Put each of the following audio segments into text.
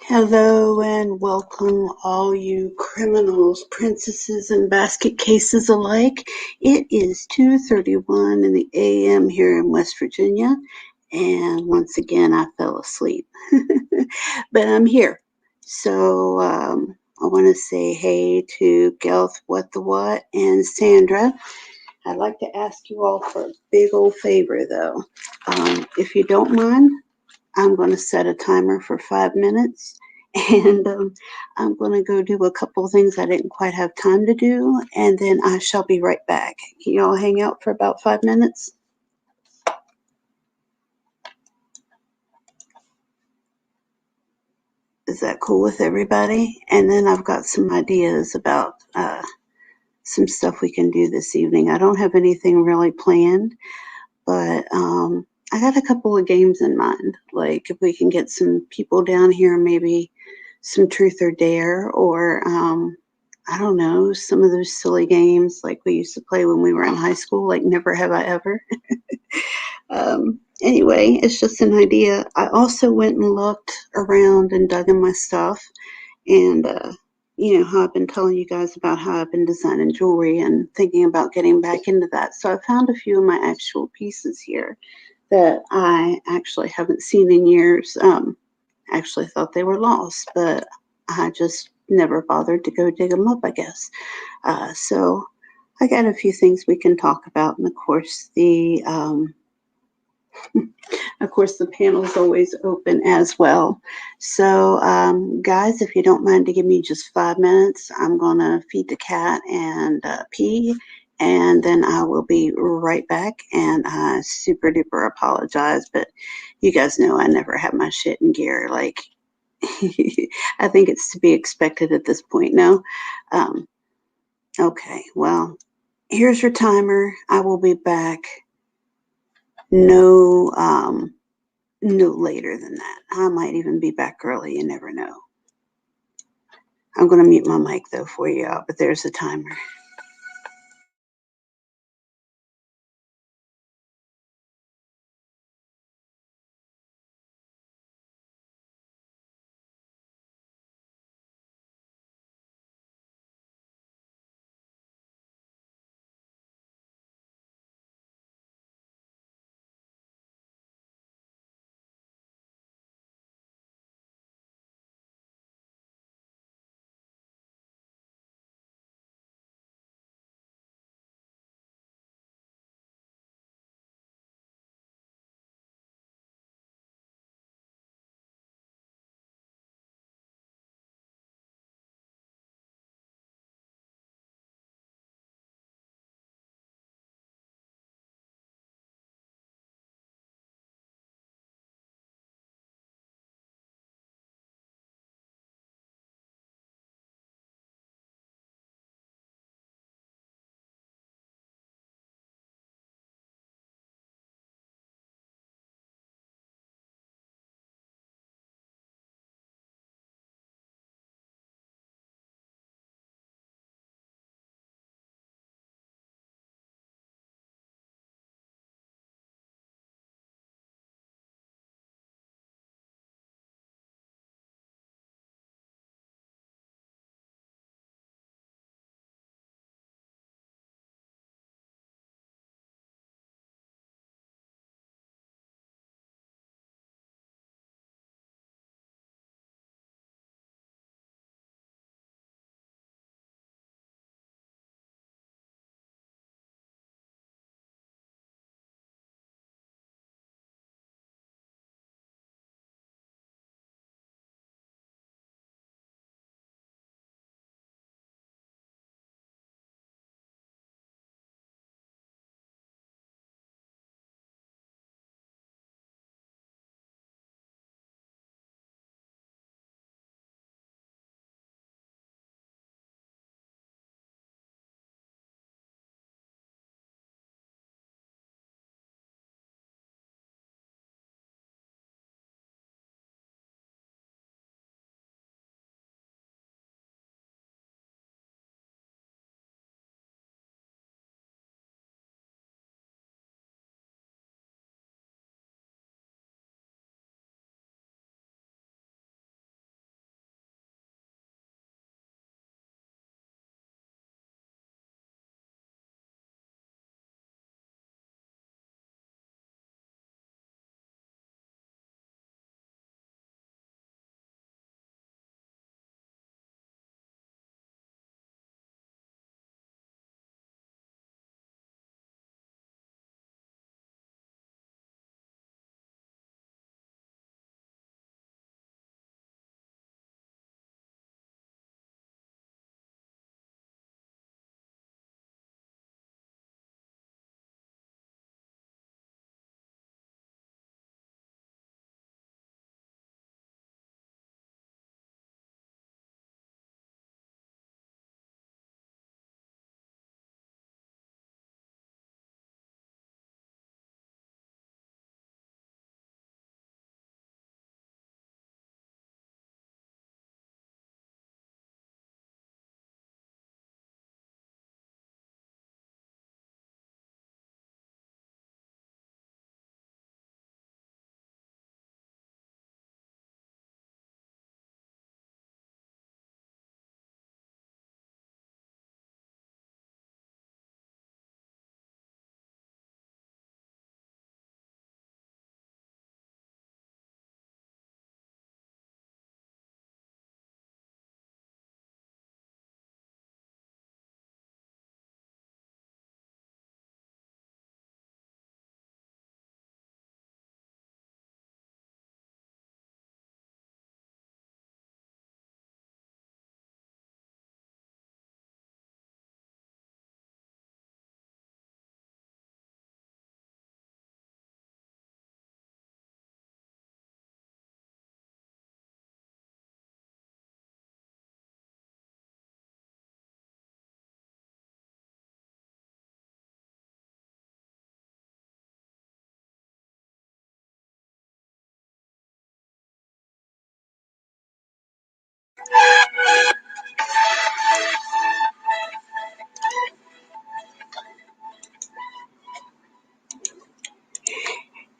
Hello and welcome, all you criminals, princesses, and basket cases alike. It is 2:31 in the AM here in West Virginia, and once again I fell asleep. But I'm here. So I want to say hey to Gelth, What the What, and Sandra. I'd like to ask you all for a big old favor, though. If you don't mind, I'm going to set a timer for 5 minutes, and I'm going to go do a couple of things I didn't quite have time to do, and then I shall be right back. Can you all hang out for about 5 minutes? Is that cool with everybody? And then I've got some ideas about some stuff we can do this evening. I don't have anything really planned, but I got a couple of games in mind. Like if we can get some people down here, maybe some truth or dare, or I don't know, some of those silly games like we used to play when we were in high school, like Never Have I Ever. Anyway, it's just an idea. I also went and looked around and dug in my stuff, and you know how I've been telling you guys about how I've been designing jewelry and thinking about getting back into that. So I found a few of my actual pieces here that I actually haven't seen in years. Actually thought they were lost, but I just never bothered to go dig them up, I guess. So I got a few things we can talk about, and of course the panel's always open as well. So guys, if you don't mind to give me just 5 minutes, I'm gonna feed the cat and pee, and then I will be right back. And I super duper apologize, but you guys know I never have my shit in gear. Like, I think it's to be expected at this point. No, um, okay. Well, here's your timer. I will be back. No, no later than that. I might even be back early. You never know. I'm gonna mute my mic though for you, but there's a timer.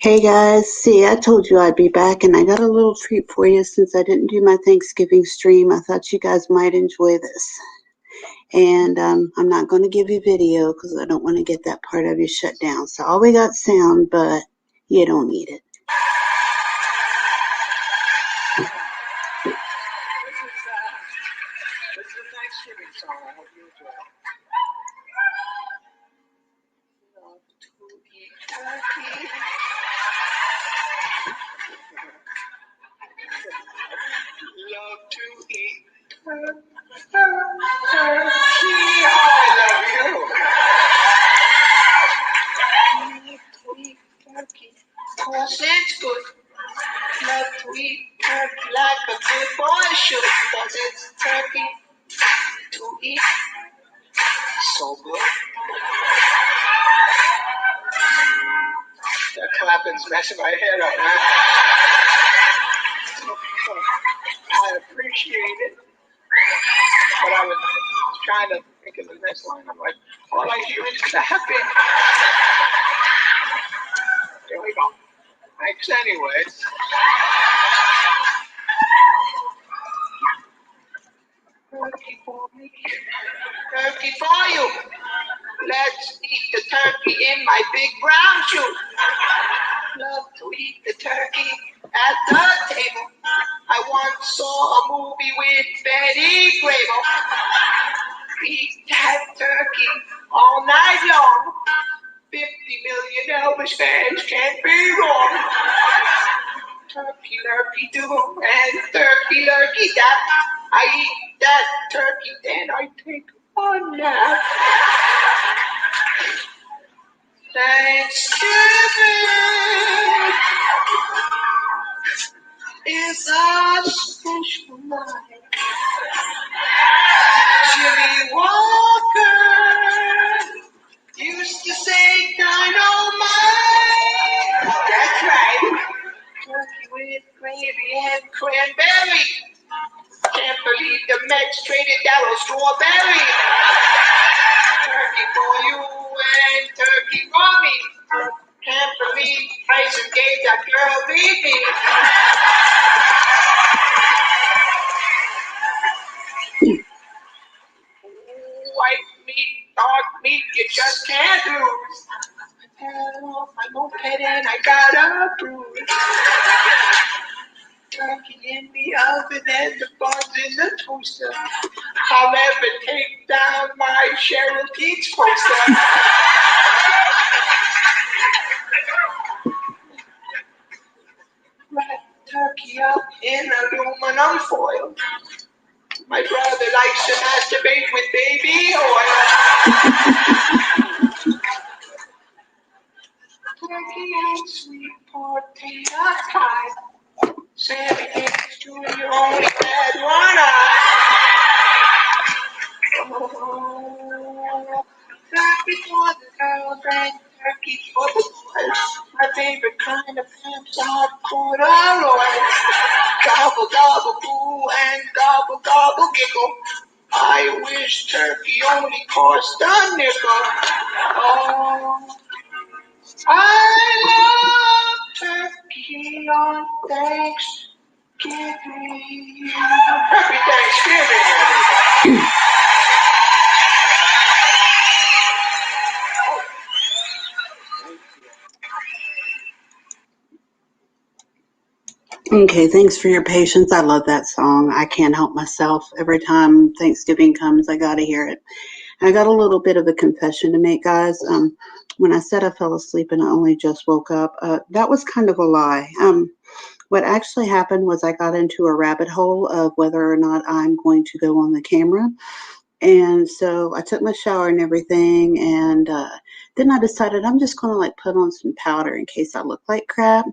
Hey guys, see, I told you I'd be back, and I got a little treat for you since I didn't do my Thanksgiving stream. I thought you guys might enjoy this. And I'm not going to give you video because I don't want to get that part of you shut down. So all we got sound, but you don't need it. This is a Thanksgiving song. I hope you enjoy it. Love to eat turkey. Love to eat turkey. Oh, I love you. Love to eat turkey. Cause it's good. Love to eat turkey like a good boy should. Cause it's turkey to eat. So good. That clapping's messing my head up, man. I appreciate it. But I was trying to think of the next line. I'm like, all I hear is clapping. There we go. Thanks anyways. Turkey for me. Turkey for you. Let's eat the turkey in my big brown shoe. Love to eat the turkey at the table. I once saw a movie with Betty Grable. Eat that turkey all night long. 50 million Elvis fans can't be wrong. Turkey lurkey do and turkey lurkey that. I eat that turkey, then I take a nap. Thanksgiving is a special night. Jimmy Walker used to say dynamite. That's right. Turkey with gravy and cranberry. Can't believe the Mets traded Darryl Strawberry. Turkey for you and turkey for me. Can't believe Tyson gave that girl baby. White meat, dark meat, you just can't lose. I fell off my moped and I got a bruise. Turkey in the oven and the buns in the toaster. I'll never take down my Cheryl Teach poster. Wrap turkey up in aluminum foil. My brother likes to masturbate with baby oil. Turkey and sweet potato pie. Sammy Davis Jr. only had one eye. Oh, turkey for the girls and turkey for the boys. My favorite kind of pants are corduroys. Gobble, gobble, boo, and gobble, gobble, giggle. I wish turkey only cost a nickel. Oh, I love turkey on Thanksgiving. Happy Thanksgiving, everybody. Okay, thanks for your patience. I love that song. I can't help myself. Every time Thanksgiving comes, I got to hear it. I got a little bit of a confession to make, guys. When I said I fell asleep and I only just woke up, that was kind of a lie. What actually happened was I got into a rabbit hole of whether or not I'm going to go on the camera. And so I took my shower and everything, and then I decided I'm just going to like put on some powder in case I look like crap.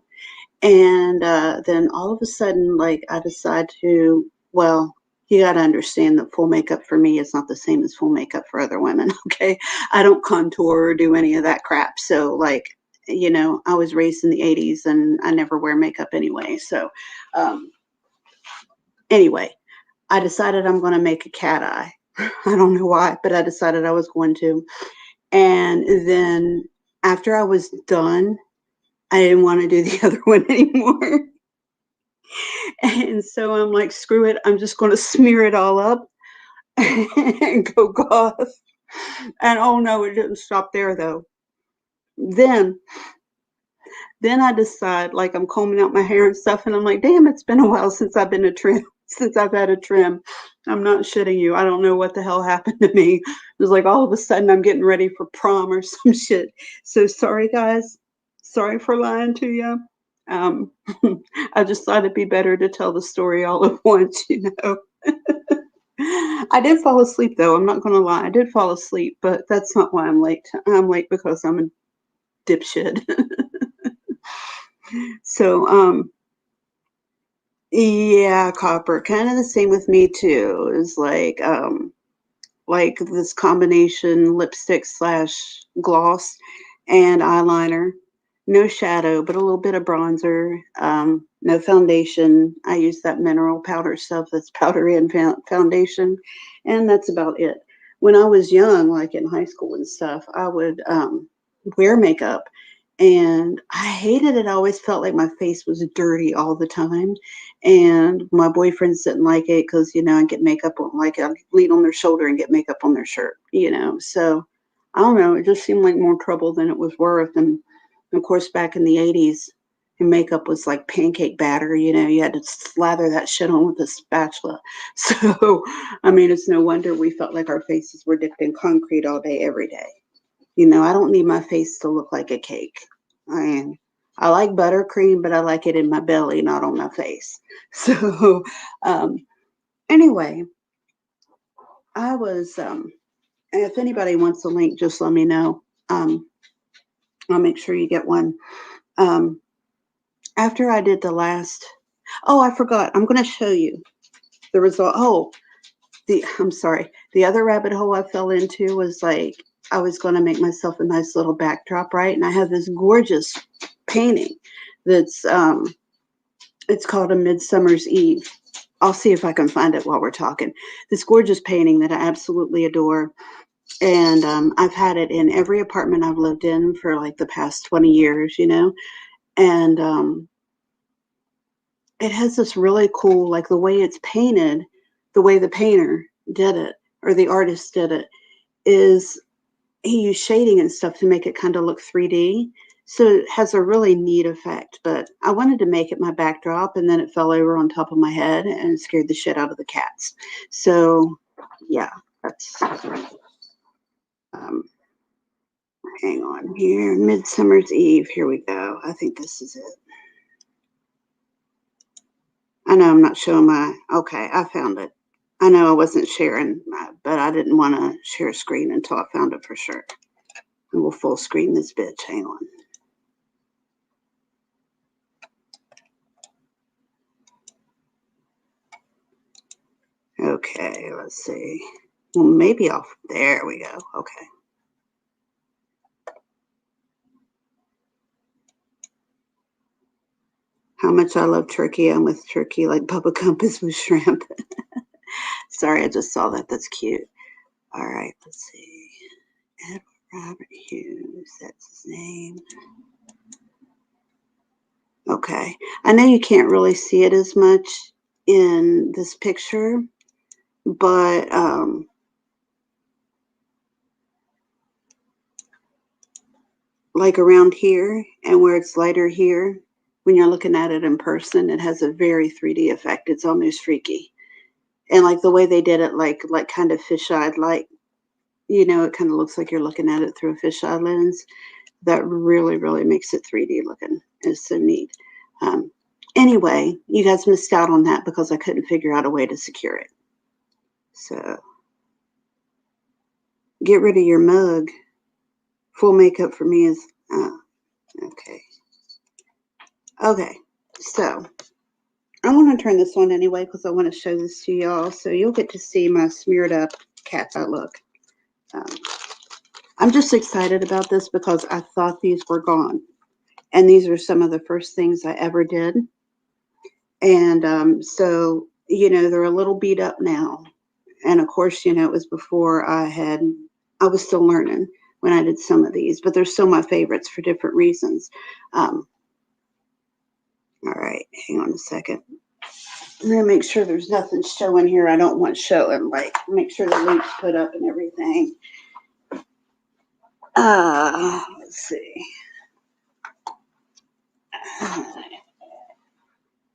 And then all of a sudden, like, I decide to, well, you got to understand that full makeup for me is not the same as full makeup for other women, okay? I don't contour or do any of that crap. So, like, you know, I was raised in the 80s and I never wear makeup anyway. So, anyway, I decided I'm going to make a cat eye. I don't know why, but I decided I was going to. And then after I was done, I didn't want to do the other one anymore. And so I'm like, screw it. I'm just going to smear it all up and go goth. And oh no, it didn't stop there though. Then I decide, like, I'm combing out my hair and stuff, and I'm like, damn, it's been a while since I've been a trim, since I've had a trim. I'm not shitting you. I don't know what the hell happened to me. It was like all of a sudden I'm getting ready for prom or some shit. So sorry, guys. Sorry for lying to you. Um, I just thought it'd be better to tell the story all at once, you know. I did fall asleep though. I'm not gonna lie. I did fall asleep, but that's not why I'm late. I'm late because I'm a dipshit. So, yeah, copper. Kind of the same with me too. It's like this combination lipstick slash gloss and eyeliner. No shadow, but a little bit of bronzer. No foundation. I use that mineral powder stuff that's powder and foundation, and that's about it. When I was young, like in high school and stuff, I would wear makeup, and I hated it. I always felt like my face was dirty all the time. And my boyfriends didn't like it because, you know, I get makeup on, like, I'd lean on their shoulder and get makeup on their shirt, you know. So I don't know. It just seemed like more trouble than it was worth. And of course, back in the 80s, makeup was like pancake batter, you know, you had to slather that shit on with a spatula. So, I mean, it's no wonder we felt like our faces were dipped in concrete all day, every day. You know, I don't need my face to look like a cake. I mean, I like buttercream, but I like it in my belly, not on my face. So, um, anyway, I was, if anybody wants a link, just let me know. I'll make sure you get one. Um, after I did the last, oh, I forgot. I'm going to show you the result. Oh, I'm sorry. The other rabbit hole I fell into was like, I was going to make myself a nice little backdrop, right? And I have this gorgeous painting that's, it's called A Midsummer's Eve. I'll see if I can find it while we're talking. This gorgeous painting that I absolutely adore. And I've had it in every apartment I've lived in for like the past 20 years, you know? And it has this really cool, like the way it's painted, the way the painter did it, or the artist did it, is he used shading and stuff to make it kind of look 3D. So it has a really neat effect. But I wanted to make it my backdrop, and then it fell over on top of my head and it scared the shit out of the cats. So yeah, that's hang on here. Midsummer's Eve. Here we go. I think this is it. I know I'm not showing my, okay, I found it. I know I wasn't sharing, but I didn't want to share a screen until I found it for sure. And we'll full screen this bitch. Hang on. Okay, let's see. Well, maybe there we go. Okay. How much I love turkey. I'm with turkey like Bubba Gump is with shrimp. Sorry, I just saw that. That's cute. All right, let's see. Edward Robert Hughes, that's his name. Okay. I know you can't really see it as much in this picture, but like around here and where it's lighter here, when you're looking at it in person, it has a very 3D effect. It's almost freaky. And like the way they did it, like kind of fisheye light, you know, it kind of looks like you're looking at it through a fisheye lens. That really, really makes it 3D looking. It's so neat. Anyway, you guys missed out on that because I couldn't figure out a way to secure it. So get rid of your mug. Full makeup for me is, okay. Okay, so I want to turn this on anyway because I want to show this to y'all. So you'll get to see my smeared up cat's eye look. I'm just excited about this because I thought these were gone. And these are some of the first things I ever did. And so, you know, they're a little beat up now. And of course, you know, it was before I was still learning when I did some of these, but they're still my favorites for different reasons. All right, hang on a second. I'm going to make sure there's nothing showing here I don't want showing. Like, make sure the loop's put up and everything. Let's see.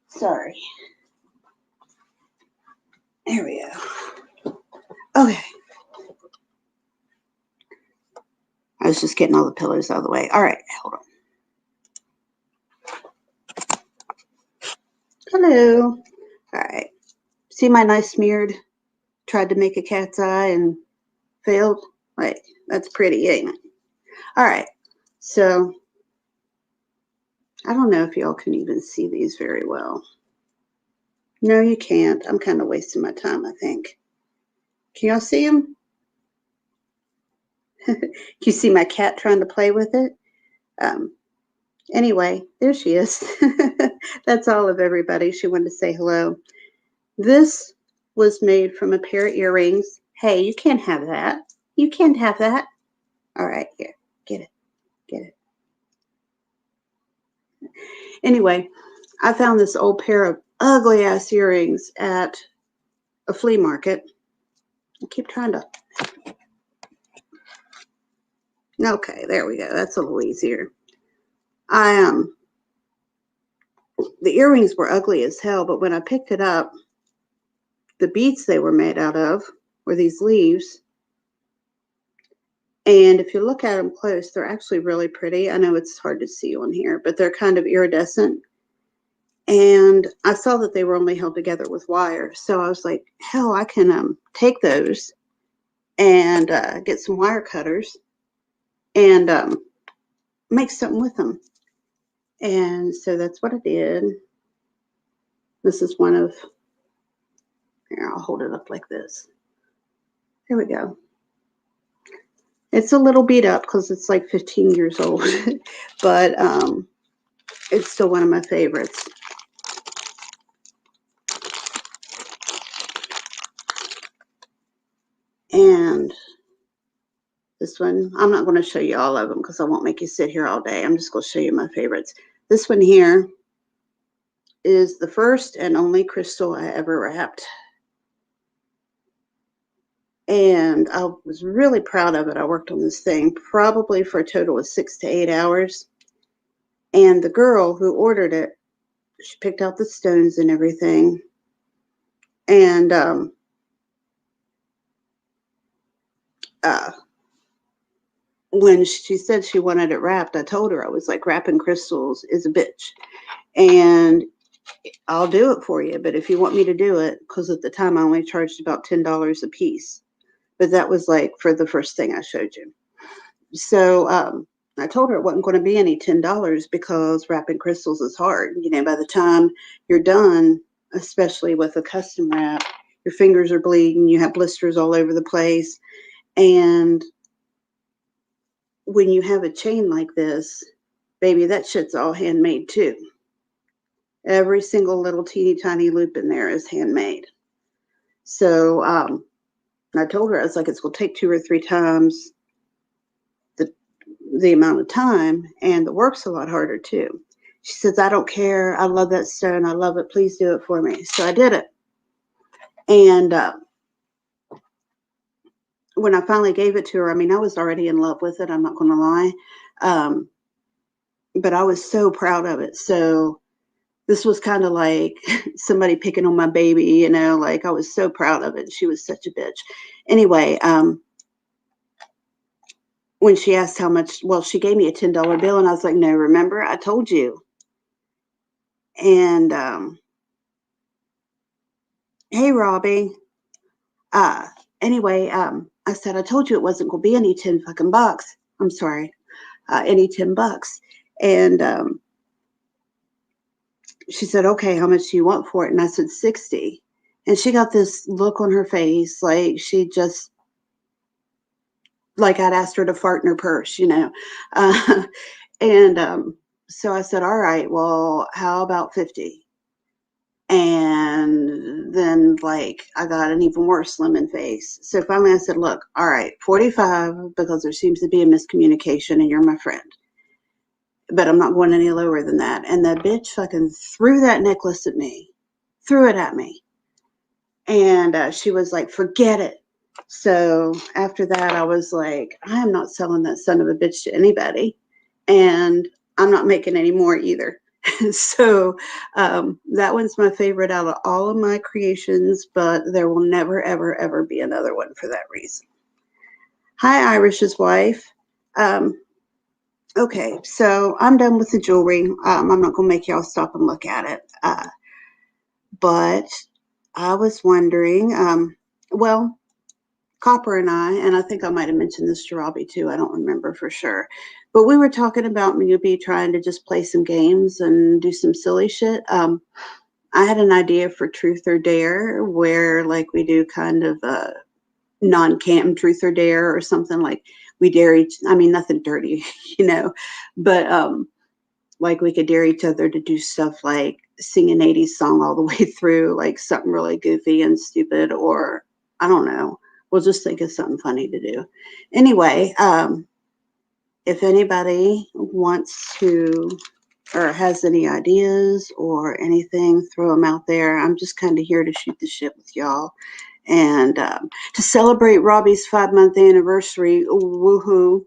Sorry. There we go. Okay. I was just getting all the pillows out of the way. All right, hold on. Hello. All right. See my nice smeared? Tried to make a cat's eye and failed? Like, that's pretty, ain't it? All right. So, I don't know if y'all can even see these very well. No, you can't. I'm kind of wasting my time, I think. Can y'all see them? Can you see my cat trying to play with it? Anyway, there she is. That's all of everybody. She wanted to say hello. This was made from a pair of earrings. Hey, you can't have that. You can't have that. All right, here. Get it. Get it. Anyway, I found this old pair of ugly ass earrings at a flea market. I keep trying to. Okay, there we go. That's a little easier. The earrings were ugly as hell, but when I picked it up, the beads they were made out of were these leaves. And if you look at them close, they're actually really pretty. I know it's hard to see on here, but they're kind of iridescent. And I saw that they were only held together with wire. So I was like, hell, I can take those and get some wire cutters and make something with them. And so that's what I did. This is one of, here, I'll hold it up like this. There we go. It's a little beat up because it's like 15 years old, but it's still one of my favorites. And this one, I'm not going to show you all of them because I won't make you sit here all day. I'm just going to show you my favorites. This one here is the first and only crystal I ever wrapped. And I was really proud of it. I worked on this thing probably for a total of 6 to 8 hours. And the girl who ordered it, she picked out the stones and everything. And when she said she wanted it wrapped, I told her, I was like, wrapping crystals is a bitch. And I'll do it for you. But if you want me to do it, because at the time I only charged about $10 a piece. But that was like for the first thing I showed you. So I told her it wasn't going to be any $10 because wrapping crystals is hard. You know, by the time you're done, especially with a custom wrap, your fingers are bleeding, you have blisters all over the place. And when you have a chain like this, baby, that shit's all handmade too. Every single little teeny tiny loop in there is handmade. So I told her, I was like, it's going to take 2 or 3 times the amount of time, and the work's a lot harder too. She says, I don't care. I love that stone. I love it. Please do it for me. So I did it. And when I finally gave it to her, I mean, I was already in love with it. I'm not going to lie. But I was so proud of it. So this was kind of like somebody picking on my baby, you know, like I was so proud of it. She was such a bitch. Anyway, when she asked how much, well, she gave me a $10 bill, and I was like, no, remember, I told you. And hey, Robbie. Anyway, I said, I told you it wasn't going to be any 10 fucking bucks. I'm sorry, any 10 bucks. And she said, okay, how much do you want for it? And I said, 60. And she got this look on her face like she just, like I'd asked her to fart in her purse, you know. And so I said, all right, well, how about 50? And then, like, I got an even worse lemon face. So finally I said, look, all right, 45, because there seems to be a miscommunication and you're my friend. but I'm not going any lower than that. And the bitch fucking threw that necklace at me, threw it at me. And she was like, forget it. So after that, I was like, I am not selling that son of a bitch to anybody. And I'm not making any more either. So that one's my favorite out of all of my creations, but there will never, ever, ever be another one for that reason. Hi, Irish's wife. Okay, so I'm done with the jewelry. I'm not going to make y'all stop and look at it. But I was wondering, well, Copper and I think I might have mentioned this to Robbie too. I don't remember for sure. But we were talking about maybe trying to just play some games and do some silly shit. I had an idea for Truth or Dare where like we do kind of a non-cam Truth or Dare or something like we dare each, I mean, nothing dirty, but like we could dare each other to do stuff like sing an 80s song all the way through, like something really goofy and stupid, or I don't know. We'll just think of something funny to do. Anyway, if anybody wants to or has any ideas or anything, throw them out there. I'm just kind of here to shoot the shit with y'all. And to celebrate Robbie's 5-month anniversary, woohoo,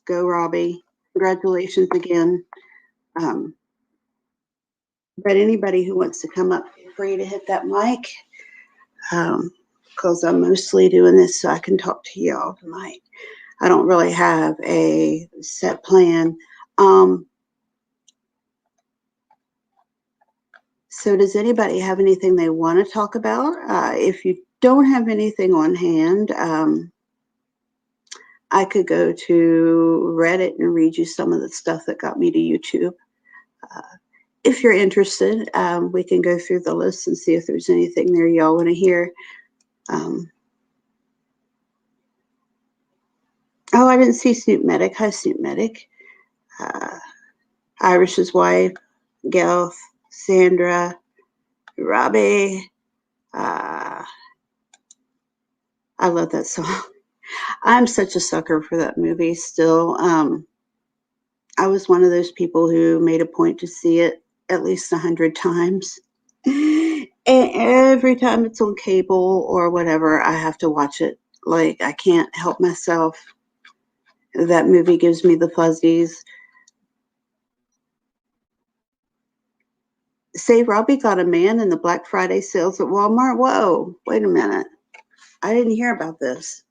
go Robbie. Congratulations again. But anybody who wants to come up, feel free to hit that mic. Because I'm mostly doing this so I can talk to y'all tonight. I don't really have a set plan. So does anybody have anything they want to talk about? If you don't have anything on hand, I could go to Reddit and read you some of the stuff that got me to YouTube. If you're interested, we can go through the list and see if there's anything there y'all want to hear. Oh, I didn't see Snoop Medic. Hi, Snoop Medic. Irish's wife, Gelth, Sandra, Robbie. I love that song. I'm such a sucker for that movie still. I was one of those people who made a point to see it at least 100 times. And every time it's on cable or whatever, I have to watch it. Like, I can't help myself. That movie gives me the fuzzies. Say Robbie got a man in the Black Friday sales at Walmart. Whoa, wait a minute. I didn't hear about this.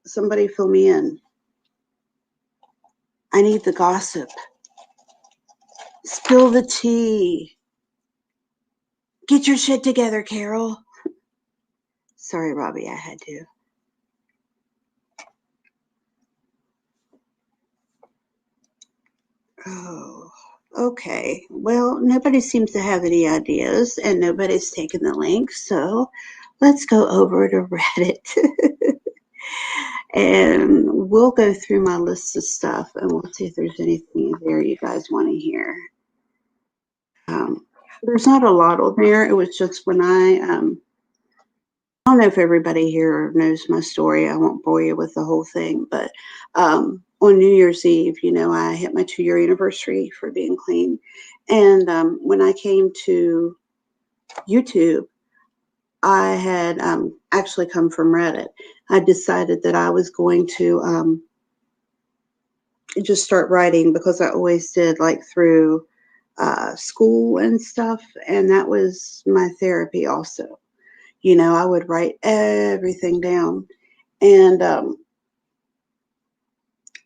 Somebody fill me in. I need the gossip. Spill the tea. Get your shit together, Carol. Sorry, Robbie, I had to. Oh, okay. Well, nobody seems to have any ideas, and nobody's taken the link, so let's go over to Reddit. And we'll go through my list of stuff, and we'll see if there's anything there you guys want to hear. There's not a lot on there. It was just when I don't know if everybody here knows my story. I won't bore you with the whole thing, but on New Year's Eve, I hit my 2-year anniversary for being clean. And when I came to YouTube, I had actually come from Reddit. I decided that I was going to just start writing because I always did like through school and stuff. And that was my therapy also. I would write everything down. And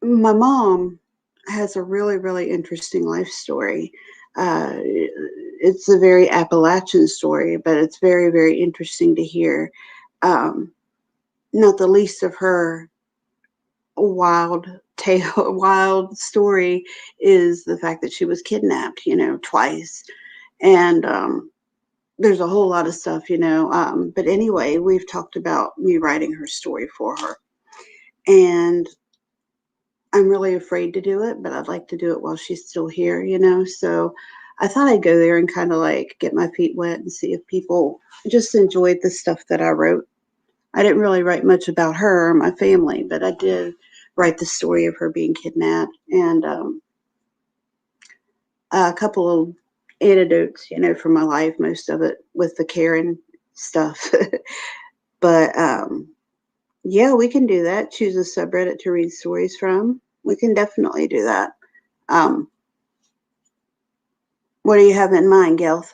my mom has a really, really interesting life story. It's a very Appalachian story, but it's very, very interesting to hear. Not the least of her wild story is the fact that she was kidnapped, twice. And there's a whole lot of stuff, but anyway, we've talked about me writing her story for her. And I'm really afraid to do it, but I'd like to do it while she's still here, so I thought I'd go there and kind of like get my feet wet and see if people just enjoyed the stuff that I wrote. I didn't really write much about her or my family, but I did write the story of her being kidnapped. And a couple of anecdotes, from my life, most of it with the Karen stuff. But yeah, we can do that. Choose a subreddit to read stories from. We can definitely do that. What do you have in mind, Gelth?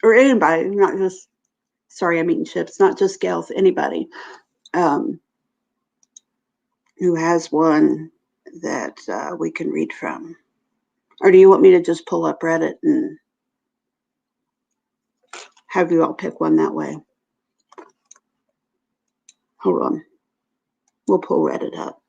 Or anybody, not just, sorry, I'm eating chips, not just Gelth, anybody who has one that we can read from. Or do you want me to just pull up Reddit and have you all pick one that way? Hold on. We'll pull Reddit up.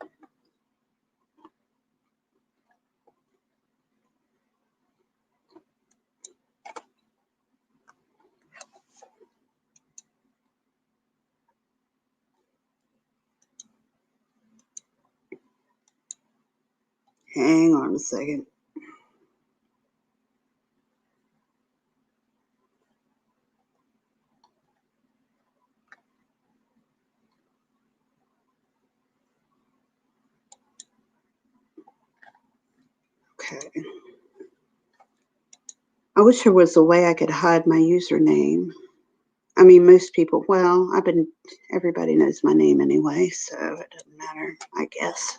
Hang on a second. Okay. I wish there was a way I could hide my username. I mean, most people, well, everybody knows my name anyway, so it doesn't matter, I guess.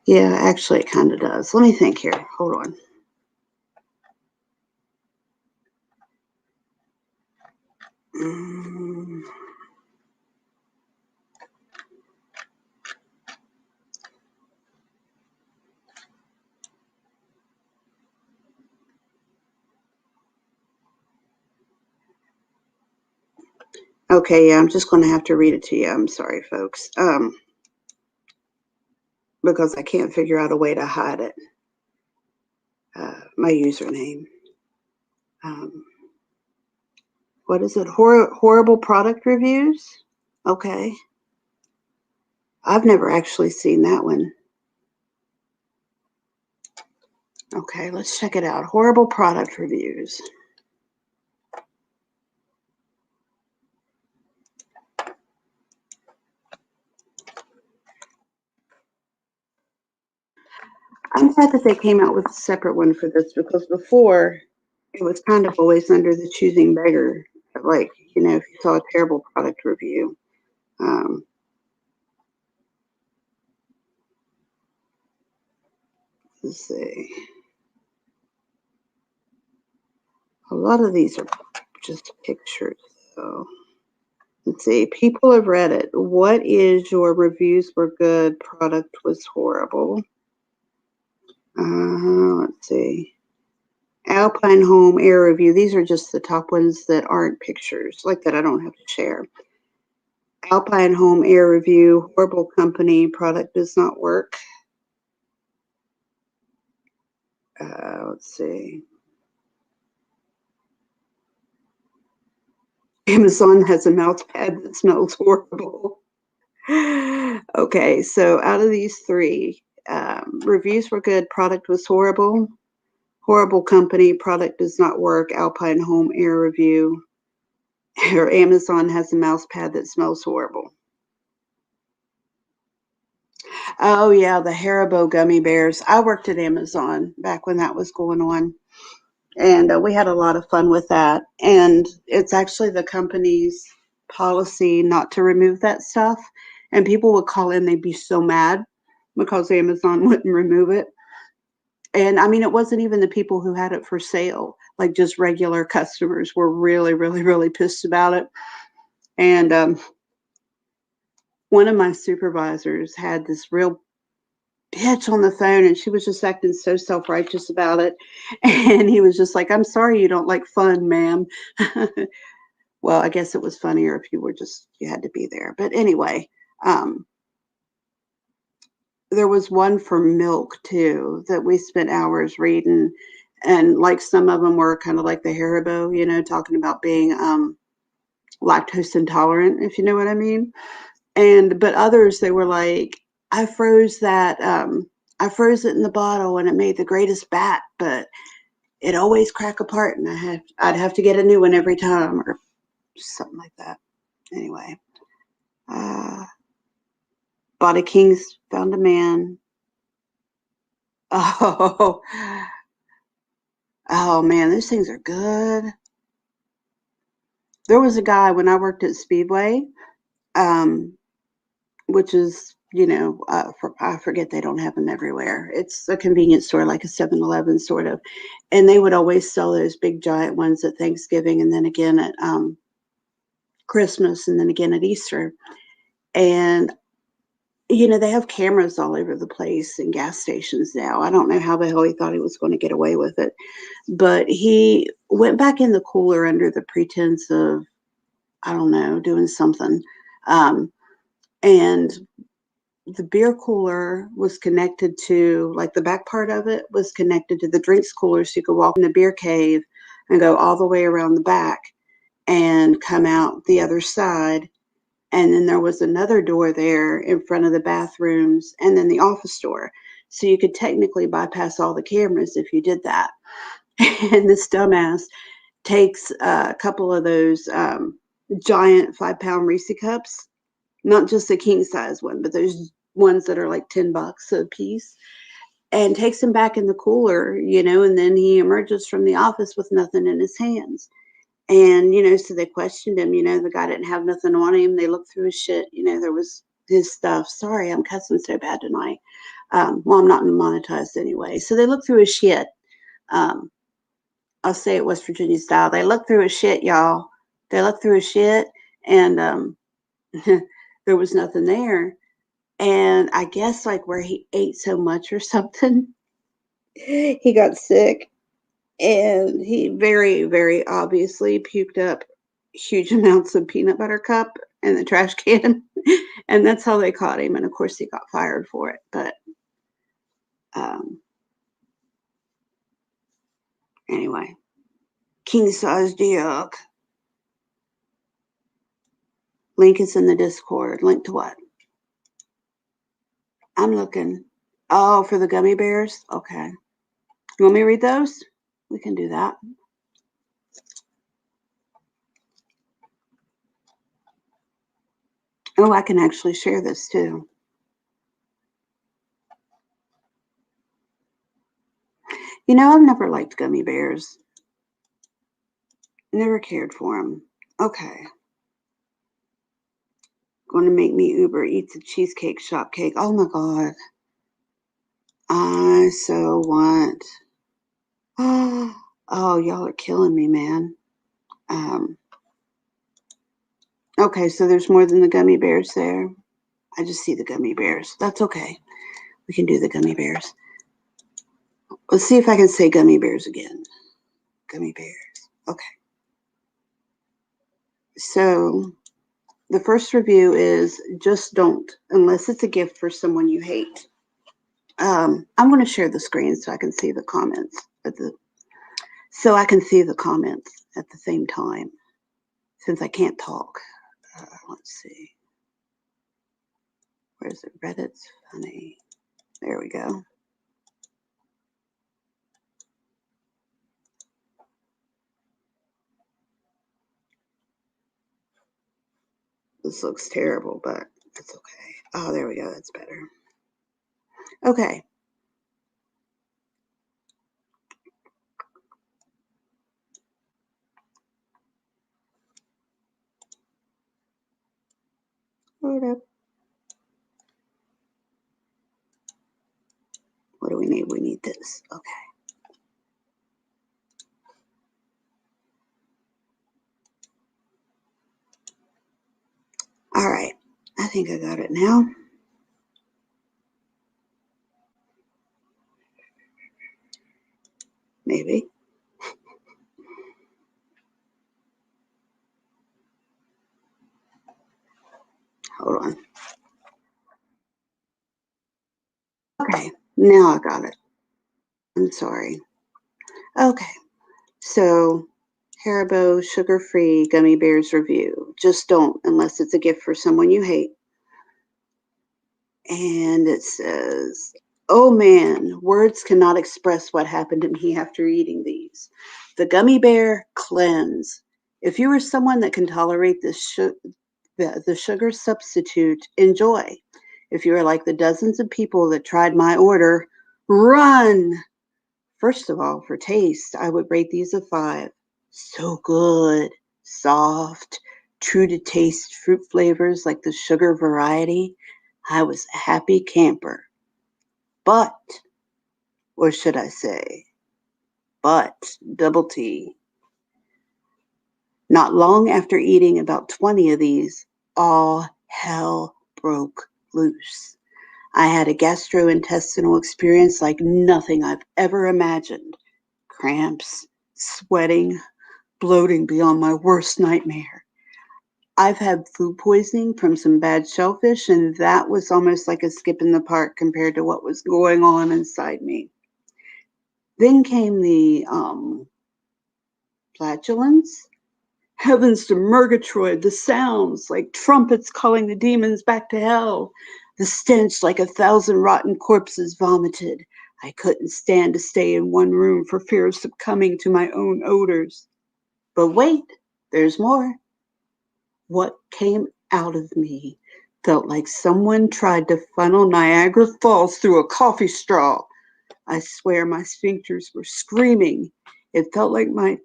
Yeah, actually, it kind of does. Let me think here. Hold on. Okay, yeah, I'm just going to have to read it to you. I'm sorry, folks. Because I can't figure out a way to hide it. My username. What is it? Horrible product reviews? Okay. I've never actually seen that one. Okay, let's check it out. Horrible product reviews. I'm glad that they came out with a separate one for this, because before it was kind of always under the choosing beggar. Like, if you saw a terrible product review. Let's see. A lot of these are just pictures, though. Let's see. People have read it. What is your reviews were good, product was horrible? Let's see. Alpine Home Air Review. These are just the top ones that aren't pictures, like that I don't have to share. Alpine Home Air Review. Horrible company. Product does not work. Let's see. Amazon has a mouse pad that smells horrible. Okay, so out of these three, reviews were good, product was horrible. Horrible company, product does not work. Alpine Home Air Review. Or Amazon has a mouse pad that smells horrible. Oh, yeah, the Haribo gummy bears. I worked at Amazon back when that was going on. And we had a lot of fun with that. And it's actually the company's policy not to remove that stuff. And people would call in, they'd be so mad because Amazon wouldn't remove it. And I mean, it wasn't even the people who had it for sale, like just regular customers were really, really, really pissed about it. And one of my supervisors had this real bitch on the phone, and she was just acting so self-righteous about it. And he was just like, I'm sorry you don't like fun, ma'am. Well, I guess it was funnier if you had to be there. But anyway, there was one for milk too that we spent hours reading. And like some of them were kind of like the Haribo, talking about being lactose intolerant, if you know what I mean. But others, they were like, I froze it in the bottle and it made the greatest bat, but it always crack apart and I'd have to get a new one every time, or something like that. Anyway, Body Kings found a man. Oh, oh man, those things are good. There was a guy when I worked at Speedway, um, which is, I forget, they don't have them everywhere. It's a convenience store, like a 7-Eleven sort of. And they would always sell those big giant ones at Thanksgiving and then again at Christmas and then again at Easter. And, they have cameras all over the place in gas stations now. I don't know how the hell he thought he was going to get away with it. But he went back in the cooler under the pretense of, I don't know, doing something. And the beer cooler was connected to, like, the back part of it was connected to the drinks cooler, so you could walk in the beer cave and go all the way around the back and come out the other side. And then there was another door there in front of the bathrooms and then the office door. So you could technically bypass all the cameras if you did that. And this dumbass takes a couple of those giant 5-pound Reese cups, not just the king size one, but those ones that are like $10 a piece, and takes them back in the cooler, and then he emerges from the office with nothing in his hands. And, so they questioned him, the guy didn't have nothing on him. They looked through his shit, there was his stuff. Sorry, I'm cussing so bad tonight. Well, I'm not monetized anyway. So they looked through his shit. I'll say it West Virginia style. They looked through his shit, y'all. They looked through his shit, and there was nothing there. And I guess like where he ate so much or something, he got sick, and he very, very obviously puked up huge amounts of peanut butter cup in the trash can. And that's how they caught him. And of course he got fired for it. But anyway, king size dick. Link is in the Discord. Link to what? I'm looking. Oh, for the gummy bears? Okay. You want me to read those? We can do that. Oh, I can actually share this too. I've never liked gummy bears. Never cared for them. Okay. Going to make me Uber Eats a cheesecake shop cake. Oh my God. I so want. Oh, y'all are killing me, man. Okay, so there's more than the gummy bears there. I just see the gummy bears. That's okay. We can do the gummy bears. Let's see if I can say gummy bears again. Gummy bears. Okay. So the first review is just don't, unless it's a gift for someone you hate. I'm going to share the screen so I can see the comments at the same time, since I can't talk. Let's see. Where's it? Reddit's funny. There we go. This looks terrible, but it's okay. Oh, there we go. That's better. Okay. Hold up. What do we need? We need this. Okay. All right. I think I got it now. Maybe. Hold on. Okay. Now I got it. I'm sorry. Okay. So, Haribo sugar-free gummy bears review. Just don't, unless it's a gift for someone you hate. And it says, oh man, words cannot express what happened to me after eating these. The gummy bear cleanse. If you are someone that can tolerate the sugar substitute, enjoy. If you are like the dozens of people that tried my order, Run! First of all, for taste, I would rate these a 5. So good, soft, true to taste fruit flavors like the sugar variety. I was a happy camper. But, or should I say, double T. Not long after eating about 20 of these, all hell broke loose. I had a gastrointestinal experience like nothing I've ever imagined. Cramps, sweating, bloating beyond my worst nightmare. I've had food poisoning from some bad shellfish, and that was almost like a skip in the park compared to what was going on inside me. Then came the flatulence. Heavens to Murgatroyd, the sounds like trumpets calling the demons back to hell. The stench like 1,000 rotten corpses vomited. I couldn't stand to stay in one room for fear of succumbing to my own odors. But wait, there's more. What came out of me felt like someone tried to funnel Niagara Falls through a coffee straw. I swear my sphincters were screaming. It felt like my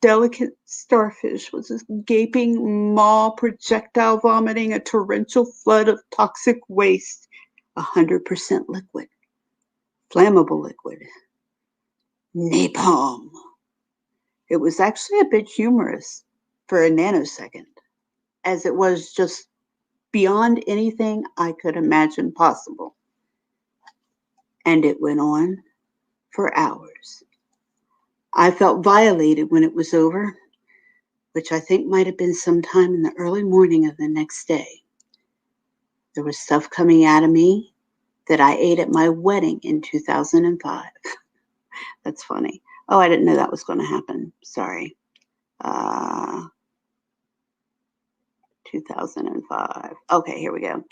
delicate starfish was a gaping maw projectile vomiting a torrential flood of toxic waste, 100% liquid, flammable liquid, napalm. It was actually a bit humorous for a nanosecond, as it was just beyond anything I could imagine possible. And it went on for hours. I felt violated when it was over, which I think might have been sometime in the early morning of the next day. There was stuff coming out of me that I ate at my wedding in 2005. That's funny. Oh, I didn't know that was going to happen. Sorry. 2005. Okay, here we go.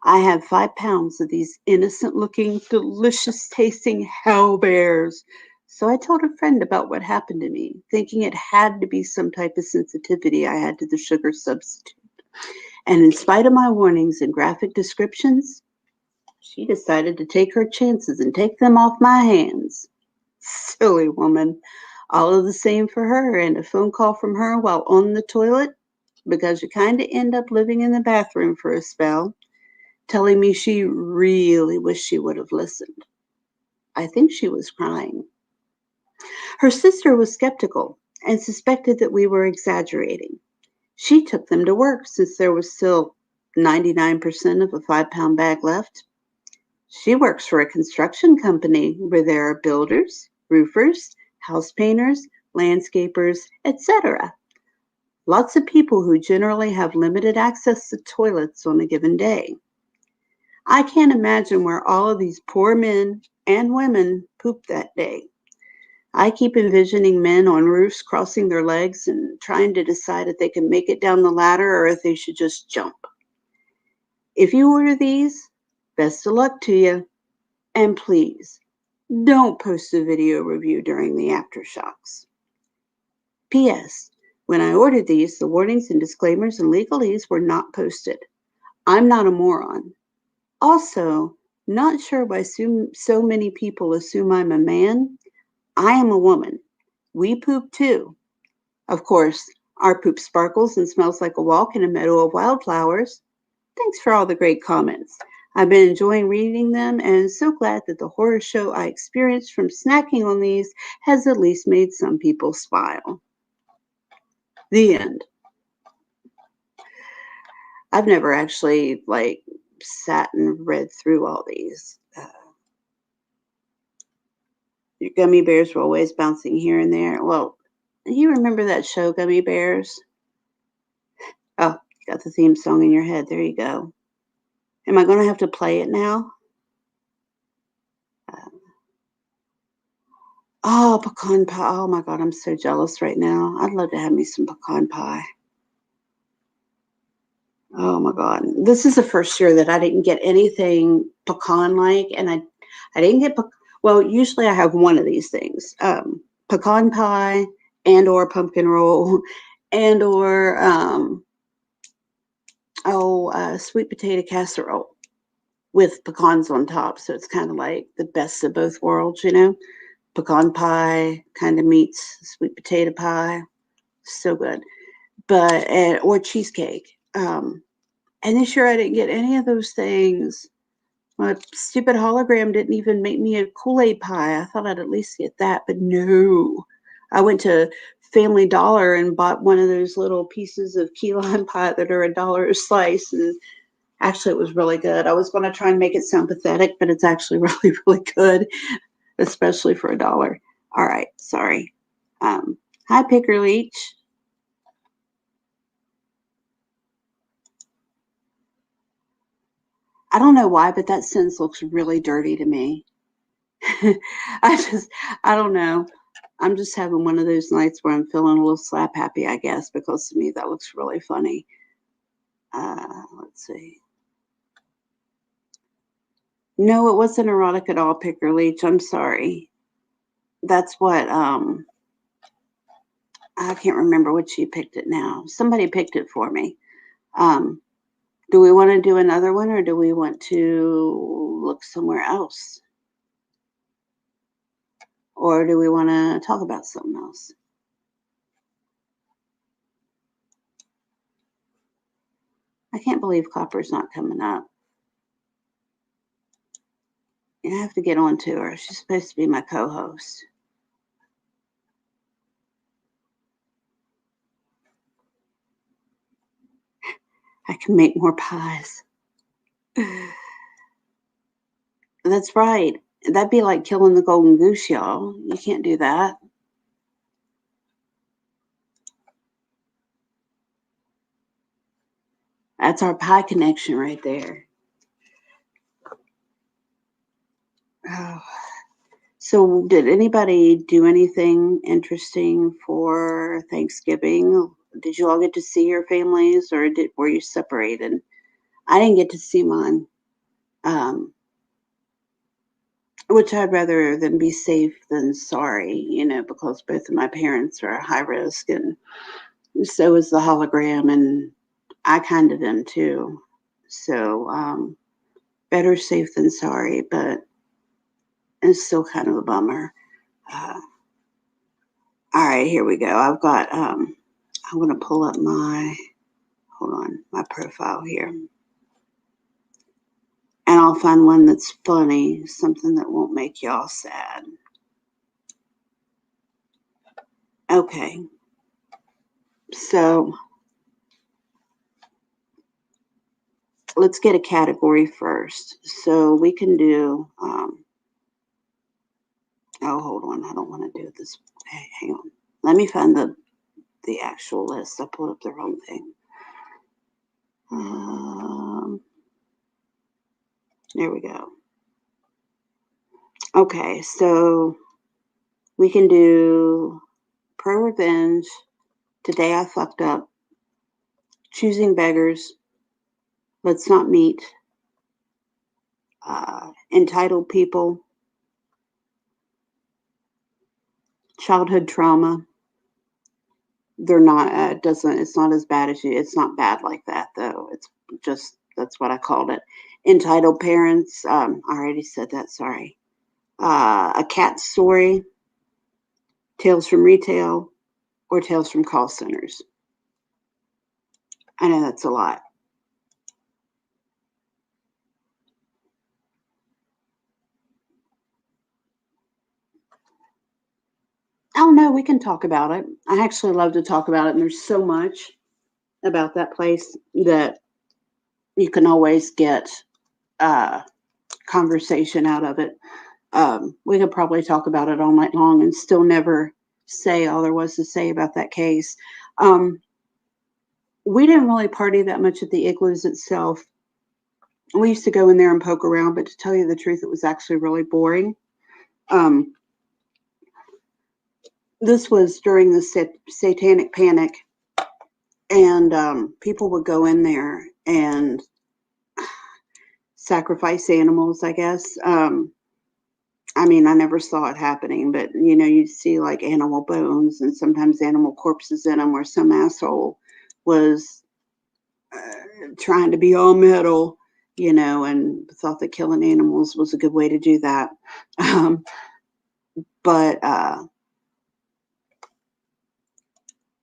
I had 5 pounds of these innocent looking, delicious tasting hell bears. So I told a friend about what happened to me, thinking it had to be some type of sensitivity I had to the sugar substitute. And in spite of my warnings and graphic descriptions, she decided to take her chances and take them off my hands. Silly woman. All of the same for her, and a phone call from her while on the toilet, because you kind of end up living in the bathroom for a spell, telling me she really wished she would have listened. I think she was crying. Her sister was skeptical and suspected that we were exaggerating. She took them to work since there was still 99% of a 5-pound bag left. She works for a construction company where there are builders, roofers, house painters, landscapers, etc. Lots of people who generally have limited access to toilets on a given day. I can't imagine where all of these poor men and women poop that day. I keep envisioning men on roofs crossing their legs and trying to decide if they can make it down the ladder or if they should just jump. If you order these, best of luck to you. And please, don't post a video review during the aftershocks. P.S. When I ordered these, the warnings and disclaimers and legalese were not posted. I'm not a moron. Also, not sure why so many people assume I'm a man. I am a woman. We poop too. Of course, our poop sparkles and smells like a walk in a meadow of wildflowers. Thanks for all the great comments. I've been enjoying reading them and so glad that the horror show I experienced from snacking on these has at least made some people smile. The end. I've never actually sat and read through all these. Your gummy bears were always bouncing here and there. Well, you remember that show, Gummy Bears? Oh, you got the theme song in your head. There you go. Am I going to have to play it now? Oh, pecan pie. Oh my God, I'm so jealous right now. I'd love to have me some pecan pie. Oh my God. This is the first year that I didn't get anything pecan-like, and I didn't get, well, usually I have one of these things, pecan pie and or pumpkin roll and or, sweet potato casserole. with pecans on top. So it's kind of like the best of both worlds, you know. Pecan pie kind of meets sweet potato pie. So good. But or cheesecake. And this year I didn't get any of those things. My stupid hologram didn't even make me a Kool-Aid pie. I thought I'd at least get that, but no. I went to Family Dollar and bought one of those little pieces of key lime pie that are $1 a slice, and actually it was really good. I was going to try and make it sound pathetic, but it's actually really, really good, especially for $1. All right, sorry. Hi, Picker Leech. I don't know why, but that sentence looks really dirty to me. I don't know. I'm just having one of those nights where I'm feeling a little slap happy, I guess, because to me that looks really funny. Let's see. No, it wasn't erotic at all, Picker Leech. I'm sorry. That's what, I can't remember which she picked it now. Somebody picked it for me. Um, do we want to do another one or do we want to look somewhere else? Or do we want to talk about something else? I can't believe Copper's not coming up. I have to get on to her. She's supposed to be my co-host. I can make more pies. That's right. That'd be like killing the golden goose, y'all. You can't do that. That's our pie connection right there. Oh. So, did anybody do anything interesting for Thanksgiving? Did you all get to see your families, or were you separated? I didn't get to see mine, which I'd rather than be safe than sorry, you know, because both of my parents are high risk, and so is the hologram, and I kind of am too. So, better safe than sorry, but it's still kind of a bummer. Uh, all right, here we go. I'm going to pull up hold on, my profile here. And I'll find one that's funny, something that won't make y'all sad. Okay. So let's get a category first. So we can do, oh, hold on. I don't want to do this. Hey, hang on. Let me find the actual list. I pulled up the wrong thing. There we go. Okay, so we can do Pro Revenge, Today I Fucked Up, Choosing Beggars, Let's Not Meet, Entitled People, Childhood Trauma. They're not, it's not as bad as it's not bad like that though. It's just, that's what I called it. Entitled Parents, I already said that, sorry. A Cat Story, Tales from Retail, or Tales from Call Centers. I know that's a lot. Oh no, we can talk about it. I actually love to talk about it, and there's so much about that place that you can always get conversation out of it. We could probably talk about it all night long and still never say all there was to say about that case. We didn't really party that much at the igloos itself. We used to go in there and poke around, but to tell you the truth, it was actually really boring. This was during the satanic panic, and people would go in there and sacrifice animals, I guess. I mean, I never saw it happening, but you know, you'd see like animal bones and sometimes animal corpses in them, where some asshole was trying to be all metal and thought that killing animals was a good way to do that. But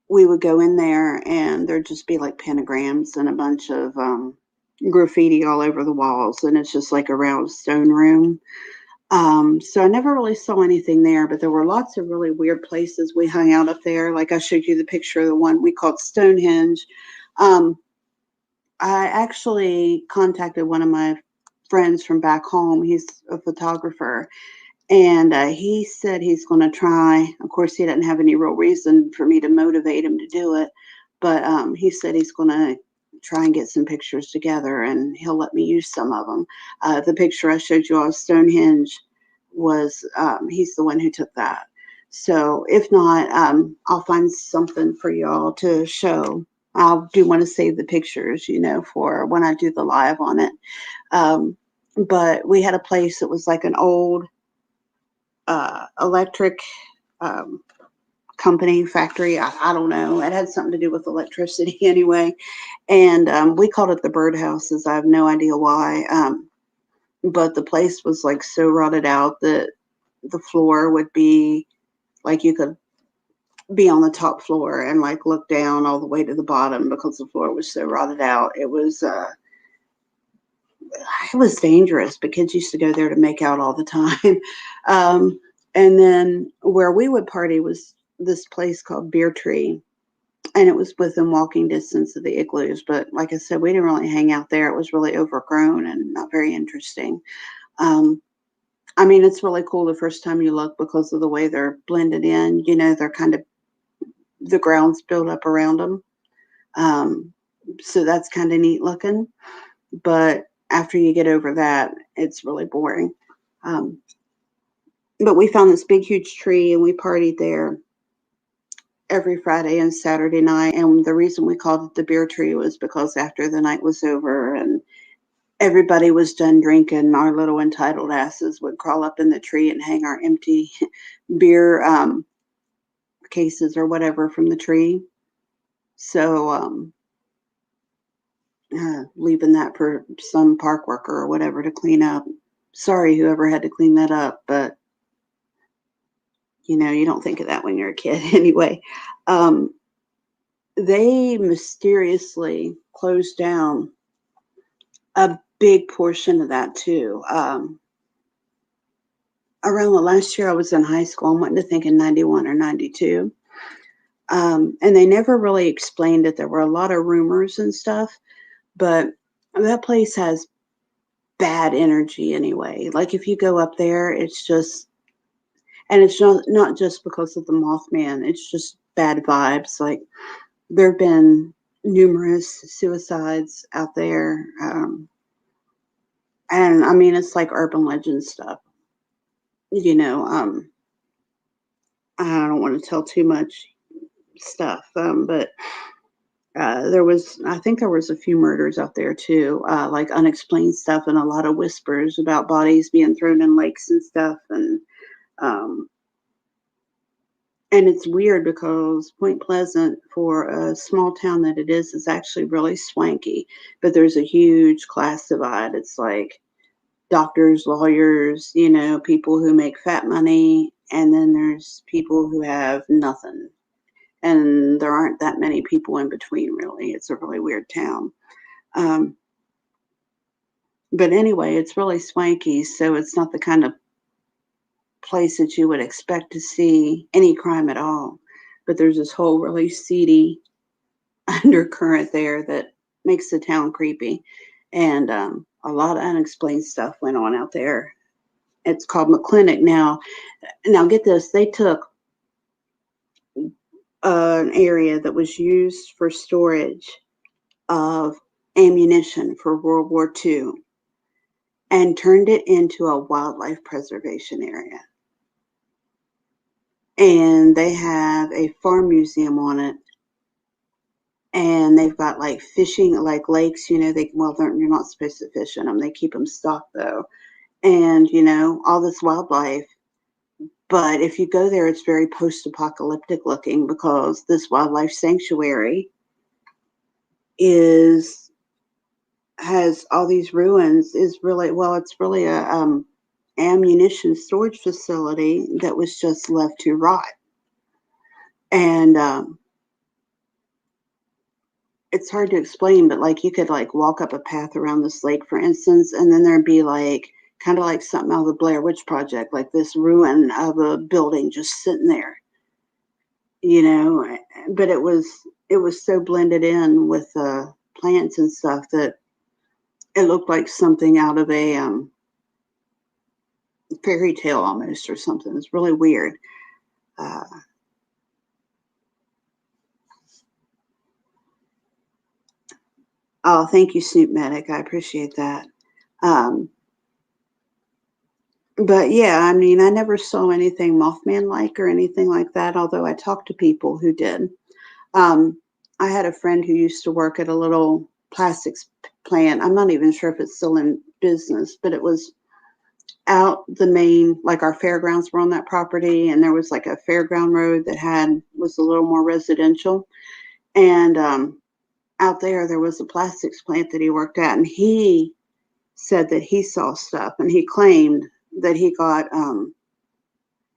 we would go in there and there'd just be like pentagrams and a bunch of graffiti all over the walls. And it's just like a round stone room. So I never really saw anything there, but there were lots of really weird places we hung out up there. Like I showed you the picture of the one we called Stonehenge. Um, I actually contacted one of my friends from back home. He's a photographer. And he said he's going to try. Of course, he didn't have any real reason for me to motivate him to do it. But he said he's going to try and get some pictures together and he'll let me use some of them. The picture I showed you of Stonehenge was, he's the one who took that. So if not, I'll find something for y'all to show. I do want to save the pictures, for when I do the live on it. But we had a place that was like an old electric company, factory. I don't know. It had something to do with electricity anyway. And we called it the birdhouses. I have no idea why. But the place was like so rotted out that the floor would be like you could be on the top floor and like look down all the way to the bottom because the floor was so rotted out. It was dangerous, but kids used to go there to make out all the time. And then where we would party was this place called Beer Tree, and it was within walking distance of the igloos. But like I said, we didn't really hang out there. It was really overgrown and not very interesting. I mean, it's really cool the first time you look because of the way they're blended in. They're kind of, the ground's built up around them. So that's kind of neat looking. But after you get over that, it's really boring. But we found this big, huge tree and we partied there every Friday and Saturday night. And the reason we called it the Beer Tree was because after the night was over and everybody was done drinking, our little entitled asses would crawl up in the tree and hang our empty beer cases or whatever from the tree. So leaving that for some park worker or whatever to clean up. Sorry, whoever had to clean that up, but you don't think of that when you're a kid anyway. They mysteriously closed down a big portion of that too. Around the last year I was in high school, I'm wanting to think in 91 or 92. And they never really explained it. There were a lot of rumors and stuff, but that place has bad energy anyway. Like if you go up there, it's just, and it's not just because of the Mothman, it's just bad vibes. Like there have been numerous suicides out there. And I mean, it's like urban legend stuff. I don't want to tell too much stuff, but I think there was a few murders out there too, like unexplained stuff and a lot of whispers about bodies being thrown in lakes and stuff. Um, and it's weird because Point Pleasant, for a small town that it is actually really swanky, but there's a huge class divide. It's like doctors, lawyers, people who make fat money, and then there's people who have nothing. And there aren't that many people in between, really. It's a really weird town. But anyway, it's really swanky, so it's not the kind of place that you would expect to see any crime at all. But there's this whole really seedy undercurrent there that makes the town creepy. And a lot of unexplained stuff went on out there. It's called McClinic now. Now get this, they took an area that was used for storage of ammunition for World War II and turned it into a wildlife preservation area. And they have a farm museum on it. And they've got like fishing, like lakes, you're not supposed to fish in them. They keep them stocked though. And, all this wildlife. But if you go there, it's very post-apocalyptic looking because this wildlife sanctuary is has all these ruins is really, well, it's really a ammunition storage facility that was just left to rot. And it's hard to explain, but like you could like walk up a path around this lake, for instance, and then there'd be like kind of like something out of the Blair Witch Project, like this ruin of a building just sitting there, you know. But it was so blended in with the plants and stuff that it looked like something out of a fairy tale almost, or something. It's really weird. Oh, thank you, Snoop Medic. I appreciate that. But yeah, I mean, I never saw anything Mothman-like or anything like that, although I talked to people who did. I had a friend who used to work at a little plastics plant. I'm not even sure if it's still in business, but it was out the main, like our fairgrounds were on that property, and there was like a fairground road that was a little more residential. And out there was a plastics plant that he worked at, and he said that he saw stuff, and he claimed that he got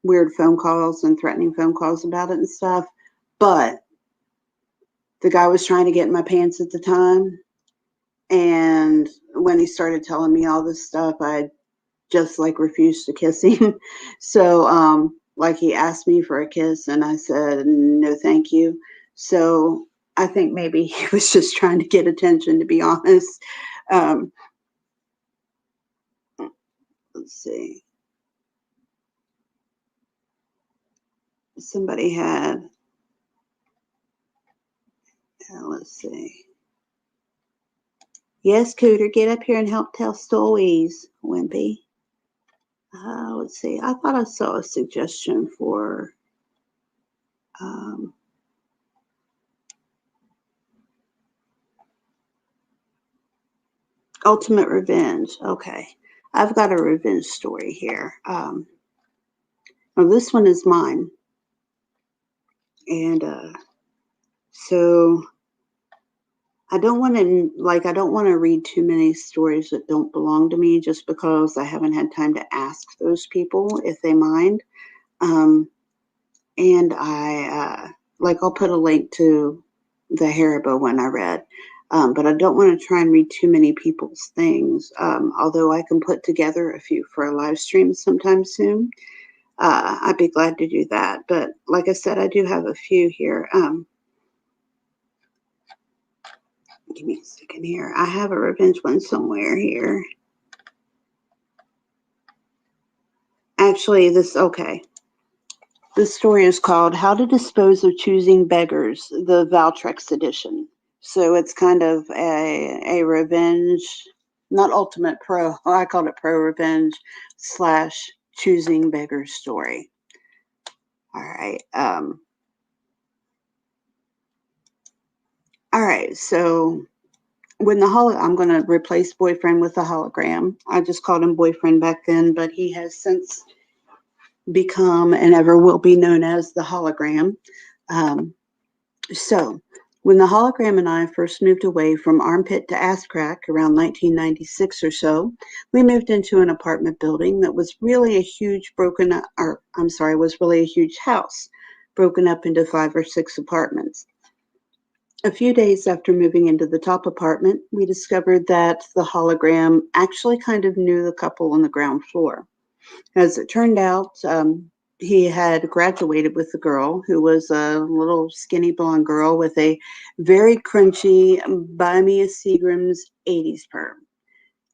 weird phone calls and threatening phone calls about it and stuff. But the guy was trying to get in my pants at the time. And when he started telling me all this stuff, I just like refused to kiss him. So, like he asked me for a kiss and I said, no, thank you. So I think maybe he was just trying to get attention, to be honest. Let's see. Somebody had, let's see. Yes, Cooter, get up here and help tell stories, Wimpy. Let's see. I thought I saw a suggestion for ultimate revenge. Okay. I've got a revenge story here. Well, this one is mine. And so I don't want to read too many stories that don't belong to me, just because I haven't had time to ask those people if they mind. And I'll put a link to the Haribo one I read. But I don't want to try and read too many people's things, although I can put together a few for a live stream sometime soon. I'd be glad to do that. But like I said, I do have a few here. Give me a second here. I have a revenge one somewhere here. Actually, okay. This story is called How to Dispose of Choosing Beggars, the Valtrex edition. So it's kind of a revenge, not ultimate pro, I called it pro revenge / choosing beggars story. All right. All right. So when I'm going to replace boyfriend with a hologram. I just called him boyfriend back then, but he has since become and ever will be known as the hologram. So when the hologram and I first moved away from Armpit to Ass Crack around 1996 or so, we moved into an apartment building that was really a huge house broken up into 5 or 6 apartments. A few days after moving into the top apartment, we discovered that the hologram actually kind of knew the couple on the ground floor. As it turned out, he had graduated with the girl, who was a little skinny blonde girl with a very crunchy, buy me a Seagram's 80s perm.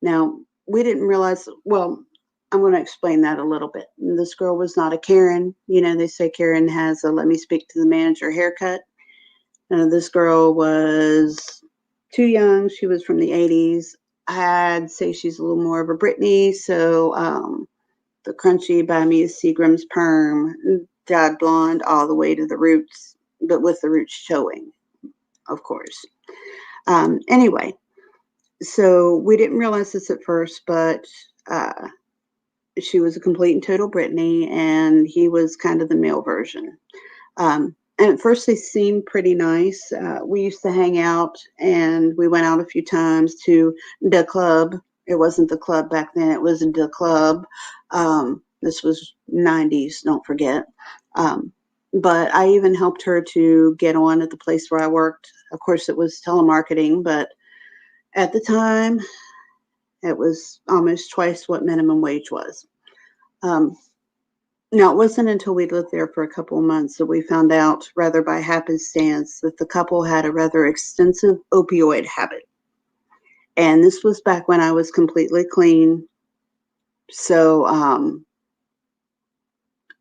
Now, we didn't realize, well, I'm going to explain that a little bit. This girl was not a Karen. You know, they say Karen has a let me speak to the manager haircut. This girl was too young. She was from the 80s. I'd say she's a little more of a Britney. So the crunchy by me is Seagram's perm, dyed blonde all the way to the roots, but with the roots showing, of course. Anyway, so we didn't realize this at first, but she was a complete and total Britney, and he was kind of the male version. And at first they seemed pretty nice. We used to hang out, and we went out a few times to the club. It wasn't the club back then. It was the club. This was 90s, don't forget. Um, but I even helped her to get on at the place where I worked. Of course, it was telemarketing, but at the time, it was almost twice what minimum wage was. Um, Now, it wasn't until we lived there for a couple of months that we found out, rather by happenstance, that the couple had a rather extensive opioid habit. And this was back when I was completely clean. So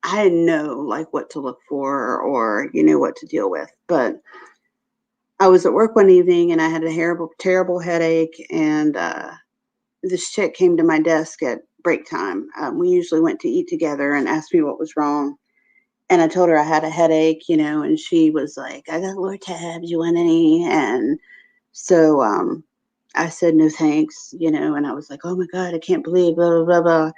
I didn't know like what to look for or, what to deal with. But I was at work one evening and I had a terrible headache. And this chick came to my desk at break time. We usually went to eat together and asked me what was wrong. And I told her I had a headache, and she was like, I got Lortabs, you want any? And so I said, no, thanks, and I was like, oh my God, I can't believe blah, blah, blah,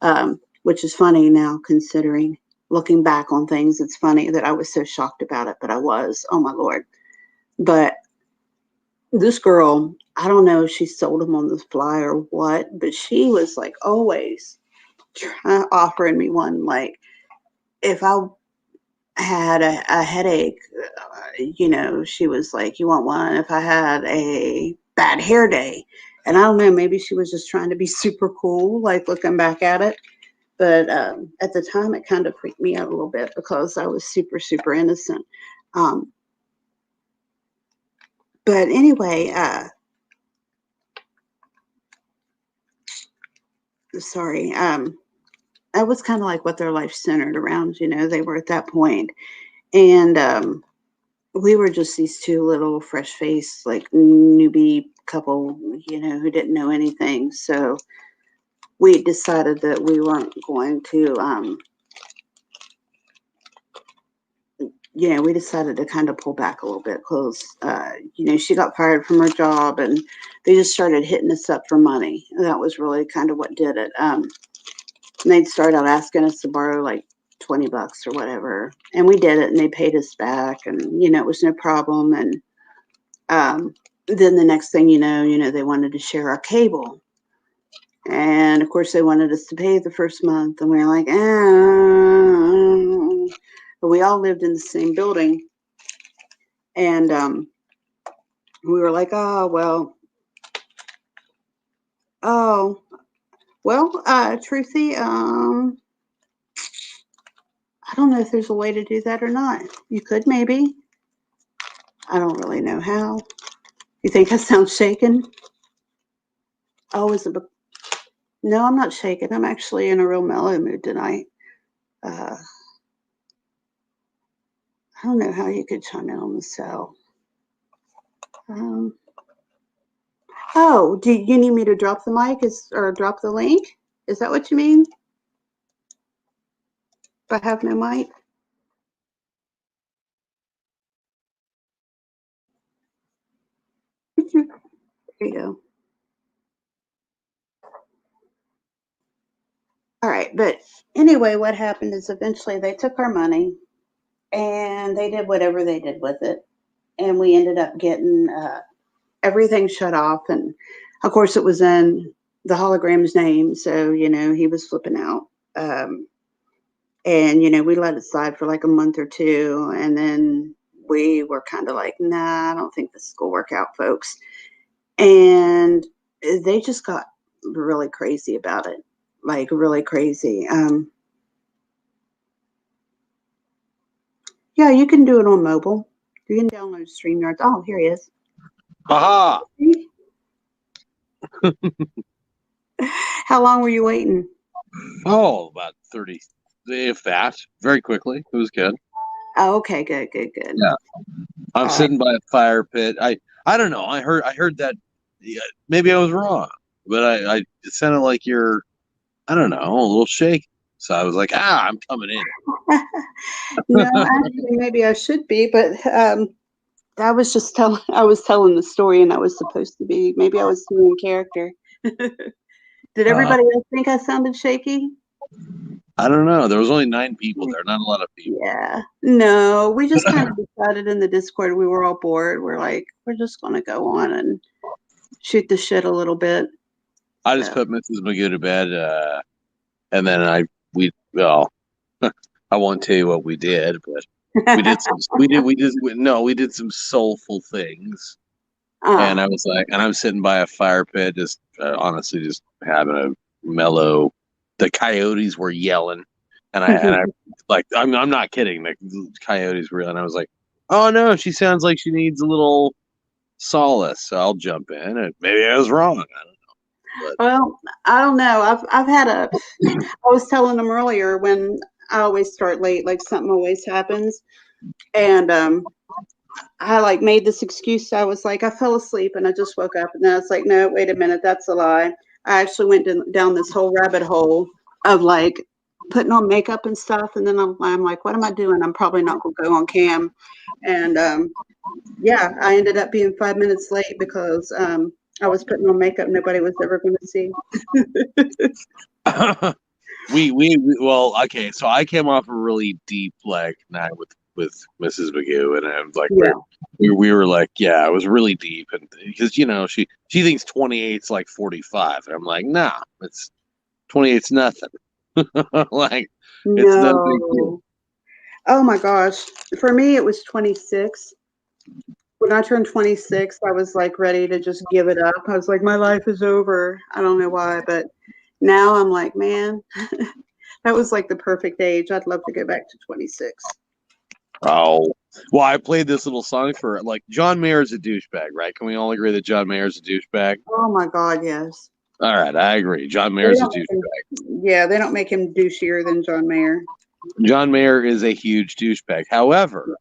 blah. Which is funny now, considering looking back on things. It's funny that I was so shocked about it, but I was, oh my Lord. But this girl, I don't know if she sold them on the fly or what, but she was like always offering me one. Like if I had a headache, she was like, you want one? If I had a bad hair day. And I don't know, maybe she was just trying to be super cool, like looking back at it. But at the time, it kind of freaked me out a little bit because I was super, super innocent. Um, but anyway, sorry. That was kind of like what their life centered around, they were at that point. And we were just these two little fresh faced, like newbie couple, who didn't know anything. So we decided that we weren't going to, we decided to kind of pull back a little bit because, she got fired from her job and they just started hitting us up for money. And that was really kind of what did it. They'd start out asking us to borrow like $20 or whatever. And we did it and they paid us back and, it was no problem. And then the next thing you know, they wanted to share our cable. And of course, they wanted us to pay the first month. And we were like, but we all lived in the same building. And we were like, Truthy, I don't know if there's a way to do that or not. You could maybe. I don't really know how. You think I sound shaken? Oh, is it? No, I'm not shaken. I'm actually in a real mellow mood tonight. I don't know how you could chime in on the cell. Do you need me to drop the mic or drop the link? Is that what you mean? If I have no mic? There you go. All right, but anyway, what happened is eventually they took our money and they did whatever they did with it. And we ended up getting everything shut off. And of course, it was in the hologram's name. So, he was flipping out. And, we let it slide for like a month or two. And then we were kind of like, nah, I don't think this will work out, folks. And they just got really crazy about it, like really crazy. Yeah, you can do it on mobile. You can download StreamYard. Oh, here he is. Aha! How long were you waiting? Oh, about 30, if that. Very quickly. It was good. Oh, okay, good. Yeah, I'm sitting by a fire pit. I don't know. I heard that. Yeah, maybe I was wrong, but it sounded like you're, I don't know, a little shaky. So I was like, I'm coming in. No, actually, maybe I should be, but I was just telling the story, and I was supposed to be. Maybe I was doing character. Did everybody else think I sounded shaky? I don't know. There was only 9 people there, not a lot of people. Yeah. No, we just kind of decided in the Discord, we were all bored. We're like, we're just going to go on and shoot the shit a little bit. I just put Mrs. Magoo to bed, and then I won't tell you what we did, but we did some soulful things. And I was like, and I'm sitting by a fire pit, just honestly, just having a mellow. The coyotes were yelling, and I like, I'm not kidding. The coyotes were, and I was like, oh no, she sounds like she needs a little solace. So I'll jump in, and maybe I was wrong. I don't know. But. Well, I don't know. I was telling them earlier when I always start late, like something always happens, and I like made this excuse. I was like, I fell asleep and I just woke up, and then I was like, no, wait a minute, that's a lie. I actually went down this whole rabbit hole of like putting on makeup and stuff, and then I'm like, what am I doing? I'm probably not going to go on cam, and yeah, I ended up being 5 minutes late because I was putting on makeup nobody was ever going to see. Well, okay, so I came off a really deep night with Mrs. Magoo, and I was like, we were like, yeah, it was really deep, and because she thinks 28's like 45, and I'm like, nah, it's 28's nothing. Like, it's nothing. Oh my gosh, for me it was 26. When I turned 26, I was like ready to just give it up. I was like, my life is over. I don't know why, but now I'm like, man, that was like the perfect age. I'd love to go back to 26. Oh, well, I played this little song for like John Mayer's a douchebag, right? Can we all agree that John Mayer's a douchebag? Oh my God, yes. All right, I agree. John Mayer's a douchebag. Yeah, they don't make him douchier than John Mayer. John Mayer is a huge douchebag. However,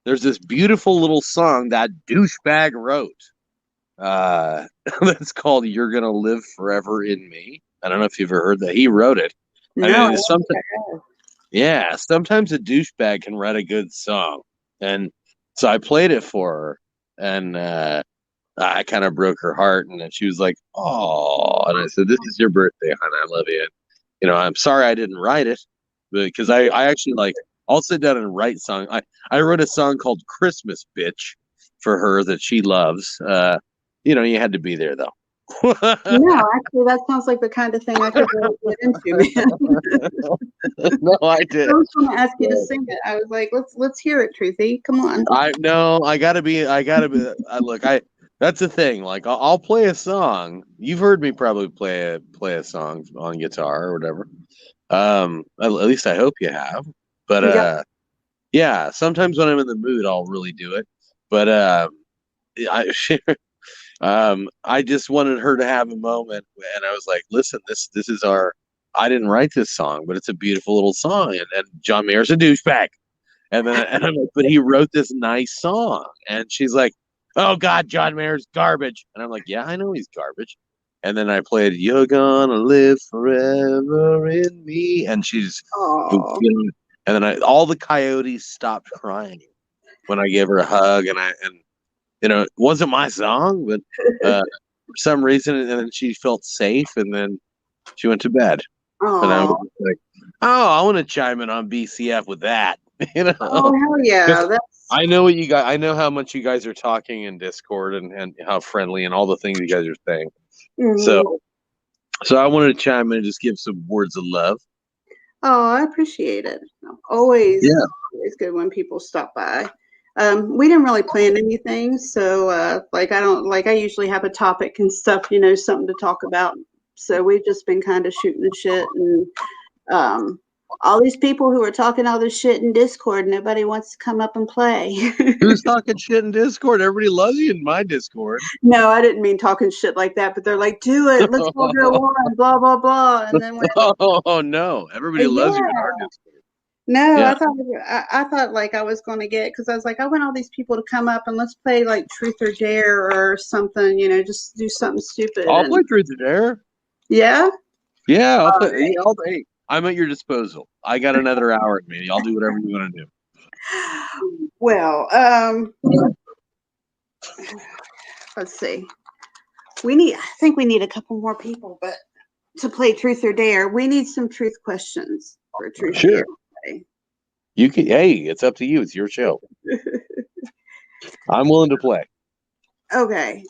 there's this beautiful little song that douchebag wrote. That's called "You're Gonna Live Forever in Me." I don't know if you've ever heard that. He wrote it. No, sometimes a douchebag can write a good song, and so I played it for her, and I kind of broke her heart, and then she was like, "Oh," and I said, "This is your birthday, hon. I love you. And, I'm sorry I didn't write it, because I actually like I'll sit down and write song. I wrote a song called "Christmas Bitch" for her that she loves. You had to be there though. No, actually, that sounds like the kind of thing I could really get into, man. No, I did. I was going to ask you to sing it. I was like, let's hear it, Truthy. Come on. I gotta be. Look, that's the thing. Like, I'll play a song. You've heard me probably play a song on guitar or whatever. At least I hope you have. But yeah. Sometimes when I'm in the mood, I'll really do it. But I just wanted her to have a moment, and I was like, listen, this is I didn't write this song, but it's a beautiful little song, and John Mayer's a douchebag. And I'm like, but he wrote this nice song. And she's like, oh God, John Mayer's garbage. And I'm like, yeah, I know he's garbage. And then I played You're Gonna Live Forever in Me. And she's, and then all the coyotes stopped crying when I gave her a hug, and it wasn't my song, but for some reason, and then she felt safe, and then she went to bed. And I was like, oh, I want to chime in on BCF with that. Oh hell yeah! I know what you guys. I know how much you guys are talking in Discord, and how friendly and all the things you guys are saying. Mm-hmm. So I wanted to chime in and just give some words of love. Oh, I appreciate it. Always good when people stop by. We didn't really plan anything, so I usually have a topic and stuff, something to talk about. So we've just been kind of shooting the shit, and all these people who are talking all this shit in Discord, nobody wants to come up and play. Who's talking shit in Discord? Everybody loves you in my Discord. No, I didn't mean talking shit like that, but they're like, do it, let's all go on, blah blah blah, and then oh no, everybody loves you in our Discord. No, yeah. I thought like I was going to get, because I was like, I want all these people to come up and let's play like Truth or Dare or something, just do something stupid. I'll play Truth or Dare. Yeah? Yeah, I'm at your disposal. I got another hour in me. I'll do whatever you want to do. Well, let's see. I think we need a couple more people, but to play Truth or Dare, we need some truth questions. for Truthy. Sure. You can. Hey, it's up to you. It's your show. I'm willing to play. Okay.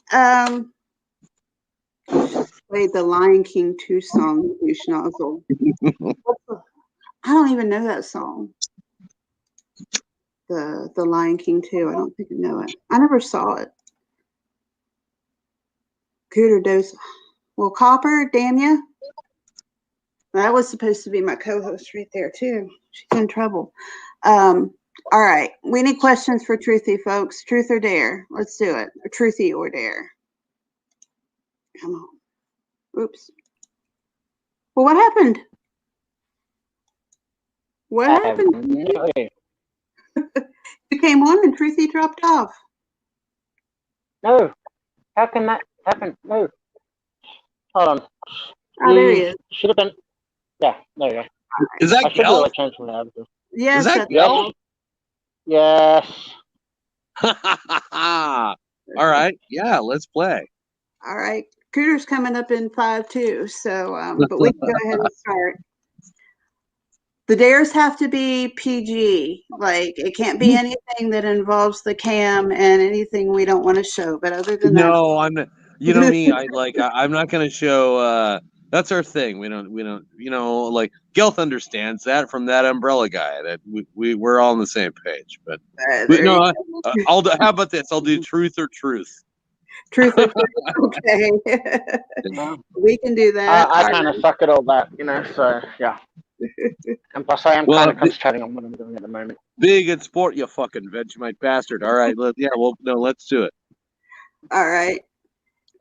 Played the Lion King 2 song, You Schnozzle. I don't even know that song. The Lion King 2. I don't think I know it. I never saw it. Cooter dose. Well, Copper, damn ya. That was supposed to be my co-host right there too. She's in trouble. All right. We need questions for Truthy, folks. Truth or dare? Let's do it. Or Truthy or dare. Come on. Oops. Well, what happened? What happened? You came on and Truthy dropped off. No. How can that happen? No. Hold on. Oh, there he is. Should have been. Yeah, there you go. Is that Gelf? Yes. Is that Gelf? Yes. All right. Yeah, let's play. All right. Cooter's coming up in 5 too. So, but we can go ahead and start. The dares have to be PG. Like, it can't be anything that involves the cam and anything we don't want to show. But other than that, No, I'm not. You know me. I'm not going to show. That's our thing. We don't. You know, like Gelth understands that from that umbrella guy. That we're all on the same page. But no, I'll. How about this? I'll do truth or truth. Truth or truth. Okay. We can do that. I kind of suck at all that, so yeah. And plus, I am kind of concentrating on what I'm doing at the moment. Big in sport, you fucking Vegemite bastard. All right, let's do it. All right,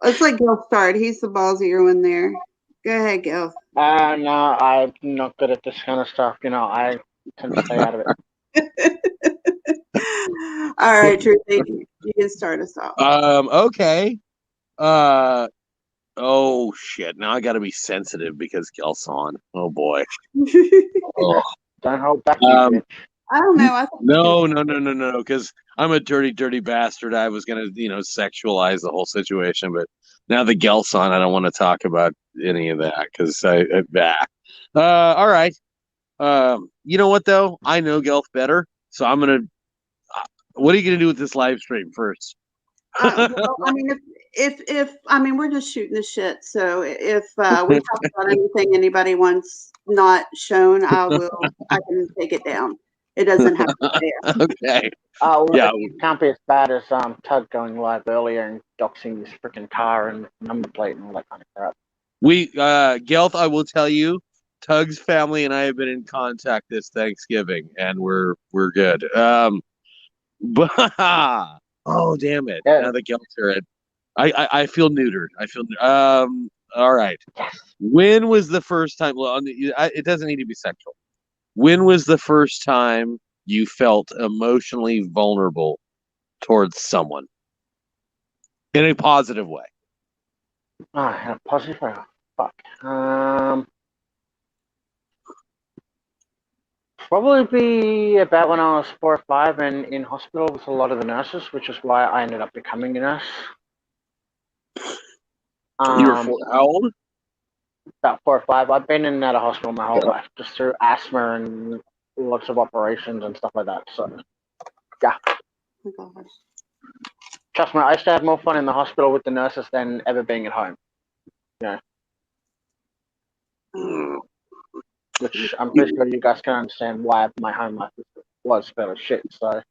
let's let Gil start. He's the ballsier one there. Go ahead, Gil. No, I'm not good at this kind of stuff. I tend to stay out of it. All right, Truthy, you can start us off. Okay. Oh shit! Now I got to be sensitive because Gel's on. Oh boy. Oh. Don't hold back. I don't know. No. Because I'm a dirty bastard. I was gonna, sexualize the whole situation, but now the Gel's on. I don't want to talk about any of that because all right. You know what though? I know Gelf better, so I'm gonna. What are you gonna do with this live stream first? Well, I mean, if we're just shooting the shit. So if we talk about anything anybody wants not shown, I can take it down. It doesn't have to be there. Okay. Yeah. It can't be as bad as Tug going live earlier and doxing his freaking car and number plate and all that kind of crap. Gelf, I will tell you, Tug's family and I have been in contact this Thanksgiving, and we're good. But oh damn it! Yeah. Now the Gelf's are it. I feel neutered. All right. When was the first time? Well, it doesn't need to be sexual. When was the first time you felt emotionally vulnerable towards someone in a positive way? In a positive way? Fuck. Probably be about when I was 4 or 5 and in hospital with a lot of the nurses, which is why I ended up becoming a nurse. You were how old? About 4 or 5. I've been in and out of hospital my whole life, just through asthma and lots of operations and stuff like that. So, yeah. Oh, gosh. Trust me, I used to have more fun in the hospital with the nurses than ever being at home. Yeah. Which I'm pretty sure you guys can understand why my home life was fairly shit. So.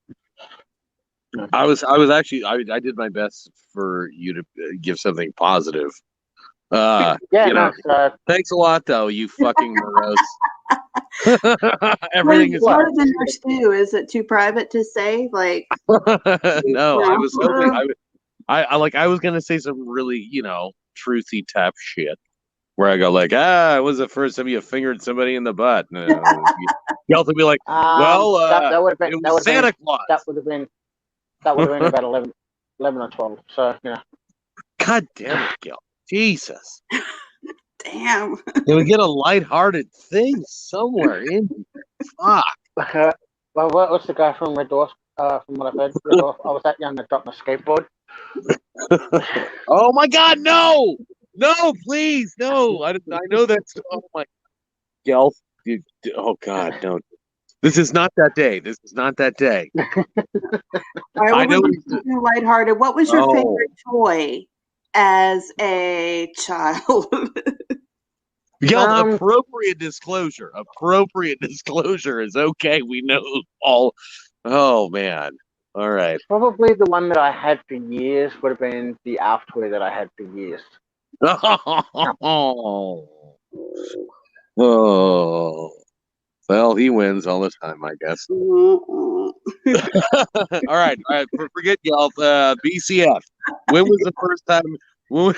Yeah. I was actually I did my best for you to give something positive. Thanks a lot, though. You fucking morose. Everything is. What does the nurse do? Is it too private to say? Like, no, I was hoping. I was gonna say some really, truthy type shit, where I go like, it was the first time you fingered somebody in the butt. You also be like, well, that would have been Santa Claus. That would have been about 11 or 12. So yeah. God damn it, Gil. Jesus. Damn. Can we get a lighthearted thing somewhere in? Fuck. Well, what's the guy from Red Dwarf? From what I've heard, Red Dwarf, I was that young to drop my skateboard. Oh my God, no! No, please, no! I know that's. Oh my. Gelf. Oh God, don't. This is not that day. This is not that day. All right, I well, know. we're just keeping it lighthearted. What was your Oh, favorite toy as a child? Yelled Um, appropriate disclosure. Appropriate disclosure is okay. We know all. Oh man. All right. Probably the one that I had for years would have been the Alf toy that I had for years. Oh. Oh. Well, he wins all the time, I guess. All right. Forget y'all. BCF. When was the first time? When,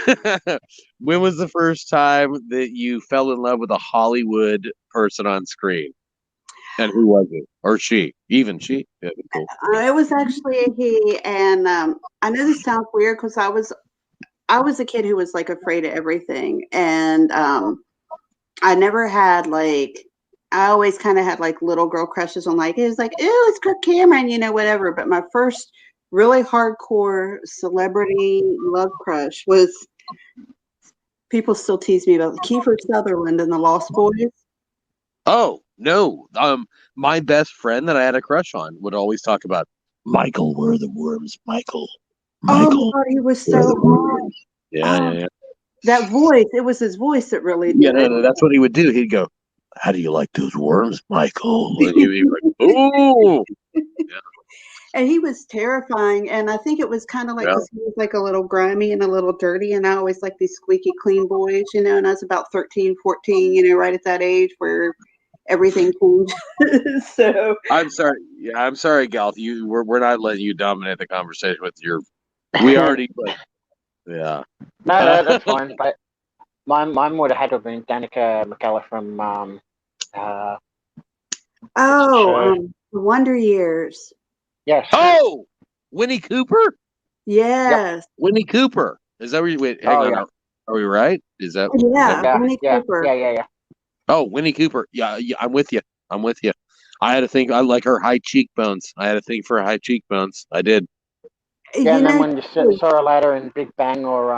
when was the first time that you fell in love with a Hollywood person on screen? And who was it? Or she? Even she? Yeah, cool. It was actually a he, and I know this sounds weird because I was a kid who was like afraid of everything, and I never had like I always kind of had like little girl crushes on like it was like oh it's Kirk Cameron, you know, whatever. But my first really hardcore celebrity love crush was people still tease me about Kiefer Sutherland and the Lost Boys. Oh, no. My best friend that I had a crush on would always talk about Michael, where are the worms? Michael. Oh my Michael, God, he was where are so the hot. worms? Yeah, Oh, yeah, yeah. that voice, it was his voice that really Yeah, did no, it. no, that's what he would do. He'd go, how do you like those worms, Michael? And he'd be like, ooh. Yeah, And he was terrifying. And I think it was kind of like yeah. because he was like a little grimy and a little dirty. And I always like these squeaky clean boys, you know. And I was about 13, 14, you know, right at that age where everything changed. So, I'm sorry. Yeah, I'm sorry, Gal. We're not letting you dominate the conversation with your. We already, but yeah. No, that's fine. But mine would have had to have been Danica McKellar from uh, what's the show? The Wonder Years. Yes. Oh, Winnie Cooper. Yep. Yes. Winnie Cooper. Is that where you wait? Hang Oh on. yeah. Are we right? Is that Yeah. what? Yeah. Winnie Yeah. Cooper. Yeah. Yeah. Yeah. Oh, Winnie Cooper. Yeah, yeah, I'm with you. I'm with you. I had to think. I like her high cheekbones. I had to think for high cheekbones. I did. Yeah. You And then know, when you saw her later in Big Bang or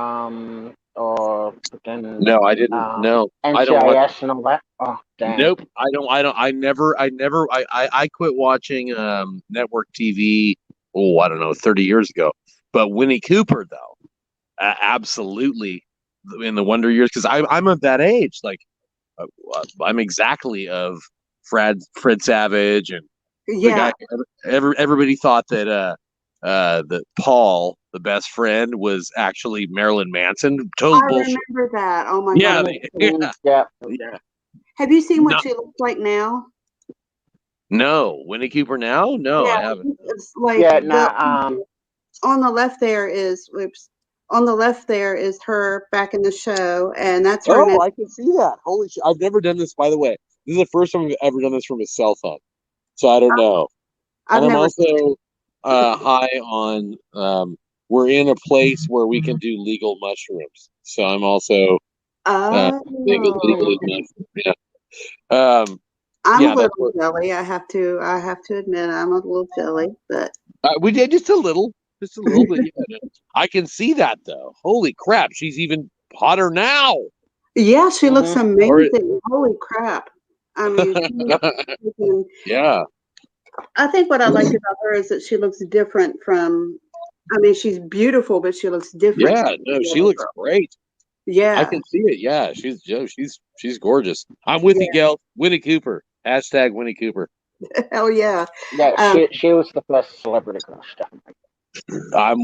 then No, I didn't. No, I don't watch. NCIS and all that. Oh damn. Nope. I don't. I don't. I never. I never. I quit watching network TV. Oh, I don't know, 30 years ago. But Winnie Cooper, though, absolutely in the Wonder Years, because I'm of that age. Like uh, I'm exactly of Fred Savage and the yeah. guy. Everybody thought that Paul, the best friend, was actually Marilyn Manson. I Total bullshit. remember that. Oh my God. Yeah, That's Yeah. yeah. Have you seen what No, she looks like now? no, Winnie Cooper now? No, Yeah, I haven't. it's like Yeah. the Nah. on the left there is oops. On the left there is her back in the show, and that's her Oh, now. I can see that. Holy shit! I've never done this, by the way. This is the first time I've ever done this from a cell phone, so I don't know. I've And I'm never. also high on. We're in a place where we can do legal mushrooms, so I'm also legally Oh, mushrooms. Yeah. Um, I'm a yeah, that's little what jelly. I have to. I have to admit, I'm a little jelly, but we did just a little bit. Yeah, no. I can see that though. Holy crap, she's even hotter now. yeah, she looks Mm-hmm. Or amazing. Holy crap! I mean, yeah, I think what I liked about her is that she looks different from. I mean, she's beautiful, but she looks different. yeah. No, she looks great. I Yeah, can see it. Yeah, she's gorgeous. I'm with you, yeah, Gail. Winnie Cooper. Hashtag Winnie Cooper. hell yeah. Yeah. Um, She was the first celebrity crush. Definitely.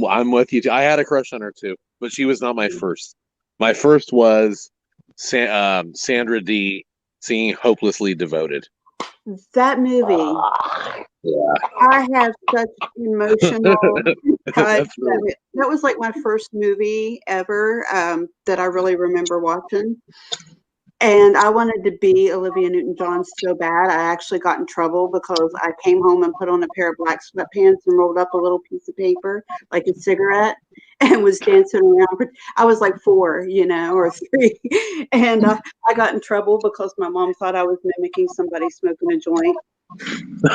I'm with you too. I had a crush on her too, but she was not my first. My first was Sandra D singing "Hopelessly Devoted." that movie, Yeah, I have such emotional. that's really. That was like my first movie ever that I really remember watching. And I wanted to be Olivia Newton-John so bad. I actually got in trouble because I came home and put on a pair of black sweatpants and rolled up a little piece of paper like a cigarette and was dancing around. I was like 4, you know, or 3. And I got in trouble because my mom thought I was mimicking somebody smoking a joint.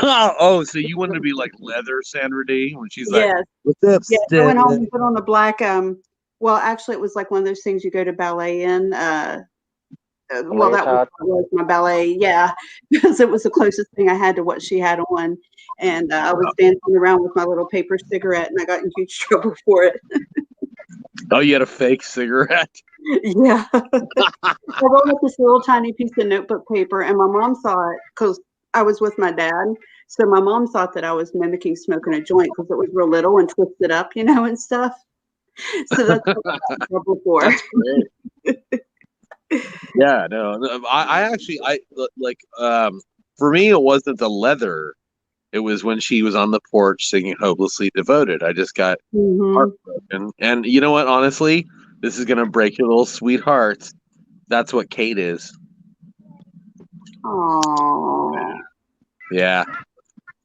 Oh, so you wanted to be like Leather Sandra D when she's like, Yes. "What's up, Yeah, I Steph?" went home and put on a black well, actually it was like one of those things you go to ballet in Well, that was my ballet, yeah, because it was the closest thing I had to what she had on. And I was dancing around with my little paper cigarette, and I got in huge trouble for it. Oh, you had a fake cigarette? Yeah. I rolled up this little tiny piece of notebook paper, and my mom saw it because I was with my dad. So my mom thought that I was mimicking smoking a joint because it was real little and twisted up, and stuff. So that's what I got in trouble for. That's great. Yeah, no, I actually, for me, it wasn't the leather. It was when she was on the porch singing "Hopelessly Devoted." I just got heartbroken. And you know what? Honestly, this is gonna break your little sweethearts. That's what Kate is. Aww. Yeah,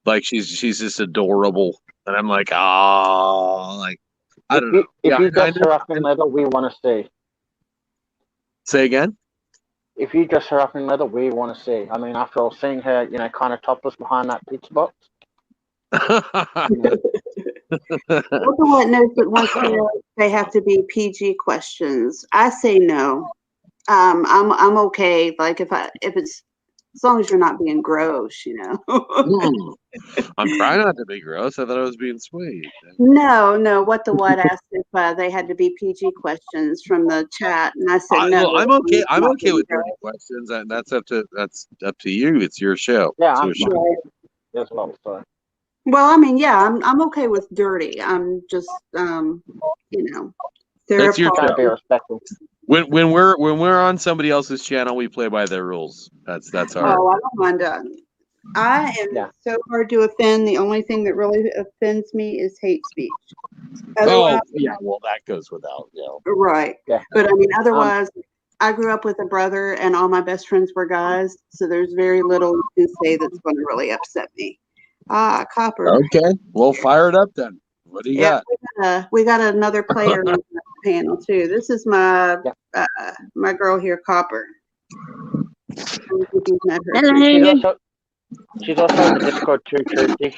like she's just adorable, and I'm like, oh, like I don't know. If you dress her up in leather, we want to see. Say again. If you dress her up in leather, we want to see. I mean, after all, seeing her, kind of topless behind that pizza box. Everyone knows that once they have to be PG questions. I say no. I'm okay. Like if it's as long as you're not being gross, I'm trying not to be gross. I thought I was being sweet. No. What the what asked if they had to be PG questions from the chat, and I said no. Well, I'm okay. I'm okay with dirty questions. That's up to you. It's your show. Yeah, I'm sure. That's what I'm saying. Well, I mean, yeah, I'm okay with dirty. I'm just, That's your trying to be respectful. When we're on somebody else's channel, we play by their rules. That's our. Oh, I don't mind. I am so hard to offend. The only thing that really offends me is hate speech. Otherwise, well, that goes without, Right. Yeah. But I mean, otherwise, I grew up with a brother, and all my best friends were guys, so there's very little you can say that's going to really upset me. Copper. Okay, well, fire it up then. What do you got? We got another player on the panel too. This is my my girl here, Copper. Hello. She's also in the Discord too, Truthy.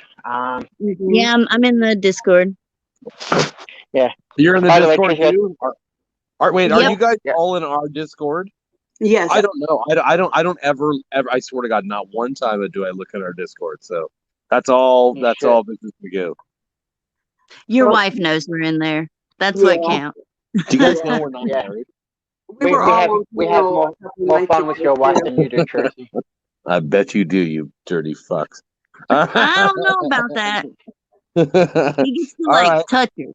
Yeah, I'm in the Discord. Yeah, you're in the Discord too. Wait, are you guys all in our Discord? Yes. I don't know. I don't ever. I swear to God, not one time do I look at our Discord. So that's all. That's all business to go. Your wife knows we're in there. That's what counts. Do you guys know we're not married? We have more fun with your wife than you do, Truthy. I bet you do, you dirty fucks. I don't know about that. You gets to touch her.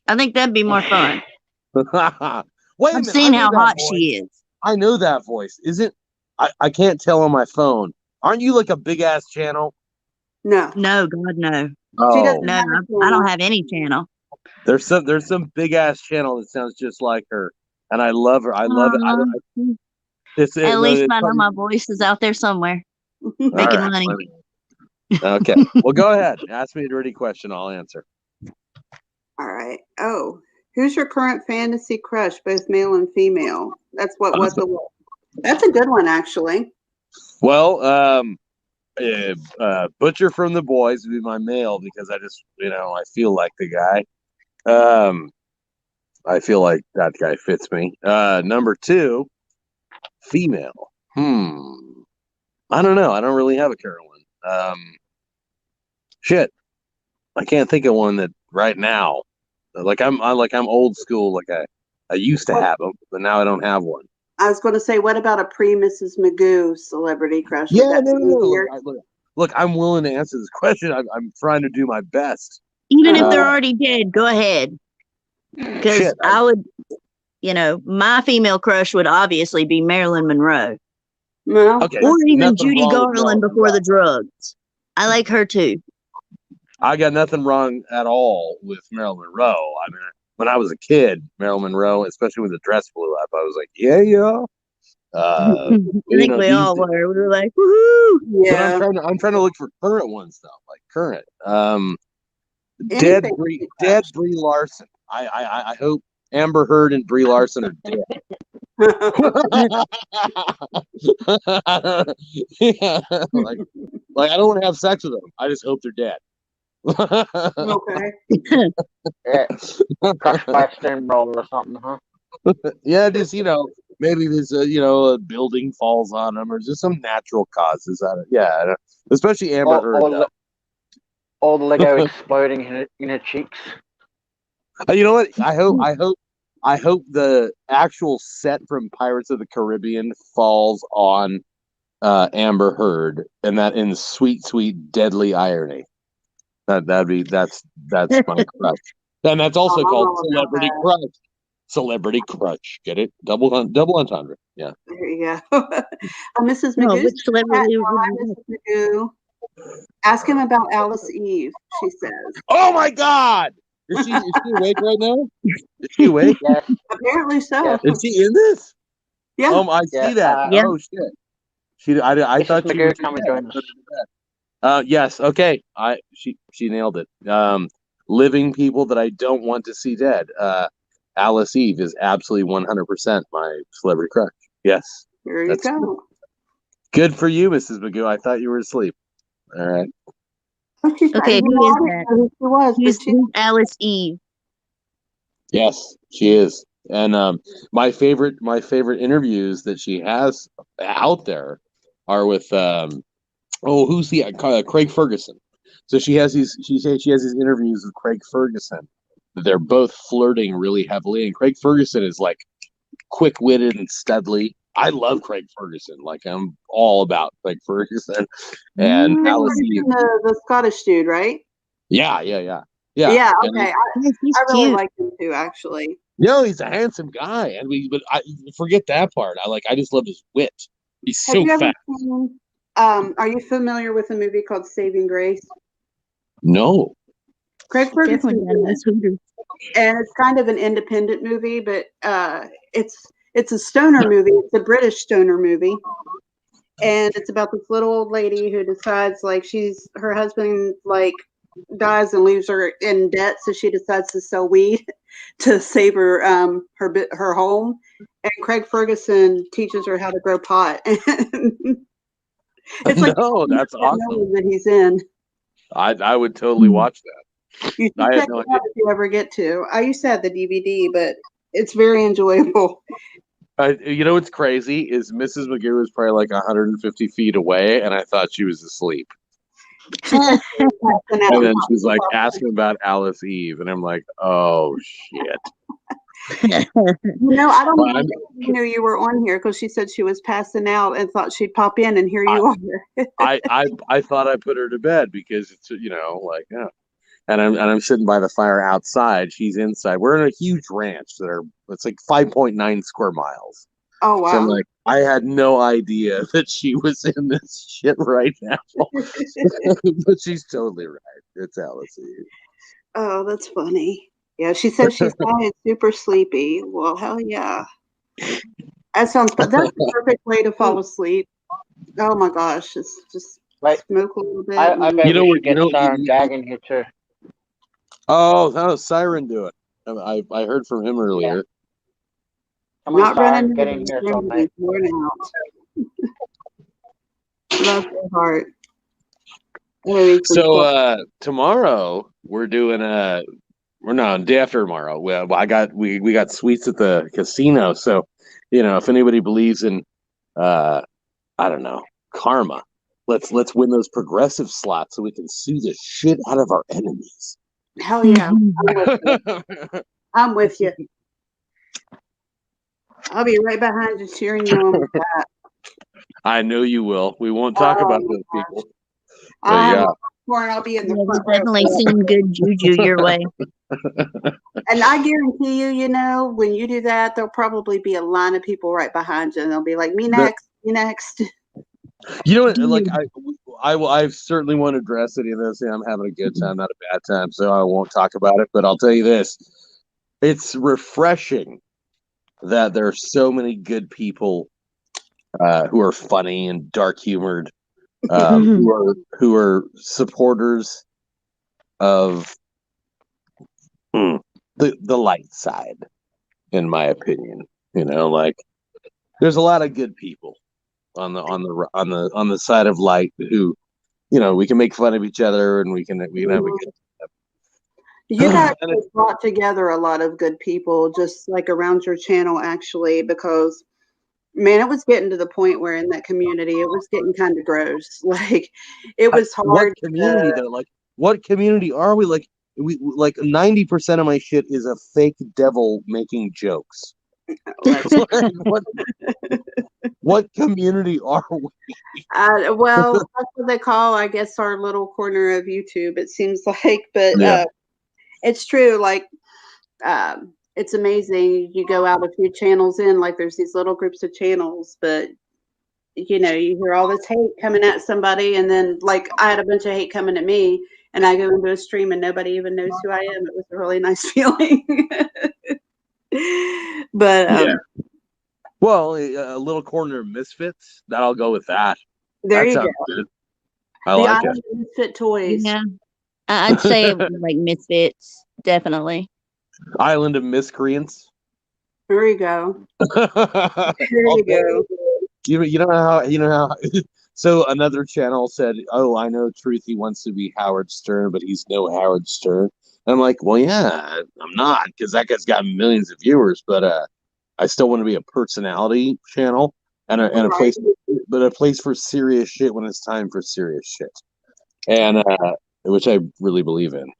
I think that'd be more fun. Wait, I've seen how hot she is. I know that voice. I can't tell on my phone. Aren't you like a big ass channel? No. No, God, no. Oh. No, I don't have any channel. There's some big ass channel that sounds just like her, and I love her. I love it. At least I know my voice is out there somewhere making money. Okay, well, go ahead. Ask me a dirty question. I'll answer. All right. Oh, who's your current fantasy crush, both male and female? That's that's a good one, actually. Well, Butcher from the Boys would be my male because I just, I feel like the guy. I feel like that guy fits me. Number 2, female. I don't know. I don't really have a current one. Shit. I can't think of one that right now. I'm old school. Like I used to have them, but now I don't have one. I was going to say, what about a pre-Mrs. Magoo celebrity crush? Yeah, no. Look, I'm willing to answer this question. I'm trying to do my best. Even if they're already dead, go ahead. Because I would, my female crush would obviously be Marilyn Monroe. No. Okay, or even Judy Garland before the drugs. I like her too. I got nothing wrong at all with Marilyn Monroe. I mean, when I was a kid, Marilyn Monroe, especially when the dress blew up, I was like, yeah. I think we all were. We were like, woohoo! Yeah. But I'm trying to look for current ones though, like current. Dead Brie Larson. I hope Amber Heard and Brie Larson are dead. Yeah, like I don't want to have sex with them. I just hope they're dead. Okay. Crush by steamroller or something, huh? Yeah, just maybe there's a building falls on them, or just some natural causes. Yeah, especially Amber Heard. All the Lego exploding in her cheeks. You know what? I hope the actual set from Pirates of the Caribbean falls on Amber Heard, and that in sweet, sweet, deadly irony. That's my crush, and that's also called Celebrity Crush. Celebrity Crush. Get it? Double entendre. Yeah. There you go. Mrs. Magoo. Which celebrity? Mrs. Magoo. Ask him about Alice Eve, she says. Oh my God! Is she awake right now? Is she awake? Yes. Apparently so. Yes. Is she in this? Yeah. I see that. Yeah. Oh shit. I thought she was coming join us. Yes. Okay. She nailed it. Living people that I don't want to see dead. Alice Eve is absolutely 100% my celebrity crush. Yes. There you go. Good for you, Mrs. Magoo. I thought you were asleep. All right. Okay, who is that? Who's Alice Eve? Yes, she is. And my favorite interviews that she has out there are with who's the Craig Ferguson. So she has these interviews with Craig Ferguson. They're both flirting really heavily, and Craig Ferguson is like quick-witted and studly. I love Craig Ferguson. Like, I'm all about Craig Ferguson. And Alice Eve, the Scottish dude, right? Yeah. Yeah. Okay. I really cute. like him too, actually. No, he's a handsome guy, but I forget that part. I just love his wit. He's so fast. Are you familiar with a movie called Saving Grace? No. Craig Ferguson, and it's kind of an independent movie, but it's a stoner movie. It's a British stoner movie, and it's about this little old lady who decides her husband dies and leaves her in debt, so she decides to sell weed to save her her home. And Craig Ferguson teaches her how to grow pot. It's that's awesome that he's in. I would totally watch that. You should check it out if you ever get to. I used to have the DVD, but it's very enjoyable. You know what's crazy is Mrs. Magoo was probably like 150 feet away, and I thought she was asleep. And then she's like asking about Alice Eve, and I'm like, oh shit. I don't think she knew you were on here because she said she was passing out and thought she'd pop in, and here you are. I thought I put her to bed because it's and I'm sitting by the fire outside. She's inside. We're in a huge ranch it's like 5.9 square miles. Oh wow! So I'm like, I had no idea that she was in this shit right now. But she's totally right. It's Alice Eve. Oh, that's funny. Yeah, she said she's super sleepy. Well, hell yeah. That's the perfect way to fall asleep. Oh my gosh, it's just smoke a little bit. I bet we should get Siren Jag in here too. Oh, how's Siren doing? I heard from him earlier. Yeah. Come on, Siren, get in here someday. Love your heart. So tomorrow we're doing day after tomorrow. Well, we got suites at the casino. So, if anybody believes in I don't know, karma, let's win those progressive slots so we can sue the shit out of our enemies. Hell yeah. I'm with you. I'll be right behind you cheering you on with that. I know you will. We won't talk about those people. I'll be in the front. Definitely seen good juju your way. And I guarantee you, when you do that, there'll probably be a line of people right behind you, and they'll be like, "Me next, me next." You know what? Like I certainly won't address any of this. I'm having a good time, not a bad time, so I won't talk about it. But I'll tell you this: it's refreshing that there are so many good people who are funny and dark humored, who are supporters of the light side, in my opinion. There's a lot of good people on the side of light who, we can make fun of each other and we can have a good time. You guys brought together a lot of good people just like around your channel, actually, because Man, it was getting to the point where in that community, it was getting kind of gross. Like, it was What hard community though? Like, what community are we? Like, we like 90% of my shit is a fake devil making jokes. What community are we? well, that's what they call, I guess, our little corner of YouTube, it seems like. But Yeah. it's true. Like, it's amazing. You go out a few channels in, like there's these little groups of channels, but you hear all this hate coming at somebody, and then like I had a bunch of hate coming at me, and I go into a stream and nobody even knows who I am. It was a really nice feeling. But Yeah. Well, a little corner of misfits. That'll go with that. there That you sounds go. good. I like it. Misfit toys. Yeah, I'd say it was like Misfits, definitely. Island of Miscreants. There you go. There you go. You know how so another channel said, "Oh, I know Truthy wants to be Howard Stern, but he's no Howard Stern." And I'm like, "Well, yeah, I'm not, because that guy's got millions of viewers, but I still want to be a personality channel and a place, but a place for serious shit when it's time for serious shit, and which I really believe in."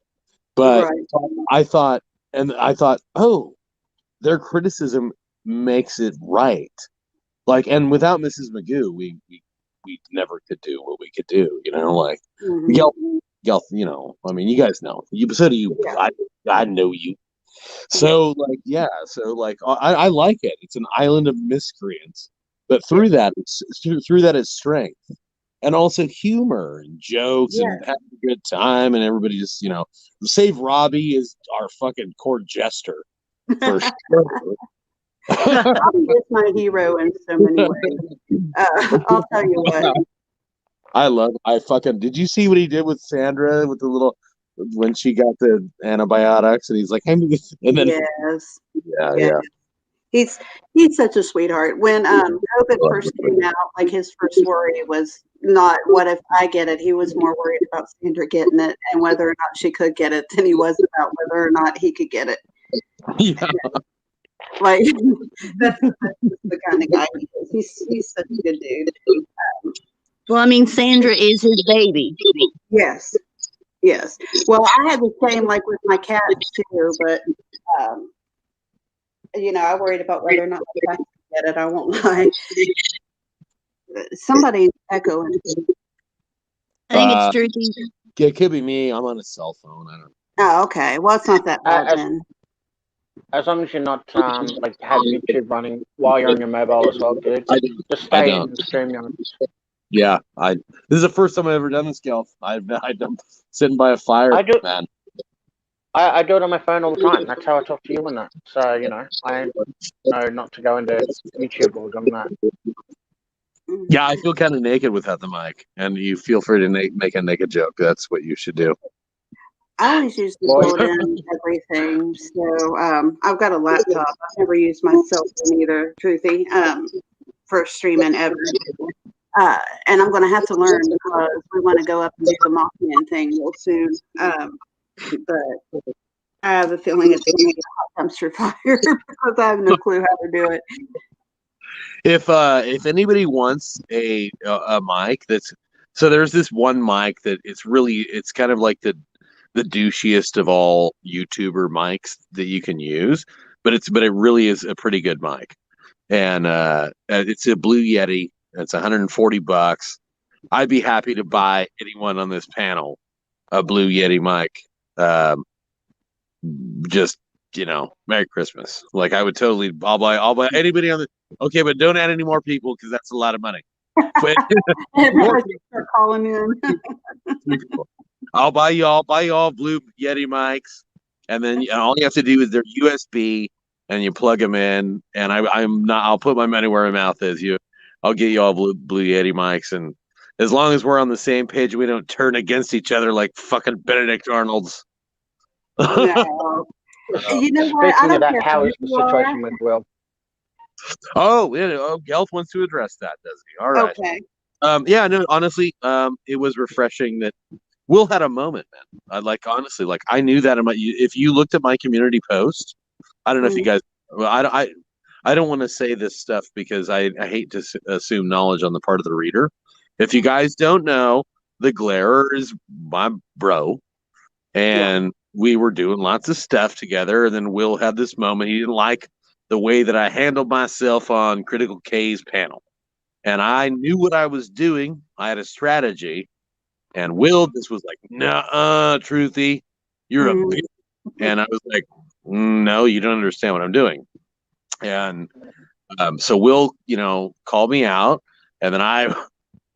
But I thought, oh, their criticism makes it right. Like, and without Mrs. Magoo, we never could do what we could do. Like Gelf, I mean, you guys know. So do you. Yeah. I know you. So like, yeah. So like, I like it. It's an island of miscreants, but through that is strength, and also humor and jokes and having a good time, and everybody just save Robbie is our fucking court jester for sure. Robbie is my hero in so many ways. I'll tell you what. Did you see what he did with Sandra with the little, when she got the antibiotics, and he's like, and then Yes. yeah. He's such a sweetheart. When COVID first came out, like his first worry was not what if I get it. He was more worried about Sandra getting it and whether or not she could get it than he was about whether or not he could get it. Yeah. Like that's the kind of guy he is. He's such a good dude. Well, I mean, Sandra is his baby. Yes. Well, I had the same like with my cats too, but I worried about whether or not I could get it. I won't lie. Somebody's echoing. I think it's Truthy. It could be me. I'm on a cell phone. I don't know. Oh, okay. Well, it's not that bad then. As long as you're not like have YouTube running while you're on your mobile as well, dude. Just stay in and stream on it. Yeah, this is the first time I've ever done this, Gelf. I've done sitting by a fire, man. I do it on my phone all the time. That's how I talk to you and that. So I know not to go into YouTube or on that. Yeah, I feel kind of naked without the mic, and you feel free to make a naked joke. That's what you should do. I always use the built in everything. So I've got a laptop. I've never used my cell phone either, Truthy, for streaming ever. And I'm going to have to learn because we want to go up and do the Mothman thing real soon. But I have a feeling it's going to be a hot dumpster fire because I have no clue how to do it. If anybody wants a mic so there's this one mic that it's kind of like the douchiest of all YouTuber mics that you can use, but it really is a pretty good mic, and it's a Blue Yeti. It's $140. I'd be happy to buy anyone on this panel a Blue Yeti mic. Just Merry Christmas. Like I would totally. I'll buy anybody on the. Okay, but don't add any more people because that's a lot of money. Start calling in. I'll buy you all Blue Yeti mics, and then all you have to do is they're USB, and you plug them in. And I'll put my money where my mouth is. I'll get you all Blue Yeti mics, and as long as we're on the same page, we don't turn against each other like fucking Benedict Arnold's. No. You know what? Speaking of that, how is the situation with Will? Gelf wants to address that, does he? All right. Okay. Yeah, no, honestly, it was refreshing that Will had a moment, man. Honestly, I knew that if you looked at my community post, I don't know if you guys, I don't want to say this stuff because I hate to assume knowledge on the part of the reader. If you guys don't know, the Glare is my bro, and we were doing lots of stuff together. And then Will had this moment. He didn't like the way that I handled myself on Critical K's panel. And I knew what I was doing. I had a strategy. And Will just was like, "Nah, Truthy, you're a bitch." And I was like, "No, you don't understand what I'm doing." And so Will, called me out. And then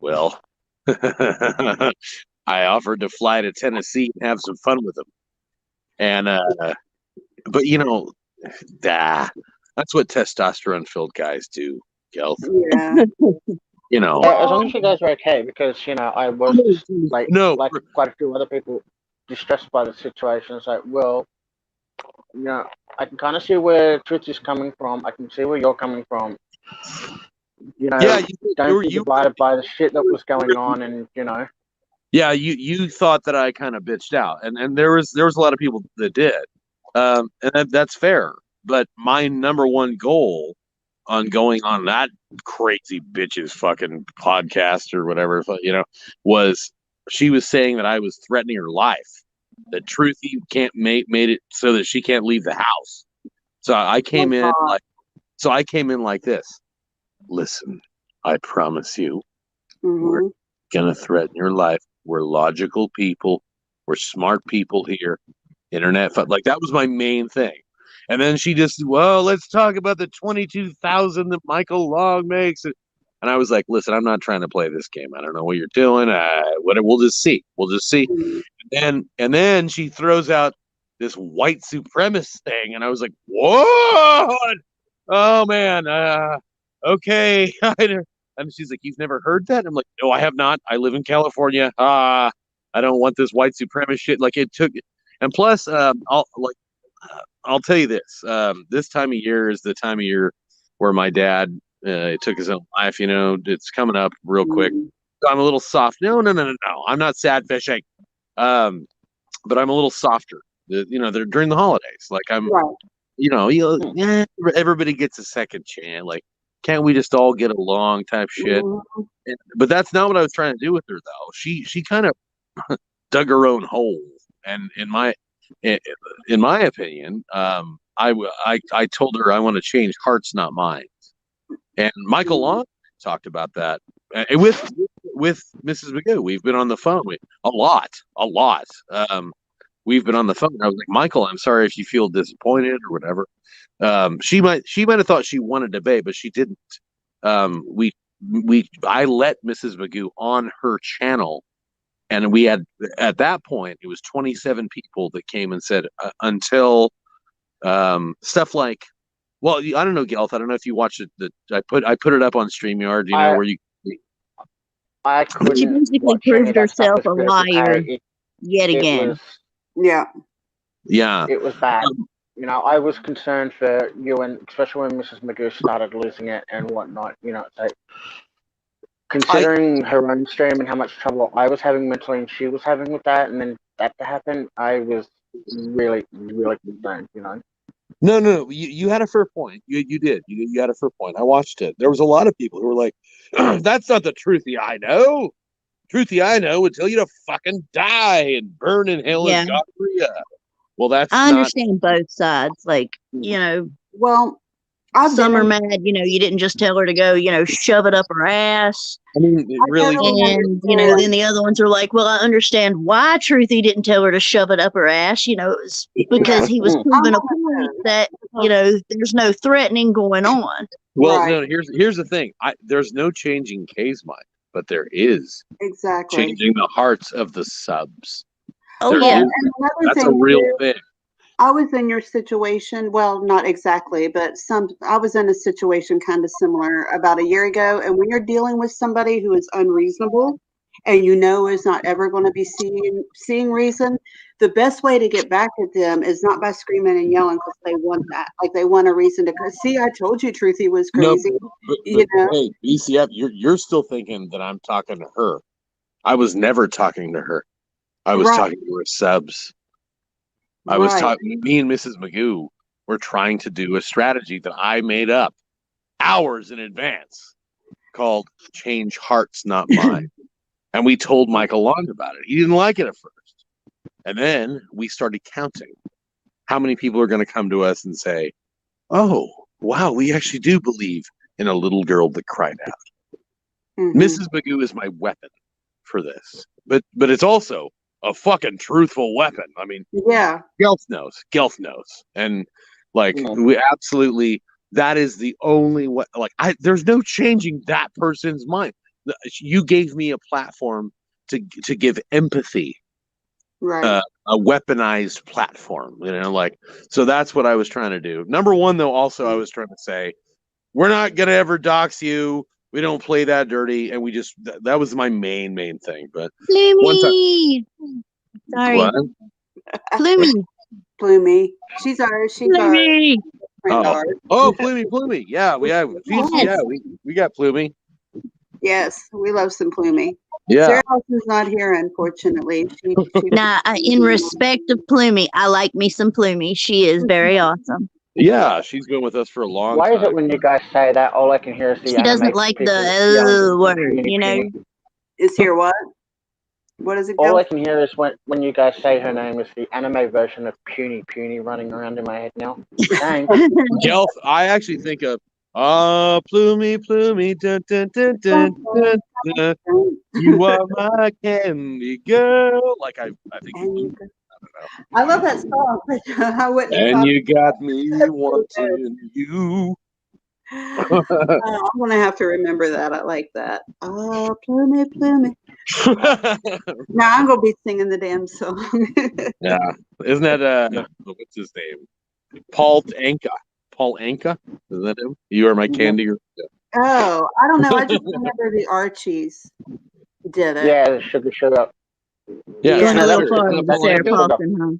well, I offered to fly to Tennessee and have some fun with him. And, but that's what testosterone-filled guys do, Gelth. Yeah. As long as you guys are okay, because I was just like quite a few other people distressed by the situation. It's like, well, I can kind of see where Truth is coming from. I can see where you're coming from. Don't be divided by the shit that was going on, and Yeah, you thought that I kind of bitched out, and there was a lot of people that did, and that's fair. But my number one goal on going on that crazy bitch's fucking podcast or whatever, was she was saying that I was threatening her life, that Truthy can't made it so that she can't leave the house. So I came in like this. Listen, I promise you, we're gonna threaten your life. We're logical people. We're smart people here. Internet, like that was my main thing. And then she just, let's talk about the 22,000 that Michael Long makes. And I was like, listen, I'm not trying to play this game. I don't know what you're doing. We'll just see. And then she throws out this white supremacist thing, and I was like, what? Oh man, okay. And she's like, you've never heard that? I'm like, no, I have not. I live in California. I don't want this white supremacist shit. Like it took, and plus, I'll tell you this. This time of year is the time of year where my dad took his own life. It's coming up real quick. I'm a little soft. No. I'm not sad fishing. But I'm a little softer. They're during the holidays. Like I'm, everybody gets a second chance. Like, can't we just all get along type shit? But that's not what I was trying to do with her, though. She kind of dug her own hole. And in my opinion, I told her I want to change hearts, not minds. And Michael Long talked about that with Mrs. Magoo. We've been on the phone a lot. We've been on the phone. I was like, Michael, I'm sorry if you feel disappointed or whatever. She might have thought she won a debate, but she didn't. I let Mrs. Magoo on her channel. And we had, at that point, it was 27 people that came and said, until stuff like, well, I don't know, Gelth. I don't know if you watched it. I put it up on StreamYard. Where you. She basically proved herself a liar yet again. Yeah. It was bad. I was concerned for you, and especially when Mrs. Magoo started losing it and whatnot. It's like, considering her own stream and how much trouble I was having mentally and she was having with that, and then that to happen, I was really, really concerned, No. You had a fair point. You did. You had a fair point. I watched it. There was a lot of people who were like, that's not the Truthy I know. Truthy I know would tell you to fucking die and burn in hell and gonorrhea. Well, I understand both sides. Like, well, some are mad, you didn't just tell her to go, shove it up her ass. I mean, really. And, then the other ones are like, well, I understand why Truthy didn't tell her to shove it up her ass. It was because he was proving a point that, there's no threatening going on. Well, no, here's the thing. There's no changing K's mind, but there is changing the hearts of the subs. Oh, yeah. That's a real thing. I was in your situation. Well, not exactly, but I was in a situation kind of similar about a year ago. And when you're dealing with somebody who is unreasonable and is not ever going to be seeing reason, the best way to get back at them is not by screaming and yelling because they want that. Like they want a reason to see. I told you Truthy was crazy. No, hey, BCF, you're still thinking that I'm talking to her. I was never talking to her. I was talking to her subs. I was talking. Me and Mrs. Magoo we're trying to do a strategy that I made up hours in advance called Change Hearts, Not Mine. And we told Michael Long about it. He didn't like it at first. And then we started counting how many people are going to come to us and say, oh, wow, we actually do believe in a little girl that cried out. Mrs. Magoo is my weapon for this. But it's also a fucking truthful weapon. I mean, yeah, Gelf knows. And like, we absolutely, that is the only way, like, there's no changing that person's mind. You gave me a platform to give empathy, right. a weaponized platform, like, so that's what I was trying to do. Number one, though, also I was trying to say, we're not going to ever dox you. We don't play that dirty. And we just, that was my main thing. But Plumie! Sorry. What? Plumie. She's ours. Plumie! Oh, Plumie. Yeah, we got Plumie. Yes, we love some Plumie. Yeah. Sarah Allison's not here, unfortunately. Nah, in respect of Plumie, I like me some Plumie. She is very awesome. Yeah, she's been with us for a long time. Why is it when you guys say that, all I can hear is the She doesn't like the word, you know? Is here what? What is it? All I can hear is when you guys say her name is the anime version of Puny running around in my head now. Dang. Gelf, I actually think of Plumie, dun, dun, dun, dun, dun, dun. You are my candy girl. Like I think. I don't know. I love that song, but I wouldn't. And you got me wanting you. I'm gonna have to remember that. I like that. Plumie. Now I'm gonna be singing the damn song. Yeah, isn't that what's his name? Paul Anka? Isn't that him? You are my candy girl. Oh, I don't know. I just remember the Archies did it. Yeah, the Sugar. Yeah, Sarah Paulson, huh?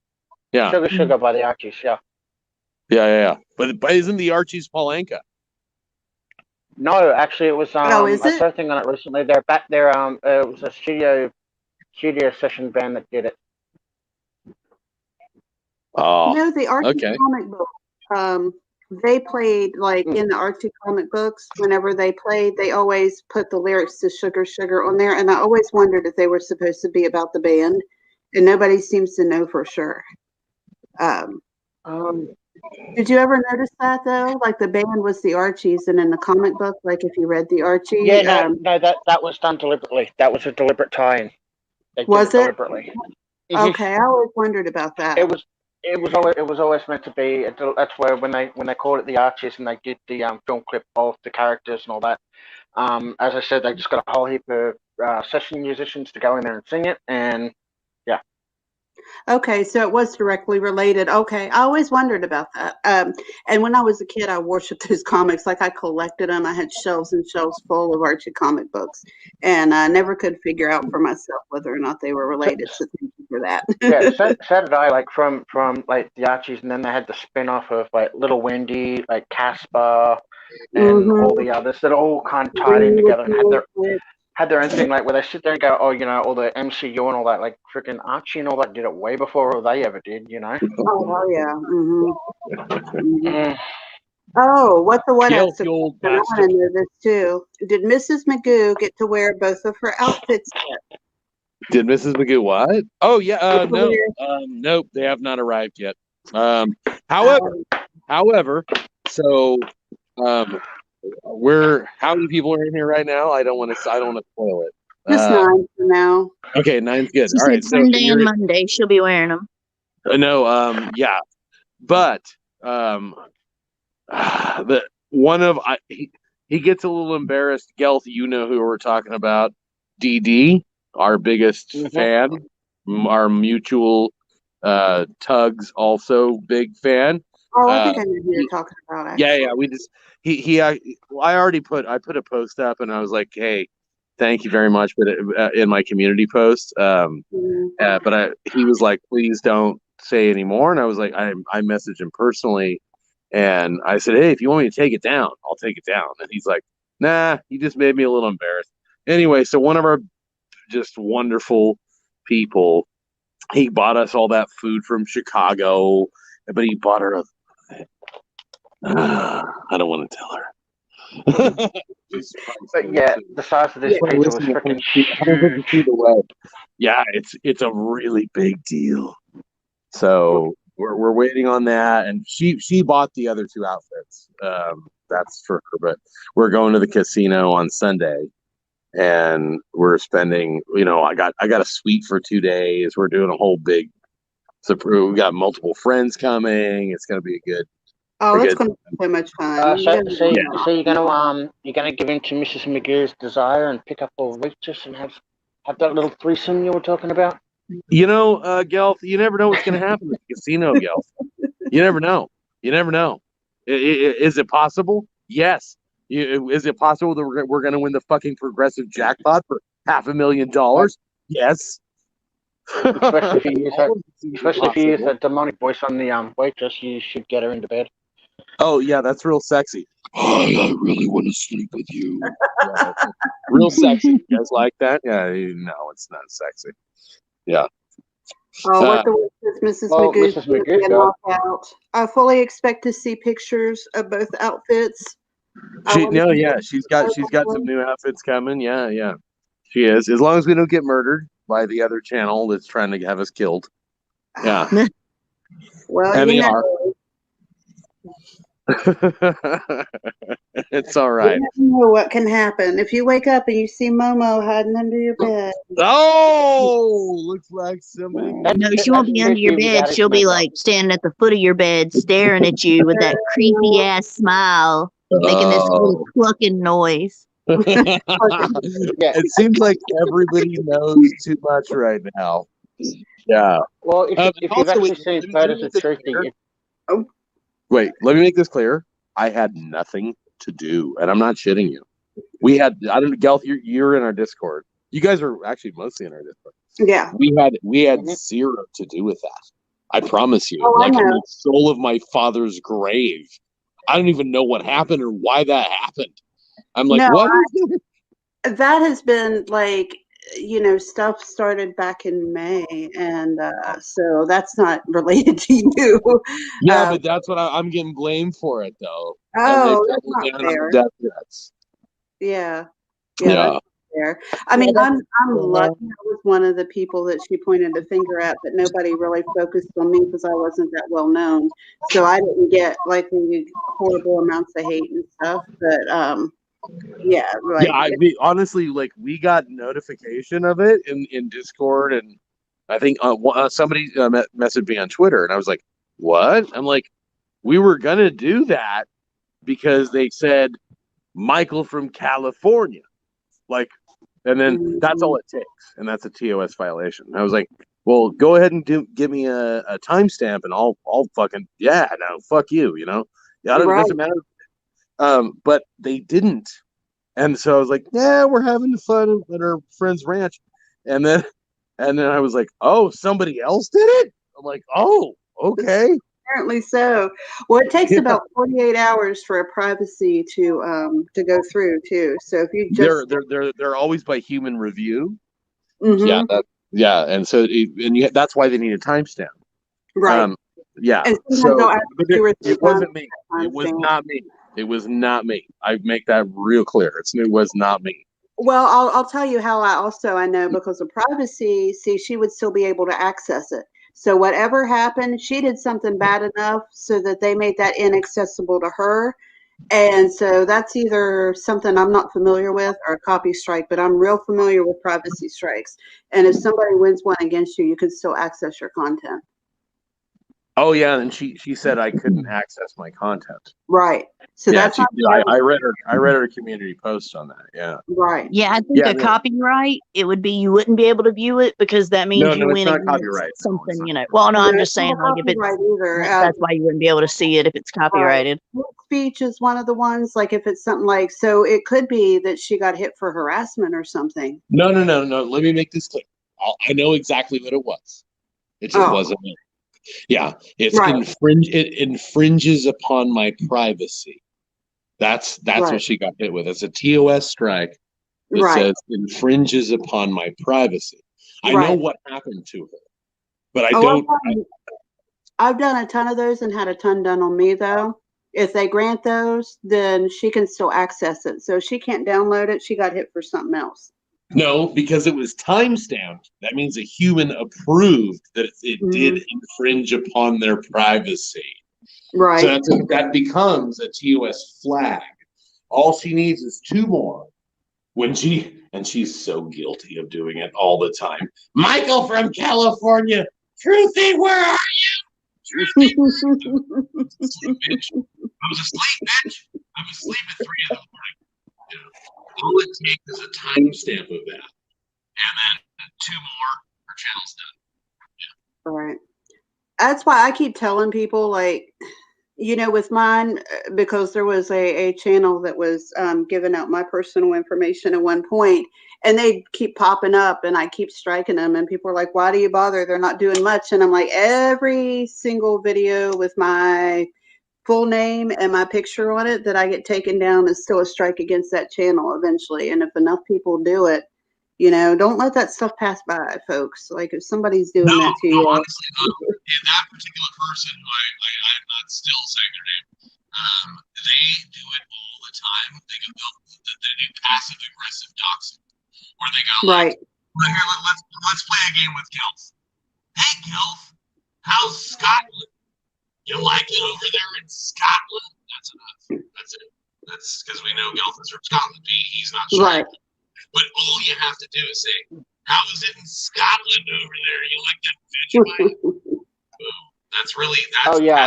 Yeah, Sugar by the Archies. Yeah. Yeah. But isn't the Archies Paul Anka? No, actually, it was. Is I it? started thinking on it recently. They're back there. It was a studio session band that did it. Oh, No, the Archie comic book. They played like in the Archie comic books. Whenever they played, they always put the lyrics to Sugar on there, and I always wondered if they were supposed to be about the band, and nobody seems to know for sure. Did you ever notice that though? Like the band was the Archies, and in the comic book, like if you read the Archie, no, that was done deliberately. That was a deliberate tie-in. Was it deliberately? Okay, I always wondered about that. It was always meant to be. That's where when they called it the Archies and they did the film clip of the characters and all that. As I said, they just got a whole heap of session musicians to go in there and sing it, and yeah. Okay, so it was directly related. Okay, I always wondered about that. And when I was a kid, I worshipped those comics. Like I collected them. I had shelves and shelves full of Archie comic books, and I never could figure out for myself whether or not they were related. So thank you for that. Yeah, so did I. Like from like the Archies, and then they had the spin-off of like Little Wendy, like Casper, and all the others that all kind of tied in together and had their own thing, like where they sit there and go, oh, all the MCU and all that, like freaking Archie and all that did it way before they ever did, Oh yeah. Oh, what the what else? I want to know this too. Did Mrs. Magoo get to wear both of her outfits yet? Did Mrs. Magoo what? Oh yeah, no, nope, they have not arrived yet. However, so how many people are in here right now? I don't want to spoil it. Just 9 for now. Okay, 9's good. All right, Sunday and Monday she'll be wearing them. No, yeah, but he gets a little embarrassed. Gelth, you know who we're talking about? DD, our biggest fan, our mutual Tugs, also big fan. Oh, I think I know who you're talking about. Actually. Yeah. We just I put a post up and I was like, hey, thank you very much, but in my community post, but he was like, please don't say anymore, and I was like, I messaged him personally, and I said, hey, if you want me to take it down, I'll take it down, and he's like, nah, you just made me a little embarrassed. Anyway, so one of our just wonderful people, he bought us all that food from Chicago, but he bought her I don't want to tell her. But yeah, the size of this pizza was freaking huge. 150 feet away. Yeah, it's a really big deal. So we're waiting on that, and she bought the other two outfits. That's for her, but we're going to the casino on Sunday, and we're spending. I got a suite for 2 days. We're doing a whole big. So we got multiple friends coming. It's going to be a good. Oh, it's going to be so much fun. So you're gonna give in to Mrs. McGee's desire and pick up all waitress and have that little threesome you were talking about. Gelf, you never know what's going to happen at the casino, Gelf. You never know. Is it possible? Yes. Is it possible that we're going to win the fucking progressive jackpot for $500,000? Yes. Especially if you use that demonic voice on the waitress, you should get her into bed. Oh yeah, that's real sexy. I really want to sleep with you. Yeah, real sexy. You guys like that? Yeah. No, it's not sexy. Yeah. Oh, what the Mrs. Magoo out. I fully expect to see pictures of both outfits. She's got some new outfits coming. Yeah. She is. As long as we don't get murdered by the other channel that's trying to have us killed. Yeah. Well, and they are. It's all right. You never know what can happen if you wake up and you see Momo hiding under your bed. Oh, looks like somebody. No, she won't be under your bed. She'll be like standing at the foot of your bed, staring at you with that creepy ass smile, making this little clucking noise. It seems like everybody knows too much right now. Yeah. Well, if you've actually seen photos of Truthy. Wait, let me make this clear. I had nothing to do, and I'm not shitting you. We had, I don't know, Gelf, you're in our Discord. You guys are actually mostly in our Discord. Yeah. We had zero to do with that. I promise you. Like in the soul of my father's grave. I don't even know what happened or why that happened. I'm like, what? That has been like, stuff started back in May, and so that's not related to you. Yeah, but that's what I'm getting blamed for it, though. Oh, that's not fair. Yeah. That's fair. I mean, I'm lucky. I was one of the people that she pointed the finger at, but nobody really focused on me because I wasn't that well known. So I didn't get like horrible amounts of hate and stuff. But honestly, like we got notification of it in Discord, and I think somebody messaged me on Twitter, and I was like, "What?" I'm like, "We were gonna do that because they said Michael from California, like, and then that's all it takes, and that's a TOS violation." And I was like, "Well, go ahead and give me a timestamp, and I'll fucking fuck you, it doesn't matter." But they didn't. And so I was like, "Yeah, we're having fun at our friend's ranch." And then I was like, "Oh, somebody else did it?" I'm like, "Oh, okay." Apparently so. Well, it takes about 48 hours for a privacy to go through too. So if you just they're always by human review. Mm-hmm. And so that's why they need a timestamp. Right. So it wasn't me. It was not me. It was not me. I make that real clear. It was not me. Well, I'll tell you how I know because of privacy. See, she would still be able to access it. So whatever happened, she did something bad enough so that they made that inaccessible to her. And so that's either something I'm not familiar with or a copy strike, but I'm real familiar with privacy strikes. And if somebody wins one against you, you can still access your content. Oh yeah, and she said I couldn't access my content. Right. So that's I read her community post on that. Yeah. Right. Yeah, I think copyright, it would be you wouldn't be able to view it because that means you win against copyright. Something, Well, no, I'm just saying like if it's that's why you wouldn't be able to see it if it's copyrighted. Speech is one of the ones, like if it's something like, so it could be that she got hit for harassment or something. No. Let me make this clear. I know exactly what it was. It just wasn't me. Yeah, it infringes upon my privacy. That's what she got hit with. It's a TOS strike that says infringes upon my privacy. I know what happened to her, but I don't. I've done a ton of those and had a ton done on me though. If they grant those, then she can still access it. So if she can't download it, she got hit for something else. No, because it was timestamped. That means a human approved that it did infringe upon their privacy. Right. So that becomes a TOS flag. All she needs is 2 more. And she's so guilty of doing it all the time. Michael from California, Truthy, where are you? Truthy, bitch. I was asleep, bitch. I was asleep at 3 in the morning. You know, all it takes is a timestamp of that, and then 2 more, her channel's done. Right. That's why I keep telling people, like, with mine, because there was a channel that was giving out my personal information at one point, and they keep popping up, and I keep striking them, and people are like, why do you bother? They're not doing much. And I'm like, every single video with my full name and my picture on it that I get taken down is still a strike against that channel eventually. And if enough people do it, don't let that stuff pass by, folks. Like, if somebody's doing that to you. Honestly, that particular person, who I'm not still saying their name, they do it all the time. They do passive aggressive doxing, where they go like, well, here, let's play a game with Gilf. Hey, Gilf, how's Scotland? You like it over there in Scotland? That's enough. That's it. That's because we know Gilf is from Scotland. He's not sure. Right. But all you have to do is say, how is it in Scotland over there? You like that Vegemite? That's oh yeah,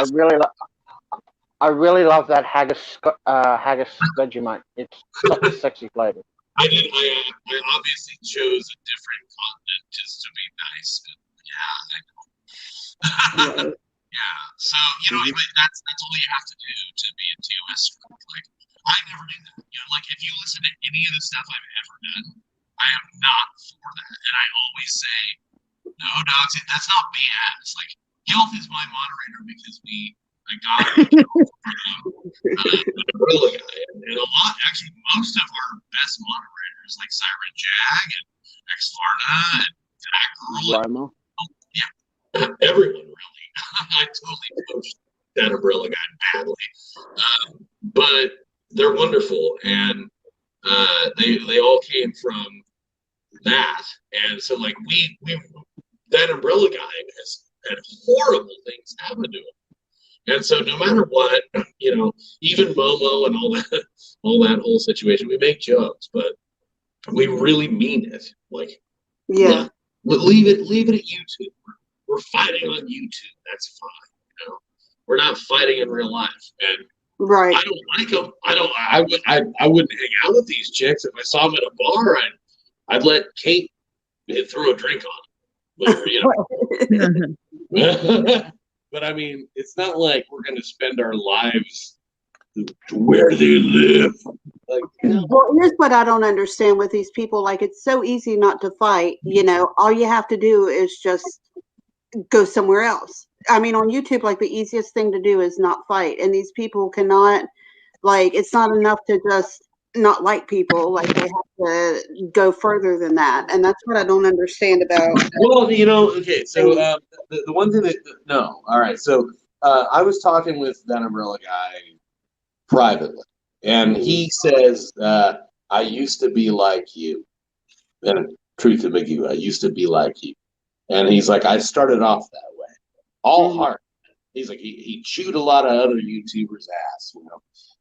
I really love that haggis Vegemite. It's such a sexy flavor. I obviously chose a different continent just to be nice. Yeah, I know. Yeah. So that's all you have to do to be a TOS strike. Like, I never do that. Like, if you listen to any of the stuff I've ever done, I am not for that. And I always say, no, dogs, that's not BS. Like, Gilf is my moderator because I got umbrella guy. And a lot, actually, most of our best moderators, like Siren Jag and Xfarna and that girl. Yeah, everyone, really. I totally coached that umbrella guy badly. But they're wonderful, and they all came from that. And so, like, we that umbrella guy has had horrible things happen to him. And so no matter what, even Momo and all that whole situation, we make jokes, but we really mean it. Like, yeah, leave it at YouTube. We're fighting on YouTube. That's fine. We're not fighting in real life. And right. I don't like them. I wouldn't hang out with these chicks. If I saw them at a bar, I'd let Kate throw a drink on them. But I mean, it's not like we're going to spend our lives where they live. Like, well, here's what I don't understand with these people. Like, it's so easy not to fight. All you have to do is just go somewhere else. I mean, on YouTube, like, the easiest thing to do is not fight. And these people cannot, like, it's not enough to just not like people. Like, they have to go further than that. And that's what I don't understand about. Well, okay. So the one thing all right. So I was talking with that umbrella guy privately, and he says, I used to be like you. And truth of you, I used to be like you. And he's like, I started off that way, all heart. He's like, he chewed a lot of other YouTubers' ass,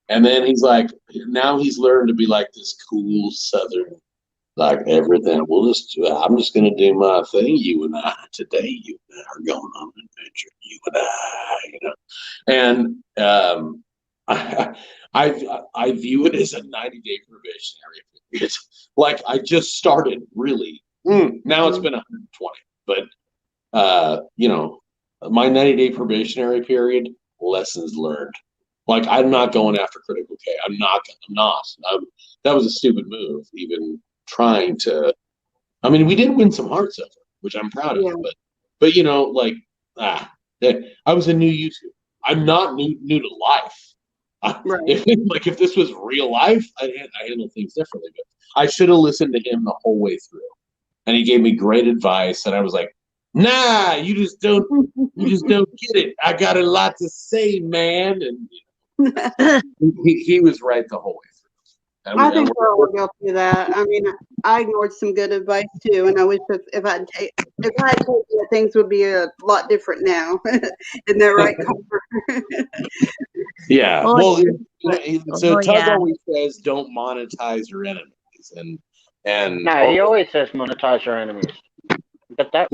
And then he's like, now he's learned to be like this cool Southern, like everything. I'm just gonna do my thing. You and I today, you and I are going on an adventure. You and I, I view it as a 90-day probationary period. Like, I just started, really. Now it's been 120. But, my 90-day probationary period, lessons learned. Like, I'm not going after Critical K. I'm not. That was a stupid move, even trying to. I mean, we did win some hearts over, which I'm proud of. But I was a new YouTuber. I'm not new to life. If this was real life, I handle things differently. But I should have listened to him the whole way through, and he gave me great advice, and I was like, nah, you just don't get it. I got a lot to say, man. And He was right the whole way through. I think we're all guilty of that. I mean, I ignored some good advice too, and I wish if I had taken it, things would be a lot different now. Isn't that right, Copper? Yeah. Well, So Tug yeah. always says, "Don't monetize your enemies," and No, he always says monetize your enemies. But that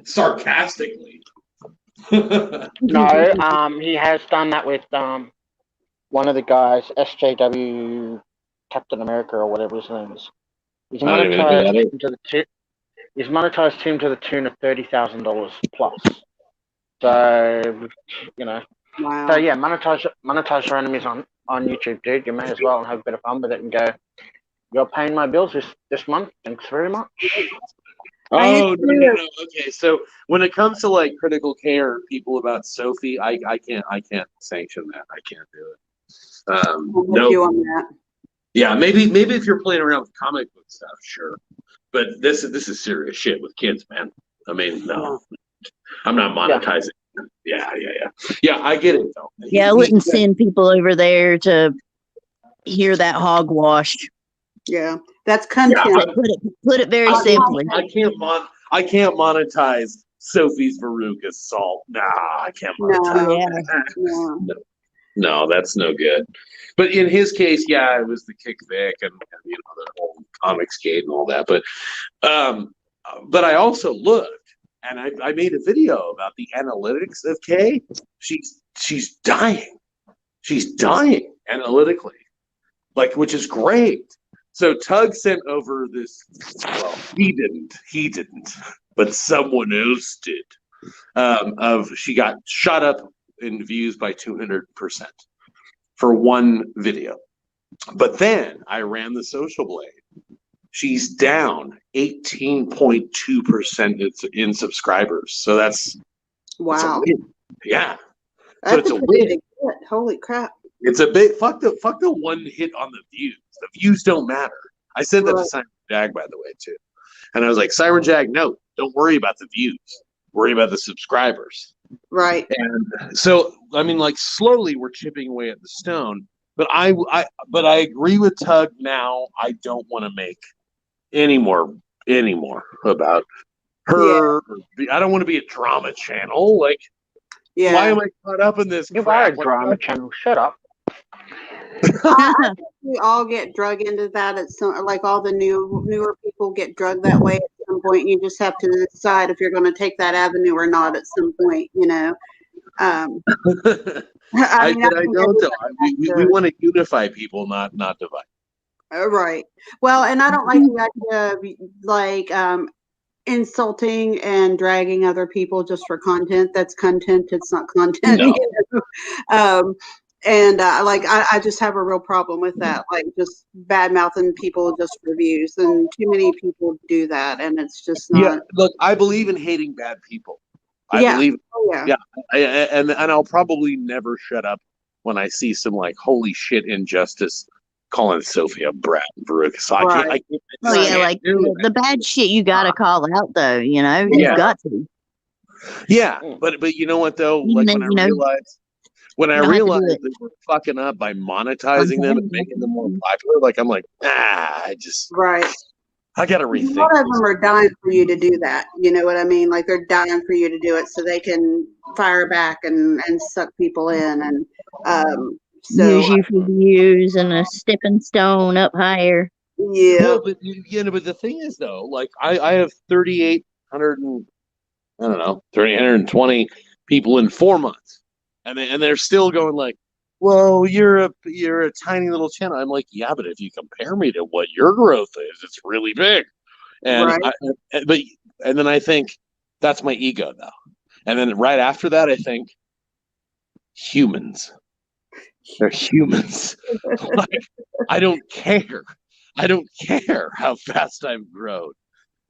sarcastically. No, he has done that with one of the guys, SJW Captain America or whatever his name is. He's monetized him to the tune of $30,000 plus. So Wow. So yeah, monetize your enemies on YouTube, dude. You may as well and have a bit of fun with it and go, you're paying my bills this month. Thanks very much. Oh no. Okay, so when it comes to like critical care people about Sophie, I can't sanction that. I can't do it. No. You on that. Yeah, maybe if you're playing around with comic book stuff, sure. But this is serious shit with kids, man. I mean, no. I'm not monetizing. Yeah. I get it though. Yeah, I wouldn't send people over there to hear that hogwash. Yeah, that's content. Yeah. Put it very simply. I can't monetize Sophie's Veruca assault. Nah, I can't monetize. No, that's no good. But in his case, yeah, it was the kick Vic and the whole comics gate and all that. But I also looked and I made a video about the analytics of Kay. She's dying. She's dying analytically, which is great. So Tug sent over this. Well, he didn't, but someone else did. She got shot up in views by 200% for one video. But then I ran the Social Blade. She's down 18.2% in subscribers. So that's wow. Yeah. That's so it's a win. Holy crap. It's a big fuck the one hit on the views. The views don't matter. I said that to Siren Jag, by the way, too. And I was like, Siren Jag, no, don't worry about the views. Worry about the subscribers. Right. And so, I mean, slowly we're chipping away at the stone. But I agree with Tug now. I don't want to make any more about her. Yeah. I don't want to be a drama channel. Why am I caught up in this? You are a drama channel. Shut up. I think we all get drug into that. It's all the newer people get drugged that way at some point. You just have to decide if you're going to take that avenue or not at some point. I don't know. We want to unify people, not divide. Right. Well, and I don't like the idea of insulting and dragging other people just for content. That's content. It's not content. No. I just have a real problem with that. Just bad mouthing people just for views, and too many people do that, and it's just not. Yeah. Look, I believe in hating bad people. I believe. And I'll probably never shut up when I see some holy shit injustice calling Sophie a brat and Veruca. So I can't. The bad shit you gotta call out though. You've got to. Yeah, but you know what though? When I realized that we're fucking up by monetizing them and making them more popular, I'm like, I gotta rethink. A lot of them are dying for you to do that. You know what I mean? They're dying for you to do it so they can fire back and suck people in and use you for views and a stepping stone up higher. Yeah. Well, but the thing is though, I have 3,820 people in 4 months. And they're still going well, you're a tiny little channel. I'm like, yeah, but if you compare me to what your growth is, it's really big. And and then I think that's my ego though. And then right after that, I think humans. They're humans. I don't care. I don't care how fast I've grown.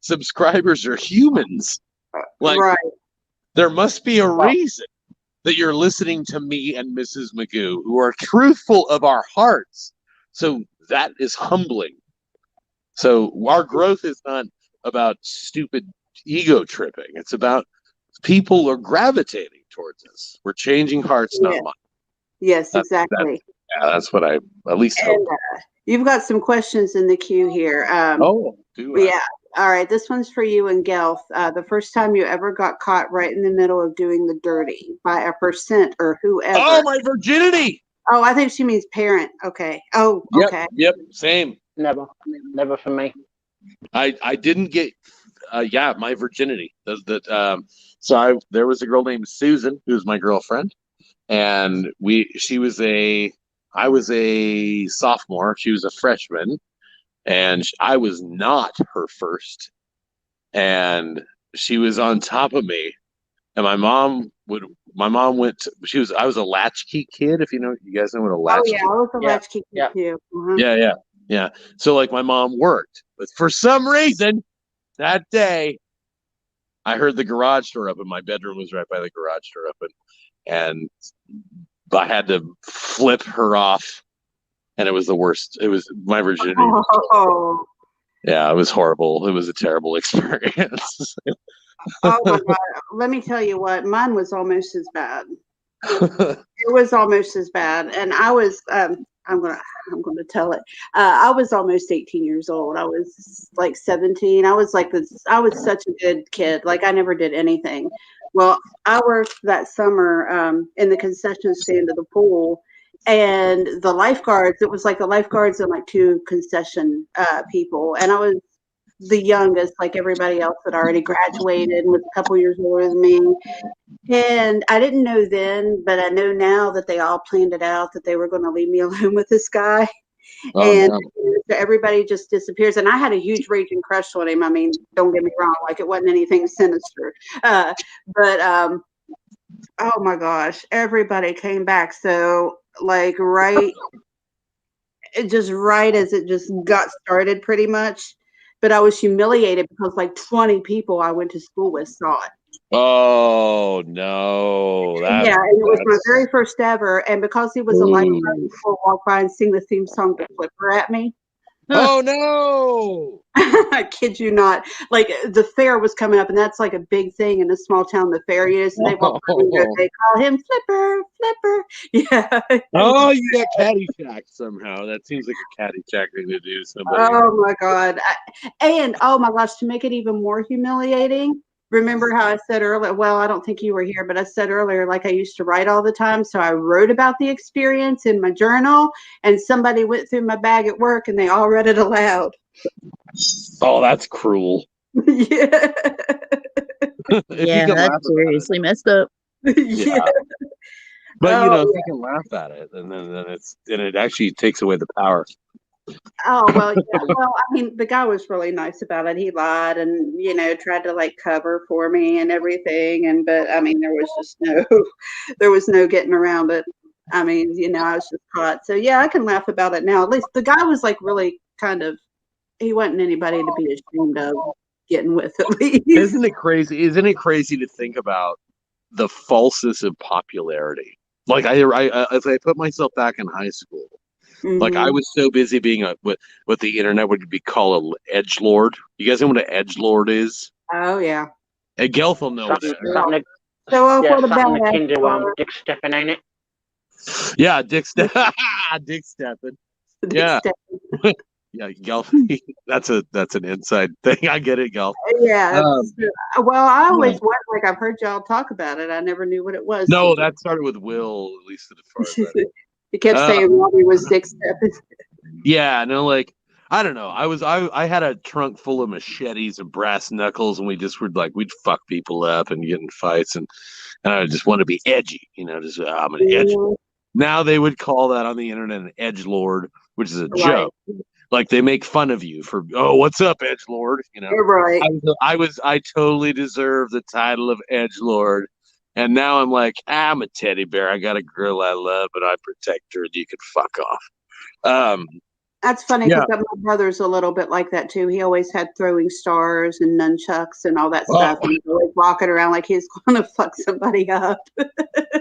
Subscribers are humans. There must be a reason that you're listening to me and Mrs. Magoo, who are truthful of our hearts. So that is humbling. So our growth is not about stupid ego tripping. It's about people are gravitating towards us. We're changing hearts, not minds. Yes, exactly. That's what I at least hope. You've got some questions in the queue here. Yeah. All right. This one's for you and Gelf. The first time you ever got caught right in the middle of doing the dirty by a percent or whoever. Oh, my virginity. Oh, I think she means parent. Okay. Oh, okay. Yep. Same. Never for me. I didn't get. My virginity. So there was a girl named Susan who was my girlfriend, and I was a sophomore. She was a freshman, and I was not her first. And she was on top of me, and my mom went. I was a latchkey kid. If you guys know what a latchkey. Oh yeah, I was a latchkey kid too. Uh-huh. Yeah. So like my mom worked, but for some reason that day, I heard the garage door open. My bedroom was right by the garage door open, and I had to flip her off, and it was the worst. It was my virginity. Oh. Yeah, it was horrible. It was a terrible experience. Oh my God. Let me tell you what, mine was almost as bad. It was almost as bad. And I was, I'm gonna tell it. I was almost 18 years old. I was like 17. I was such a good kid. Like I never did anything. Well, I worked that summer in the concession stand of the pool, and the lifeguards, it was like the lifeguards and like two concession people. And I was the youngest, like everybody else that already graduated and was a couple years older than me. And I didn't know then, but I know now that they all planned it out, that they were going to leave me alone with this guy. So everybody just disappears. And I had a huge raging crush on him. I mean, don't get me wrong, like it wasn't anything sinister. But oh my gosh, everybody came back. So like right as it just got started pretty much. But I was humiliated because like 20 people I went to school with saw it. Oh no! And it was my very first ever, and because he was a lifeguard, people walk by and sing the theme song to Flipper at me. Oh no! I kid you not. Like the fair was coming up, and that's like a big thing in a small town. The fair, so they walk by and they call him Flipper. Yeah. Oh, you got Caddyshack somehow. That seems like a Caddyshack thing to do. Somebody. Oh my God! And oh my gosh, to make it even more humiliating. Remember how I said earlier, well, I don't think you were here, but I said earlier, like I used to write all the time. So I wrote about the experience in my journal, and somebody went through my bag at work and they all read it aloud. Oh, that's cruel. Yeah. Yeah, that's seriously messed up. Yeah. But if you can laugh at it, and then it actually takes away the power. Oh, well, yeah. Well, I mean, the guy was really nice about it. He lied and, tried to like cover for me and everything. But I mean, there was no getting around it. I mean, I was just caught. So yeah, I can laugh about it now. At least the guy was like really he wasn't anybody to be ashamed of getting with at least. Isn't it crazy? Isn't it crazy to think about the falseness of popularity? Like as I put myself back in high school, like I was so busy being what the internet would be called an edgelord. You guys know what an edgelord is? Oh yeah. Hey, Gelf will know what that is. Something akin to Dick Steppin', ain't it? Yeah, Dick Steppin'. Dick Steppin'. Yeah. Yeah, Gelf. That's an inside thing. I get it, Gelf. Yeah. Well, I always wondered, like I've heard y'all talk about it. I never knew what it was. No, that started with Will, at least as far as that. He kept saying Robbie was Dick Steppin'. Yeah, no, like I don't know. I had a trunk full of machetes and brass knuckles, and we just would we'd fuck people up and get in fights, and I just want to be edgy, I'm an edge. Now they would call that on the internet an edgelord, which is a joke. Like they make fun of you for, oh, what's up, edgelord? Right. I totally deserve the title of edgelord. And now I'm like, I'm a teddy bear. I got a girl I love, but I protect her, and you can fuck off. That's funny because my brother's a little bit like that too. He always had throwing stars and nunchucks and all that stuff. And he was walking around like he's going to fuck somebody up.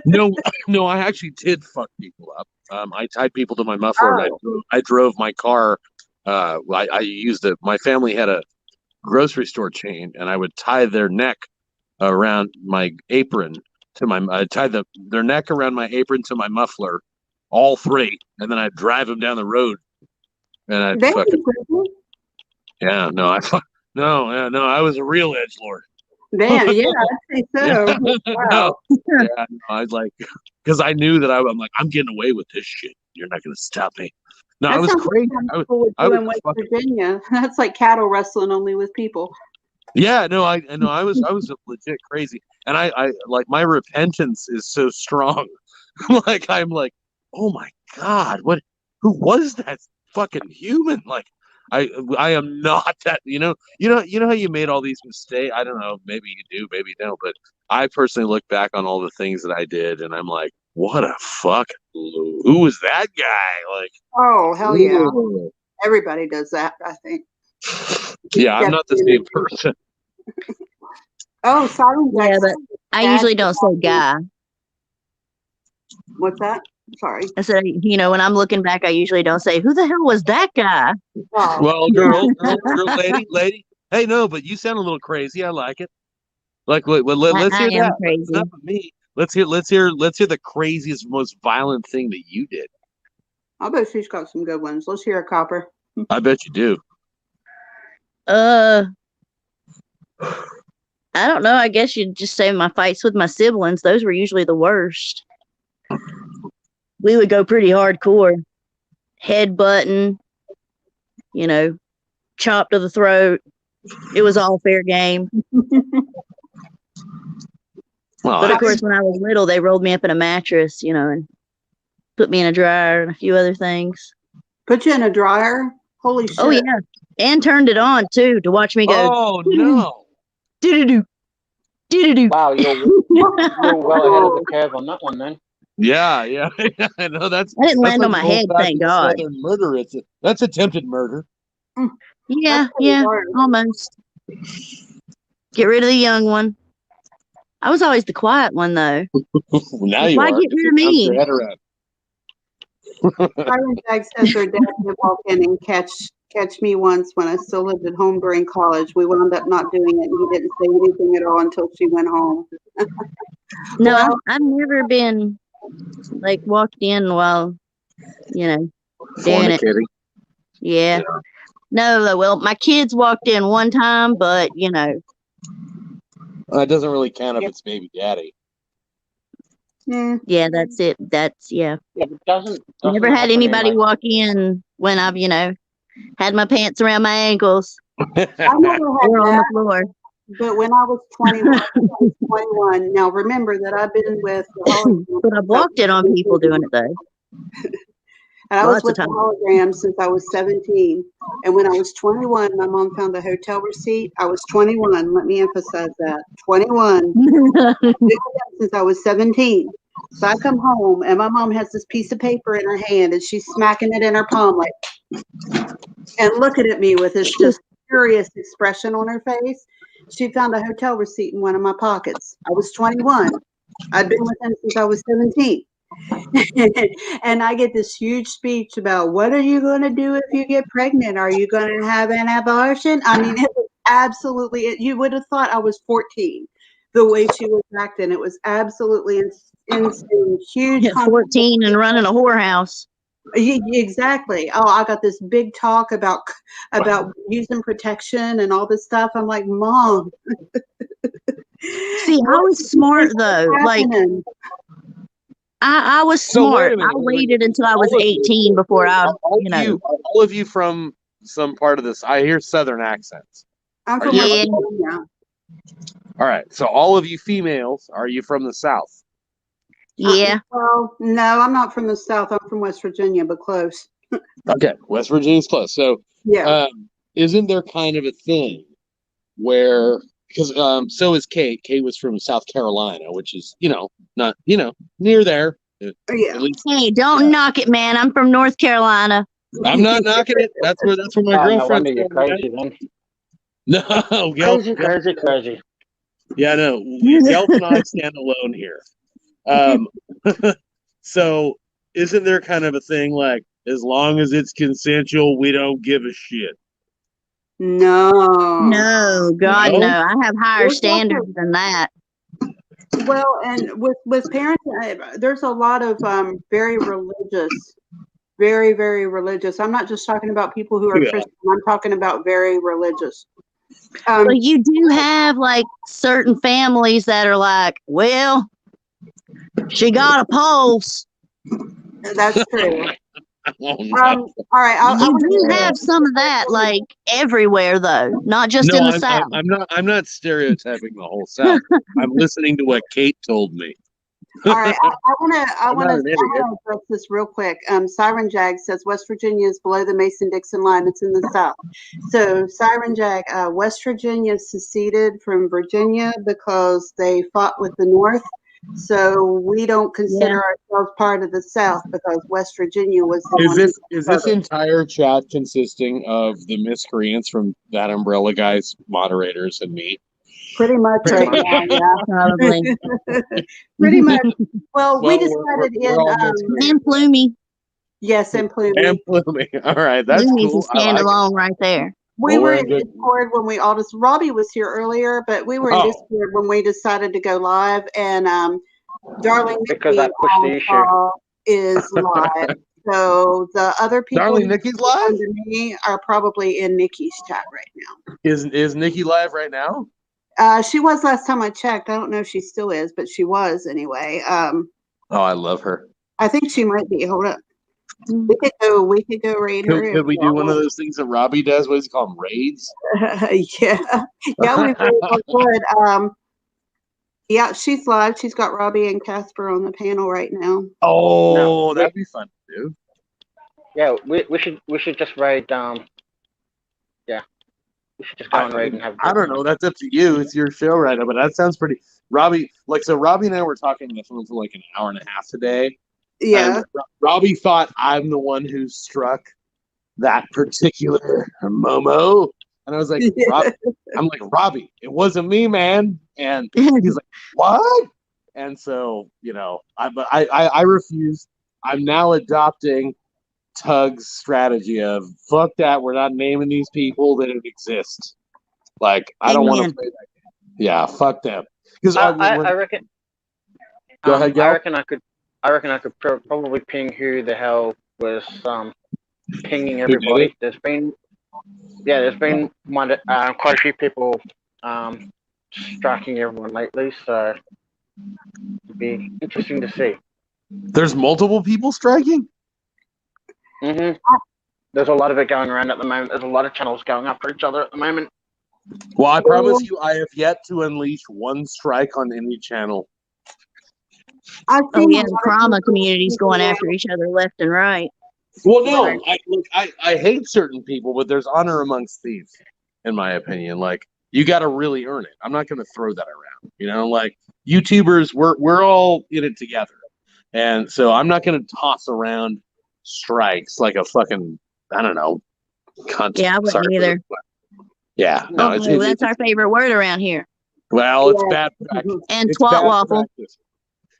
No, I actually did fuck people up. I tied people to my muffler. And I drove my car. I used my family had a grocery store chain, and I would tie their neck around my apron I tied their neck around my apron to my muffler, all three, and then I'd drive them down the road, and I'd fucking. Yeah, no, I was a real edgelord. Damn, yeah, I'd say so. Wow. Yeah, no, I'd like, because I knew that I'm like, I'm getting away with this shit. You're not going to stop me. No, I was crazy. I was in West Virginia. That's like cattle wrestling, only with people. Yeah, no, I was legit crazy, and I like my repentance is so strong. Like I'm like, oh my God, who was that fucking human? Like I am not that, you know how you made all these mistakes. I don't know, maybe you do, maybe you don't, but I personally look back on all the things that I did, and I'm like, what a fuck, who was that guy? Like, oh hell yeah, everybody does that, I think. Yeah, I'm not the same person. Oh, Siren. Yeah, but I usually don't say guy. What's that? Sorry. I said, when I'm looking back, I usually don't say, who the hell was that guy? Oh. Well, girl, lady. Hey, no, but you sound a little crazy. I like it. Like, let's hear that. Crazy. Not me. Let's hear the craziest, most violent thing that you did. I bet she's got some good ones. Let's hear a Copper. I bet you do. I don't know. I guess you'd just say my fights with my siblings. Those were usually the worst. We would go pretty hardcore. Headbutting, chop to the throat. It was all fair game. But of course, when I was little, they rolled me up in a mattress, and put me in a dryer and a few other things. Put you in a dryer? Holy shit. Oh, yeah. And turned it on, too, to watch me go. Oh, no. Do-do-do. Do-do-do. Wow, you're well ahead of the curve on that one, then. Yeah. I know I didn't land on my head, thank God. Southern murder. That's attempted murder. Yeah, almost. Get rid of the young one. I was always the quiet one, though. Now you Why are. get rid of me? Siren Jag says her dad would walk in and catch me once when I still lived at home during college. We wound up not doing it, and he didn't say anything at all until she went home. No, well, I've never been walked in while, doing it. Yeah. No, well, my kids walked in one time, but it doesn't really count if it's baby daddy. Yeah, that's it. Yeah, but doesn't never had anybody walk in when I've, had my pants around my ankles. I never had on the floor. But when I was 21, now remember that I've been with the Holograms. But I've walked in on people doing it, though. And I was with the Holograms since I was 17. And when I was 21, my mom found a hotel receipt. I was 21. Let me emphasize that. 21. Since I was 17. So I come home, and my mom has this piece of paper in her hand, and she's smacking it in her palm, and looking at me with this just curious expression on her face. She found a hotel receipt in one of my pockets. I was 21. I'd been with him since I was 17. And I get this huge speech about, what are you going to do if you get pregnant? Are you going to have an abortion? I mean, it was absolutely, you would have thought I was 14, the way she was acting. It was absolutely insane. Huge. 14 and running a whorehouse. Exactly. Oh, I got this big talk about using protection and all this stuff. I'm like, Mom. See, I was smart though. I was smart. I waited until I was 18 before all of you from some part of this. I hear Southern accents. I'm from Virginia. All right. So all of you females, are you from the South? Yeah. Well, no, I'm not from the South. I'm from West Virginia, but close. Okay, West Virginia's close. So, yeah, isn't there kind of a thing where, because so is Kate. Kate was from South Carolina, which is not near there. Yeah. Hey, don't knock it, man. I'm from North Carolina. I'm not knocking it. That's where my girlfriend. No, you're crazy, then. No, Crazy. Yeah, no. Gelf and I stand alone here. So isn't there kind of a thing like, as long as it's consensual, we don't give a shit? No, God, no. I have higher standards than that. Well, and with parents, there's a lot of very religious, very, very religious. I'm not just talking about people who are Christian. I'm talking about very religious. But you do have like certain families that are like, well, she got a pulse. That's true. Oh, no. All right. You do have some of that, like everywhere, though, not just in the South. I'm not stereotyping the whole South. I'm listening to what Kate told me. All right, I want to address this real quick. Siren Jag says West Virginia is below the Mason-Dixon line. It's in the South. So Siren Jag, West Virginia seceded from Virginia because they fought with the North. So we don't consider ourselves part of the South because West Virginia was the one. Is this entire chat consisting of the miscreants from that Umbrella Guys moderators and me? Pretty much right now, yeah. Probably. Pretty much. Well, we decided and Plumey. Yes, and Plumey. And Plumey. All right, that's Plumey's cool. a standalone right there. We were in Discord when we all just. Robbie was here earlier, but we were in Discord when we decided to go live, and Darling because I pushed the issue is live. So the other people, Darling Nikki's live, under me are probably in Nikki's chat right now. Is Nikki live right now? She was last time I checked. I don't know if she still is, but she was anyway. Oh, I love her. I think she might be. Hold up. We could go raid her. Could we do one of those things that Robbie does? What does he call them? Raids? Yeah, we could. Yeah, she's live. She's got Robbie and Casper on the panel right now. Oh, that'd be fun to do. Yeah, we should just raid. Yeah, we should just go and raid and have. I don't know. That's up to you. It's your show right now, but that sounds pretty. Robbie, Robbie and I were talking on the phone for like an hour and a half today. Yeah. And Robbie thought I'm the one who struck that particular Momo. And I was like, Robbie, it wasn't me, man. And he's like, what? And so, I refuse. I'm now adopting Tug's strategy of fuck that. We're not naming these people that don't exist. Like, I don't want to play that game. Yeah, fuck them. Because I reckon. Go ahead, Gal. I reckon I could probably ping who the hell was pinging everybody. There's been quite a few people striking everyone lately, so it'd be interesting to see. There's multiple people striking? Mm-hmm. There's a lot of it going around at the moment. There's a lot of channels going after each other at the moment. Well, I promise you, I have yet to unleash one strike on any channel. The trauma community's going after each other left and right. Well, no, I hate certain people, but there's honor amongst thieves, in my opinion. Like, you got to really earn it. I'm not going to throw that around. Like, YouTubers, we're all in it together. And so I'm not going to toss around strikes like a fucking, I don't know, cunt. Yeah, I wouldn't either. Yeah. No, that's our favorite word around here. Well, it's bad practice. And twat waffle.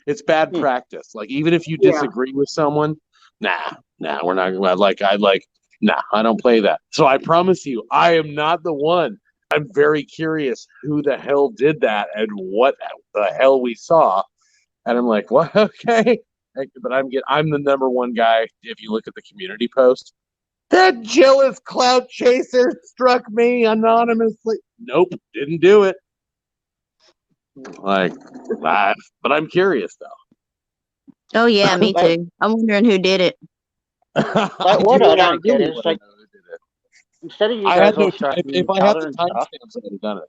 It's bad practice. Like, even if you disagree with someone, nah, we're not I don't play that. So I promise you, I am not the one. I'm very curious who the hell did that and what the hell we saw. And I'm like, what? Okay. But I'm the number one guy. If you look at the community post, that jealous clout chaser struck me anonymously. Nope, didn't do it. Like, but I'm curious though. Oh yeah, me too. I'm wondering who did it. What I don't get is like, instead of you guys all striking each other and stuff, I would have done it.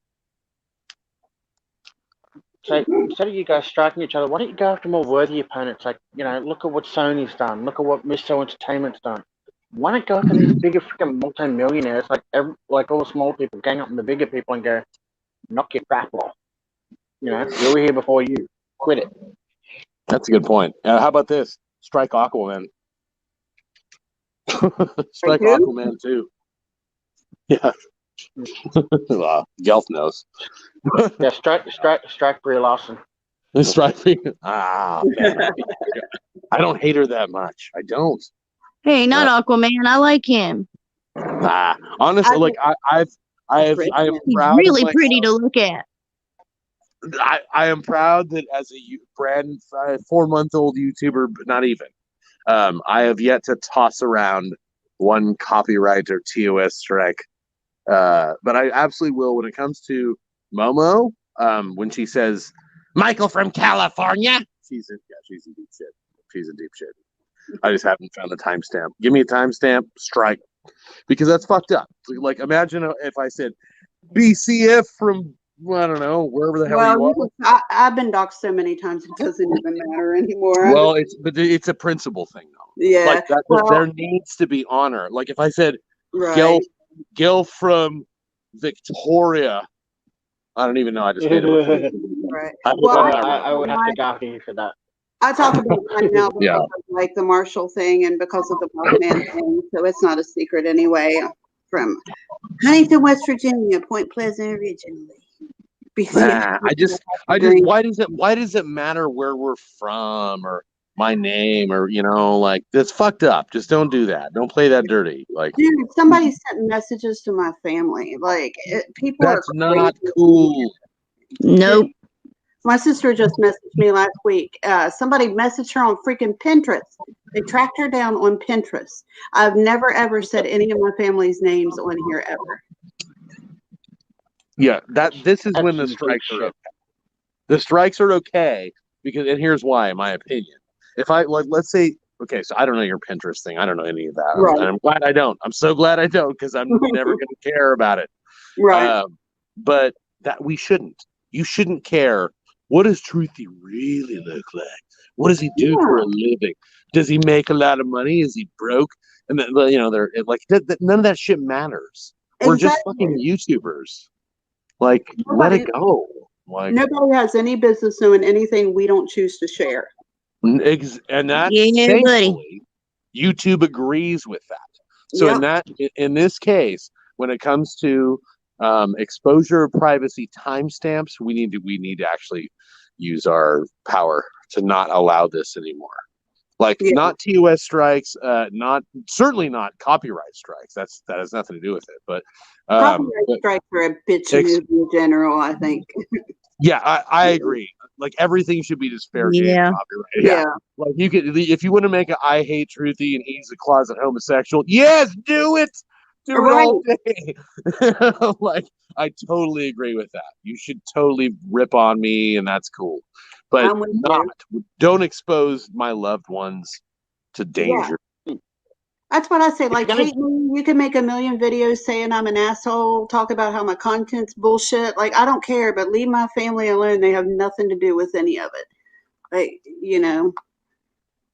So instead of you guys striking each other, why don't you go after more worthy opponents? Like, look at what Sony's done. Look at what Miso Entertainment's done. Why not go after these bigger freaking multi-millionaires? Like all the small people gang up on the bigger people and go, knock your crap off. We were here before you. Quit it. That's a good point. How about this? Strike Aquaman. Strike Aquaman too. Yeah. Gelf knows. Yeah, strike Brie Larson. Strike Brie. I don't hate her that much. I don't. Hey, not Aquaman. I like him. Honestly, I am He's proud. really pretty to look at. I am proud that as a brand 4-month-old YouTuber, but not even, I have yet to toss around one copyright or TOS strike. But I absolutely will when it comes to Momo. When she says Michael from California, she's in deep shit. She's in deep shit. I just haven't found the timestamp. Give me a timestamp, strike, because that's fucked up. Like, imagine if I said BCF from, I don't know, wherever the hell you are. I've been doxxed so many times it doesn't even matter anymore. Well, it's a principle thing, though. Yeah. Like there needs to be honor. Like if I said Gil from Victoria, I don't even know. I just made it. Right. I would have to doubt you for that. I talk about it right now because of like the Marshall thing and because of the Mothman thing, so it's not a secret anyway. From Huntington, West Virginia, Point Pleasant originally. I just why does it matter where we're from or my name or like that's fucked up. Just don't do that. Don't play that dirty. Like, dude, somebody sent messages to my family. Like people that's not cool. Nope. My sister just messaged me last week. Somebody messaged her on freaking Pinterest. They tracked her down on Pinterest. I've never ever said any of my family's names on here ever. Yeah, this is when the strikes are okay. The strikes are okay because, and here's why, in my opinion. If let's say, okay, so I don't know your Pinterest thing. I don't know any of that. Right. I'm glad I don't. I'm so glad I don't because I'm never going to care about it. Right. But that we shouldn't. You shouldn't care. What does Truthy really look like? What does he do for a living? Does he make a lot of money? Is he broke? And then, they're like none of that shit matters. We're just fucking YouTubers. Like, let it go. Like, nobody has any business knowing anything we don't choose to share. And that, thankfully, YouTube agrees with that. So in this case, when it comes to exposure of privacy timestamps, we need to actually use our power to not allow this anymore. Like not TOS strikes, certainly not copyright strikes. That has nothing to do with it. But copyright strikes are a bitch move in general, I think. Yeah, I agree. Like everything should be just fair game copyright. Yeah. Like you could, if you want to make a I hate Truthy and he's a closet homosexual, yes, do it. Do it all day. Like I totally agree with that. You should totally rip on me, and that's cool. But don't expose my loved ones to danger. Yeah. That's what I say. Like, hate me. You can make a million videos saying I'm an asshole, talk about how my content's bullshit. Like, I don't care, but leave my family alone. They have nothing to do with any of it. Like,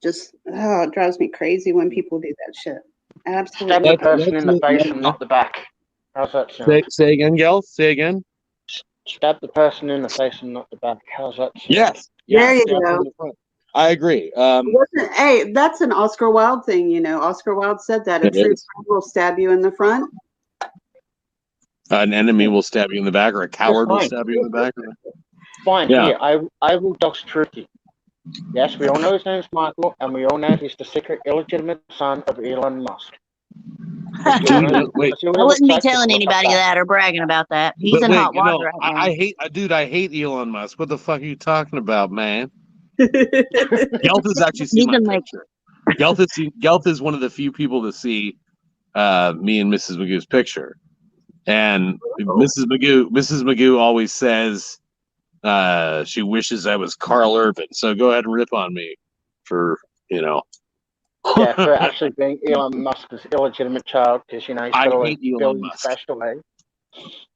just it drives me crazy when people do that shit. Absolutely. Stab the person in the face and not the back. How's that sound? Say again, Gel. Say again. Stab the person in the face and not the back. How's that sound? Yes. There you go. I agree. Hey, that's an Oscar Wilde thing, Oscar Wilde said that a true friend will stab you in the front. An enemy will stab you in the back, or a coward will stab you in the back. Fine. Yeah. Here, I will dox Truthy. Yes, we all know his name's Michael, and we all know he's the secret, illegitimate son of Elon Musk. I wouldn't be telling anybody that or bragging about that. He's in hot water right now. I hate Elon Musk. What the fuck are you talking about, man? Gelth has actually seen my picture. Gelth is one of the few people to see me and Mrs. Magoo's picture. And Mrs. Magoo always says she wishes I was Carl Urban. So go ahead and rip on me for Yeah, for actually being Elon Musk's illegitimate child, because he's got all his billions stashed away.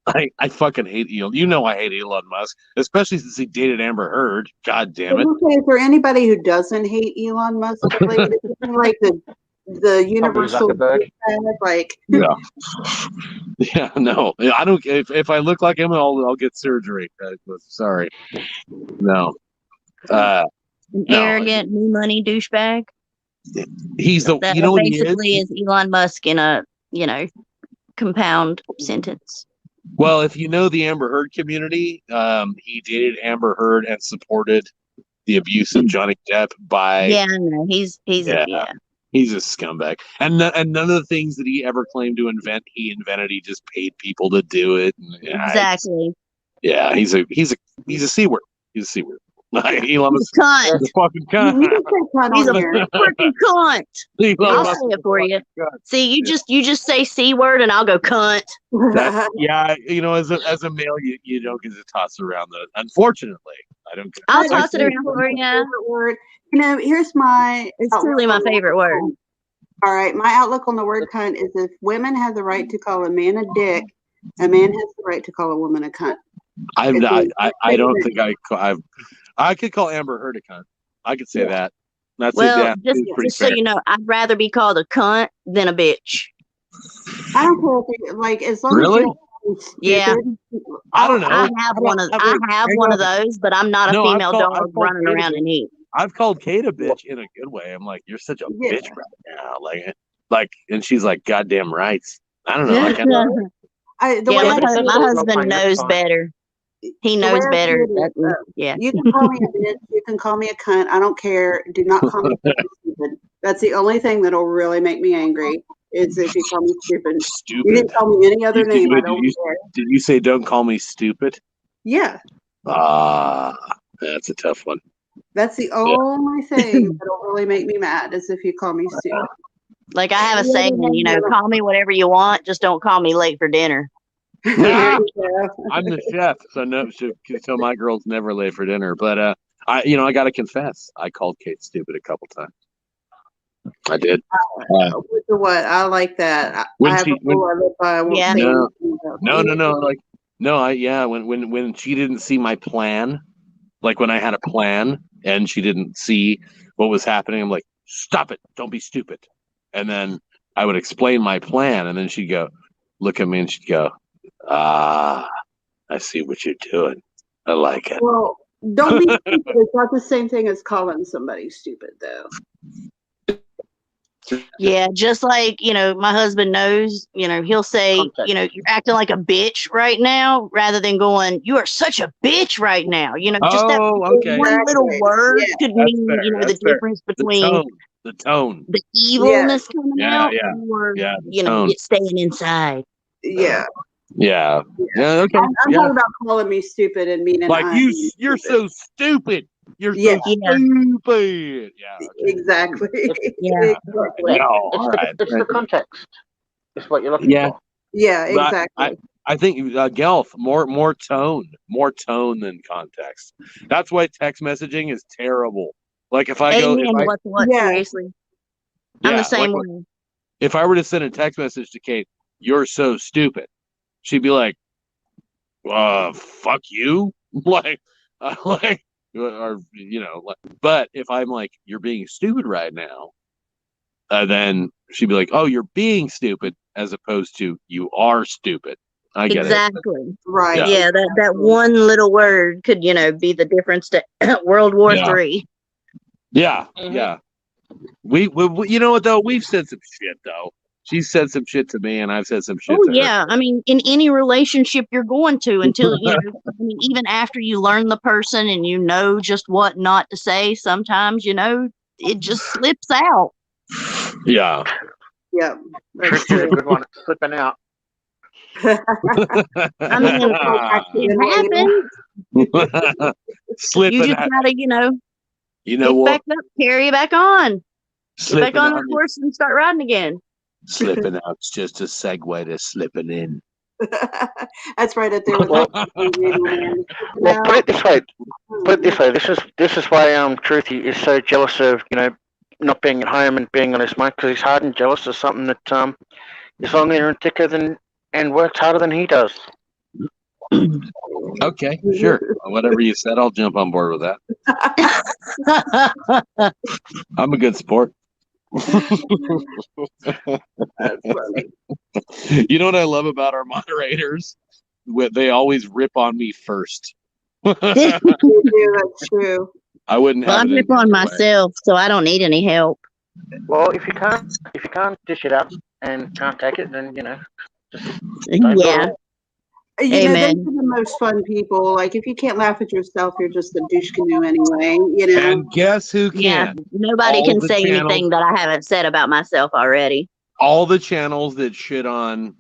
I fucking hate Elon. I hate Elon Musk, especially since he dated Amber Heard. God damn it! Okay, for anybody who doesn't hate Elon Musk, like the universal like no, I don't. If I look like him, I'll get surgery. Sorry, no. Arrogant, new money douchebag. He's the that basically is Elon Musk in a compound sentence. Well, if you know the Amber Heard community, he dated Amber Heard and supported the abuse of Johnny Depp by. Yeah, no, he's he's a scumbag, and none of the things that he ever claimed to invent, he invented. He just paid people to do it. Exactly. He's a He's a C word. He's a C word. Elon Musk. Cunt. The fucking cunt. He's a freaking cunt. I'll say it for you. See, you just say C word and I'll go cunt. Yeah, as a male, you don't get to toss around those. Unfortunately, I don't. I'll toss it around for you. Word. Here's my. It's truly my favorite word. All right, my outlook on the word cunt is: if women have the right to call a man a dick, a man has the right to call a woman a cunt. I'm not. I don't think I could call Amber Heard a cunt. I could say that. That's well, just so you know, I'd rather be called a cunt than a bitch. I don't care if as long really? as yeah. I don't know. I have one of those, but I'm not a female dog running around in heat. I've called Kate a bitch in a good way. I'm like, you're such a bitch right now. Like, and she's like, goddamn rights. I don't know. My husband knows better. He knows better. You can call me a bitch. You can call me a cunt. I don't care. Do not call me stupid. That's the only thing that'll really make me angry. Is if you call me stupid. Stupid. You didn't call me any other name. I don't care. Did you say don't call me stupid? Yeah. That's a tough one. That's the only thing that'll really make me mad is if you call me stupid. Like I have a saying, call me whatever you want, just don't call me late for dinner. I'm the chef, so my girl's never late for dinner. But I got to confess, I called Kate stupid a couple times. I did. What? I like that. When she didn't see my plan, like when I had a plan and she didn't see what was happening, I'm like, stop it, don't be stupid. And then I would explain my plan, and then she'd go, look at me, and she'd go, I see what you're doing. I like it. Well, don't be stupid. It's not the same thing as calling somebody stupid, though. Yeah, just like, my husband knows, he'll say, you're acting like a bitch right now, rather than going, you are such a bitch right now. Just that one little word could mean, the difference between the tone, the evilness coming out, or, staying inside. Yeah. Yeah. Okay. I'm talking about calling me stupid and meaning like you're so stupid. You're so stupid. Yeah. Okay. Exactly. Yeah. It's the context. It's what you're looking for. Yeah, exactly. I think Gelf, more tone than context. That's why text messaging is terrible. Like if I seriously. I'm the same way. If I were to send a text message to Kate, you're so stupid, she'd be like, fuck you. But if I'm like, you're being stupid right now, then she'd be like, oh, you're being stupid, as opposed to you are stupid. I get exactly. Right. Yeah, that one little word could, be the difference to World War III. Yeah. Yeah. We you know what though? We've said some shit though. She's said some shit to me, and I've said some shit to her. I mean, in any relationship you're going to, until even after you learn the person and just what not to say, sometimes it just slips out. Yeah. Yeah. That's a good one. It's slipping out. I mean, it happens. Slipping you just gotta, pick what? back up, carry it back on, get back on the horse and start riding again. Slipping out's just a segue to slipping in. That's right up there with well, put it this way. This is why Truthy is so jealous of not being at home and being on his mic, because he's hard and jealous of something that is longer and thicker than and works harder than he does. Okay, sure. Whatever you said, I'll jump on board with that. I'm a good sport. That's funny. You know what I love about our moderators? They always rip on me first. That's true. I wouldn't have. I rip on myself, so I don't need any help. Well, if you can't dish it up and can't take it, then just yeah. Those are the most fun people. Like, if you can't laugh at yourself, you're just a douche canoe anyway. And guess who can? Yeah, nobody can say anything that I haven't said about myself already. All the channels that shit on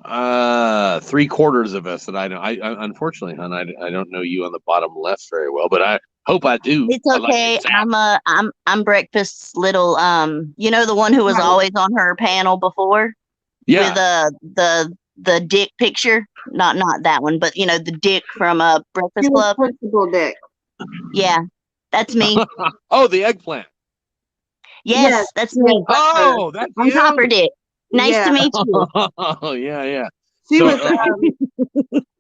3/4 of us that I know. I unfortunately, hon, I don't know you on the bottom left very well, but I hope I do. It's okay. I'm Breakfast's little the one who was always on her panel before. Yeah. With the dick picture. Not that one, but the dick from Breakfast Club. Principal Dick. Yeah. That's me. Oh, the eggplant. Yes, that's me. Oh, that's I'm Copper Dick. Nice to meet you. Oh, yeah. She was.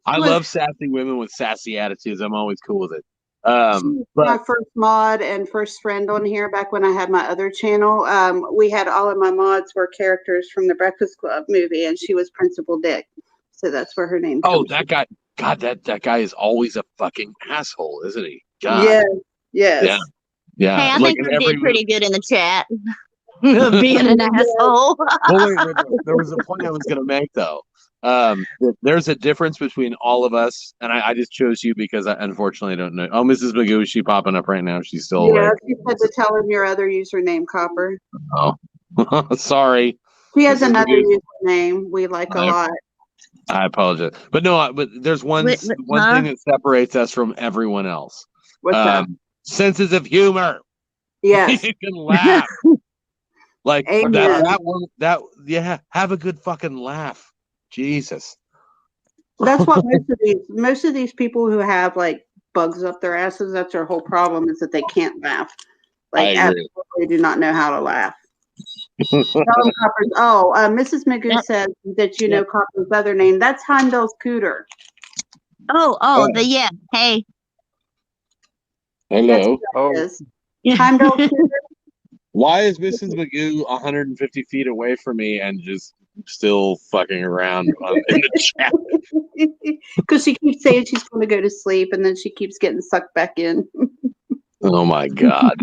I love sassy women with sassy attitudes. I'm always cool with it. She was my first mod and first friend on here back when I had my other channel. We had all of my mods were characters from the Breakfast Club movie, and she was Principal Dick. So that's where her name comes from. That guy. God, that guy is always a fucking asshole, isn't he? God. Yes. Yeah. Hey, I think we did pretty good in the chat. Being an asshole. Well, wait, there was a point I was going to make, though. There's a difference between all of us, and I just chose you because I unfortunately don't know. Oh, Mrs. Magoo, is she popping up right now? She's still awake. She said to tell him your other username, Copper. Oh, sorry. She has another username we like a lot. I apologize, but no, but there's one thing that separates us from everyone else. What's that? Senses of humor. Yes. You can laugh. Like Amen. that one. Have a good fucking laugh. Jesus. That's what most of these people who have like bugs up their asses, that's their whole problem, is that they can't laugh. Like absolutely do not know how to laugh. Mrs. Magoo says that you know Copper's other name. That's Heimdall's Cooter. Hey. Hello. Heimdall's Cooter. Why is Mrs. Magoo 150 feet away from me and just still fucking around in the chat? Because she keeps saying she's going to go to sleep, and then she keeps getting sucked back in. Oh my God!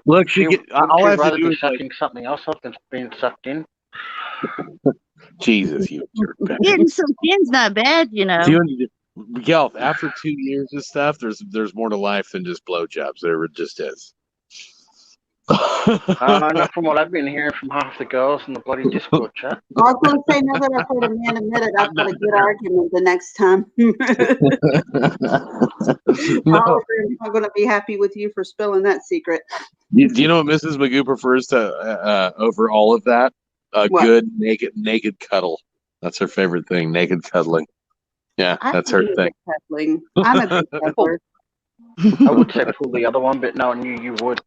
Look, she'd rather be sucking something else up than being sucked in. Jesus, you jerk! Getting sucked in's not bad, Gelf, after 2 years of stuff, there's more to life than just blowjobs. There just is. Not from what I've been hearing from half the girls in the bloody Discord chat. I was going to say, now that I've heard a man admit it, I've got a good argument the next time. I'm going to be happy with you for spilling that secret. Do you know what Mrs. Magoo prefers to over all of that? Good naked cuddle. That's her favorite thing. Naked cuddling. Yeah, that's her thing. Cuddling. I'm a big cuddler. I would say pull the other one, but knowing you would.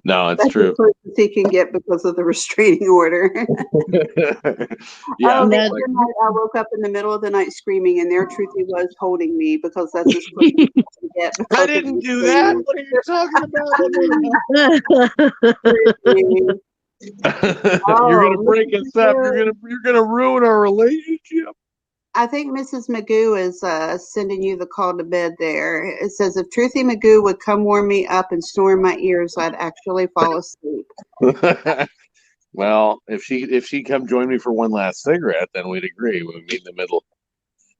No, it's true. He can get because of the restraining order. Yeah. Night, I woke up in the middle of the night screaming, and there Truthy was holding me because that's as quick as you can get. I didn't do that. What are you talking about? You're gonna break us up. You're gonna ruin our relationship. I think Mrs. Magoo is sending you the call to bed there. It says, if Truthy Magoo would come warm me up and snore in my ears, I'd actually fall asleep. Well, if she come join me for one last cigarette, then we'd agree. We'd meet in the middle.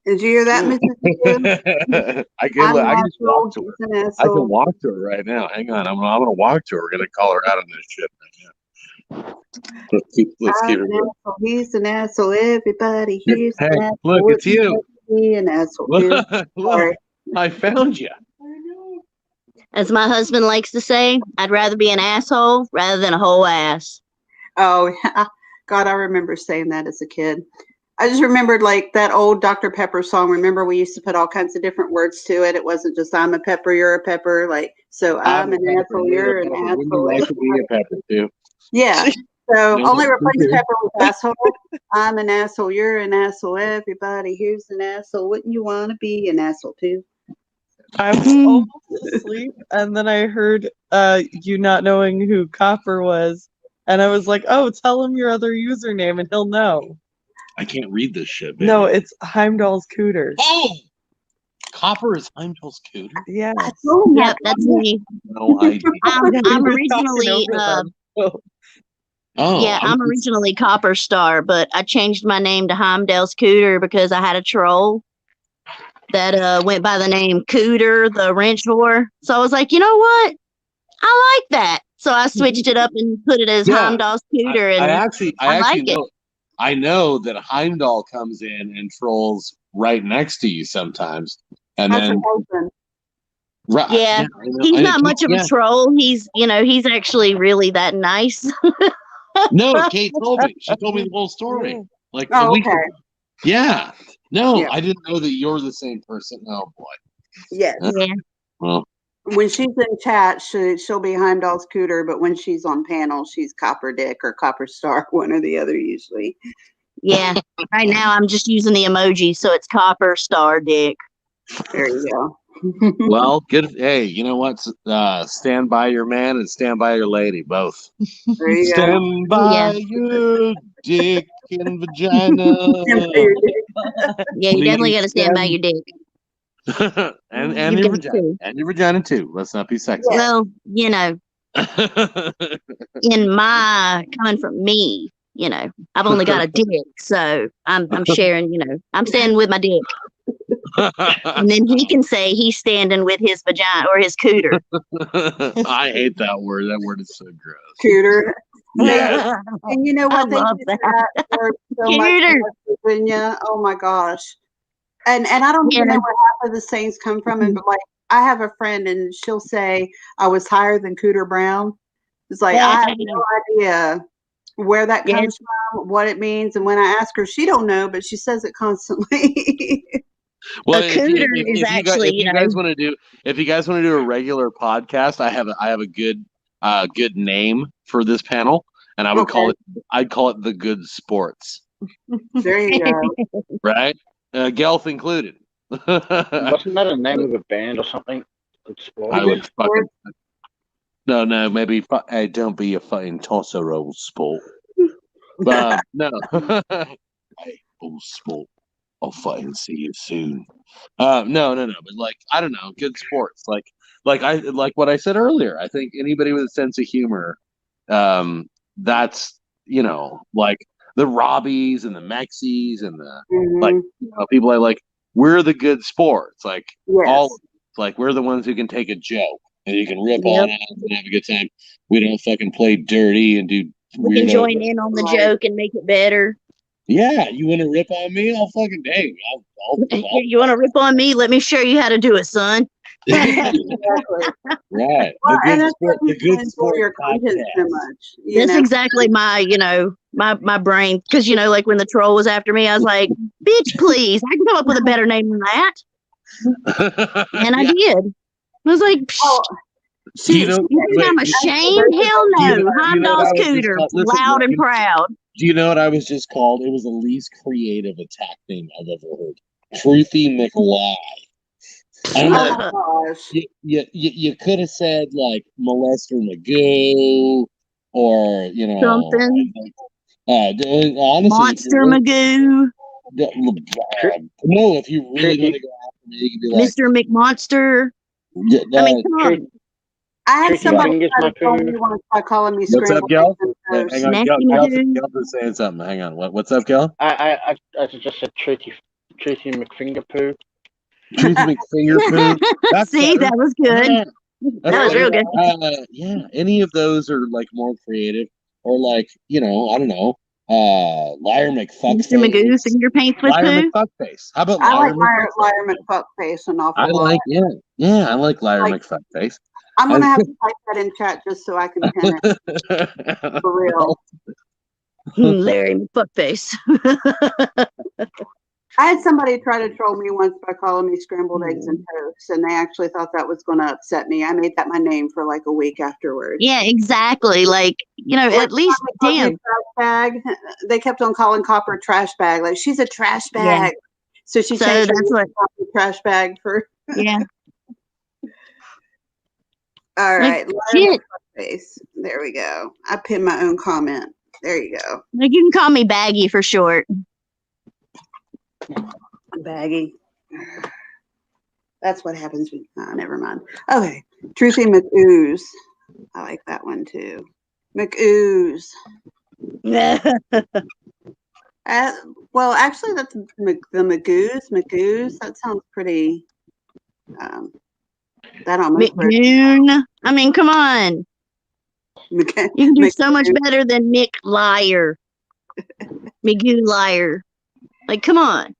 Did you hear that, Mrs. Magoo? I can just walk to her. I can walk to her right now. Hang on. I'm going to walk to her. We're going to call her out on this shit right now. Let's keep it. He's an asshole. Everybody here's an asshole. Look, it's you. An asshole. Look, I found you. As my husband likes to say, I'd rather be an asshole rather than a whole ass. Oh, God, I remember saying that as a kid. I just remembered like that old Dr. Pepper song. Remember, we used to put all kinds of different words to it. It wasn't just I'm a pepper, you're a pepper. Like, so I'm an asshole, you're an asshole. Wouldn't you like to be a pepper too? Yeah. So only replace pepper with asshole. I'm an asshole. You're an asshole. Everybody here's an asshole. Wouldn't you want to be an asshole too? I was almost asleep, and then I heard you not knowing who Copper was, and I was like, "Oh, tell him your other username, and he'll know." I can't read this shit, baby. No, it's Heimdall's Cooter. Oh, Copper is Heimdall's Cooter. Yeah. Yep, that's me. No idea. I'm originally. I'm originally Copper Star, but I changed my name to Heimdall's Cooter because I had a troll that went by the name Cooter, the wrench whore. So I was like, you know what? I like that. So I switched it up and put it as Heimdall Scooter, and I actually like know. I know that Heimdall comes in and trolls right next to you sometimes, and That's then her husband. Right, yeah, he's not much of a troll. He's he's actually really that nice. No, Kate told me. She told me the whole story. Like a week ago. Yeah. No, I didn't know that you're the same person. Oh boy. Yes. Yeah. Well, when she's in chat, she'll be Heimdall Scooter, but when she's on panel, she's Copper Dick or Copper Star, one or the other usually. Yeah. Right now, I'm just using the emoji, so it's Copper Star Dick. There you go. Well, good. Hey, you know what? Stand by your man and stand by your lady, both. There you stand go. by your dick and vagina. Yeah, you definitely got to stand by your dick. and your vagina. Too. And your vagina too. Let's not be sexist. Well, you know, coming from me, you know, I've only got a dick, so I'm sharing, you know, I'm standing with my dick. And then he can say he's standing with his vagina or his cooter. I hate that word. That word is so gross. Cooter. Yeah. And you know what? They use that word so much in Virginia. Oh my gosh. And I don't even know where half of the sayings come from. And but like I have a friend and she'll say I was higher than Cooter Brown. It's like I have no idea where that comes from, what it means. And when I ask her, she don't know, but she says it constantly. Well, if you guys want to do a regular podcast, I have a good name for this panel, and I'd call it the Good Sports. There you go. Right, Gelth included. Wasn't that a name of a band or something? I would fucking no, maybe hey, don't be a fucking tosser, old sport. No, hey, old sport. I'll fucking see you soon. No, but like I don't know, good sports. Like what I said earlier. I think anybody with a sense of humor, that's like the Robbies and the Mexies and the people I like. We're the good sports. Like we're the ones who can take a joke and you can rip on it and have a good time. We don't fucking play dirty and do. We can join in on the joke and make it better. Yeah, you want to rip on me? I'll fucking dang. You want to rip on me? Let me show you how to do it, son. Exactly. Right. Well, the good sport your content so much. That's exactly my, my brain. Because, like when the troll was after me, I was like, bitch, please. I can come up with a better name than that. And I did. I was like, you think I'm ashamed? Hell no. Heimdall Scooter, loud and proud. Do you know what I was just called? It was the least creative attack name I've ever heard. Truthy McLie. I don't know. You could have said like Molester Magoo or something. Honestly, Monster Magoo. No, if you really want to go after me, you can be like Mr. McMonster. I mean, come on. I had somebody try to call me once by calling me What's up, Gal? Hang on, Gal is saying something. Hang on. What's up, Gal? I just said Truthy McFingerpoo. Truthy McFingerpoo. See, that was good. Yeah. That was real good. Yeah, any of those are like more creative, or like I don't know, Liar McFuckface. Mr. Magoo, finger paints with Liar poo. McFuckface. How about Liar McFuckface an awful lot. I like Liar McFuckface. I'm gonna have to type that in chat just so I can pin it. For real. Larry McFuckface. I had somebody try to troll me once by calling me scrambled eggs and toast, and they actually thought that was going to upset me. I made that my name for like a week afterwards. Yeah, exactly. Like, at least, damn. Bag. They kept on calling Copper trash bag. Like, she's a trash bag. Yeah. So she changed her trash bag for. Yeah. All right. Like, face. There we go. I pinned my own comment. There you go. Like, you can call me Baggy for short. Baggy. That's what happens when. Never mind. Okay. Truthy McOoze. I like that one too. McOoze. Well, actually, that's the Magoo's. Magoo's. That sounds pretty. That almost. McGoon. I mean, come on. You can do so much better than Mick Liar. Magoo Liar. Like, come on.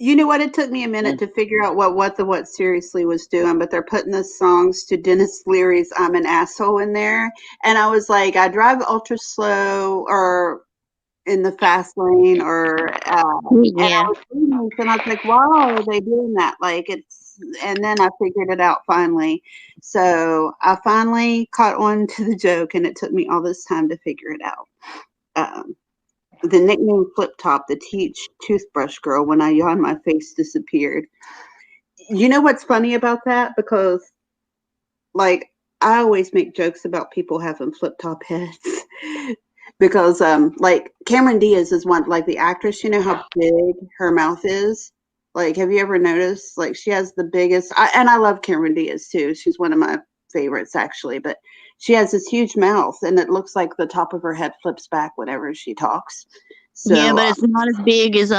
You know what? It took me a minute to figure out what the What Seriously was doing, but they're putting the songs to Dennis Leary's I'm an Asshole in there. And I was like, I drive ultra slow or in the fast lane and I was reading this and I was like, wow, are they doing that? Like and then I figured it out finally. So I finally caught on to the joke and it took me all this time to figure it out. The nickname Flip Top, the toothbrush girl, when I yawned, my face disappeared. You know what's funny about that? Because, like, I always make jokes about people having flip top heads. Because, like, Cameron Diaz is one, like, the actress, you know how big her mouth is? Like, have you ever noticed? Like, she has the biggest, and I love Cameron Diaz, too. She's one of my favorites, actually. But she has this huge mouth, and it looks like the top of her head flips back whenever she talks. So, yeah, but it's not as big as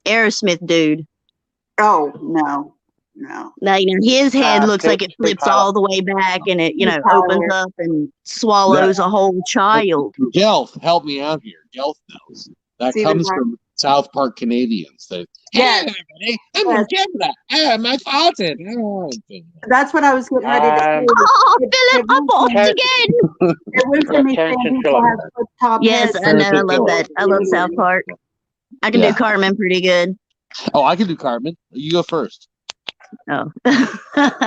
Aerosmith dude. Oh, no. Now, his head looks like it flips all the way back and it, opens up and swallows a whole child. Gelf, help me out here. Gelf knows. That comes from South Park Canadians. Hey, everybody, I'm from Canada. My father. That's what I was getting ready to say. Oh, Philip, I balked again. It was for me saying people have flip top Yes, heads. I know. I love that. I love South Park. I can do Cartman pretty good. Oh, I can do Cartman. You go first. Oh.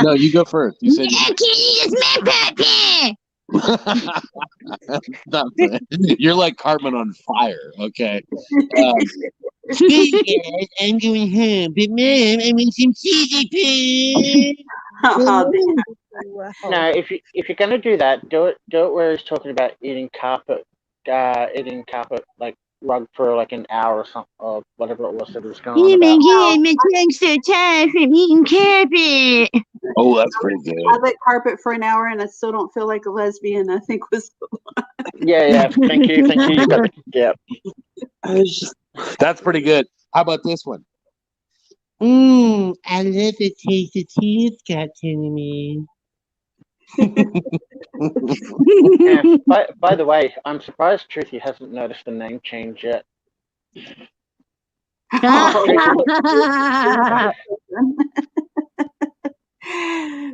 No, you go first. You said you're like Cartman on fire. Okay. Hey guys, I'm going home, but Mom, I want some cheesy No, if you're gonna do that, do it where he's talking about eating carpet like rug for like an hour or something, or whatever it was that was going on about. Oh my tongue's so tired from eating carpet. Oh, that's pretty good. I lit carpet for an hour and I still don't feel like a lesbian, I think was the line. Yeah, thank you. You got the, That's pretty good. How about this one? I love the taste of teeth got to me. By the way, I'm surprised Truthy hasn't noticed the name change yet.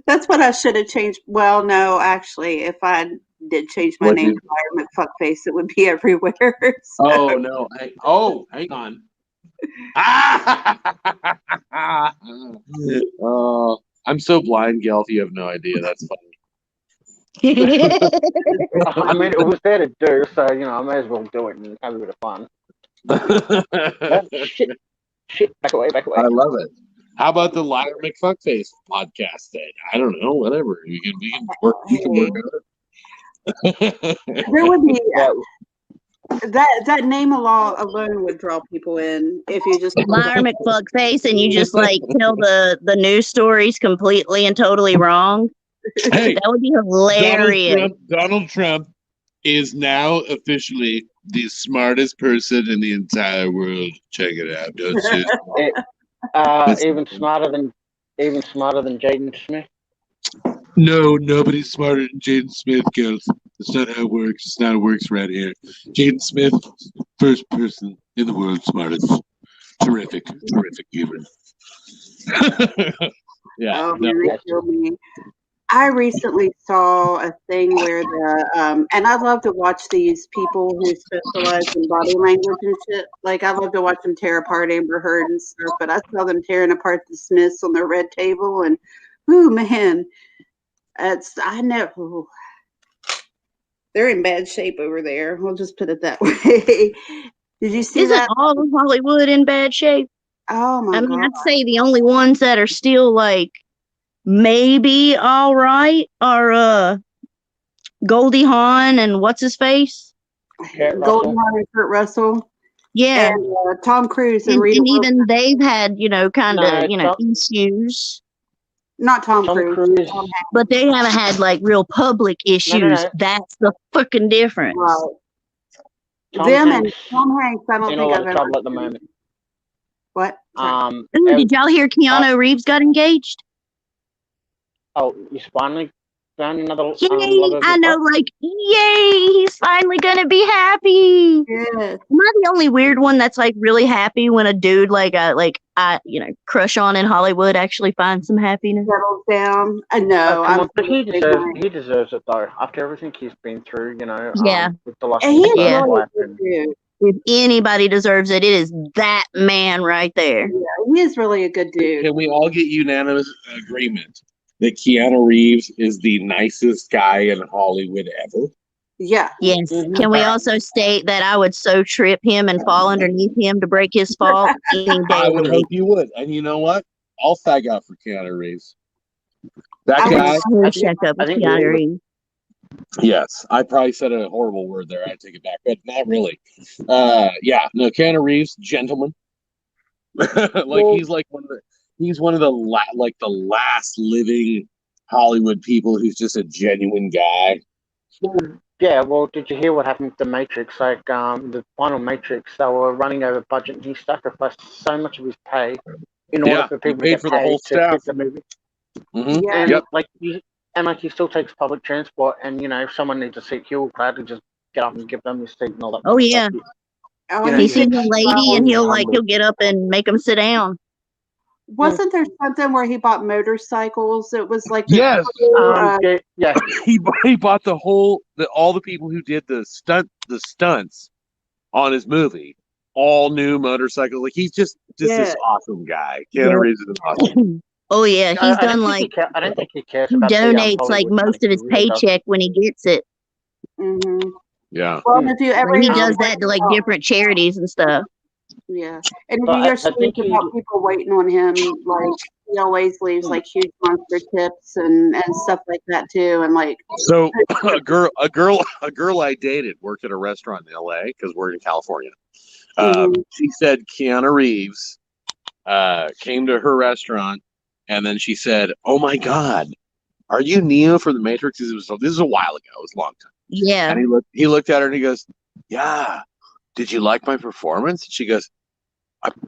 That's what I should have changed. Well, no, actually, if I did change my name to Environment Fuckface, it would be everywhere. So. Oh, no. Hang on. Oh, I'm so blind, Gelf. You have no idea. That's funny. I mean, it was there to do, so I may as well do it and have a bit of fun. Shit! Back away! I love it. How about the Liar McFuckface podcast then? I don't know. Whatever. We can work. You can work it. There would be that name alone would draw people in if you just Liar McFuckface and you just like tell the news stories completely and totally wrong. Hey, that would be hilarious. Donald Trump is now officially the smartest person in the entire world. Check it out. Don't you? Even smarter than Jaden Smith. No, nobody's smarter than Jaden Smith, girls. That's not how it works. It's not how it works right here. Jaden Smith, first person in the world smartest. Terrific human. Yeah. I recently saw a thing where and I love to watch these people who specialize in body language and shit. Like, I love to watch them tear apart Amber Heard and stuff, but I saw them tearing apart the Smiths on their red table, and, ooh, man, I know, they're in bad shape over there. We'll just put it that way. Did you see that? Isn't all of Hollywood in bad shape? Oh, my God. I'd say the only ones that are still, like, maybe all right are Goldie Hawn and what's his face? Goldie Hawn and Kurt Russell. Yeah. And Tom Cruise and even they've had, kind of, issues. Not Tom Cruise. But they haven't had like real public issues. No. That's the fucking difference. Right. Them and Tom Hanks, I don't think I've ever trouble at the moment. What? Did y'all hear Keanu Reeves got engaged? Oh, he's finally found another Yay! love of I his know, life. like, yay! He's finally gonna be happy. Yes. Am I the only weird one that's like really happy when a dude I crush on in Hollywood actually finds some happiness? Settles down. I know. Come I'm on, but he deserves it though. After everything he's been through, Yeah. with the loss And of he's his Yeah. really a wife good and dude. If anybody deserves it, it is that man right there. Yeah, he is really a good dude. Can we all get unanimous agreement that Keanu Reeves is the nicest guy in Hollywood ever? Yeah. Yes. Mhm. Can we also state that I would so trip him and fall underneath him to break his fall any day I of the would week? hope you would. And you know what? I'll fag out for Keanu Reeves. That I guy. So check up with Keanu Reeves. Yes, I probably said a horrible word there. I take it back, but not really. Yeah, no, Keanu Reeves, gentleman. He's like one of the last living Hollywood people who's just a genuine guy. Yeah, well, did you hear what happened with the Matrix? Like, the final Matrix, they were running over budget, and he sacrificed so much of his pay in order for people to get paid for the whole to staff. fit the movie. Mm-hmm. Yeah. And he still takes public transport, and if someone needs a seat, he'll gladly just get up and give them his seat and all that. Oh yeah. He sees a lady and he'll get up and make them sit down. Wasn't there something where he bought motorcycles? It was like yes, yeah. He bought all the people who did the stunts on his movie, all new motorcycles. Like he's just this awesome guy. Keanu Reeves is awesome. Oh yeah, he's done like I don't think he cares. He about donates like most of his paycheck when he gets it. Mm-hmm. Yeah. Well, if you ever he does that to like different charities and stuff. Yeah, and if you hear stories about people waiting on him, like he always leaves like huge monster tips and stuff like that too, and like. So a girl I dated worked at a restaurant in LA because we're in California. She said Keanu Reeves came to her restaurant, and then she said, "Oh my God, are you Neo from the Matrix?" This is a while ago. It was a long time. Yeah. And he looked at her and he goes, "Yeah. Did you like my performance?" And she goes,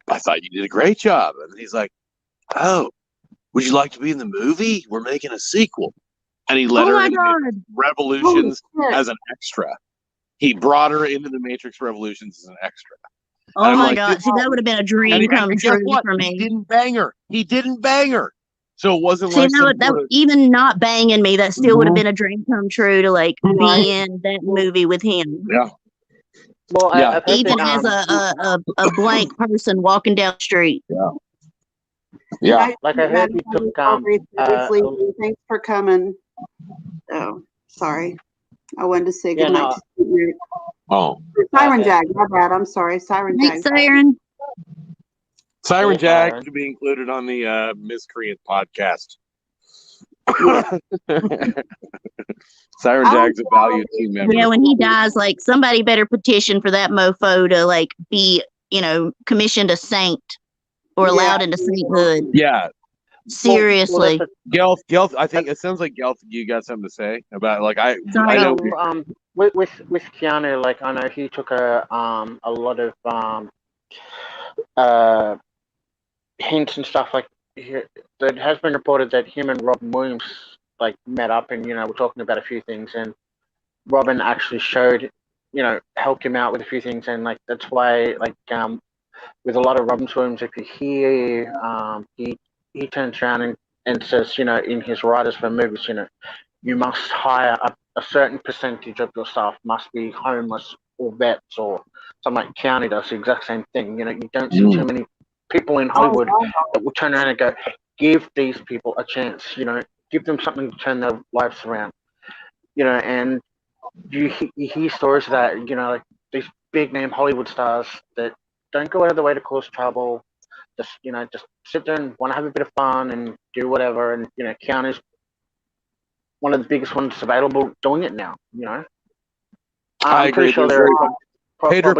I thought you did a great job. And he's like, "Oh, would you like to be in the movie? We're making a sequel." And he let her into Revolutions as an extra. He brought her into the Matrix Revolutions as an extra. Oh my God. See, that would have been a dream come true for me. He didn't bang her. So it wasn't like even not banging me, that still would have been a dream come true to like be in that movie with him. Yeah. Well, yeah. Even as a blank person walking down the street. Yeah. Yeah. Like I heard you took thanks for coming. Oh, sorry. I wanted to say goodnight to you. Oh. Siren Jag, my bad. I'm sorry. Siren Jag. Siren. Siren Jag to be included on the Miscreant podcast. Siren Jag's a valued team member. Yeah, when he dies, like somebody better petition for that mofo to like be, commissioned a saint or allowed into sainthood. Yeah. Seriously. Gelf, I think it sounds like Gelf, you got something to say about I know with Keanu, like I know he took a lot of hints and stuff like it has been reported that him and Robin Williams like met up and we're talking about a few things, and Robin actually showed helped him out with a few things, and like that's why like with a lot of Robin Williams, if you hear he turns around and says in his writers for movies you must hire a certain percentage of your staff must be homeless or vets or something. Like Keanu does the exact same thing. You don't see too many people in Hollywood that will turn around and go, give these people a chance, give them something to turn their lives around, and you hear stories of that, like these big name Hollywood stars that don't go out of the way to cause trouble, just sit there and want to have a bit of fun and do whatever, and Keanu's one of the biggest ones available doing it now, I agree. Sure Pedro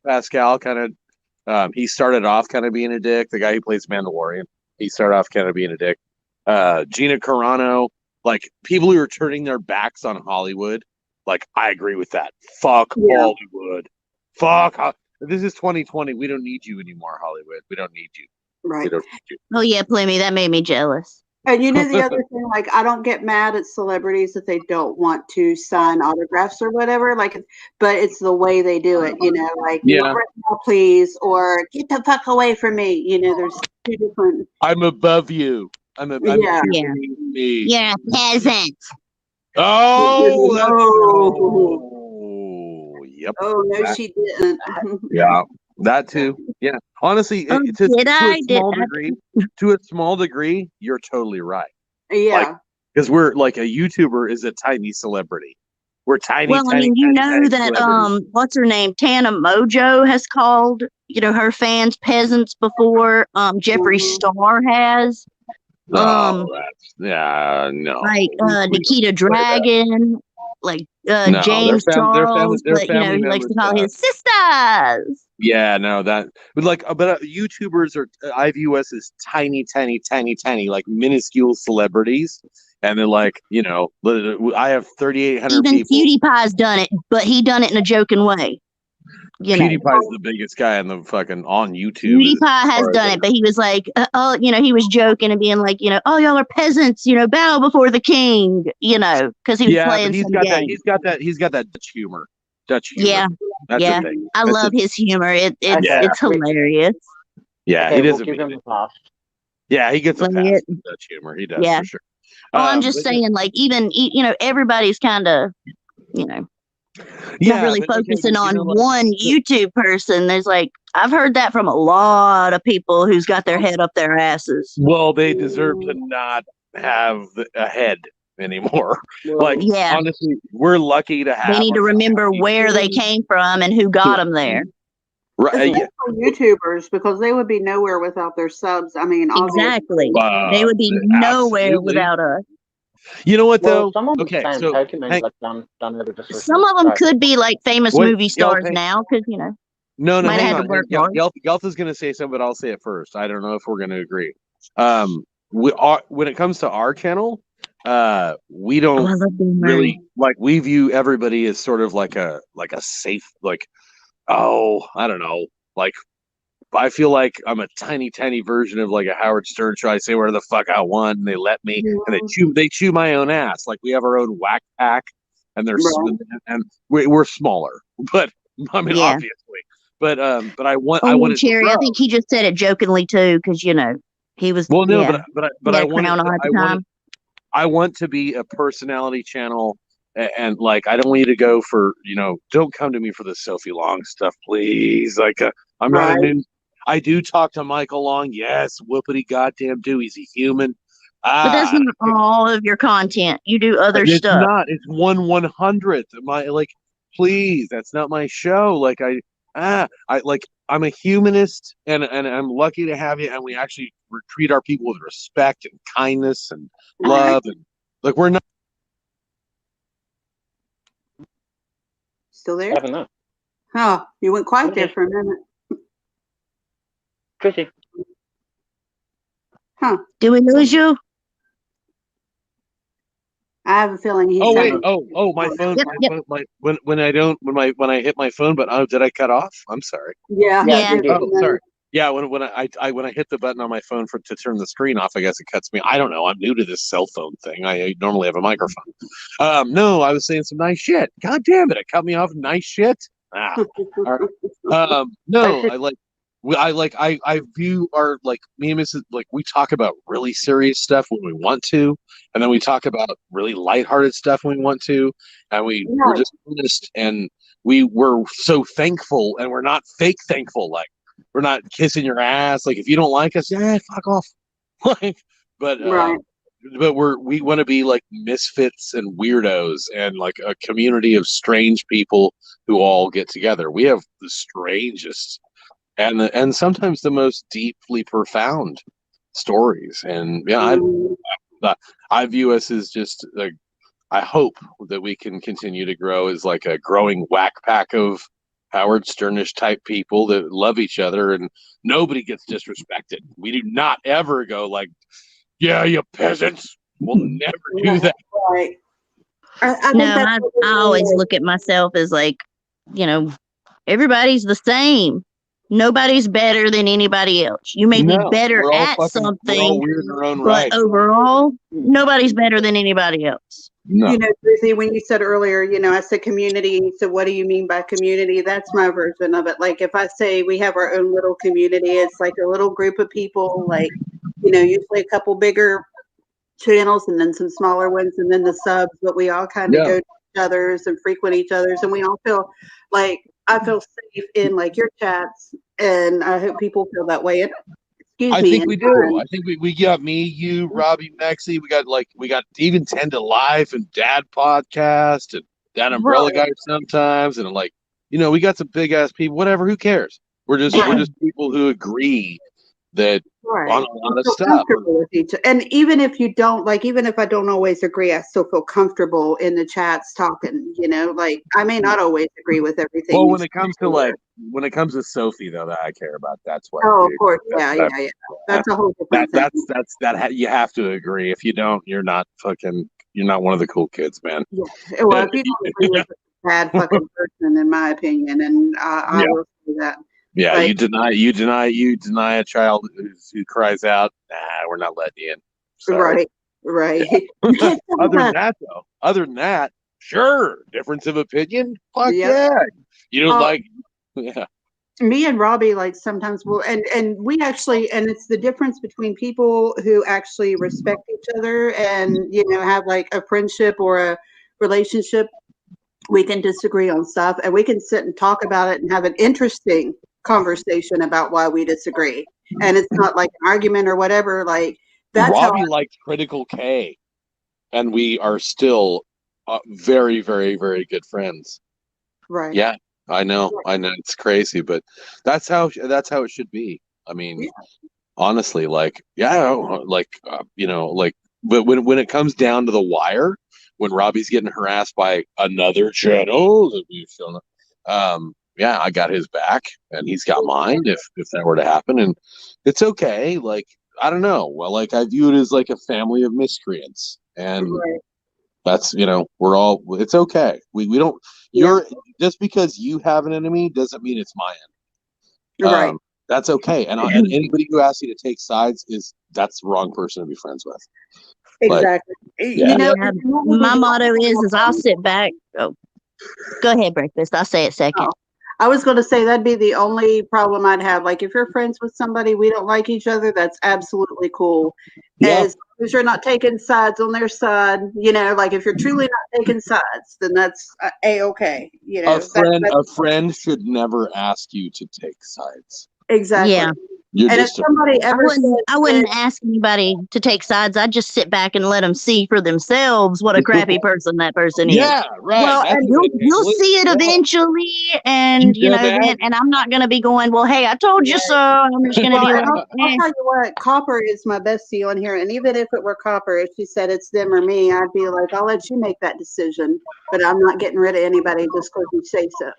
Pascal kind of he started off kind of being a dick. The guy who plays Mandalorian, he started off kind of being a dick. Gina Carano, like people who are turning their backs on Hollywood, like I agree with that. Fuck Hollywood. Fuck. This is 2020. We don't need you anymore, Hollywood. We don't need you. Right. We don't need you. Oh yeah, Plummy, that made me jealous. And you know the other thing, like I don't get mad at celebrities if they don't want to sign autographs or whatever, like, but it's the way they do it, like not right now, please, or get the fuck away from me. There's two different. I'm above you. I'm Yeah. me. Yeah, peasant. Oh, yep. Oh no, she didn't. Yeah, that too. Yeah, honestly, to a small degree, you're totally right. Yeah, because we're like a YouTuber is a tiny celebrity. We're tiny. Well, I mean, that what's her name? Tana Mojo has called her fans peasants before. Jeffree Star has. No. Like Nikita Dragon, like James Charles, but he likes to call his sisters. Yeah, no, but YouTubers I view us as tiny, like minuscule celebrities, and they're like, I have 3,800 people. Even PewDiePie's done it, but he done it in a joking way. PewDiePie's the biggest guy on YouTube. PewDiePie has done it, but he was like, he was joking and being like, oh, y'all are peasants, bow before the king, because he was playing some game. He's got that Dutch humor. Yeah, I love his humor. It's hilarious. Yeah, he doesn't. Yeah, he gets a pass for Dutch humor. He does for sure. Well, I'm just saying, like, even everybody's kind of, not really focusing on one YouTube person. There's I've heard that from a lot of people who's got their head up their asses. Well, they deserve to not have a head anymore. Honestly, we're lucky to have. They need to remember where they came from and who got them there. Right, YouTubers, because they would be nowhere without their subs. I mean, exactly, they would be nowhere without us. You know what though? Some of them some of them could be like famous movie stars now, because No, might have had to work hard. Yeltha's going to say something, but I'll say it first. I don't know if we're going to agree. When it comes to our channel, we don't really we view everybody as sort of like a safe, I don't know, I feel like I'm a tiny version of like a Howard Stern show. I say where the fuck I want, and they let me, and they chew my own ass. Like we have our own whack pack, and and we're smaller, but I mean obviously, but I want Cherry. I think he just said it jokingly too, because he was but I want to be a personality channel. And I don't want you to go for don't come to me for the Sophie Long stuff, please. I'm not a new. I do talk to Michael Long, yes, whoopity goddamn do. He's a human. But that's not all of your content. You do other stuff. It's not. It's 1/100th. Please, that's not my show. I'm a humanist, and I'm lucky to have you. And we actually treat our people with respect and kindness and love, and we're not. Still there? Oh, you went quiet there for a minute. Truthy. Huh. Did we lose you? I have a feeling he's. Oh wait! My phone. When I hit my phone, but did I cut off? I'm sorry. Yeah. Oh, sorry. Yeah, when I hit the button on my phone to turn the screen off, I guess it cuts me. I don't know. I'm new to this cell phone thing. I normally have a microphone. No, I was saying some nice shit. God damn it! It cut me off. Nice shit. All right. No, I view our me and Mrs. we talk about really serious stuff when we want to, and then we talk about really lighthearted stuff when we want to, and we're just honest, and we're so thankful, and we're not fake thankful. We're not kissing your ass. If you don't like us, fuck off. But we want to be misfits and weirdos, and a community of strange people who all get together. We have the strangest and sometimes the most deeply profound stories. And I view us as just I hope that we can continue to grow as a growing whack pack of Howard Sternish type people that love each other, and nobody gets disrespected. We do not ever go yeah, you peasants. We'll never do that. Right. I always look at myself as everybody's the same. Nobody's better than anybody else. You may be better at something, we're all weird in our own but overall, nobody's better than anybody else. No. You know, Truthy, when you said earlier, I said community, and you said, what do you mean by community? That's my version of it. Like, if I say we have our own little community, it's like a little group of people, like, usually a couple bigger channels and then some smaller ones and then the subs, but we all kind of go to each other's and frequent each other's, and we all feel like, I feel safe in like your chats, and I hope people feel that way. I think we do. I think we got me, you, Robbie, Mexi. We got even 10 to Life and Dad podcast and Dad Umbrella Guy sometimes, and we got some big ass people. Whatever, who cares? We're just people who agree that on a lot of stuff. And even if you don't, even if I don't always agree, I still feel comfortable in the chats talking, I may not always agree with everything. Well, when it comes to Sophie, though, that I care about, that's what. Oh, of course. Yeah. That's a whole different thing. That you have to agree. If you don't, you're not one of the cool kids, man. Yeah. Well, if you don't agree with a bad fucking person, in my opinion, and I will say that. Yeah, you deny a child who cries out, nah, we're not letting you in. Sorry. Right. Other than that, sure, difference of opinion. Fuck yeah. You don't yeah. Me and Robbie sometimes will, and we actually, and it's the difference between people who actually respect each other and have a friendship or a relationship. We can disagree on stuff, and we can sit and talk about it and have an interesting conversation about why we disagree, and it's not like an argument or whatever. That's Robbie likes Critical K, and we are still very, very, very good friends. Right. Yeah, I know it's crazy, but that's how it should be. I mean, honestly, but when it comes down to the wire, when Robbie's getting harassed by another channel that we've shown up, I got his back and he's got mine if that were to happen, and it's okay. I don't know. Well, I view it as a family of miscreants, and that's we're all. It's okay. We don't. You're just because you have an enemy doesn't mean it's my enemy. Right. That's okay. And anybody who asks you to take sides that's the wrong person to be friends with. Exactly. My motto is I'll sit back. Oh, go ahead, Breakfast. I'll say it second. I was going to say that'd be the only problem I'd have. If you're friends with somebody, we don't like each other, that's absolutely cool. As long as you're not taking sides on their side, if you're truly not taking sides, then that's A-okay. A friend should never ask you to take sides. Exactly. Yeah. And if somebody ever I wouldn't ask anybody to take sides. I'd just sit back and let them see for themselves what a crappy person that person is. Yeah, right. Well, and you'll see it eventually, and and I'm not going to be going, well, hey, I told you so. I'm just going to be like, I'll tell you what, Copper is my bestie on here, and even if it were Copper, if she said it's them or me, I'd be like, I'll let you make that decision, but I'm not getting rid of anybody just because you say so.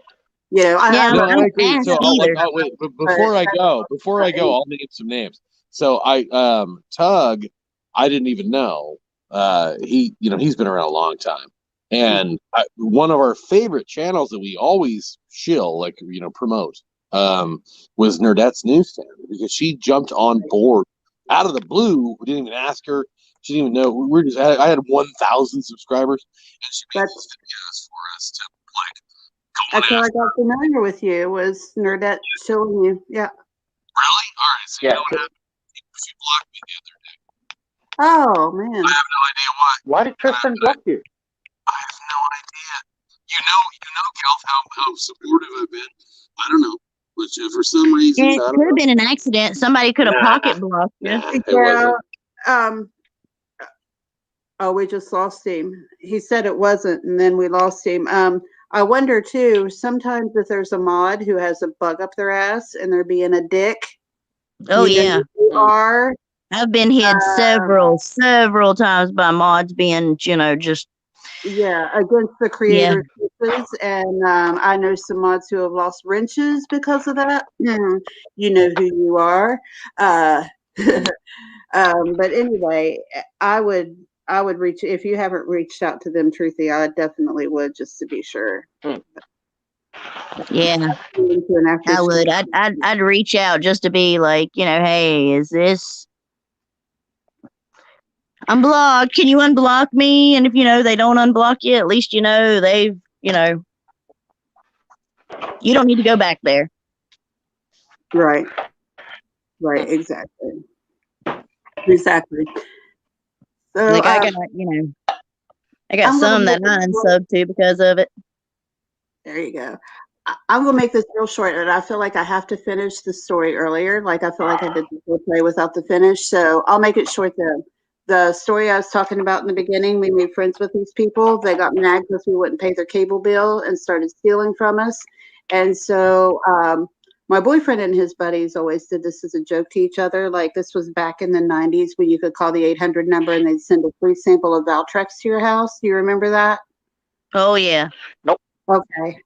I agree. So before I go, I'll name some names. So Tug, I didn't even know. He's been around a long time, and one of our favorite channels that we always shill, promote, was Nerdette's Newsstand, because she jumped on board out of the blue. We didn't even ask her. She didn't even know. I had 1,000 subscribers, and she made this videos for us to That's how I got familiar with you, was Nerdette showing you. Yeah. Really? All right. So you know what happened? She blocked me the other day. Oh, man. I have no idea why. Why did Tristan block you? I have no idea. Kelf, how supportive I've been. I don't know. But for some reason, it could have been an accident. Somebody could have pocket blocked you. We just lost him. He said it wasn't, and then we lost him. I wonder too, sometimes if there's a mod who has a bug up their ass and they're being a dick. Oh, yeah. I've been hit several times by mods being, just. Yeah, against the creators. And I know some mods who have lost wrenches because of that. You know who you are. But anyway, I would reach, if you haven't reached out to them, Truthy, I definitely would, just to be sure. Yeah, I would. I'd reach out just to be like, hey, is this? I'm blocked. Can you unblock me? And if they don't unblock you, at least they've you don't need to go back there. Right. Exactly. So, like I got some that I unsubbed to because of it. There you go. I'm gonna make this real short, and I feel like I have to finish the story earlier. Like I feel like I did the play without the finish, so I'll make it short though. The story I was talking about in the beginning, we made friends with these people. They got mad because we wouldn't pay their cable bill and started stealing from us. And so my boyfriend and his buddies always did this as a joke to each other. Like this was back in the 90s when you could call the 800 number and they'd send a free sample of Valtrex to your house. Do you remember that? Oh, yeah. Nope. Okay.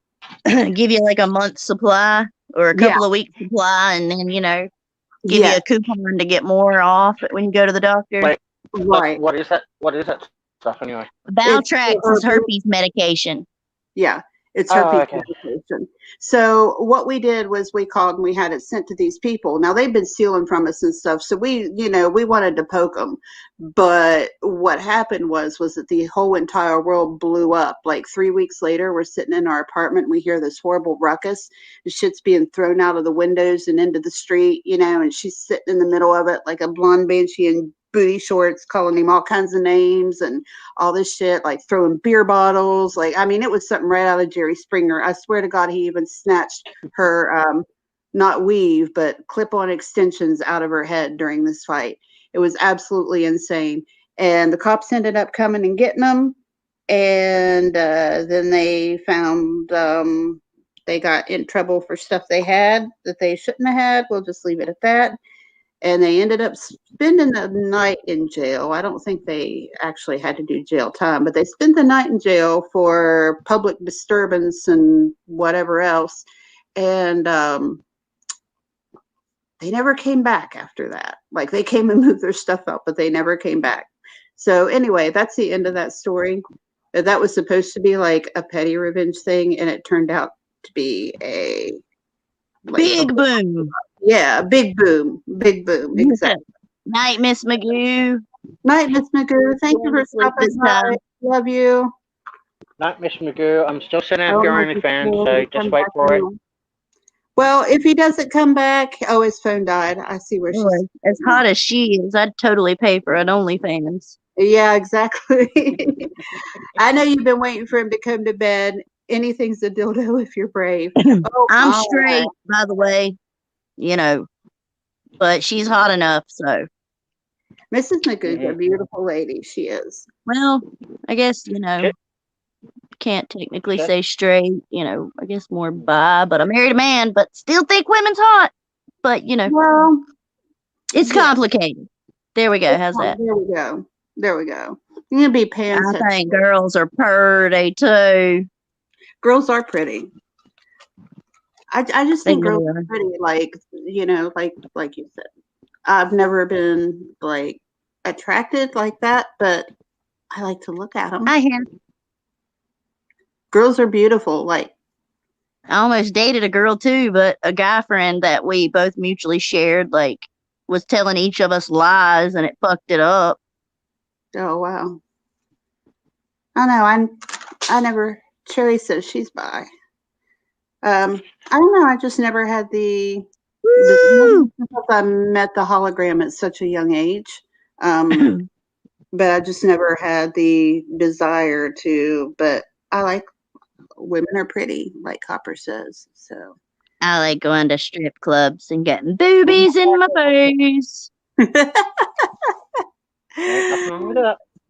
Give you like a month's supply or a couple of weeks supply, and then give you a coupon to get more off when you go to the doctor. Wait, right. What is that? What is that stuff anyway? Valtrex is herpes medication. Yeah, it's herpes medication. So what we did was we called and we had it sent to these people. Now they've been stealing from us and stuff, so we wanted to poke them. But what happened was that the whole entire world blew up. Like 3 weeks later, we're sitting in our apartment. We hear this horrible ruckus. The shit's being thrown out of the windows and into the street, and she's sitting in the middle of it like a blonde banshee in booty shorts, calling him all kinds of names and all this shit, like throwing beer bottles. Like, I mean, it was something right out of Jerry Springer. I swear to God, he even snatched her, not weave, but clip-on extensions out of her head during this fight. It was absolutely insane. And the cops ended up coming and getting them. And then they found they got in trouble for stuff they had that they shouldn't have had. We'll just leave it at that. And they ended up spending the night in jail. I don't think they actually had to do jail time, but they spent the night in jail for public disturbance and whatever else. And they never came back after that. Like they came and moved their stuff out, but they never came back. So anyway, that's the end of that story. That was supposed to be like a petty revenge thing, and it turned out to be a big boom. Yeah, big boom. Exactly. Night, Miss Magoo. Night, Miss Magoo. Thank you for stopping by. Love you. Night, Miss Magoo. I'm still sitting out here on the fan, so just wait for it. Well, if he doesn't come back, his phone died. I see where she's. As hot as she is, I'd totally pay for an OnlyFans. Yeah, exactly. I know you've been waiting for him to come to bed. Anything's a dildo if you're brave. I'm straight, by the way. But she's hot enough, so. Mrs. Magoo's a beautiful lady. She is. Well, I guess, can't technically say straight, I guess more bi, but I married a man, but still think women's hot. But, well, it's complicated. There we go. How's that? There we go. You're going to be pansexual. I think girls are pretty, too. Girls are pretty. I just think girls are pretty, like you said. I've never been like attracted like that, but I like to look at them. I have. Girls are beautiful. Like I almost dated a girl too, but a guy friend that we both mutually shared, like, was telling each of us lies, and it fucked it up. Oh wow. I know. I never. Cherry says she's bi. I don't know. I just never had the I met the hologram at such a young age. But I just never had the desire to. But I like women are pretty, like Copper says. So I like going to strip clubs and getting boobies in my face.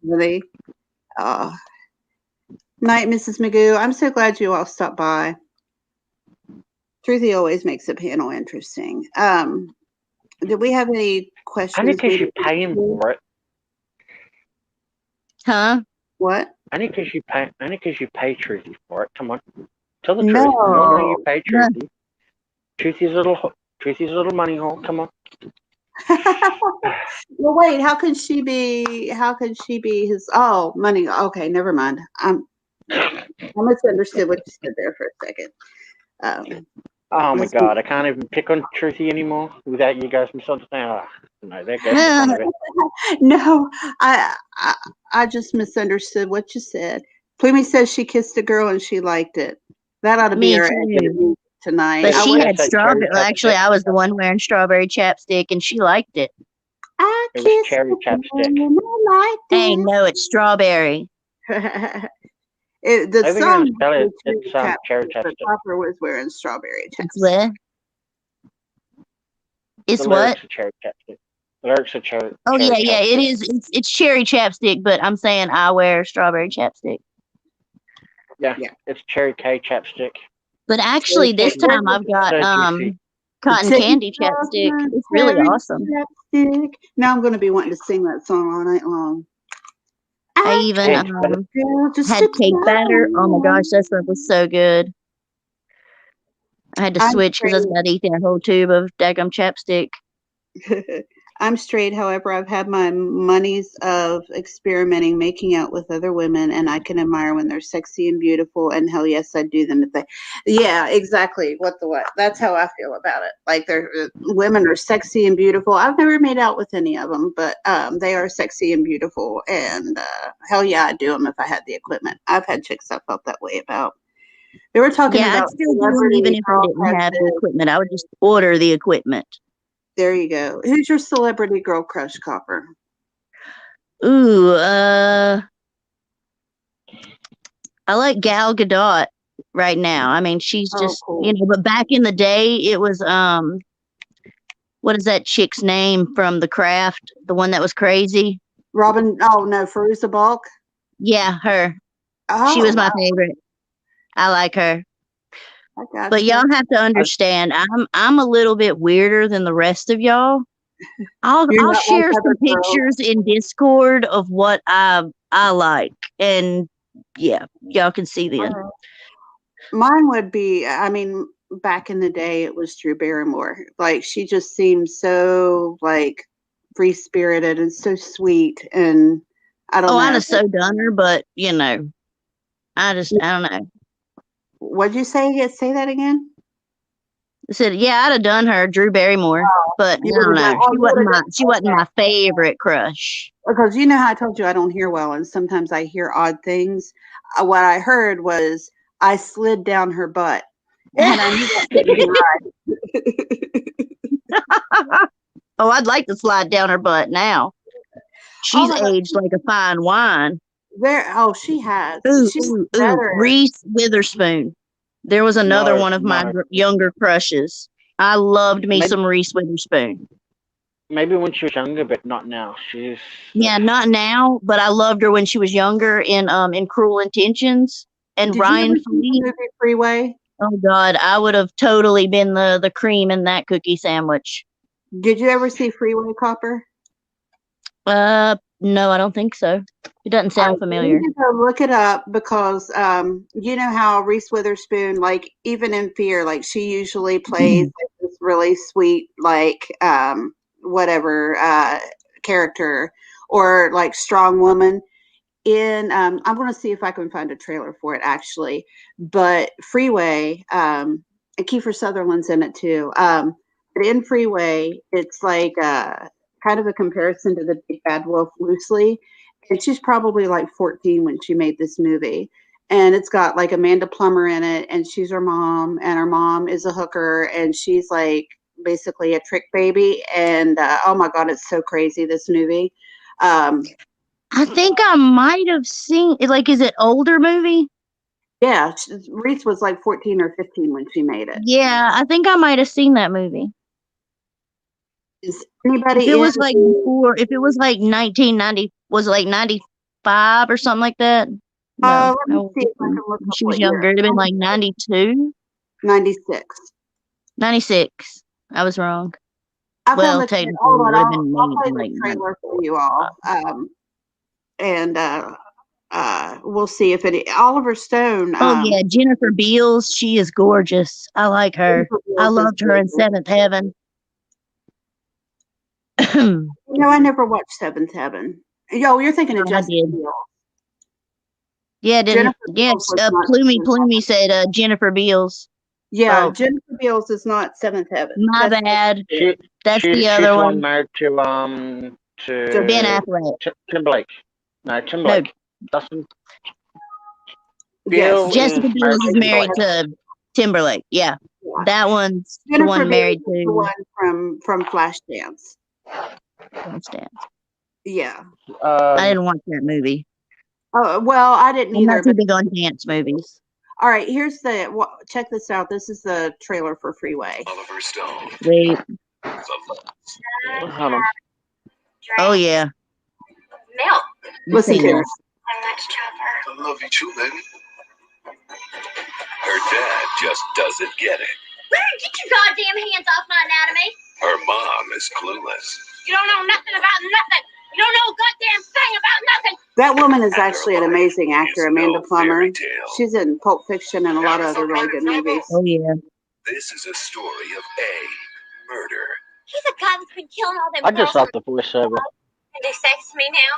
Really? Night, Mrs. Magoo. I'm so glad you all stopped by. Truthy always makes the panel interesting. Did we have any questions? Only because you're paying for it. Huh? What? Only because you pay Truthy for it. Come on, tell the truth. No, you pay Truthy. Truthy's a little money hole. Come on. Well, wait. How can she be his? Oh, money. Okay, never mind. I misunderstood what you said there for a second. Oh my god, I can't even pick on Truthy anymore without you guys misunderstanding. Oh, no, there goes the fun of it. No, I just misunderstood what you said. Plumi says she kissed a girl and she liked it. That ought to be Me our too. tonight. But she had strawberry. cherry Actually, I was the one wearing strawberry chapstick, and she liked it. It was cherry chapstick. Hey, no, it's strawberry. The I think I'm song gonna spell it. It's cherry but chapstick. Copper was wearing strawberry chapstick. It's what? It's The what? lyrics are cherry chapstick. The lyrics are cherry. Oh cherry yeah, chapstick. it is. It's cherry chapstick, but I'm saying I wear strawberry chapstick. Yeah, it's cherry K chapstick. But actually, this time I've got cotton candy chapstick. It's really awesome. Chapstick. Now I'm going to be wanting to sing that song all night long. I even had cake batter. Oh my gosh, that stuff was so good. I had to switch because I was about to eat that whole tube of daggum chapstick. I'm straight. However, I've had my monies of experimenting, making out with other women, and I can admire when they're sexy and beautiful. And hell yes, I'd do them if they. Yeah, exactly. What? That's how I feel about it. Like women are sexy and beautiful. I've never made out with any of them, but they are sexy and beautiful. And hell yeah, I'd do them if I had the equipment. I've had chicks I felt that way about. They were talking about. I'd still do them even if I didn't have the equipment. I would just order the equipment. There you go. Who's your celebrity girl crush, Copper? Ooh, I like Gal Gadot right now. I mean, she's just, cool. But back in the day, it was, what is that chick's name from The Craft? The one that was crazy? Robin, Fairuza Balk? Yeah, her. Oh, she was my favorite. I like her. But y'all have to understand, I'm a little bit weirder than the rest of y'all. I'll share some pictures in Discord of what I like, and yeah, y'all can see them. Mine would be, I mean, back in the day, it was Drew Barrymore. Like she just seemed so like free spirited and so sweet, and I don't know. I'd have so done her, but I don't know. What'd you say? Say that again. I said, yeah, I'd have done her, Drew Barrymore, but I don't know. She wasn't my favorite crush. Because you know how I told you I don't hear well, and sometimes I hear odd things. What I heard was I slid down her butt, and I knew that couldn't be right. Oh, I'd like to slide down her butt now. She's aged like a fine wine. She has. Reese Witherspoon. There was another one of my younger crushes. I loved some Reese Witherspoon. Maybe when she was younger, but not now. Not now, but I loved her when she was younger in Cruel Intentions. And Ryan Fleet. Freeway. Oh God, I would have totally been the cream in that cookie sandwich. Did you ever see Freeway, Copper? No, I don't think so. It doesn't sound familiar. You need to look it up because you know how Reese Witherspoon, like even in Fear, like she usually plays this really sweet, like character or like strong woman. I'm going to see if I can find a trailer for it actually. But Freeway, and Kiefer Sutherland's in it too. But in Freeway, it's like kind of a comparison to The Big Bad Wolf loosely. And she's probably like 14 when she made this movie. And it's got like Amanda Plummer in it, and she's her mom, and her mom is a hooker, and she's like basically a trick baby. And oh my God, it's so crazy, this movie. I think I might have seen it. Like, is it older movie? Yeah, Reese was like 14 or 15 when she made it. Yeah, I think I might have seen that movie. Is anybody? If it was like before, if it was like 1990, was it like 95 or something like that? No, let me see if I can look she was younger. It'd have been like 92, 96, 96. I was wrong. Well, technically, I'll play the trailer for you all, and we'll see if any. Oliver Stone. Oh yeah, Jennifer Beals. She is gorgeous. I like her. I loved her in Seventh Heaven. I never watched Seventh Heaven. Yo, you're thinking of Jessica Biel. Yeah, Plumi said Jennifer Beals. Yeah, Oh, Jennifer Beals is not Seventh Heaven. my That's bad. That's the She's other the one one. married to Ben to Affleck. Timberlake. No, No, Timberlake. Dustin yes. Bill Jessica is Biel married is to married Timberlake. to Timberlake. Yeah, Yeah. that one's the Jennifer one Beals married is the to one from Flashdance. Stan. Yeah. I didn't watch that movie. Oh well, I didn't I'm either. not too But big on dance movies. all right, here's the check this out. This is the trailer for Freeway. Oliver Stone. Wait. Hold on. Oh yeah. Milk. Listen to it. I'm not Chopper. I love you too, baby. Her dad just doesn't get it. Larry, get your goddamn hands off my anatomy. Her mom is clueless. You don't know nothing about nothing. You don't know a goddamn thing about nothing. That woman is And actually her an life amazing actor, is Amanda no Plummer. fairy tale. She's in Pulp Fiction and a lot of other really good movies. Oh yeah. This is a story of a murder. He's a guy that's been killing all them I girls. just love the voiceover. And do sex to me now.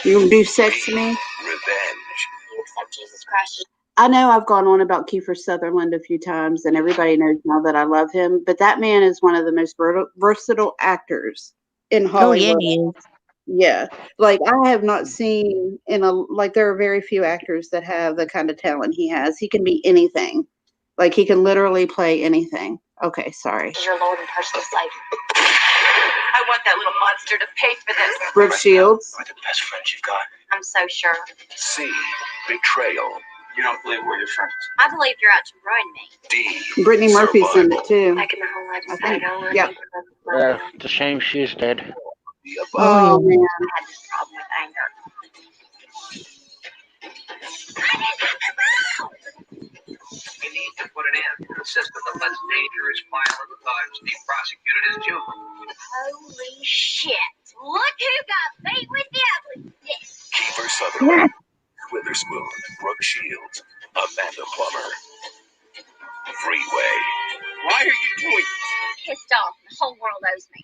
You gonna do sex to me? Revenge. You accept Jesus Christ. I know I've gone on about Kiefer Sutherland a few times, and everybody knows now that I love him. But that man is one of the most versatile actors in Oh yeah, Hollywood. he is. Yeah, like I have not seen there are very few actors that have the kind of talent he has. He can be anything. Like he can literally play anything. Okay, sorry. He's your Lord and personal Savior. I want that little monster to pay for this. Brooke Shields. We're the best friends you've got. I'm so sure. C. Betrayal. You don't believe we're your friends. I believe you're out to ruin me. D. Brittany Murphy's in it too. Back in my whole life, I I think. don't want Yep. Yeah, it's a shame she's dead. The above. Oh man. I had this problem with anger. We need to put an end to the system that lets dangerous, violent thugs be prosecuted as children. Holy shit. Look who got beat with the ugly dick. Kiefer Sutherland. Witherspoon. Brooke Shields. Amanda Plummer. Freeway. Why are you doing this? Pissed off. The whole world owes me.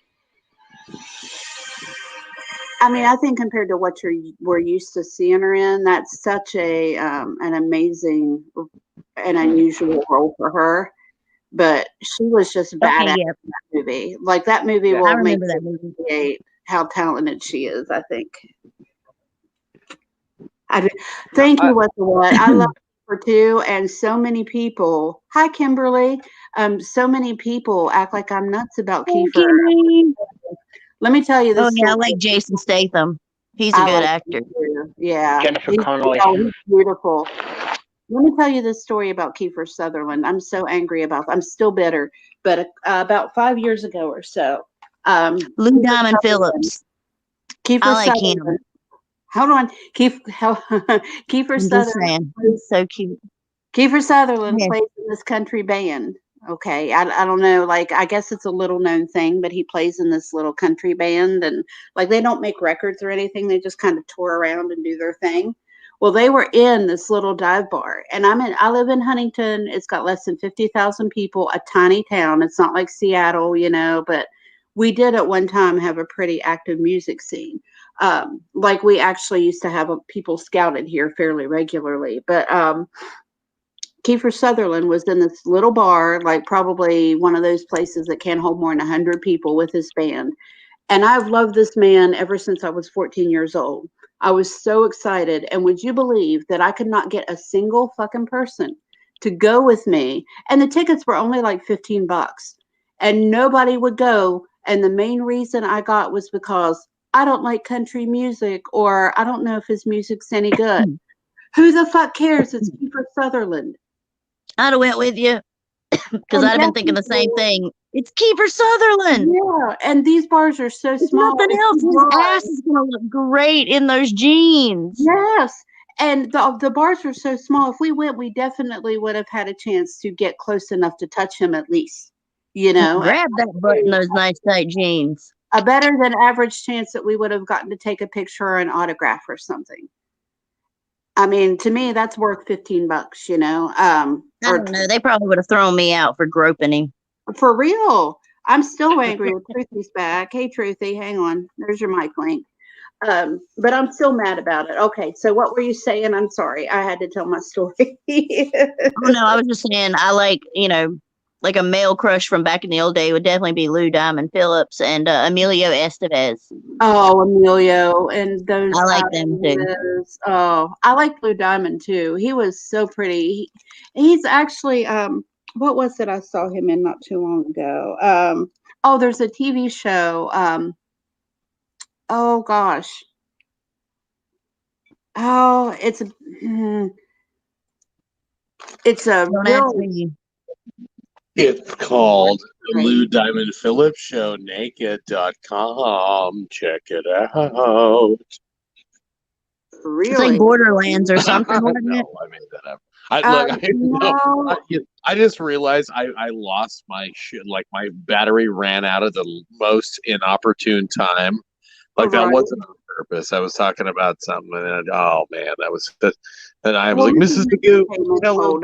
I mean, I think compared to what we're used to seeing her in, that's such an amazing and unusual role for her. But she was just badass in that movie. Like that movie will make that movie. appreciate how talented she is. I think. Thank you. What I love her too, and so many people. Hi, Kimberly. So many people act like I'm nuts about Kiefer. Let me tell you this. Oh yeah, I like Jason Statham. He's a good actor. Yeah. Jennifer Connelly. He's beautiful. Let me tell you this story about Kiefer Sutherland. I'm so angry about I'm still bitter. But about 5 years ago or so. Lou Diamond Phillips. Kiefer I like Sutherland. him. Hold on. Kiefer Sutherland. He's so cute. Kiefer Sutherland plays in this country band. Okay, I don't know, like I guess it's a little known thing, but he plays in this little country band, and like they don't make records or anything, they just kind of tour around and do their thing. Well, they were in this little dive bar, and I live in Huntington. It's got less than 50,000 people, a tiny town. It's not like Seattle, but we did at one time have a pretty active music scene. Like we actually used to have people scouted here fairly regularly, but Kiefer Sutherland was in this little bar, like probably one of those places that can't hold more than 100 people with his band. And I've loved this man ever since I was 14 years old. I was so excited. And would you believe that I could not get a single fucking person to go with me? And the tickets were only like $15. And nobody would go. And the main reason I got was because I don't like country music, or I don't know if his music's any good. Who the fuck cares? It's Kiefer Sutherland. I'd have went with you because I'd have been thinking the same thing. It's Kiefer Sutherland. Yeah, and these bars are so small. Nothing else. His ass is going to look great in those jeans. Yes, and the bars are so small. If we went, we definitely would have had a chance to get close enough to touch him at least. Grab that butt in those nice tight jeans. A better than average chance that we would have gotten to take a picture or an autograph or something. I mean, to me, that's worth $15. I don't know. They probably would have thrown me out for groping him. For real. I'm still angry with Truthy's back. Hey, Truthy, hang on. There's your mic link. But I'm still mad about it. Okay, so what were you saying? I'm sorry. I had to tell my story. Oh no, I was just saying I like, like a male crush from back in the old day would definitely be Lou Diamond Phillips and Emilio Estevez. Oh, Emilio and those I like them too. Oh, I like Blue Diamond too. He was so pretty. He's actually what was it I saw him in not too long ago? Oh, there's a TV show. Oh gosh. Oh, it's a Don't real ask me. It's called The Lou Diamond Phillips Show, naked.com. Check it out. really. It's like Borderlands or something, wasn't it? No, I made that up. I just realized I lost my shit. Like my battery ran out at the most inopportune time. Like that wasn't on purpose. I was talking about something, and oh man, that was. And I was like, Mrs. Magoo, hello.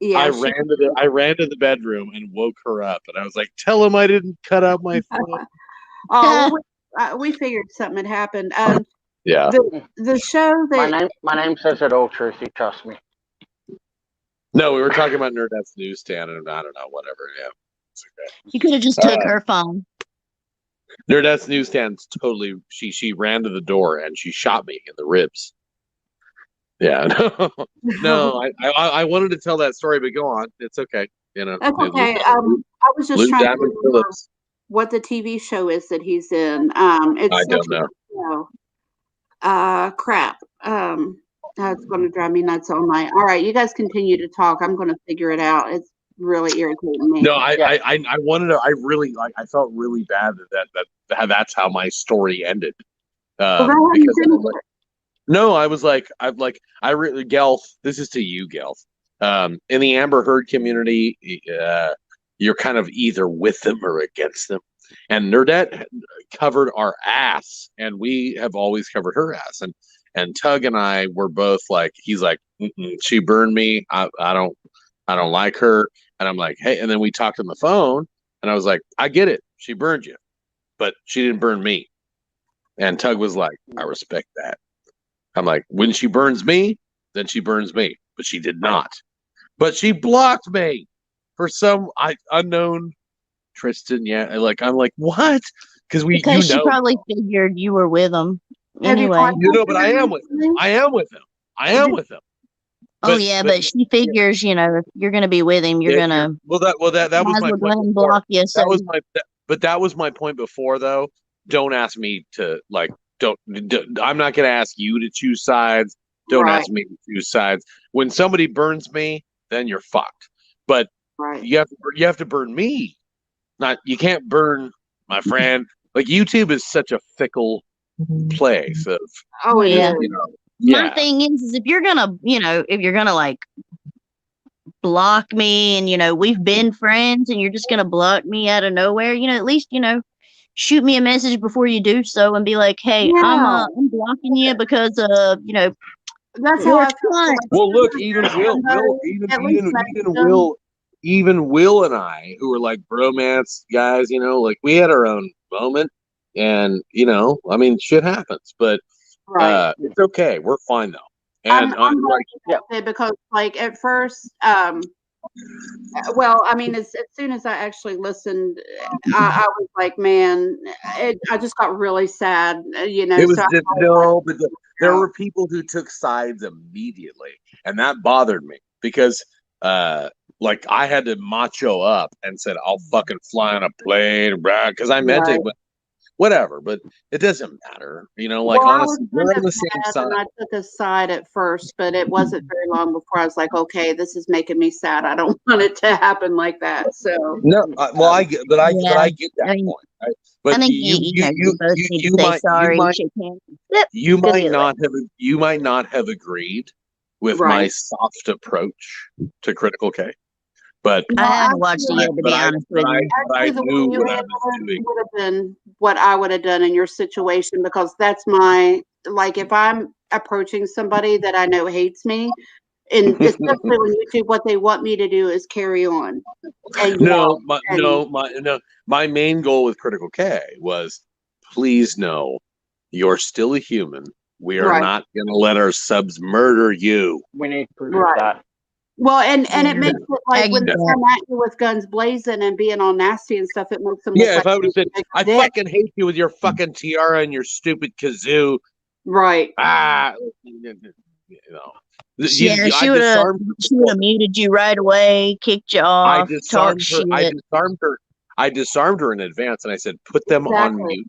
Yeah, I ran to the bedroom and woke her up, and I was like, "Tell him I didn't cut out my phone." We figured something had happened. Yeah. The show that my name says it all, Truthy. Trust me. No, we were talking about Nerdette's newsstand, and I don't know, whatever. Yeah, it's okay. You could have just took her phone. Nerdette's newsstand's totally. She ran to the door and she shot me in the ribs. Yeah, no. I wanted to tell that story, but go on. It's okay. That's okay. I was just trying to remember what the TV show is that he's in. It's I don't know. Crap. That's going to drive me nuts all night. All right, you guys continue to talk. I'm going to figure it out. It's really irritating me. No, I wanted to. I really like. I felt really bad that's how my story ended. No, I was like, I really, Gelf. This is to you, Gelf. In the Amber Heard community, you're kind of either with them or against them. And Nerdette covered our ass, and we have always covered her ass. And Tug and I were both like, he's like, she burned me. I don't like her. And I'm like, hey. And then we talked on the phone, and I was like, I get it. She burned you, but she didn't burn me. And Tug was like, I respect that. I'm like, when she burns me, then she burns me. But she did not. But she blocked me for some unknown Tristan. Yeah, I'm like, what? Because she probably figured you were with him. Anyway, but I am with him. I am with him. Oh yeah, but she figures, if you're gonna be with him, you're gonna. That was my point. Block you, so. That was my point before, though. Don't ask me to Don't. I'm not gonna ask you to choose sides. Don't ask me to choose sides. When somebody burns me, then you're fucked. But you have to burn me. You can't burn my friend. Like YouTube is such a fickle place of. Oh yeah. My thing is if you're gonna like block me and we've been friends and you're just gonna block me out of nowhere, at least shoot me a message before you do so and be like, hey, I'm blocking you because that's how I feel. Well, look, even Will and I, who are like bromance guys, we had our own moment, and I mean, shit happens, but it's okay. We're fine though. And I'm like, because like at first, well, I mean, as soon as I actually listened, I was like, man, I just got really sad, It was but there were people who took sides immediately, and that bothered me because, like, I had to macho up and said, I'll fucking fly on a plane, because I meant it, but whatever. But it doesn't matter, honestly, we're on the same side. I took a side at first, but it wasn't very long before I was like, okay, this is making me sad. I don't want it to happen like that. So no, I get that point. Right? But I think you might not have agreed with my soft approach to Critical K. But I haven't watched it yet, to be honest with you. I knew what I was doing. Would have been what I would have done in your situation, because that's if I'm approaching somebody that I know hates me, and especially on YouTube, what they want me to do is carry on. My main goal with Critical K was, please know You're still a human. We are not going to let our subs murder you. We need proof of that. Well, and it makes it like when they come at you with guns blazing and being all nasty and stuff, it makes them look if I would have said, I fucking hate you with your fucking tiara and your stupid kazoo. Right. She would have muted you right away, kicked you off, talked shit. I disarmed her in advance, and I said, put them on mute.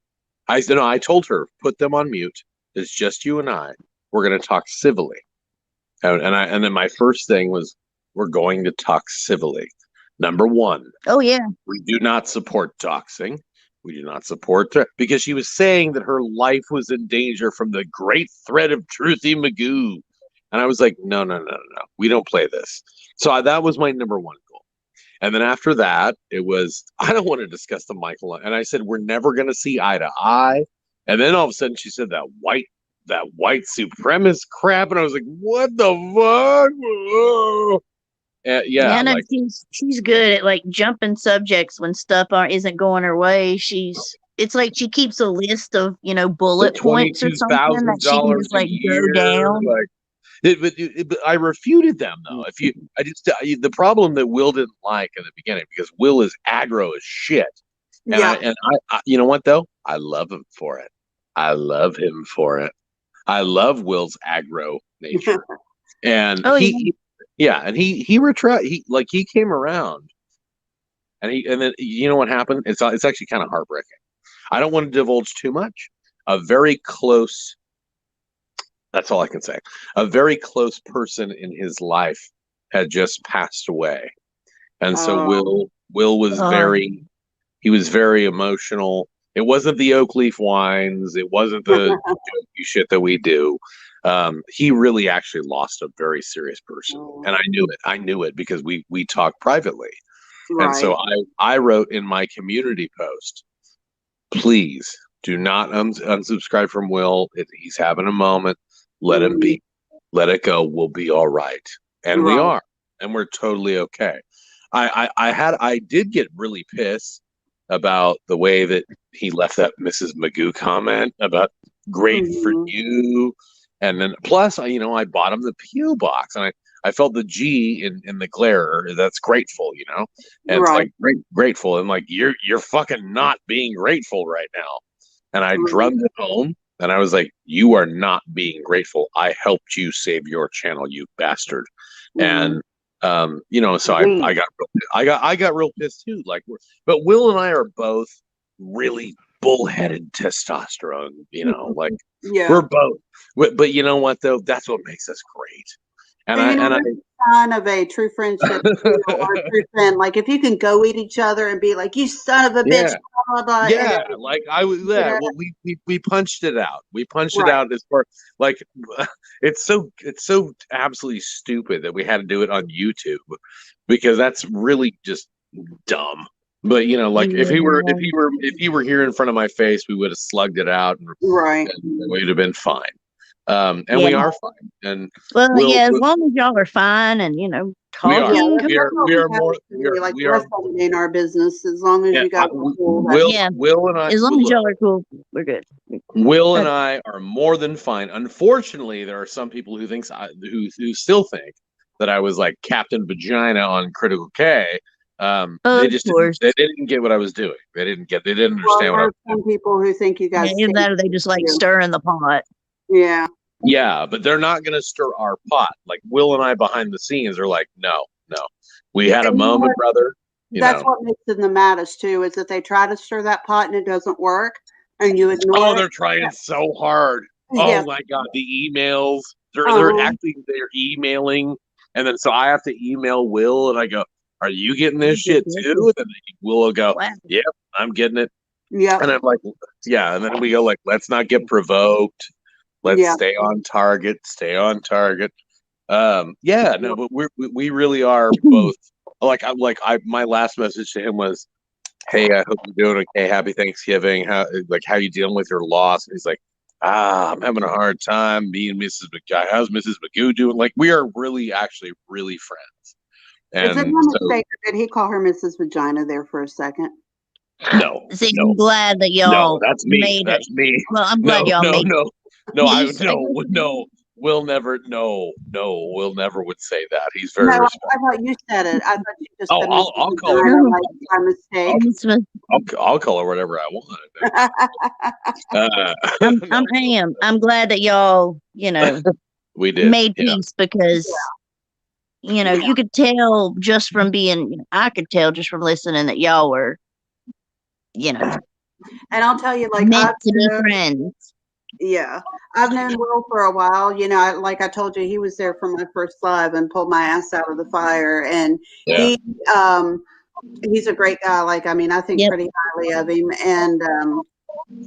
I told her, put them on mute. It's just you and I. We're going to talk civilly. And then my first thing was, we're going to talk civilly. Number one. Oh, yeah. We do not support doxing. We do not support because she was saying that her life was in danger from the great threat of Truthy Magoo. And I was like, no. We don't play this. So that was my number one goal. And then after that, it was, I don't want to discuss the Michael. And I said, we're never going to see eye to eye. And then all of a sudden she said that white supremacist crap. And I was like, what the fuck? No, she's good at like jumping subjects when stuff isn't going her way. It's like she keeps a list of bullet points or something that she can just like go down. But I refuted them though. The problem that Will didn't like in the beginning, because Will is aggro as shit. And I you know what though? I love him for it. I love him for it. I love Will's aggro nature. And he came around, and then you know what happened? It's actually kind of heartbreaking. I don't want to divulge too much. That's all I can say. A very close person in his life had just passed away, and so Will was very emotional. It wasn't the oak leaf wines. It wasn't the jokey shit that we do. He really actually lost a very serious person, and I knew it because we talked privately. Right. And so I wrote in my community post, please do not unsubscribe from Will. He's having a moment. Let him be. Let it go. We'll be all right. And we are. And we're totally okay. I did get really pissed about the way that he left that Mrs. Magoo comment about great for you. And then plus, I bought him the P.O. box, and I felt the G in the glare. That's grateful, and it's like grateful. And like, you're fucking not being grateful right now. And I drummed it home, and I was like, you are not being grateful. I helped you save your channel, you bastard. And so I got real pissed too. Like, but Will and I are both really bullheaded testosterone. We're both. But you know what though? That's what makes us great. And I'm son of a true friendship or a true friend. Like if you can go eat each other and be like, you son of a bitch. Blah, blah, blah, yeah, like I was. Yeah, well, we punched it out. We punched it out as far like it's so absolutely stupid that we had to do it on YouTube because that's really just dumb. But like if he were here in front of my face, we would have slugged it out, and we'd have been fine. And we are fine. And as long as y'all are fine and talking, we are more in our business as long as you guys are cool. Will and I, as long as y'all are cool, we're good. Will and I are more than fine. Unfortunately, there are some people who who still think that I was like Captain Vagina on Critical K. They didn't get what I was doing. They didn't understand what I was doing. Some people who think you guys either that or they just like stirring the pot. Yeah, but they're not going to stir our pot. Like Will and I behind the scenes are like, no. We had a moment, brother. That's what makes them the maddest too, is that they try to stir that pot and it doesn't work, and you ignore it. Oh, they're trying so hard. Oh my God, the emails. They're emailing, and then so I have to email Will, and I go, "Are you getting this shit too?" And then Will will go, "Yep, I'm getting it." Yeah, and I'm like, "Yeah," and then we go like, "Let's not get provoked. Let's stay on target. Stay on target." But we really are both. My last message to him was, "Hey, I hope you're doing okay. Happy Thanksgiving. How you dealing with your loss?" And he's like, "I'm having a hard time. Me and Mrs. Magoo. How's Mrs. Magoo doing?" Like, we are actually really friends. And is it a mistake, or did he call her Mrs. Vagina there for a second? No. See, no. I'm glad that y'all No, that's me. made That's it. me. Well, I'm glad y'all made it. No. We'll never. No. We'll never would say that. He's very No, I respectful. thought you said it. I thought you just Oh, said I'll call her. my mistake. I'll call her whatever I want. I'm glad that y'all, we did made peace because, you could tell just from I could tell just from listening that y'all were, And I'll tell you, like, meant to be friends. Yeah. I've known Will for a while. Like I told you, he was there for my first live and pulled my ass out of the fire. And he's a great guy. Like, I mean, I think pretty highly of him. And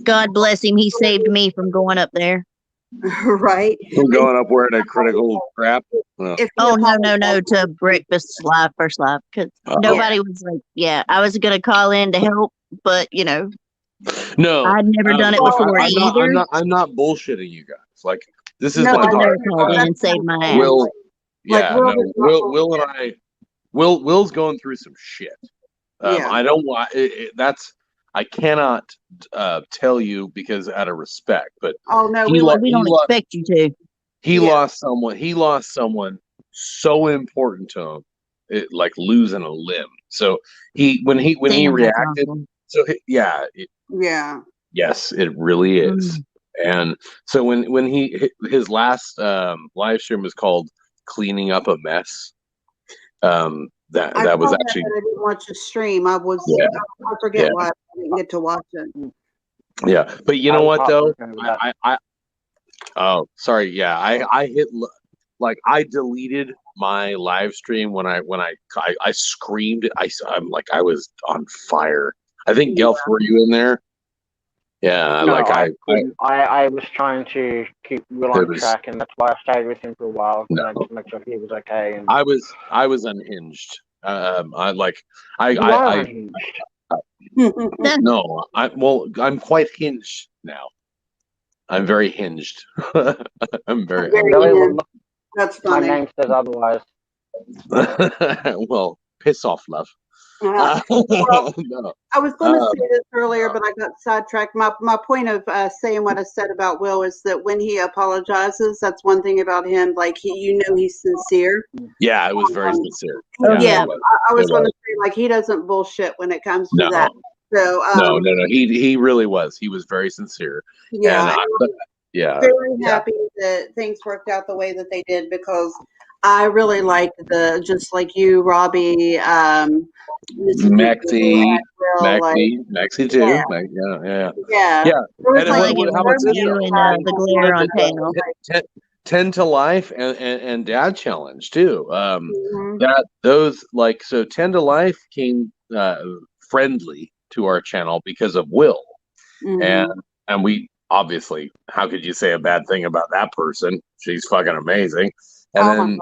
God bless him. He saved me from going up there. Right. From going up wearing a critical crap. No, to breakfast live, first live, because nobody was like, I was gonna call in to help, but no, I'd never done it before either. I'm not bullshitting you guys. Like, this is I like never called in and saved my ass. Will and I. Will's going through some shit. I don't want I cannot tell you because out of respect, but we don't expect you to. He lost someone. He lost someone so important to him, like losing a limb. So when he reacted. So yes, it really is. And so when his last live stream was called "Cleaning Up a Mess," that was actually. I didn't watch the stream. I forget why I didn't get to watch it. Yeah, but you know what though? Oh, sorry. Yeah, I hit I deleted my live stream when I screamed. I'm like I was on fire. I think Gelf, were you in there? Yeah, no, I was trying to keep Will on track, and that's why I stayed with him for a while to make sure he was okay. And I was unhinged. No, I'm quite hinged now. I'm very hinged. I'm very. That's funny. My name says otherwise. Well, piss off, love. I was going to say this earlier, but I got sidetracked. My point of saying what I said about Will is that when he apologizes, that's one thing about him. Like he's sincere. Yeah, it was very sincere. I was going to say like he doesn't bullshit when it comes to that. So no. He really was. He was very sincere. Yeah. And very happy that things worked out the way that they did because I really liked just like you, Robbie, Maxie too. Yeah. And how about this? The glare on panel. 10 to Life and Dad Challenge too. So 10 to Life came friendly to our channel because of Will, and we obviously, how could you say a bad thing about that person? She's fucking amazing. And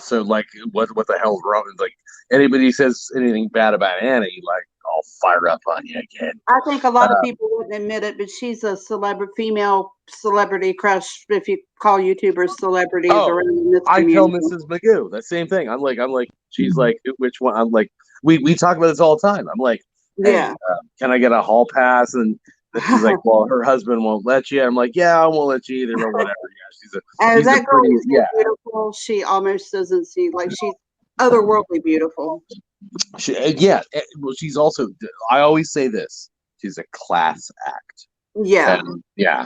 so like what the hell's wrong? Like anybody says anything bad about Annie, like I'll fire up on you again. I think a lot of people wouldn't admit it, but she's a female celebrity crush, if you call YouTubers celebrities around this community. I tell Mrs. Magoo the same thing. I'm like she's like, which one? I'm like, we talk about this all the time. I'm like, hey, can I get a hall pass? And she's like, well, her husband won't let you. I'm like, yeah, I won't let you either, or whatever. That girl is so beautiful. She almost doesn't seem like she's otherworldly beautiful. Well, she's also. I always say this: she's a class act.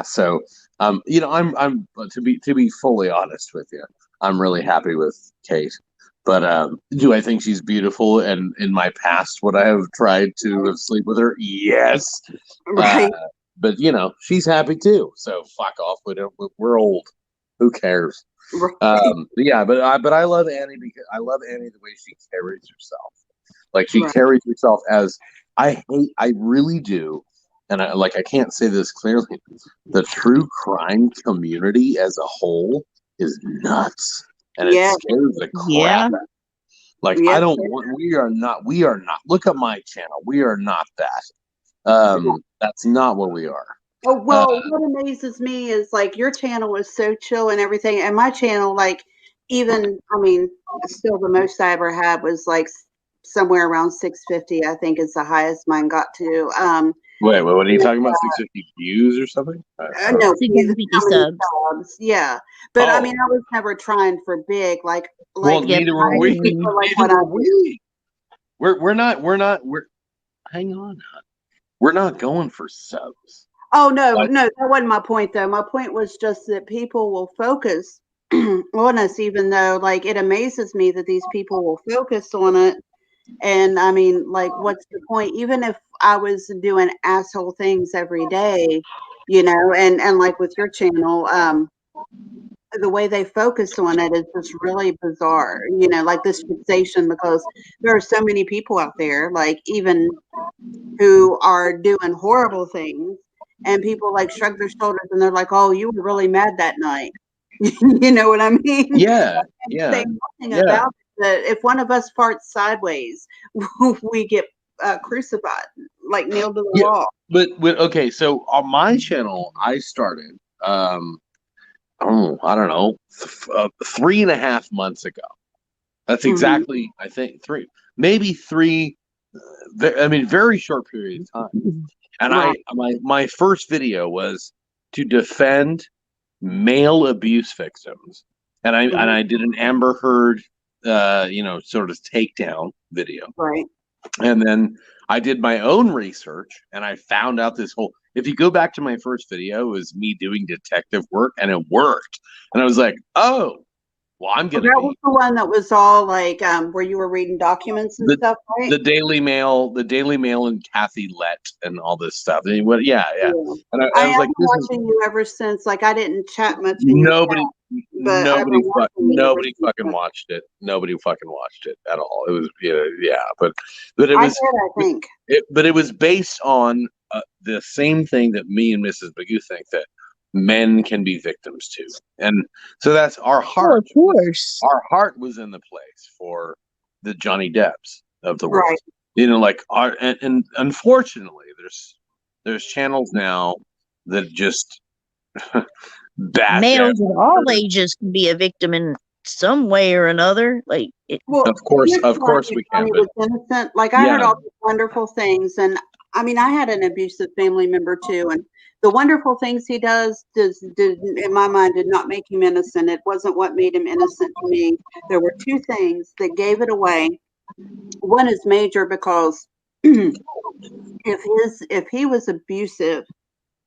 So I'm to be fully honest with you, I'm really happy with Kate. But do I think she's beautiful? And in my past, would I have tried to sleep with her? Yes. Right. But she's happy too. So fuck off. We're old. Who cares? Right. But I love Annie because I love Annie the way she carries herself. Like she carries herself as I really do. And I can't say this clearly. The true crime community as a whole is nuts. And it scares the crap out of me. Like I don't want. We are not. Look at my channel. We are not that. That's not what we are. Oh well, what amazes me is like your channel is so chill and everything, and my channel, like still the most I ever had was like somewhere around 650. I think is the highest mine got to. Wait, what are you talking about? 650 views or something? No, 650 subs. Yeah, but I mean, I was never trying for big. Like neither were we. Neither were we. We're not. Hang on. We're not going for subs. Oh no, that wasn't my point though. My point was just that people will focus on us, even though like it amazes me that these people will focus on it. And I mean, like, what's the point? Even if I was doing asshole things every day, you know, and like with your channel, the way they focus on it is just really bizarre, you know, like this fixation, because there are so many people out there, like even who are doing horrible things, and people like shrug their shoulders and they're like, "Oh, you were really mad that night." You know what I mean? Yeah, Say nothing about that. If one of us farts sideways, we get crucified, like nailed to the wall. But okay, so on my channel, I started, I don't know, 3.5 months ago. That's exactly, I think, maybe three. I mean, very short period of time. And my first video was to defend male abuse victims, and I did an Amber Heard, sort of takedown video. Right. And then I did my own research, and I found out this whole. If you go back to my first video, it was me doing detective work, and it worked. And I was like, oh. Well, I'm gonna. That was the one that was all like where you were reading documents and stuff, right? The Daily Mail, and Kathy Lett, and all this stuff. And yeah. And I was like, "This watching you ever since." Like, I didn't chat much. Nobody fucking watched it. Nobody fucking watched it at all. It was, but it was. I think. But it was based on the same thing that me and Mrs. Magoo think, that men can be victims too, and so that's our heart. Oh, of course, our heart was in the place for the Johnny Depps of the world, right? You know, like and unfortunately, there's channels now that just males of all ages can be a victim in some way or another. Like, of course we can. He was innocent. Like, I heard all these wonderful things, and I mean, I had an abusive family member too, and the wonderful things he does in my mind did not make him innocent. It wasn't what made him innocent to me. There were two things that gave it away. One is major, because if he was abusive,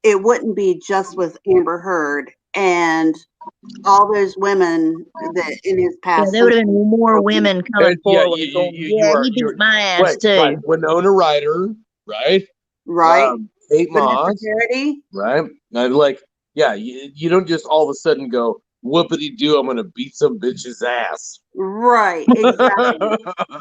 it wouldn't be just with Amber Heard and all those women that in his past. Yeah, there would have been more women coming forward. He beat my ass too. Right. Winona Ryder, right? Right. Kate Moss, right? I'm like, you don't just all of a sudden go, whoopity do, I'm gonna beat some bitch's ass. Right, exactly.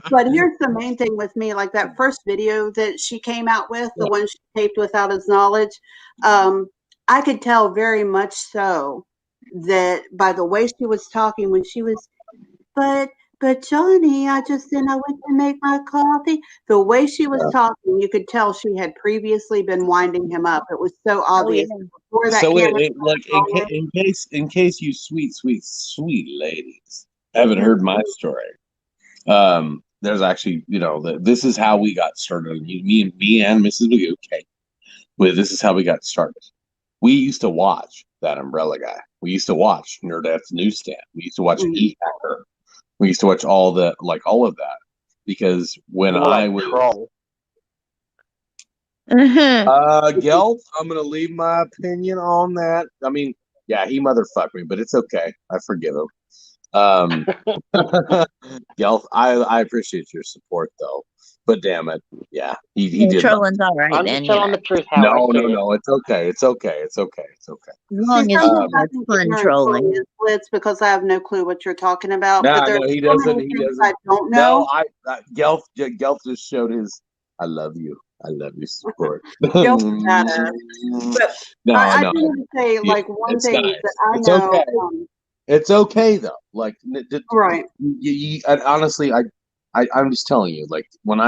But here's the main thing with me, like that first video that she came out with, the one she taped without his knowledge, I could tell very much so that by the way she was talking when she was, but Johnny, I went to make my coffee. The way she was talking, you could tell she had previously been winding him up. It was so obvious. Before that in case you sweet ladies haven't heard my story, there's actually, this is how we got started. Me and Mrs. Magoo, okay. This is how we got started. We used to watch That Umbrella Guy. We used to watch Nerdette's Newsstand. We used to watch E-Hacker. We used to watch all of that, because when I was Gelt, I'm gonna leave my opinion on that. I mean, he motherfucked me, but it's okay. I forgive him. Gelt, I appreciate your support though. But damn it, he did. Trolling's all right. I'm just telling the truth. No, it's okay. It's okay. As long as it's fun trolling. It's because I have no clue what you're talking about. No, but there's he doesn't. He doesn't. I don't know. No, Gelf just showed his "I love you support." But I do want to say, like, one thing that I know. Okay. It's okay though. Like, right. Honestly, I'm just telling you, like, when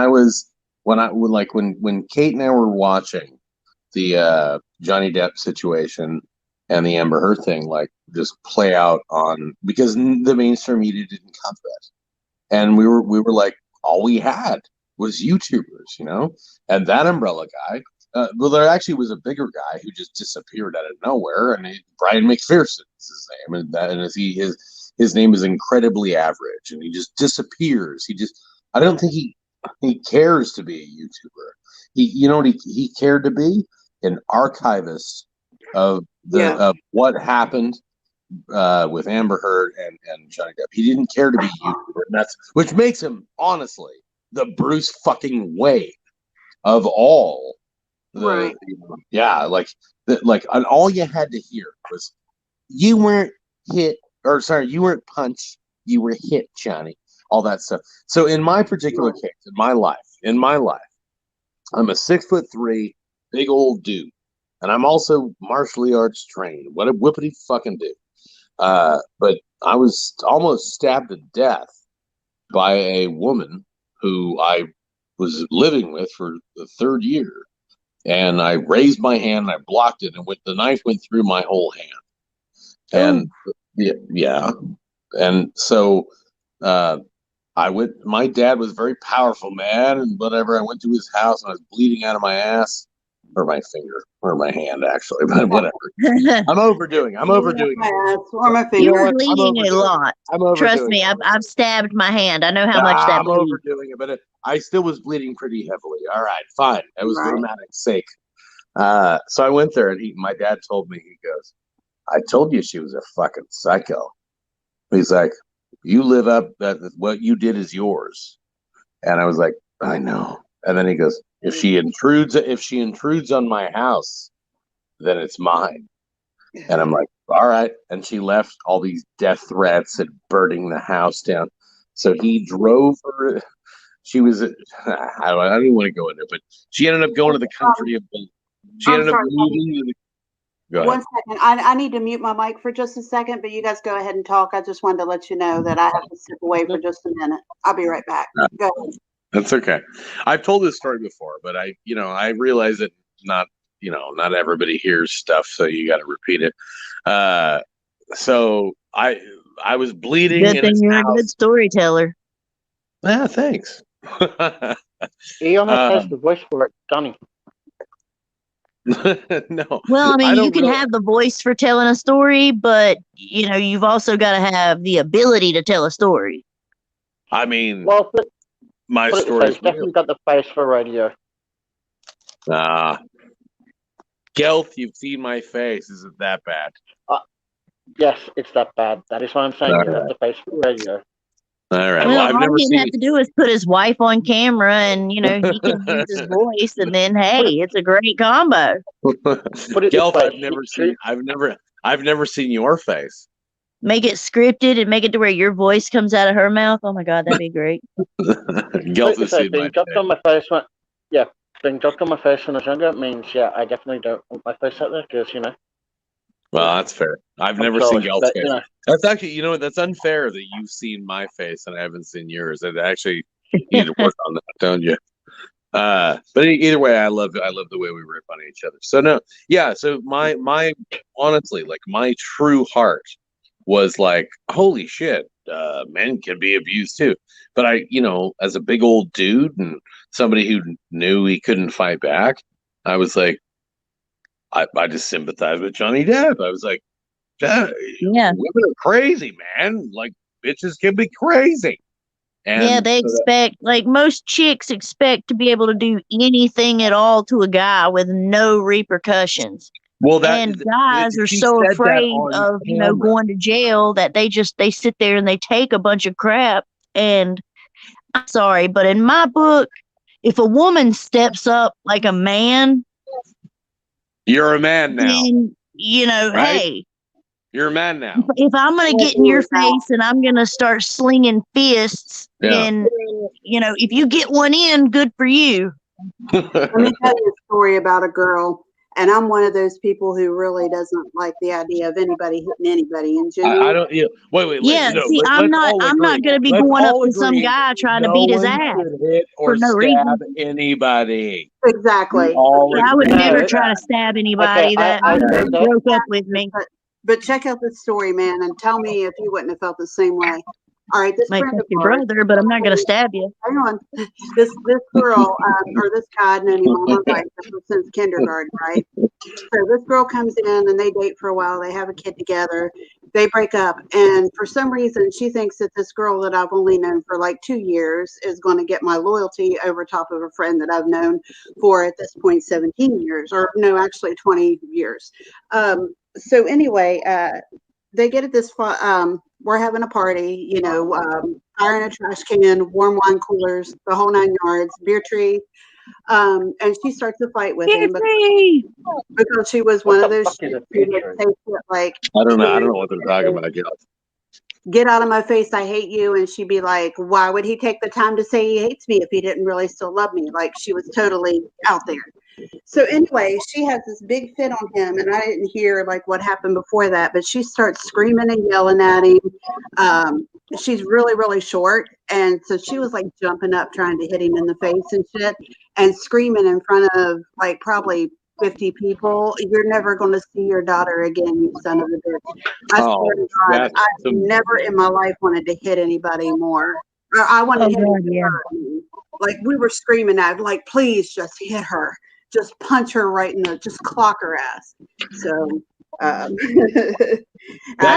Kate and I were watching the Johnny Depp situation and the Amber Heard thing, like, just play out on, because the mainstream media didn't cover it, and we were like, all we had was YouTubers, you know, and that umbrella guy. Well, there actually was a bigger guy who just disappeared out of nowhere, and Brian McPherson is his name, and his name is incredibly average, and he just disappears. I don't think he cares to be a YouTuber. You know what he cared to be? An archivist of of what happened with Amber Heard and Johnny Depp. He didn't care to be a YouTuber, and which makes him honestly the Bruce fucking Wayne of all. Like and all you had to hear was you weren't hit, or sorry, you weren't punched, you were hit, Johnny. All that stuff. So in my particular case, in my life, I'm a 6'3" big old dude, and I'm also martial arts trained. What a whippity fucking do. But I was almost stabbed to death by a woman who I was living with for the third year. And I raised my hand, and I blocked it, and the knife went through my whole hand. And and so my dad was a very powerful man, and whatever. I went to his house, and I was bleeding out of my ass, or my finger, or my hand, actually, but whatever. I'm overdoing it. You were bleeding a lot. Trust me, I've stabbed my hand. I know how much that bleeds. I'm overdoing it, but I still was bleeding pretty heavily. All right, fine. It was for dramatic's sake. So I went there, and my dad told me, he goes, I told you she was a fucking psycho. He's like, you live up, what you did is yours. And I was like, I know. And then he goes, if she intrudes on my house, then it's mine. And I'm like, all right. And she left all these death threats and burning the house down. So he drove her. She was, I don't even want to go into it, but she ended up going to the country of, she ended up moving to the, go ahead. 1 second. I need to mute my mic for just a second, but you guys go ahead and talk. I just wanted to let you know that I have to step away for just a minute. I'll be right back. Go ahead. That's okay. I've told this story before, but I realize that not everybody hears stuff, so you got to repeat it. So I was bleeding. Good thing you're a good storyteller. Yeah, thanks. He almost has the voice for it, Donnie. No. Well, I mean, you can have the voice for telling a story, but you've also got to have the ability to tell a story. I mean, well, my story is definitely got the face for radio. Gelth, you've seen my face. Is it that bad? Yes, it's that bad. That is why I'm saying you have the face for radio. All right. Well, all he'd have to do is put his wife on camera, and he can use his voice, and then it's a great combo. Gelf, I've never seen your face. Make it scripted and make it to where your voice comes out of her mouth. Oh my God, that'd be great. Gelf has seen being dropped on my face being dropped on my face when I was younger means I definitely don't want my face out there because Well, that's fair. I've never seen Gelf's face. That's actually, that's unfair that you've seen my face and I haven't seen yours. I actually need to work on that, don't you? But either way, I love the way we rip on each other. So so my honestly, like, my true heart was like, holy shit, men can be abused too. But I, as a big old dude and somebody who knew he couldn't fight back, I was like, I just sympathized with Johnny Depp. I was like, women are crazy, man. Like, bitches can be crazy. And they expect, like, most chicks expect to be able to do anything at all to a guy with no repercussions. Well, guys are so afraid of, going to jail that they sit there and they take a bunch of crap. And I'm sorry, but in my book, if a woman steps up like a man, you're a man now. Then, right? Hey, you're a man now. If I'm going to get in your face and I'm going to start slinging fists, then, if you get one in, good for you. Let me tell you a story about a girl. And I'm one of those people who really doesn't like the idea of anybody hitting anybody in general. I don't. Wait. Yeah, see, I'm not going to be going up with some guy trying to beat his ass for no reason. Anybody. Exactly. I would never try to stab anybody that broke up with me. But check out this story, man, and tell me if you wouldn't have felt the same way. All right, this Might friend fuck of your ours. brother, but I'm not gonna stab you. Hang on. This girl, or this guy, I've known him all my life since kindergarten, right? So this girl comes in and they date for a while. They have a kid together. They break up, and for some reason, she thinks that this girl that I've only known for like 2 years is going to get my loyalty over top of a friend that I've known for at this point 17 years, or no, actually 20 years. So anyway, they get at this. We're having a party, you know, fire in a trash can, warm wine coolers, the whole 9 yards, beer tree. And she starts to fight with him because she was one of those who would say shit like, I don't know what they're talking about, Jill. "Get out of my face, I hate you." And she'd be like, why would he take the time to say he hates me if he didn't really still love me? Like, she was totally out there. So anyway, she has this big fit on him, and I didn't hear like what happened before that, but she starts screaming and yelling at him. She's really, really short, and so she was like jumping up, trying to hit him in the face and shit, and screaming in front of like probably 50 people, "You're never going to see your daughter again, you son of a bitch." I swear to God, I've never in my life wanted to hit anybody more. I wanted him to hurt me. Like, we were screaming at her, like, please just hit her. Just punch her right in the, just clock her ass. So, that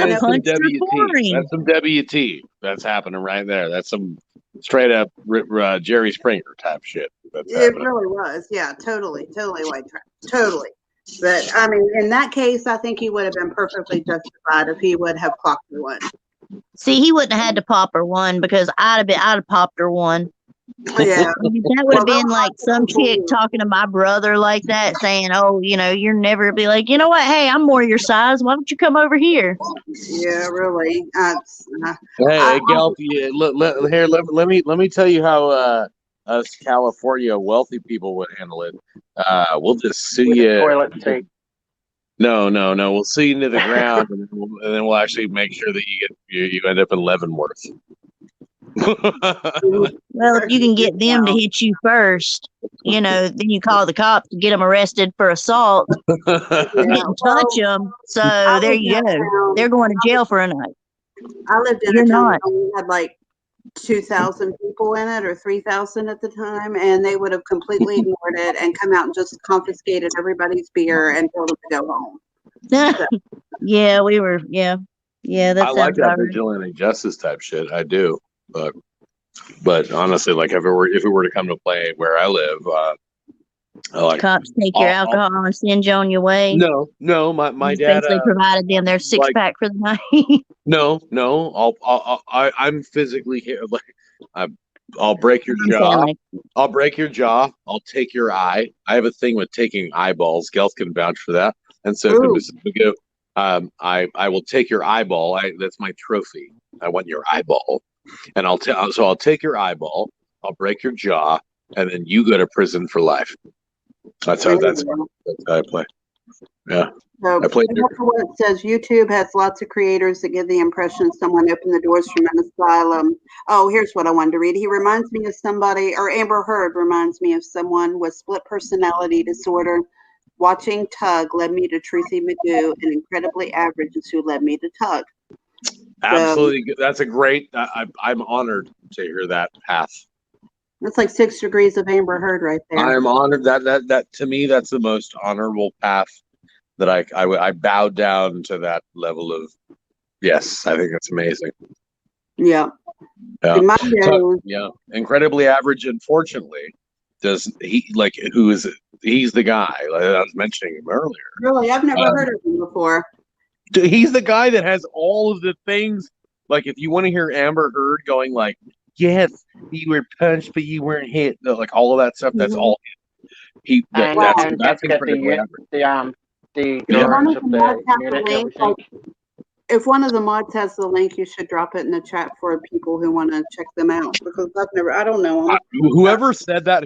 is some WT. That's some WT. That's happening right there. That's some straight up Jerry Springer type shit. It really was. Yeah, totally white trash. Totally. But I mean, in that case, I think he would have been perfectly justified if he would have clocked her one. See, he wouldn't have had to pop her one because I'd have popped her one. Yeah. That would have been like some chick talking to my brother like that, saying, "Oh, you know, you're never be like, you know what? Hey, I'm more your size. Why don't you come over here?" Yeah, really. Hey, Gelf, let me tell you how us California wealthy people would handle it. We'll just sue you. Toilet seat. No. We'll sue you to the ground, and then we'll actually make sure that you end up in Leavenworth. Well, if you can get them to hit you first, you know, then you call the cops to get them arrested for assault. You didn't touch them, so there you go. They're going to jail for a night. I lived in a town that only had like 2,000 people in it, or 3,000 at the time, and they would have completely ignored it and come out and just confiscated everybody's beer and told them to go home. So. Yeah, we were. Yeah. That I like that vigilante justice type shit. I do. But honestly, like if it were to come to play where I live, cops take your alcohol and send you on your way. No, my dad basically provided them their 6-pack for the night. No, I'm physically here. Like, I'll break your jaw. I'll break your jaw. I'll take your eye. I have a thing with taking eyeballs. Gelf can vouch for that, and so can Mrs. Magoo. I will take your eyeball. That's my trophy. I want your eyeball. And I'll take your eyeball, I'll break your jaw, and then you go to prison for life. That's how I play. Yeah. So, I play what it says. YouTube has lots of creators that give the impression someone opened the doors from an asylum. Oh, here's what I wanted to read. He reminds me of somebody, or Amber Heard reminds me of someone with split personality disorder. Watching Tug led me to Truthy Magoo, and Incredibly Average is who led me to Tug. Absolutely, that's a great. I'm honored to hear that path. That's like 6 degrees of Amber Heard right there. I'm honored that to me that's the most honorable path that I bowed down to that level of. Yes, I think that's amazing. Yeah. Yeah. Incredibly Average. Unfortunately, does he like who is it? He's the guy. Like I was mentioning him earlier. Really, I've never heard of him before. He's the guy that has all of the things. Like, if you want to hear Amber Heard going like, "Yes, you were punched, but you weren't hit," like all of that stuff. That's all him. That's incredibly average. If one of the mods has the link, you should drop it in the chat for people who want to check them out, because I don't know them. Whoever said that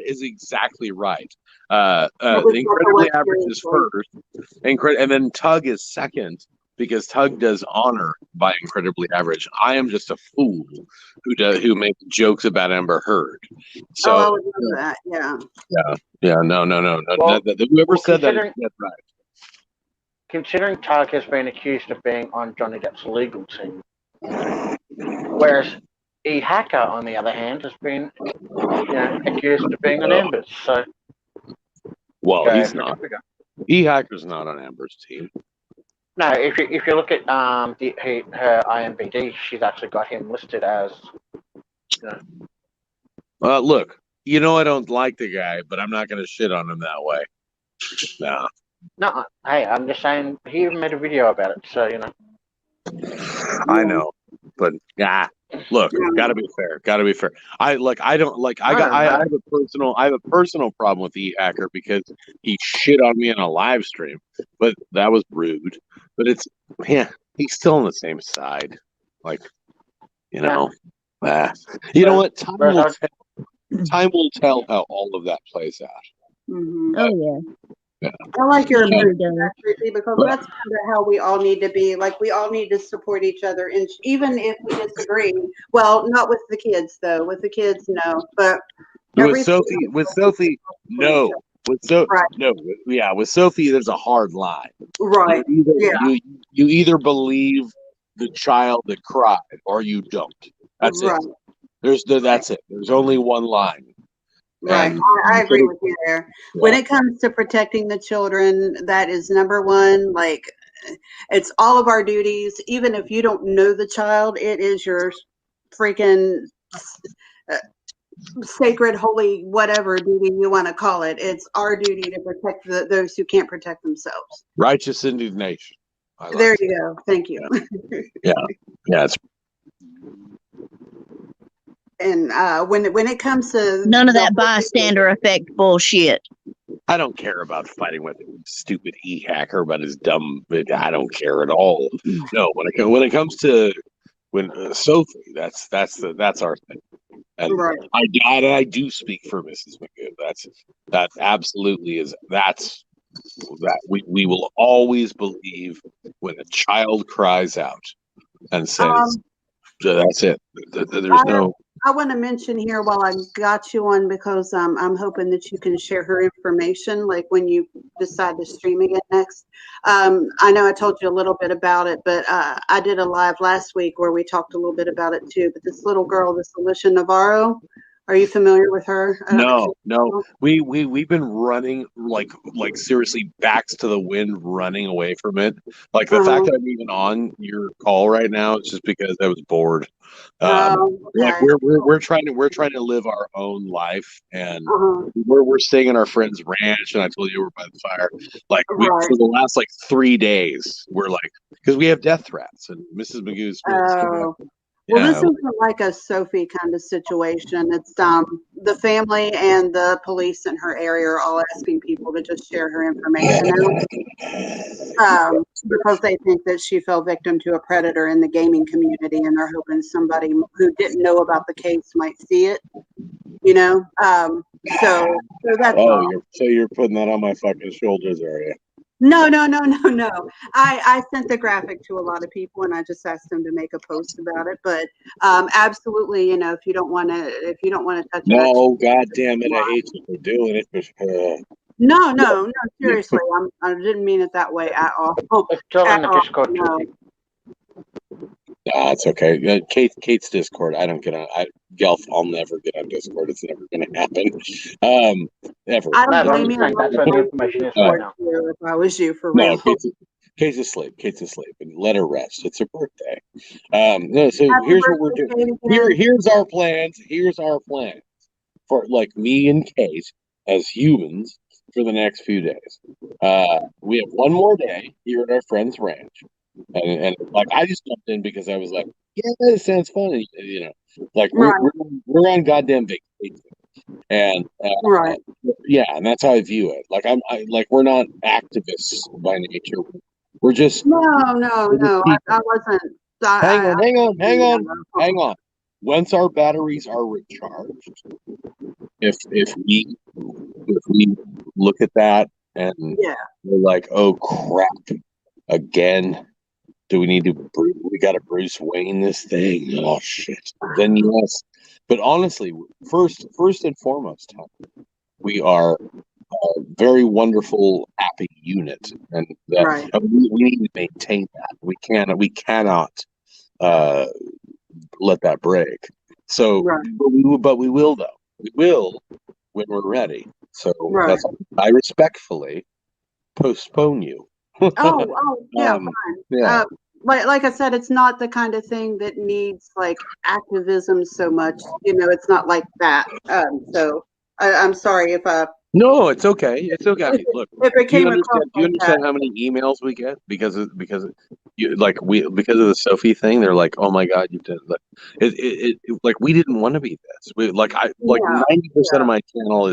is exactly right. Incredibly Average is first, and then Tug is second, because Tug does honor by Incredibly Average. I am just a fool who makes jokes about Amber Heard. So I would love that. Yeah. No. Well, whoever said that is right. Considering Tug has been accused of being on Johnny Depp's legal team, Whereas E-Hacker, on the other hand, has been accused of being on Amber's. So, well, he's not. E-Hacker's not on Amber's team. No, if you look at her IMBD, she's actually got him listed as. Look, I don't like the guy, but I'm not going to shit on him that way. No. No, hey, I'm just saying he even made a video about it, so I know, but look, gotta be fair. I have a personal problem with E-Hacker because he shit on me on a live stream, but that was rude. But he's still on the same side. Like, you know what? Time will tell how all of that plays out. Mm-hmm. Oh yeah. I like your approach, because that's kind of how we all need to be. Like, we all need to support each other, and even if we disagree. Well, not with the kids though. With the kids, no. But with Sophie, no. With Sophie, there's a hard line. Right. You either believe the child that cried or you don't. That's it. That's it. There's only one line. Right. I agree with you there. Yeah. When it comes to protecting the children, that is number one. Like, it's all of our duties. Even if you don't know the child, it is your freaking sacred, holy, whatever duty you want to call it. It's our duty to protect those who can't protect themselves. Righteous indignation. There you go. Thank you. Yeah. It's and when it comes to none of that bystander effect bullshit. I don't care about fighting with stupid E-Hacker about his dumb. I don't care at all. No, when it comes to Sophie, that's our thing. And I do speak for Mrs. Magoo. That absolutely is. That we will always believe when a child cries out and says, "That's it." There's no. I want to mention here while I got you on, because I'm hoping that you can share her information, like when you decide to stream again next. I know I told you a little bit about it, but I did a live last week where we talked a little bit about it too. But this little girl, this Alicia Navarro, are you familiar with her? No. We've been running like seriously backs to the wind, running away from it. Like the fact that I'm even on your call right now is just because I was bored. Like we're trying to live our own life, and we're staying in our friend's ranch. And I told you we're by the fire. Like for the last 3 days, we're like, because we have death threats, and Mrs. Magoo's. Well, this isn't like a Sophie kind of situation. It's the family and the police in her area are all asking people to just share her information out, because they think that she fell victim to a predator in the gaming community, and they're hoping somebody who didn't know about the case might see it. So that's all. So you're putting that on my fucking shoulders, are you? No. I sent the graphic to a lot of people, and I just asked them to make a post about it. But absolutely, if you don't want to touch it. No, God damn it! I hate you for doing it. No, seriously, I didn't mean it that way at all. It's still in the Discord. No. It's okay. Kate's Discord. I don't get on. Gelf, I'll never get on Discord. It's never going to happen. Ever. I don't blame you. That's where the information is right now. If I was you, for real. No, Kate's asleep, and let her rest. It's her birthday. So here's what we're doing. Here's our plans. Here's our plans for me and Kate as humans for the next few days. We have one more day here at our friend's ranch. And I just jumped in because I was like, yeah, that sounds fun. We're on goddamn vacation, and and that's how I view it. We're not activists by nature. We're just no. I wasn't. Hang on. Once our batteries are recharged, if we look at that and we're like, oh crap, again. Do we need to? We got to Bruce Wayne this thing. Oh shit! Then yes, but honestly, first and foremost, we are a very wonderful, happy unit, and we need to maintain that. We cannot let that break. So, Right. but we will though. We will when we're ready. So that's I respectfully postpone you. Yeah, fine. Yeah. Like I said, it's not the kind of thing that needs like activism so much. It's not like that. So I'm sorry if No, it's okay. It's okay. Look, if it came across do you like understand that. how many emails we get because of the Sophie thing? They're like, "Oh my God, you've done like like we didn't want to be this. We like 90% of my channel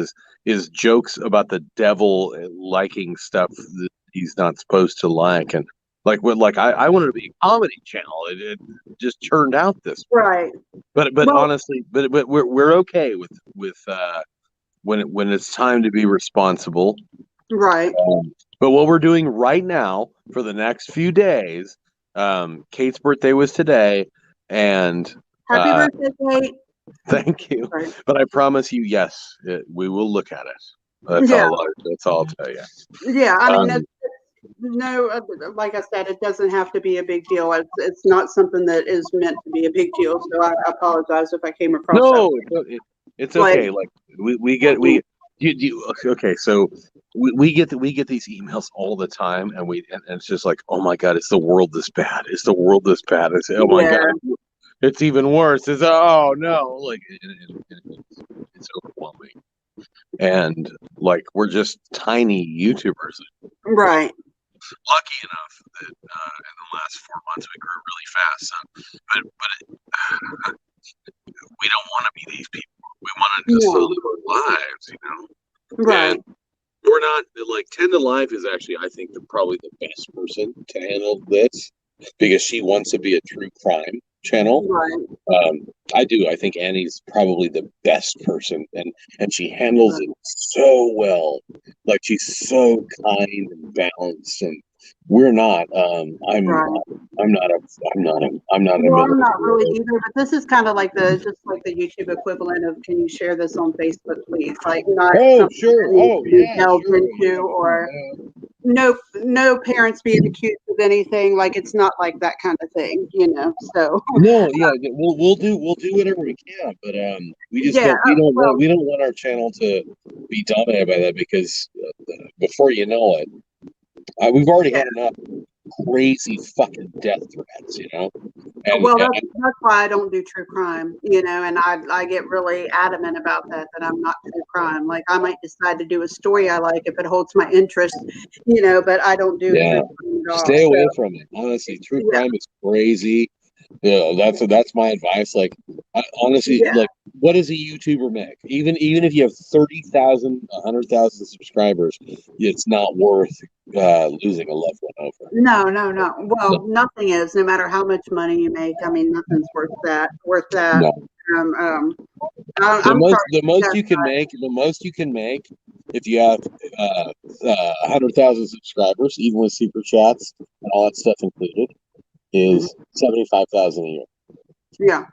is jokes about the devil liking stuff that he's not supposed to like, and I wanted to be a comedy channel. It just turned out this way. Right. But honestly, but we're okay with when it's time to be responsible. Right. But what we're doing right now for the next few days, Kate's birthday was today, and happy birthday, Kate. Thank you. Right. But I promise you, yes, we will look at it. That's all I'll tell you. Yeah, I mean, no, like I said, it doesn't have to be a big deal. It's not something that is meant to be a big deal. So I apologize if I came across that. It's okay. Like okay. So we get these emails all the time, and it's just like, oh my God, is the world this bad? Is the world this bad? I say, oh my God, it's even worse. It's oh no, like it's overwhelming, and like we're just tiny YouTubers, right? Lucky enough that in the last 4 months we grew really fast. So, but we don't want to be these people. We want to just live our lives, Right. And we're not like 10 to Life is actually, I think, probably the best person to handle this because she wants to be a true crime channel. Right. I do. I think Annie's probably the best person, and she handles it so well. Like she's so kind and balanced, and we're not. I'm not. I'm not not really either. But this is kind of like the YouTube equivalent of, can you share this on Facebook, please? Like not delved into, or no parents being accused of anything. Like it's not like that kind of thing, So no, we'll do whatever we can, but we don't want our channel to be dominated by that because before you know it, we've already had enough crazy fucking death threats, And, that's why I don't do true crime, and I get really adamant about that I'm not true crime. Like I might decide to do a story I like if it holds my interest, but I don't do true crime at all. Stay away from it. Honestly, true crime is crazy. Yeah, that's my advice. Like, honestly, like, what does a YouTuber make? Even if you have 30,000, 100,000 subscribers, it's not worth losing a loved one over. No. Well, nothing is. No matter how much money you make, I mean, nothing's worth that. No. The most you can make, if you have 100,000 subscribers, even with super chats and all that stuff included, is 75,000 a year. Yeah.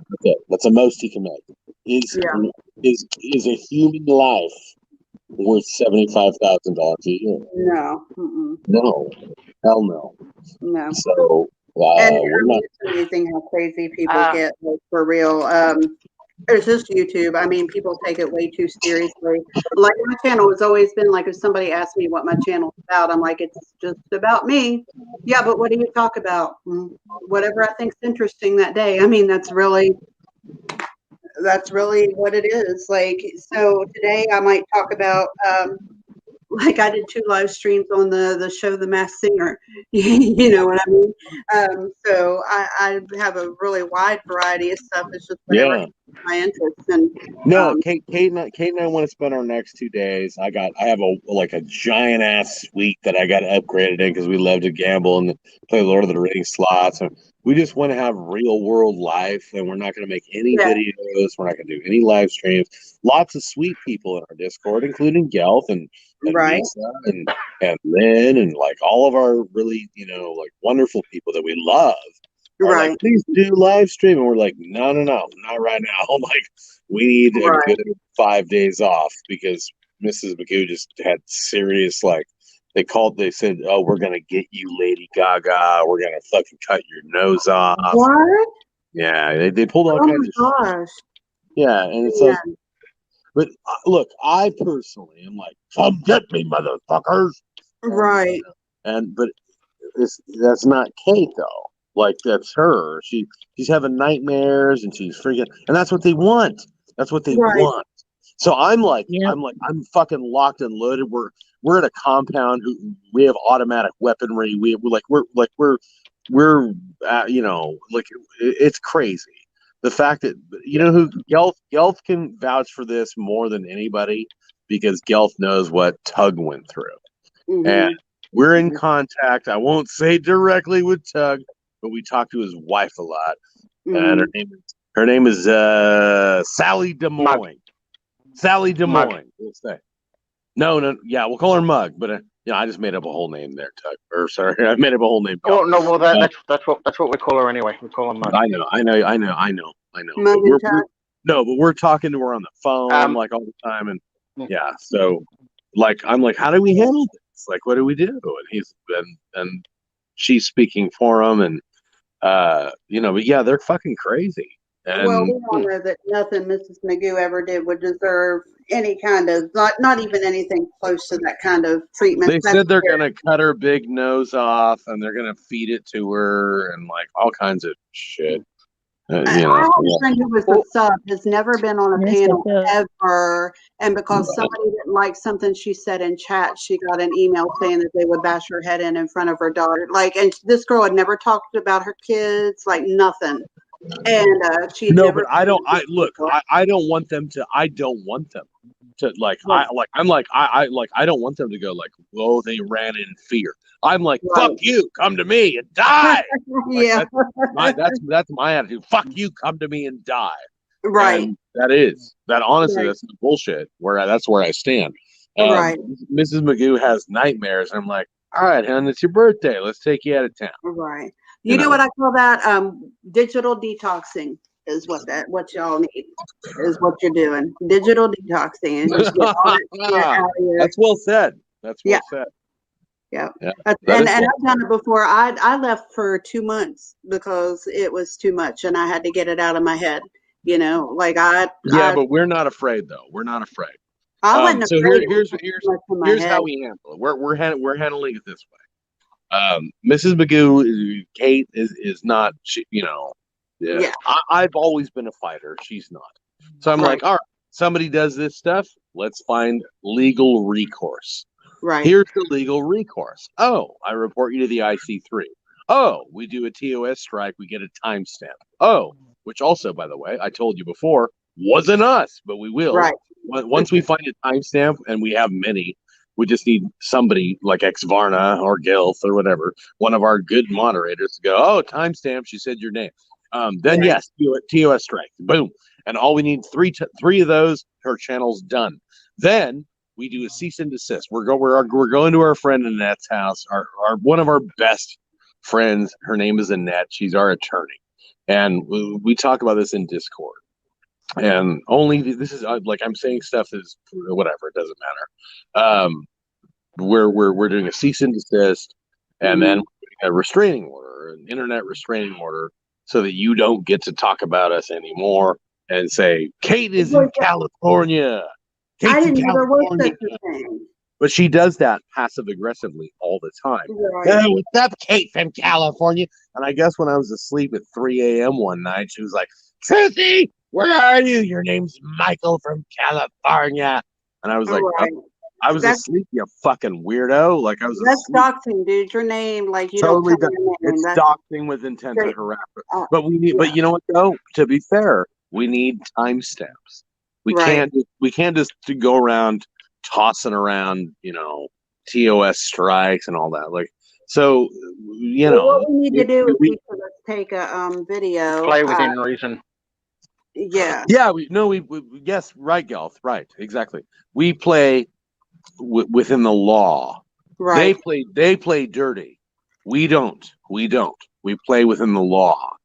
That's the most you can make. Is a human life worth $75,000 a year? No. No. Hell no. No. So it's amazing how crazy people get, like, for real. It's just YouTube. I mean, people take it way too seriously. Like my channel has always been like, if somebody asks me what my channel is about, I'm like, it's just about me. Yeah, but what do you talk about? Whatever I think's interesting that day. I mean, that's really what it is. Like, so today I might talk about like I did 2 live streams on the show The Masked Singer. You know what I mean? So I have a really wide variety of stuff. It's just whatever my interest. And Kate and I want to spend our next 2 days. I have a giant ass suite that I got upgraded in because we love to gamble and play Lord of the Rings slots. And we just want to have real world life, and we're not going to make any videos. We're not going to do any live streams. Lots of sweet people in our Discord, including Gelf and Lisa and Lynn and like all of our really, like wonderful people that we love. Like, please do live stream. And we're like, no, not right now. Like, we need a good 5 days off because Mrs. McHugh just had serious, like, they said, oh, we're going to get you Lady Gaga. We're going to fucking cut your nose off. What? Yeah, they pulled all kinds of gosh. shit. Yeah, and it's like, but look, I personally am like, come get me, motherfuckers. Right. But that's not Kate though. Like that's her. She's having nightmares and she's freaking, and that's what they want. That's what they want. So I'm I'm fucking locked and loaded. We're at a compound. We have automatic weaponry. We're it's crazy. The fact that who Gelf can vouch for this more than anybody because Gelf knows what Tug went through, and we're in contact. I won't say directly with Tug, but we talk to his wife a lot, and her name is Sally Des Moines. Sally Des Moines. We'll say. No, yeah, we'll call her Mug, but I just made up a whole name there, Tug. Or sorry, I made up a whole name. Oh no, well that's what we call her anyway. We call her Mug. I know. But we're talking to her on the phone like all the time, and so like I'm like, how do we handle this? Like, what do we do? And she's speaking for him, and but yeah, they're fucking crazy. And, well, we all know that nothing Mrs. Magoo ever did would deserve any kind of not even anything close to that kind of treatment. They said they're gonna cut her big nose off and they're gonna feed it to her and like all kinds of shit. I have a friend who was a sub, has never been on a panel ever, and because somebody didn't like something she said in chat, she got an email saying that they would bash her head in front of her daughter. Like, and this girl had never talked about her kids, like nothing. And she no, but I don't want them to. I don't want them to like. I don't want them to go like, whoa, they ran in fear. I'm like, fuck you, come to me and die. That's my attitude. Fuck you, come to me and die. Right. And honestly, that's bullshit. That's where I stand. Right. Mrs. Magoo has nightmares. And I'm like, all right, hon, it's your birthday. Let's take you out of town. Right. You know what I call that? Digital detoxing is what y'all need. Is what you're doing. Digital detoxing. And just get all that shit out of here. That's well said. That's well said. Yeah. And I've done it before. I left for 2 months because it was too much and I had to get it out of my head. But we're not afraid though. We're not afraid. I wasn't afraid. Here's how we handle it. We're handling it this way. Mrs. Magoo, Kate is not, I've always been a fighter. She's not. So I'm like, all right, somebody does this stuff. Let's find legal recourse. Right. Here's the legal recourse. Oh, I report you to the IC3. Oh, we do a TOS strike. We get a timestamp. Oh, which also, by the way, I told you before, wasn't us, but we will. Right. Once we find a timestamp, and we have many, we just need somebody like Varna or Gilf or whatever, one of our good moderators to go, oh, timestamp, she said your name. Then yes, TOS strike. Boom. And all we need three of those, her channel's done. Then we do a cease and desist. We're going to our friend Annette's house, our one of our best friends. Her name is Annette. She's our attorney. And we talk about this in Discord. And only this is like I'm saying stuff is whatever, it doesn't matter. We're doing a cease and desist, and then a restraining order, an internet restraining order, so that you don't get to talk about us anymore and say Kate is in California. I didn't know there was such a thing. But she does that passive aggressively all the time. Right. Hey, what's up, Kate from California? And I guess when I was asleep at 3 a.m. one night, she was like, Truthy, where are you? Your name's Michael from California. And I was like, I was asleep, you fucking weirdo. Like I was That's doxing, dude. Your name, like you totally don't tell your name. It's doxing with intent to harass. But we need but you know what though? To be fair, we need timestamps. We can't just go around tossing around, TOS strikes and all that. Like so, what we need to do is we take a video. Play within reason. Yeah. Yeah, we yes, right, Gelf, right, exactly. We play within the law. Right. They play dirty. We don't. We play within the law.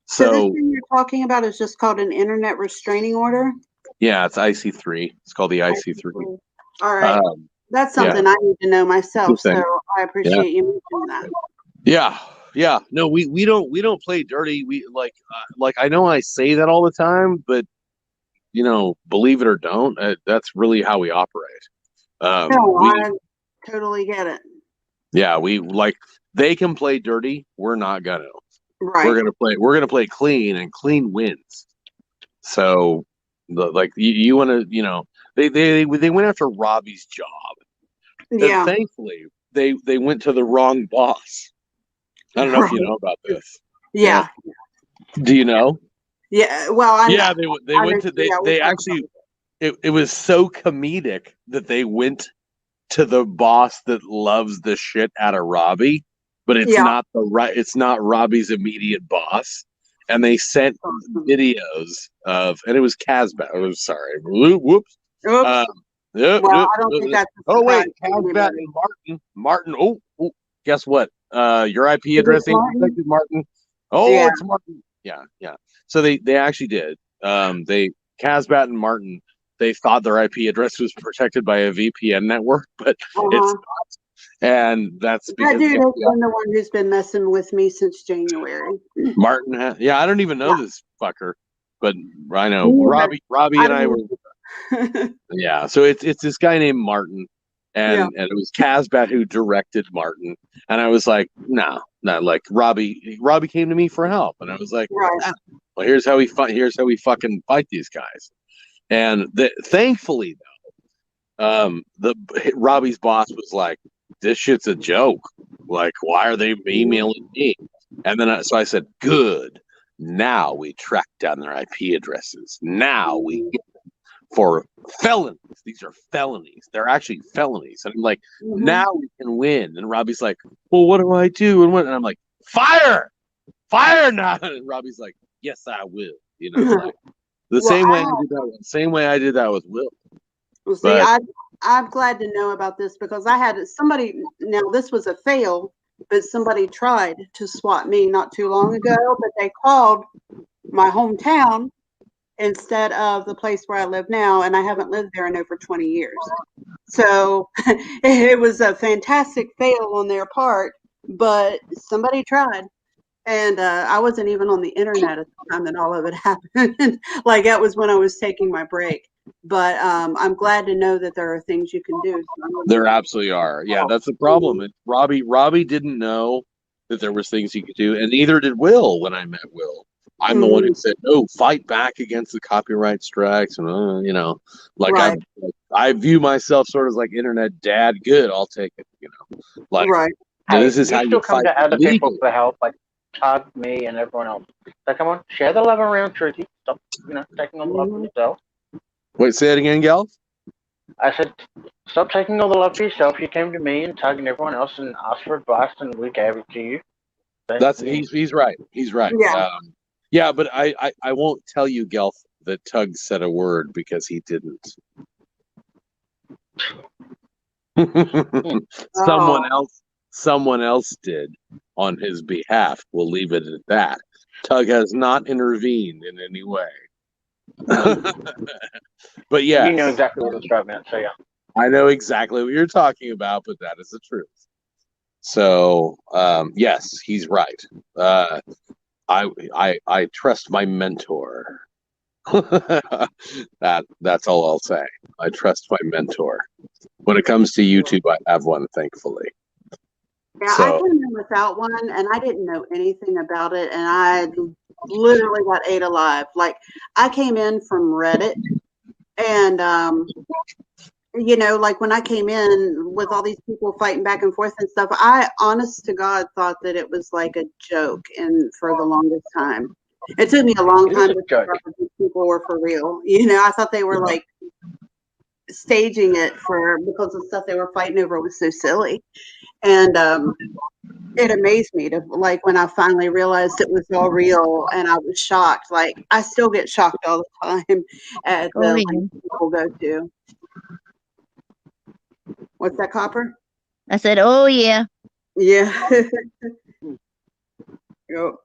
So this thing you're talking about is just called an internet restraining order? Yeah, it's IC3. It's called the IC3. All right. That's something I need to know myself, so I appreciate you mentioning that. Yeah. Yeah, no, we don't play dirty. We like I know I say that all the time, but believe it or don't, that's really how we operate. No, I totally get it. Yeah, we like they can play dirty. We're not gonna. Right. We're gonna play clean, and clean wins. So, you want to, they went after Robbie's job. Yeah. And thankfully, they went to the wrong boss. I don't know if you know about this. Yeah. Do you know? Yeah. Well, they went to they actually it was so comedic that they went to the boss that loves the shit out of Robbie, but it's not Robbie's immediate boss. And they sent videos of, and it was Casbat. Oh, sorry. Whoops. Oops. I don't think that's. Oh wait, Casbat and Martin. Oh, guess what? Your IP address ain't protected, Martin. Oh, yeah. It's Martin. Yeah. So they actually did. They Casbat and Martin. They thought their IP address was protected by a VPN network, but it's not. And that's because that dude has been the one who's been messing with me since January. Martin, I don't even know this fucker, but I know Robbie and I were. Yeah, so it's this guy named Martin, and it was Casbat who directed Martin, and I was like, no, like Robbie came to me for help, and I was like, well, here's how we fucking fight these guys, and thankfully though, Robbie's boss was like, this shit's a joke, like why are they emailing me? And then so I said, good, now we track down their IP addresses, now we get for felonies. These are felonies. They're actually felonies. And I'm like, now we can win. And Robbie's like, well, what do I do? And I'm like, fire now. And Robbie's like, yes, I will. Like the same way I did that with Will. Well, see, I'm glad to know about this because I had somebody. Now this was a fail, but somebody tried to swat me not too long ago. But they called my hometown instead of the place where I live now, and I haven't lived there in over 20 years. So it was a fantastic fail on their part, but somebody tried. And I wasn't even on the internet at the time that all of it happened. Like that was when I was taking my break. But I'm glad to know that there are things you can do. There absolutely are. Yeah, that's the problem. Robbie didn't know that there was things he could do, and neither did Will when I met Will. I'm the one who said, no, fight back against the copyright strikes. And, I view myself sort of as like internet dad. Good, I'll take it, Like, this is how you come to other people for help, like Todd, me, and everyone else. So come on, share the love around Truthy. Stop, taking all the love for yourself. Wait, say it again, Gal? I said, stop taking all the love for yourself. You came to me and Tug and everyone else and asked for advice, and we gave it to you. So, he's right. He's right. Yeah, but I won't tell you, Gelf, that Tug said a word because he didn't. Someone else did on his behalf. We'll leave it at that. Tug has not intervened in any way. But yeah, you know exactly what it's driving at. So yeah, I know exactly what you're talking about, but that is the truth. So yes, he's right. I trust my mentor. That's all I'll say. I trust my mentor. When it comes to YouTube, I have one, thankfully. Yeah, I came in without one, and I didn't know anything about it, and I literally got ate alive. Like, I came in from Reddit, and like when I came in with all these people fighting back and forth and stuff, I honest to God thought that it was like a joke, and for the longest time. It took me a long time to figure out that these people were for real. I thought they were like staging it because the stuff they were fighting over was so silly. And it amazed me to like when I finally realized it was all real, and I was shocked. Like I still get shocked all the time at the people go to. What's that, Copper? I said, oh yeah. Yeah. Yep.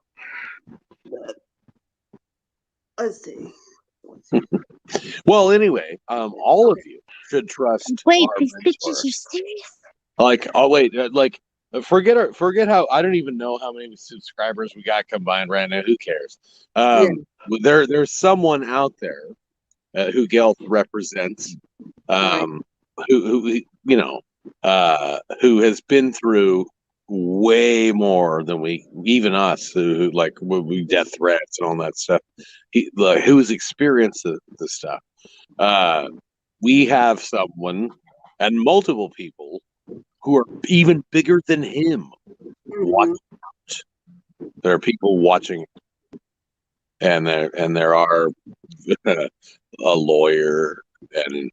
Let's see. Well, anyway, all of you should trust. Wait, these pictures are serious. Like, oh wait, like Forget how I don't even know how many subscribers we got combined right now. Who cares? There's someone out there who Gelf represents, who who has been through way more than even us, who like we death threats and all that stuff. Who's experienced the stuff. We have someone and multiple people who are even bigger than him watching out. There are people watching, and there are a lawyer and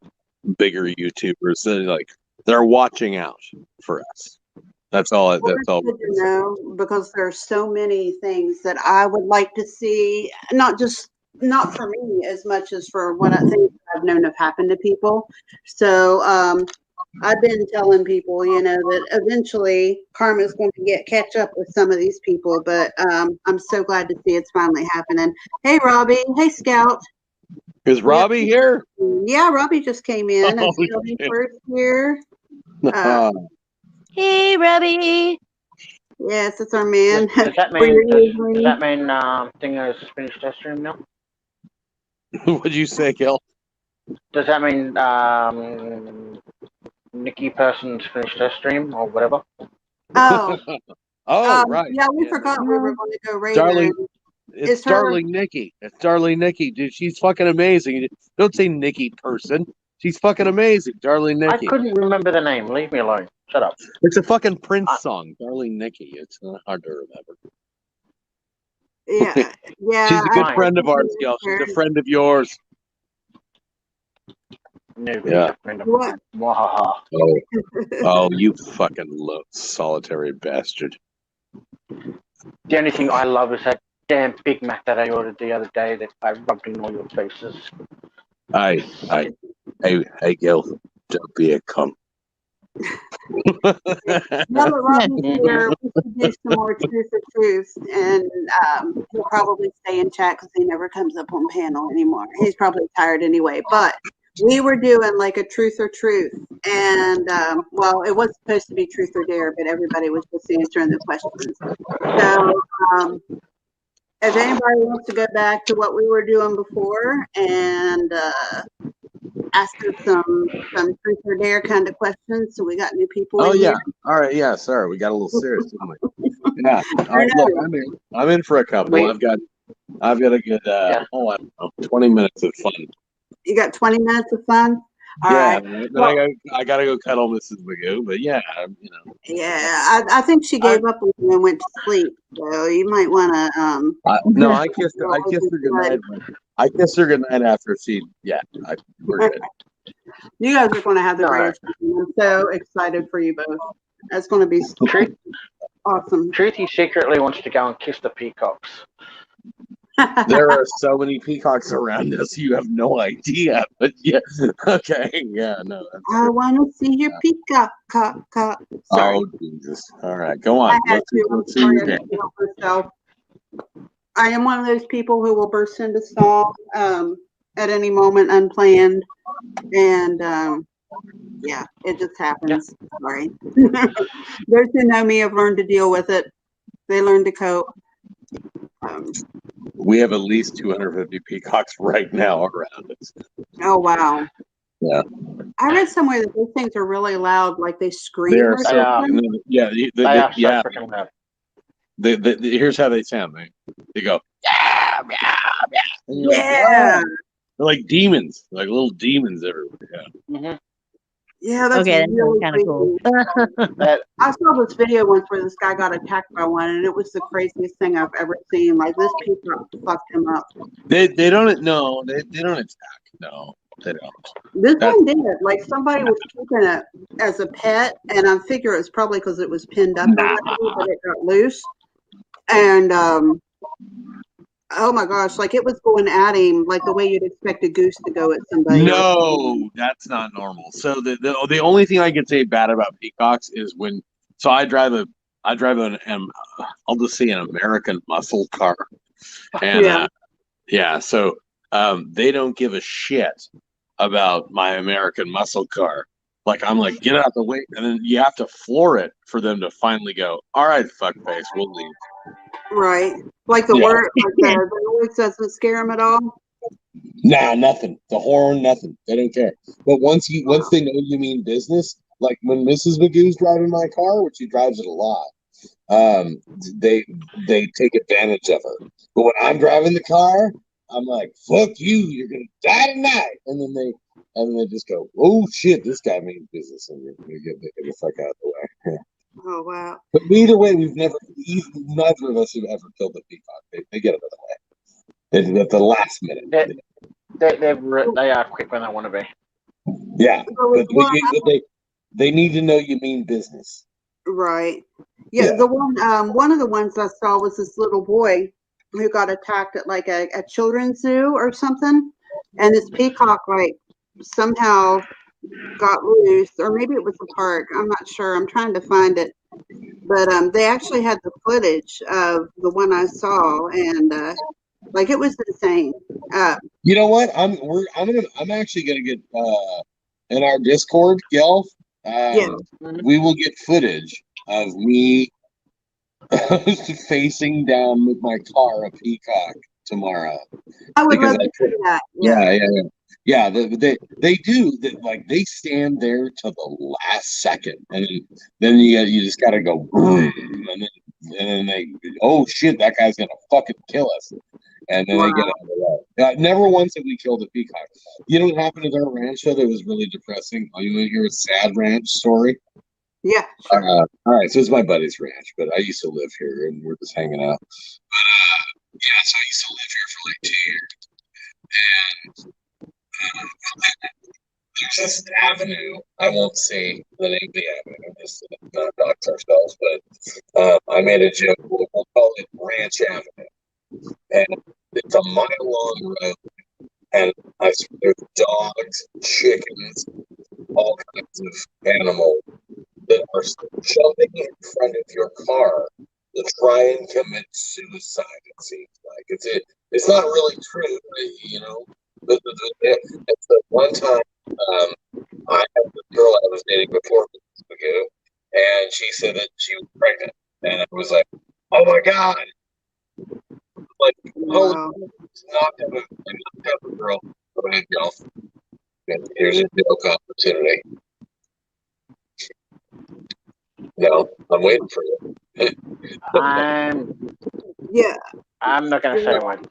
bigger YouTubers that they're watching out for us. That's all. That's all. Good to know, because there's so many things that I would like to see, not for me as much as for what I think I've known have happened to people. So I've been telling people, that eventually karma is going to catch up with some of these people, but I'm so glad to see it's finally happening. Hey, Robbie. Hey, Scout. Is Robbie here? Yeah, Robbie just came in. It's Robbie first here. Hey, Robbie. Yes, it's our man. Does that mean thing has finished their stream now? What'd you say, Gil? Does that mean Nikki person's finished their stream or whatever? Oh. Right. Yeah, we forgot we were going to go raid Darling, her. it's Darling Nikki. It's Darling Nikki, dude. She's fucking amazing. Don't say Nikki person. She's fucking amazing, Darling Nikki. I couldn't remember the name. Leave me alone. Shut up. It's a fucking Prince song, Darling Nikki. It's not hard to remember. Yeah, yeah. She's a good friend of ours, Gil. She's a friend of yours. No, yeah. What? Oh, you fucking solitary bastard. The only thing I love is that damn Big Mac that I ordered the other day that I rubbed in all your faces. Hey, Gil, don't be a cunt. Now that Robbie's here, we should do some more Truth or Truth, and he'll probably stay in chat because he never comes up on panel anymore. He's probably tired anyway, but we were doing like a Truth or Truth, and well, it was supposed to be Truth or Dare, but everybody was just answering the questions. So if anybody wants to go back to what we were doing before and ask us some Truth or Dare kind of questions, so we got new people in here. All right, yeah, sorry, we got a little serious, didn't we? Yeah. Look, I'm in for a couple. I've got a good I don't know, 20 minutes of fun. You got 20 minutes of fun? All right. Then I gotta go cuddle Mrs. Magoo, but yeah, Yeah, I think she gave up and went to sleep. So you might want to. No, I kissed her. I kissed her goodnight. I kissed her goodnight after she. Yeah, we're good. You guys are going to have the greatest time. I'm so excited for you both. That's going to be awesome. Truthy secretly wants to go and kiss the peacocks. There are so many peacocks around us, you have no idea. But yeah, okay, yeah, no. I want to see your peacock. Sorry. Oh Jesus! All right, go on. I am one of those people who will burst into song at any moment, unplanned, and yeah, it just happens. Sorry. Those who know me have learned to deal with it. They learn to cope. We have at least 250 peacocks right now around us. Oh wow! Yeah. I read somewhere that those things are really loud, like they scream. They're yeah. Here's how they sound. They go yeah, yeah, yeah. Yeah. They're like demons, like little demons everywhere. Yeah. Mm-hmm. Yeah, that's really kind of cool. I saw this video once where this guy got attacked by one, and it was the craziest thing I've ever seen. Like this peacock fucked him up. They don't attack. No, they don't. This one did. Like somebody was keeping it as a pet, and I figure it's probably because it was pinned up or whatever, but it got loose. And oh my gosh, like it was going at him like the way you'd expect a goose to go at somebody. No, that's not normal. So the only thing I can say bad about peacocks is when I drive an I'll just say an American muscle car, and so they don't give a shit about my American muscle car. Like, I'm like, get out the way. And then you have to floor it for them to finally go, all right, fuckface, we'll leave. Right. Like the word, like the noise doesn't scare them at all? Nah, nothing. The horn, nothing. They don't care. But once they know you mean business, like when Mrs. Magoo's driving my car, which she drives it a lot, they take advantage of her. But when I'm driving the car, I'm like, fuck you, you're gonna die tonight. And then they just go, oh shit, this guy means business, and we get the fuck out of the way. Oh wow. But either way, neither of us have ever killed a peacock. They get out of the way. At the last minute. They are quick when they want to be. Yeah, but they need to know you mean business. Right. Yeah, the one of the ones I saw was this little boy who got attacked at like a children's zoo or something, and this peacock like somehow got loose, or maybe it was a park. I'm not sure. I'm trying to find it, but they actually had the footage of the one I saw, and like it was insane. You know what? I'm actually gonna get in our Discord, Gelf. We will get footage of me facing down with my car a peacock tomorrow. I would love to see that. Yeah. They do that. Like they stand there till the last second, and then you just gotta go boom, and then they, oh shit, that guy's gonna fucking kill us, and then they get out of the way. Never once have we killed a peacock. You know what happened at our ranch show that was really depressing? Oh, you want to hear a sad ranch story? Yeah, sure. All right, so it's my buddy's ranch, but I used to live here, and we're just hanging out. But yeah, so I used to live here for like 2 years, and there's this avenue. I won't say the name of the avenue, just to not dox ourselves, but I made a joke. We'll call it Ranch Avenue, and it's a mile-long road, and I swear there's dogs, chickens, all kinds of animals that are jumping in front of your car to try and commit suicide. It seems like it's not really true, you know. But it's the one time I had this girl I was dating before ago, and she said that she was pregnant, and I was like, oh my god, like oh, knocked out the girl. Go ahead, y'all. Here's a joke opportunity. No, I'm waiting for you. I'm not gonna say one.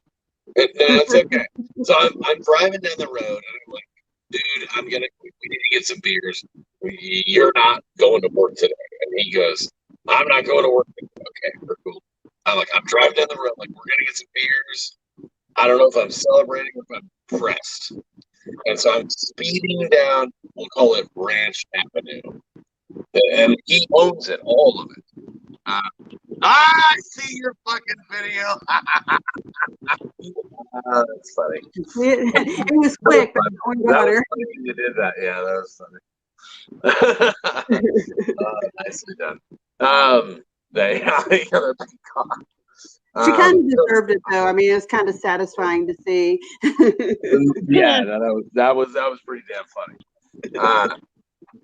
No, it's okay. So I'm driving down the road, and I'm like, dude, we need to get some beers. You're not going to work today. And he goes, I'm not going to work today. Okay, we're cool. I'm driving down the road, like, we're going to get some beers. I don't know if I'm celebrating or if I'm pressed. And so I'm speeding down, we'll call it Ranch Avenue. And he owns it, all of it. I see your fucking video. That's funny. It was quick. You did that. Yeah, that was funny. Nicely done. She kind of deserved it, though. I mean, it's kind of satisfying to see. Yeah, that was pretty damn funny.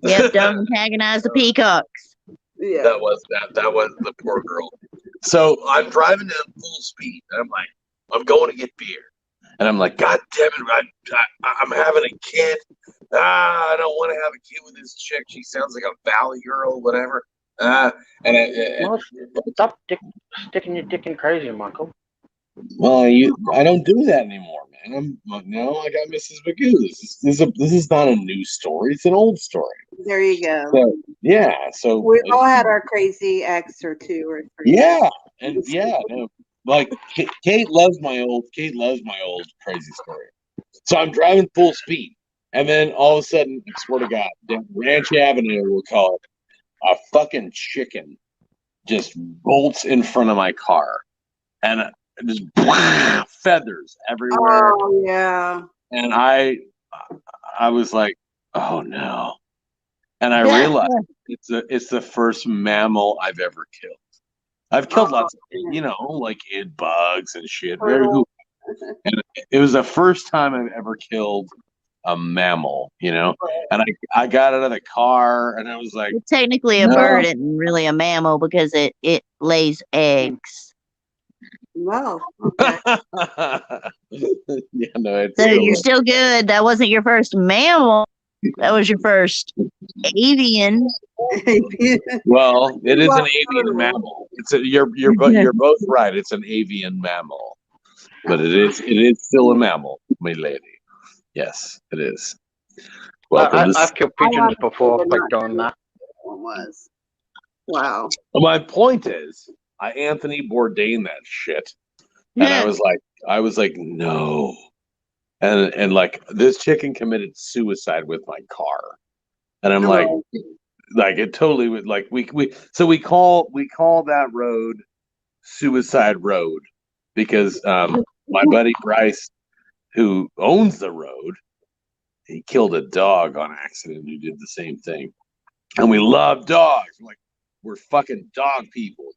Yep, don't antagonize the peacocks. Yeah. That was the poor girl. So I'm driving down full speed, and I'm like, I'm going to get beer, and I'm like, God damn it, I'm having a kid. I don't want to have a kid with this chick. She sounds like a valley girl, whatever. Stop sticking your dick in crazy, Michael. Well, I don't do that anymore, man. I got Mrs. Magoo. This is not a new story. It's an old story. There you go. So, yeah. So we've all had our crazy ex or two or three. Yeah, and like Kate loves my old crazy story. So I'm driving full speed, and then all of a sudden, I swear to God, down Ranch Avenue, we'll call it, a fucking chicken just bolts in front of my car, and just feathers everywhere. Oh yeah. And I was like, oh no. And I realized it's the first mammal I've ever killed. I've killed lots of, like bugs and shit. Very cool. And it was the first time I've ever killed a mammal, and I got out of the car and I was like, technically a bird isn't really a mammal because it lays eggs. Wow. Okay. Yeah, no, so you're still good. That wasn't your first mammal. That was your first avian. Well, it is an avian mammal. You're both right. It's an avian mammal, but it is still a mammal, my lady. Yes, it is. Welcome. I've killed pigeons before, like doing that. Was. Wow. My point is, I Anthony Bourdain that shit, and I was like, no, and like this chicken committed suicide with my car, and I'm like it totally would like we call that road Suicide Road because my buddy Bryce, who owns the road, he killed a dog on accident who did the same thing. And we love dogs. We're fucking dog people,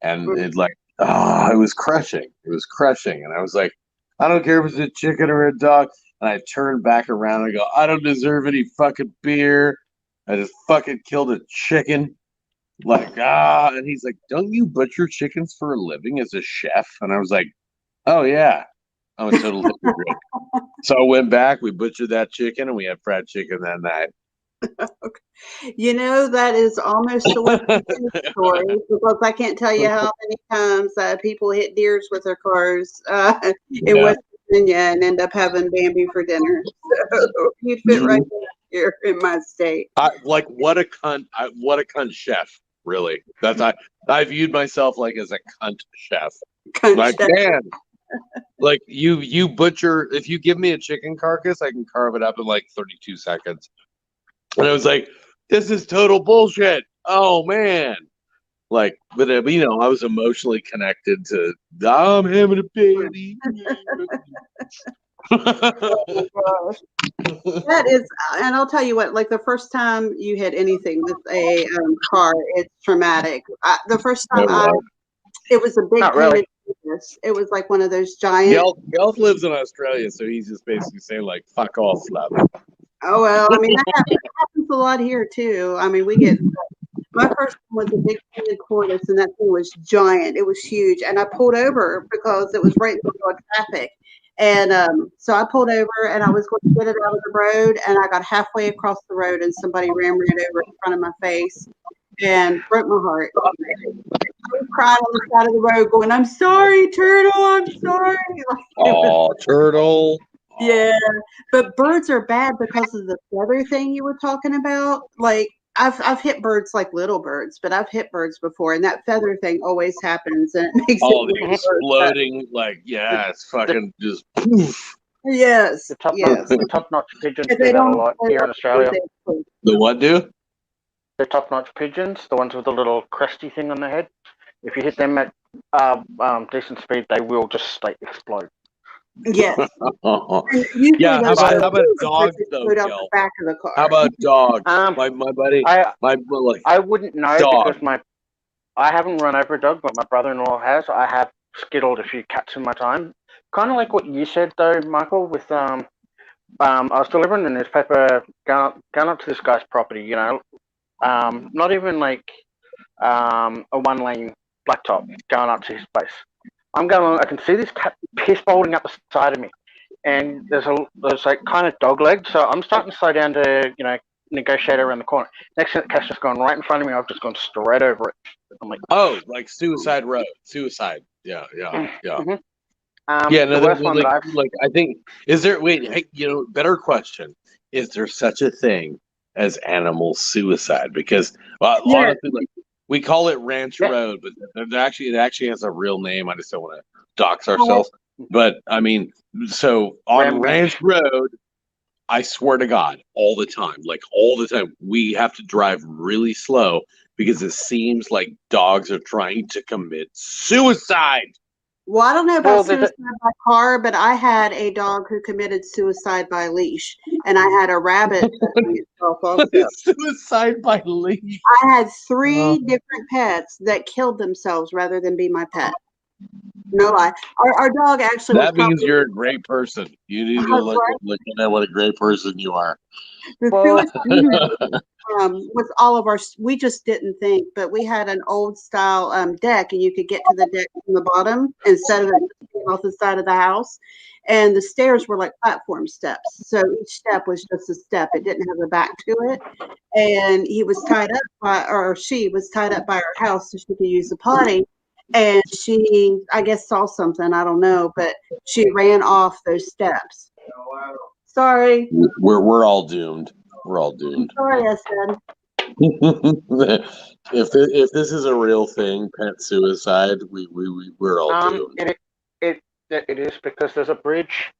And it was crushing. It was crushing. And I was like, I don't care if it's a chicken or a dog. And I turned back around and I go, I don't deserve any fucking beer. I just fucking killed a chicken. And he's like, don't you butcher chickens for a living as a chef? And I was like, oh yeah, I'm a total hypocrite. So I went back, we butchered that chicken, and we had fried chicken that night. Okay. That is almost a West story because I can't tell you how many times people hit deers with their cars in West Virginia and end up having Bambi for dinner. So you'd fit right here in my state. What a cunt chef, really. I viewed myself as a cunt chef. Man, you butcher. If you give me a chicken carcass, I can carve it up in 32 seconds. And I was like, this is total bullshit. Oh man. But I was emotionally connected to I'm having a baby. That is, and I'll tell you what, the first time you hit anything with a car, it's traumatic. The first time it was a big painted canvas. It was one of those giant. Gelf lives in Australia, so he's just basically saying fuck off, love. Oh well, I mean that happens a lot here too. I mean we get. My first one was a big painted tortoise, and that thing was giant. It was huge, and I pulled over because it was right in the middle of traffic. And so I pulled over, and I was going to get it out of the road, and I got halfway across the road, and somebody ran right over in front of my face and broke my heart. I was crying on the side of the road, going, "I'm sorry, Turtle. I'm sorry." Oh, Turtle. Yeah, but birds are bad because of the feather thing you were talking about. I've hit birds like little birds, but I've hit birds before, and that feather thing always happens, and it makes the exploding, it's fucking just poof. Yes. The top-notch pigeons do that a lot here in Australia. The what do? The top-notch pigeons, the ones with the little cresty thing on their head. If you hit them at decent speed, they will just explode. Yes. Yeah. How about dogs though? The back of the car. How about dogs? My buddy. I wouldn't know because I haven't run over a dog, but my brother-in-law has. I have skittled a few cats in my time. Kind of like what you said though, Michael. With I was delivering a newspaper, going up to this guy's property. Not even a one-lane blacktop going up to his place. I'm going along, I can see this cat piss bolting up the side of me, and there's kind of dog legs, so I'm starting to slow down to negotiate around the corner. Next thing, the cat's just gone right in front of me. I've just gone straight over it. I'm like, Suicide Road, suicide. Yeah. Mm-hmm. The worst one that I think is there. Wait, better question: is there such a thing as animal suicide? Because honestly, we call it Ranch Road, but it actually has a real name. I just don't want to dox ourselves. But I mean, so on Ranch Road, I swear to God, all the time, we have to drive really slow because it seems like dogs are trying to commit suicide. Well, I don't know about suicide by car, but I had a dog who committed suicide by leash, and I had a rabbit also. Suicide by leash. I had 3 different pets that killed themselves rather than be my pet. No lie. Our dog actually that means you're a great person. You need to look at what a great person you are. The truest thing with all of our, we just didn't think, but we had an old style deck, and you could get to the deck from the bottom instead of it off the side of the house. And the stairs were like platform steps. So each step was just a step. It didn't have a back to it. And he was tied up or she was tied up by our house so she could use the potty. And she, I guess, saw something, I don't know, but she ran off those steps. Sorry. We're all doomed. We're all doomed. Sorry, I said. if this is a real thing, pet suicide, we're all doomed. It is because there's a bridge.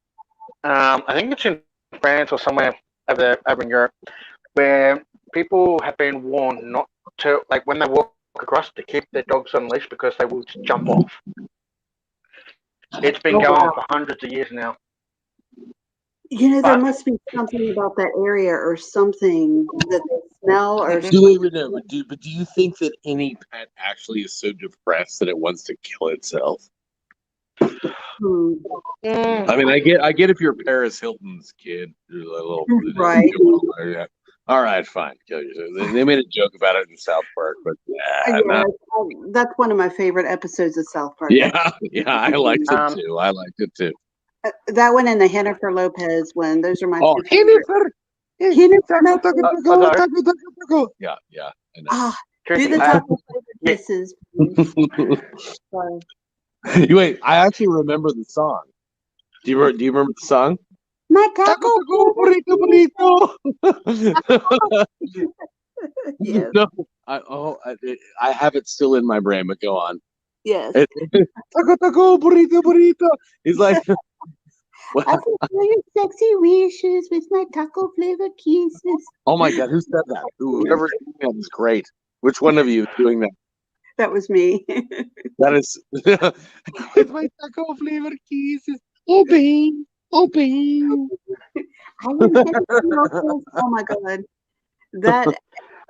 I think it's in France or somewhere over in Europe, where people have been warned not to, like, when they walk across, to keep their dogs on leash because they will just jump off. It's been going on for hundreds of years now. You know, there must be something about that area or something that they smell or But do you think that any pet actually is so depressed that it wants to kill itself? I mean, I get if you're Paris Hilton's kid, you're a little right. All right, fine. Kill yourself. They made a joke about it in South Park, but that's one of my favorite episodes of South Park. Yeah, I liked it too. That one and the Jennifer Lopez one. Those are my two favorites. Jennifer. Yeah. I know. Do the taco kisses. Wait, I actually remember the song. Do you remember the song? My taco burrito. Yes. No, I have it still in my brain, but go on. Yes. Taco burrito. He's like, I can feel your sexy wishes with my taco flavored kisses. Oh my God, who said that? Whoever did that is great. Which one of you is doing that? That was me. That is with my taco flavored kisses. Open. Oh my God. That,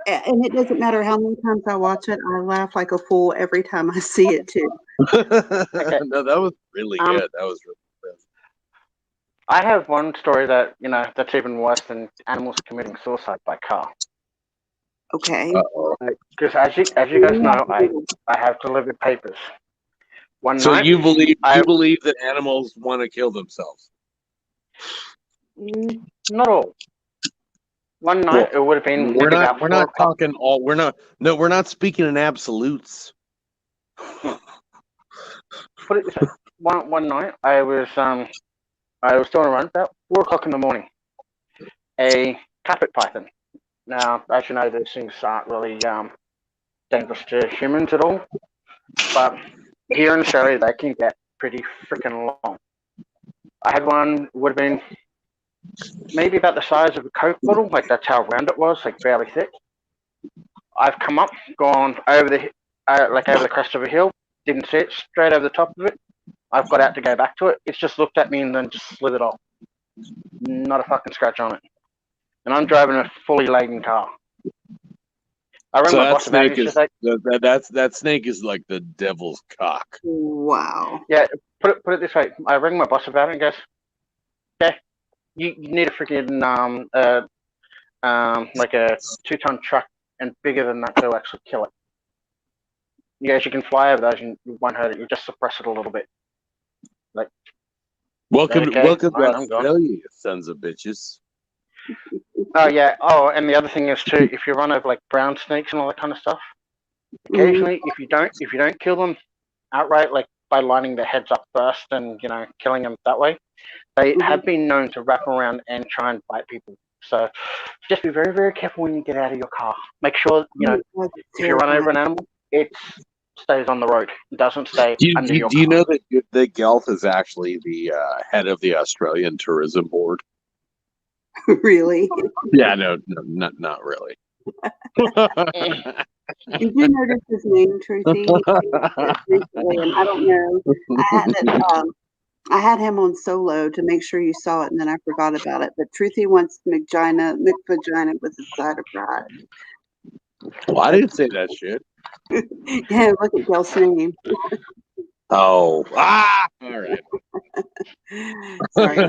and it doesn't matter how many times I watch it, I laugh like a fool every time I see it too. No, that was really good. That was really good. I have one story that, that's even worse than animals committing suicide by car. Okay. Because as you guys know, I have delivered papers. So you believe that animals want to kill themselves? Not all. One night it would have been. We're not speaking in absolutes. Put it this way. One night I was doing a run about 4 o'clock in the morning. A carpet python. Now, as you know, these things aren't really dangerous to humans at all. But here in Australia, they can get pretty freaking long. I had one, would have been maybe about the size of a Coke bottle, like that's how round it was, like fairly thick. I've come up, gone over the crest of a hill, didn't see it, straight over the top of it. I've got out to go back to it. It's just looked at me and then just slithered off. Not a fucking scratch on it. And I'm driving a fully laden car. I rang my boss about it. That snake is like the devil's cock. Wow. Yeah, put it this way. I rang my boss about it and goes, okay, you need a freaking like a 2-ton truck and bigger than that to actually kill it. You guys, you can fly over those and you won't hurt it. You just suppress it a little bit. Like, welcome to Australia, you sons of bitches. Oh yeah. Oh, and the other thing is too, if you run over like brown snakes and all that kind of stuff, occasionally if you don't kill them outright, like by lining their heads up first and killing them that way, they have been known to wrap around and try and bite people. So just be very, very careful when you get out of your car. Make sure if you run over an animal, it stays on the road. It doesn't stay under your car. Do you know that Gelf is actually the head of the Australian Tourism Board? Really? Yeah, no, not really. Did you notice his name, Truthy? And I don't know. I had him on solo to make sure you saw it, and then I forgot about it. But Truthy wants McVagina with a side of pride. Well, I didn't say that shit. Yeah, look at Gel's name. Oh, all right. Sorry.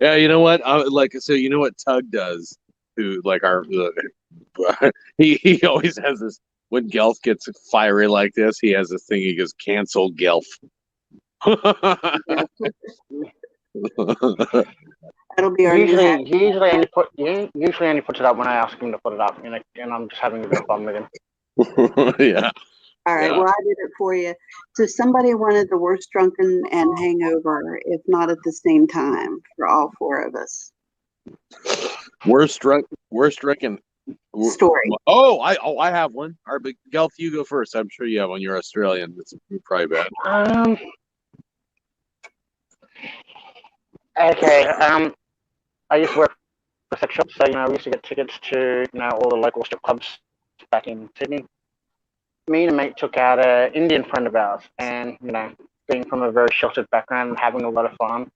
Yeah, you know what? So you know what Tug does? Who like our he always has this when Gelf gets fiery like this. He has this thing. He goes, "Cancel Gelf." That'll be our usually only puts it up when I ask him to put it up, and I'm just having a bit of fun with him. Yeah. All right. Yeah. Well, I did it for you. So somebody wanted the worst drunken and hangover, if not at the same time, for all four of us. Worst drinking story. I have one. All right, but Gelf, you go first. I'm sure you have one. You're Australian. It's probably bad. Okay. I used to work for a sex shop, so we used to get tickets to all the local strip clubs back in Sydney. Me and a mate took out an Indian friend of ours, and being from a very sheltered background and having a lot of fun,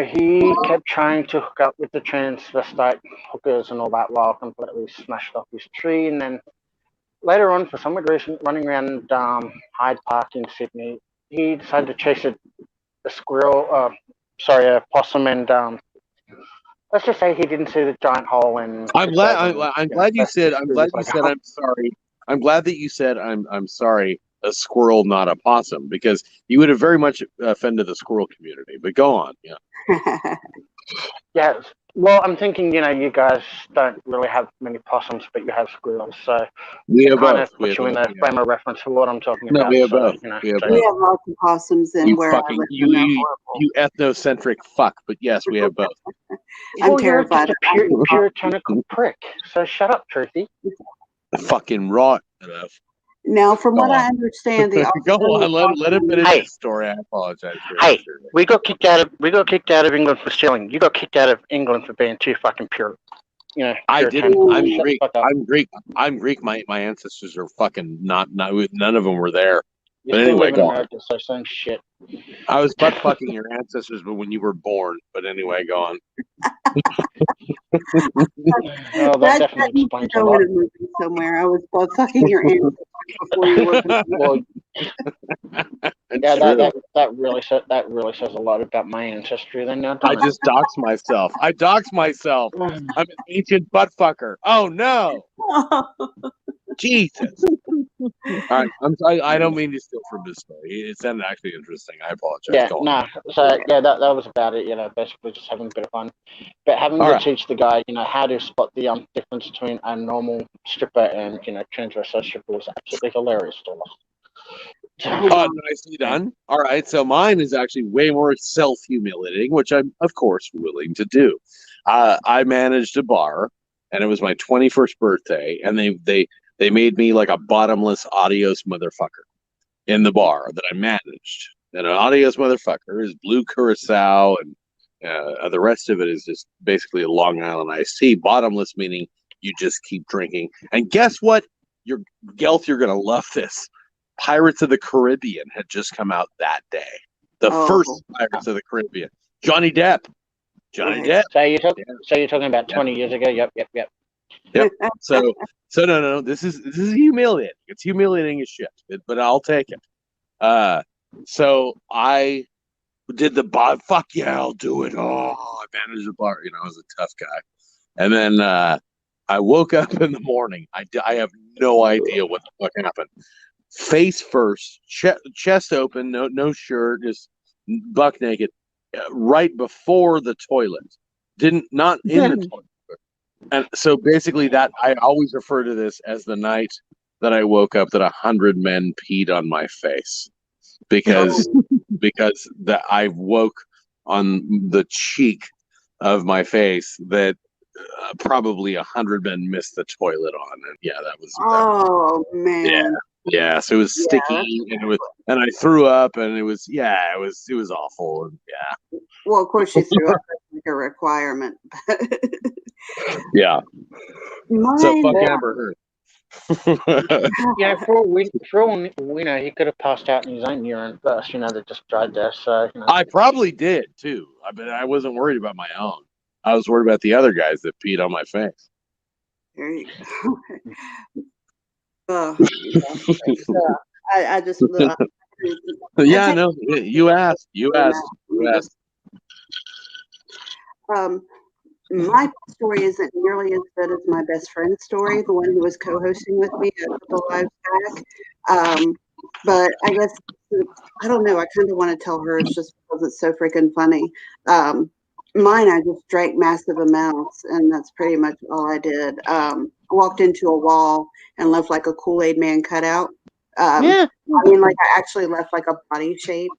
he kept trying to hook up with the transvestite hookers and all that while completely smashed off his tree. And then later on, for some weird reason, running around Hyde Park in Sydney, he decided to chase a possum, and let's just say he didn't see the giant hole. And I'm glad you said I'm sorry. I'm glad that you said I'm sorry. A squirrel, not a possum, because you would have very much offended the squirrel community. But go on, yeah. Yes. Well, I'm thinking, you guys don't really have many possums, but you have squirrels, so we have kind both. of put you in the frame of reference for what I'm talking about. We have so, both. We have lots of possums in where I live. You ethnocentric fuck, but yes, we have both. I'm terrified. You're just a puritanical prick. So shut up, Truthy. Fucking rot enough. Now, from what I understand, the go on, let him finish his story. I apologize. Hey, we got kicked out of England for stealing. You got kicked out of England for being too fucking pure. I didn't. I'm Greek. My ancestors are fucking not. None of them were there. But anyway, go on. So same shit. I was butt fucking your ancestors, but when you were born. But anyway, go on. Well, that definitely explains a lot. Somewhere I was butt fucking your ancestors before you were born. Yeah, that really says a lot about my ancestry. Then now, I just doxed myself. I'm an ancient butt fucker. Oh no. Jesus. All right, I don't mean to steal from this story. It sounded actually interesting. I apologize. Yeah, that was about it. Basically just having a bit of fun, but having to teach the guy, how to spot the difference between a normal stripper and transvestite stripper was absolutely hilarious to us. Nicely done. All right, so mine is actually way more self-humiliating, which I'm of course willing to do. I managed a bar, and it was my 21st birthday, and they made me like a bottomless adios motherfucker in the bar that I managed. And an adios motherfucker is blue curacao, and the rest of it is just basically a Long Island iced tea. Bottomless meaning you just keep drinking. And guess what? You're going to love this. Pirates of the Caribbean had just come out that day. The first Pirates of the Caribbean. Johnny Depp. So you're talking about 20 years ago? Yep. So no. This is humiliating. It's humiliating as shit, but I'll take it. So I did the bar. Fuck yeah, I'll do it. Oh, I managed the bar. I was a tough guy. And then I woke up in the morning. I have no idea what the fuck happened. Face first, chest open, no shirt, just buck naked, right before the toilet. Not in the toilet. And so basically that I always refer to this as the night that I woke up that 100 men peed on my face, because that I woke on the cheek of my face that probably 100 men missed the toilet on. And yeah, that was man. Yeah, so it was sticky, and I threw up, and it was awful, and yeah. Well, of course you threw up like a requirement. Yeah. So fuck Amber Heard. For all we know, he could have passed out in his own urine first. That just dried there. So I probably did too. I wasn't worried about my own. I was worried about the other guys that peed on my face. There you go. I just Yeah, no, you asked. You asked. You asked. My story isn't nearly as good as my best friend's story, the one who was co-hosting with me a couple lives back. But I guess, I don't know, I kind of want to tell hers just because it's so freaking funny. Mine, I just drank massive amounts, and that's pretty much all I did. I walked into a wall and left like a Kool-Aid man cutout. Yeah. I mean, like I actually left like a body shape.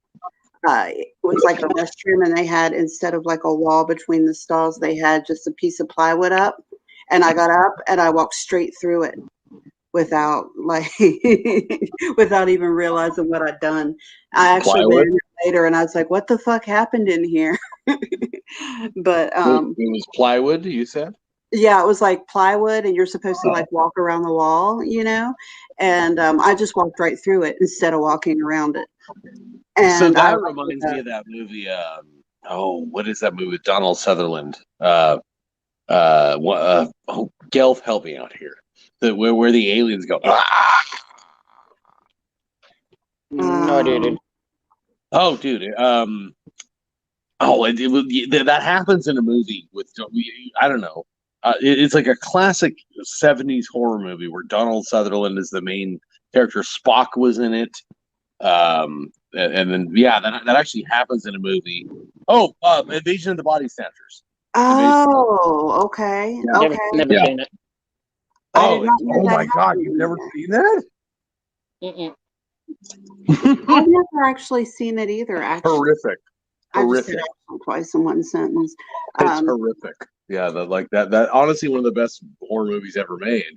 It was like a restroom, and they had, instead of like a wall between the stalls, they had just a piece of plywood up. And I got up and I walked straight through it without like without even realizing what I'd done. I actually went in there later and I was like, what the fuck happened in here? But it was plywood, you said? Yeah, it was like plywood, and you're supposed to like walk around the wall, you know? And I just walked right through it instead of walking around it. And so that reminds me of that movie. What is that movie with Donald Sutherland? Gail, help me out here. Where the aliens go. No idea, dude. Oh, dude. That happens in a movie with, I don't know. It's like a classic 70s horror movie where Donald Sutherland is the main character. Spock was in it. And then, yeah, that actually happens in a movie. Oh, Invasion of the Body Snatchers. Oh, okay. Yeah. Okay. Never seen it. Oh my God, you've never seen that? I've never actually seen it either, actually. Horrific. I just said it twice in one sentence. It's horrific. Yeah, that honestly one of the best horror movies ever made.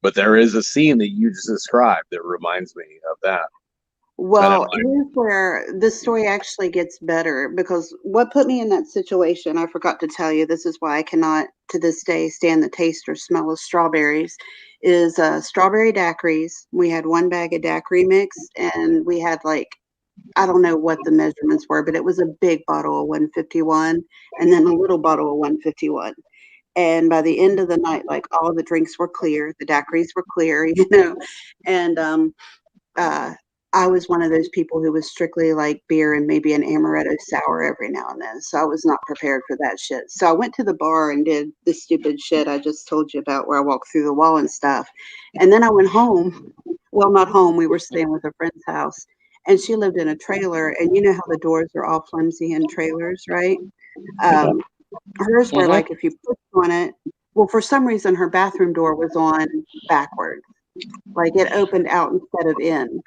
But there is a scene that you just described that reminds me of that. Well, here's where this story actually gets better, because what put me in that situation, I forgot to tell you, this is why I cannot to this day stand the taste or smell of strawberries, is strawberry daiquiris. We had one bag of daiquiri mix, and we had like, I don't know what the measurements were, but it was a big bottle of 151 and then a little bottle of 151. And by the end of the night, like all the drinks were clear, the daiquiris were clear, you know, and I was one of those people who was strictly like beer and maybe an amaretto sour every now and then. So I was not prepared for that shit. So I went to the bar and did the stupid shit I just told you about, where I walked through the wall and stuff. And then I went home. Well, not home. We were staying with a friend's house, and she lived in a trailer. And you know how the doors are all flimsy in trailers, right? Hers were like, if you push on it, well, for some reason, her bathroom door was on backwards. Like it opened out instead of in.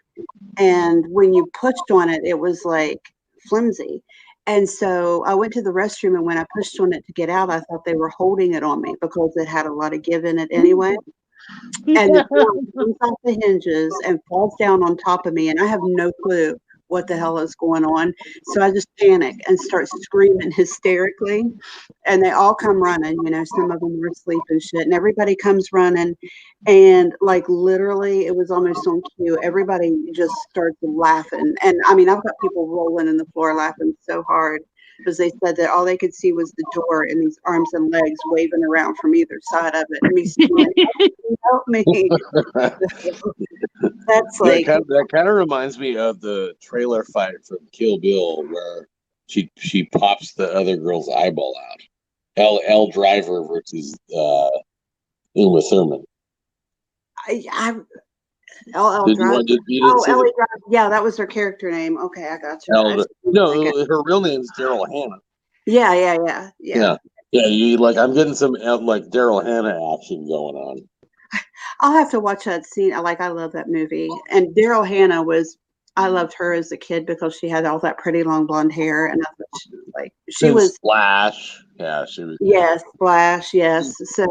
And when you pushed on it, it was like flimsy. And so I went to the restroom, and when I pushed on it to get out, I thought they were holding it on me because it had a lot of give in it anyway. And the door comes off the hinges and falls down on top of me, and I have no clue what the hell is going on. So I just panic and start screaming hysterically, and they all come running. You know, some of them were asleep and shit, and everybody comes running, and like literally, it was almost on cue. Everybody just starts laughing, and I mean, I've got people rolling in the floor laughing so hard, because they said that all they could see was the door and these arms and legs waving around from either side of it. And me screaming, help me. That's like that kind of reminds me of the trailer fight from Kill Bill, where she pops the other girl's eyeball out. L Driver versus Uma Thurman. Ellie Drive. Yeah, that was her character name. Okay, I got you. Her real name is Daryl Hannah. Yeah. You like, I'm getting some like Daryl Hannah action going on. I'll have to watch that scene. I love that movie. And Daryl Hannah I loved her as a kid because she had all that pretty long blonde hair, and she was Splash. Yeah, she was. Yes, Splash. Yes. So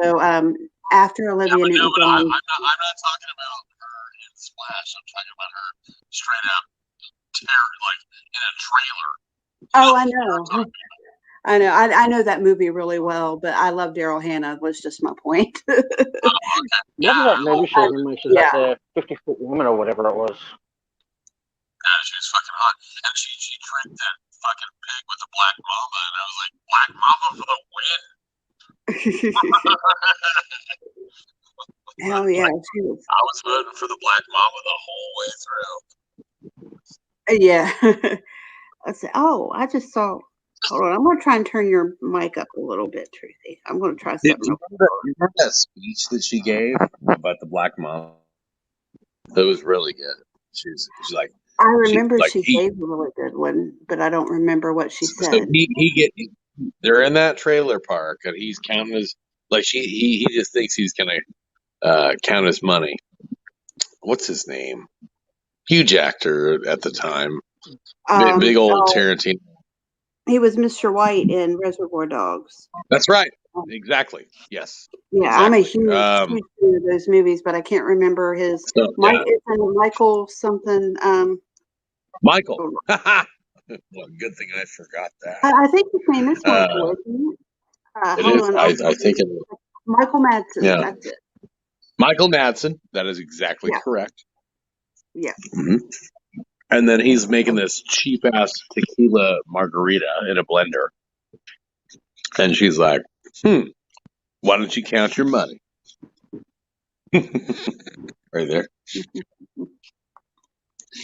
after Olivia Newton-John, I'm not talking about her in Splash. I'm talking about her straight up like in a trailer. Oh, I know. I know that movie really well, but I love Daryl Hannah. Was just my point. What was that movie she was in when she was like the 50-foot woman or whatever it was? Yeah, she was fucking hot, and she tricked that fucking pig with the black mama, and I was like, Black Mama for the win. Hell yeah, she was. I was voting for the Black Mama the whole way through. Yeah. Let's see. Oh, I just saw. Hold on. I'm going to try and turn your mic up a little bit, Truthy. I'm going to try Do something. you remember that speech that she gave about the black mom? That was really good. She's like, I remember she gave a really good one, but I don't remember what she said. So they're in that trailer park, and he's counting his he just thinks he's gonna count his money. What's his name? Huge actor at the time, big old Tarantino. He was Mr. White in Reservoir Dogs. That's right. Exactly. Yes. Yeah, exactly. I'm a huge fan of those movies, but I can't remember his. Michael something. Michael. Well, good thing I forgot that. I think his name is Michael, isn't it? Hold on. I think it is. Michael Madsen. Yeah. That's it. Michael Madsen. That is exactly correct. Yeah. Mm-hmm. And then he's making this cheap ass tequila margarita in a blender. And she's like, why don't you count your money? Are you there?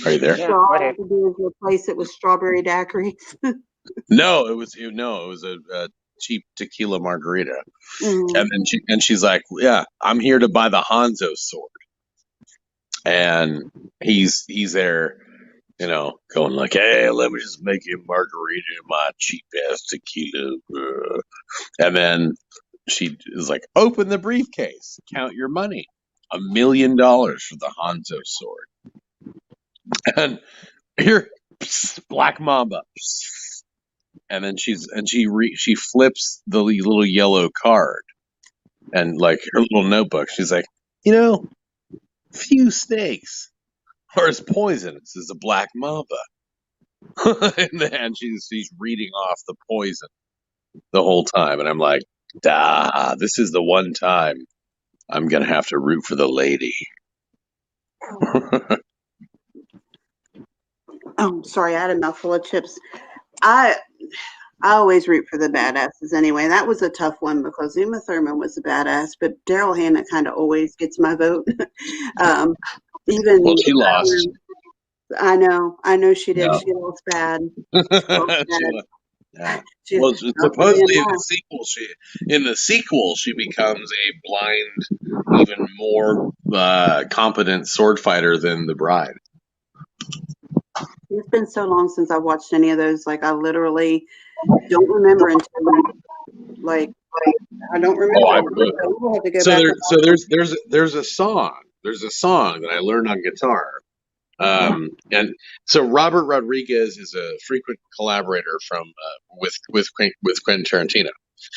Are you there? So all I had to do is replace it with strawberry daiquiris. No, it was a cheap tequila margarita. And then she's like, yeah, I'm here to buy the Hanzo sword. And he's there, going like, hey, let me just make you a margarita in my cheap ass tequila. And then she is like, open the briefcase, count your money. $1 million for the Hanzo sword. And here, Black Mamba. And then she flips the little yellow card and like her little notebook. She's like, few snakes are as poisonous as a black mamba. And then she's reading off the poison the whole time. And I'm like, this is the one time I'm going to have to root for the lady. Oh, sorry, I had a mouthful of chips. I always root for the badasses anyway. That was a tough one because Uma Thurman was a badass, but Daryl Hannah kind of always gets my vote. Well, she lost. I know she did. No. She lost bad. Yeah. Well, supposedly in the sequel she becomes a blind, even more competent sword fighter than the bride. It's been so long since I've watched any of those. Like I literally don't remember until I don't remember. We'll have to go back. There's a song. There's a song that I learned on guitar. And so Robert Rodriguez is a frequent collaborator with Quentin Tarantino,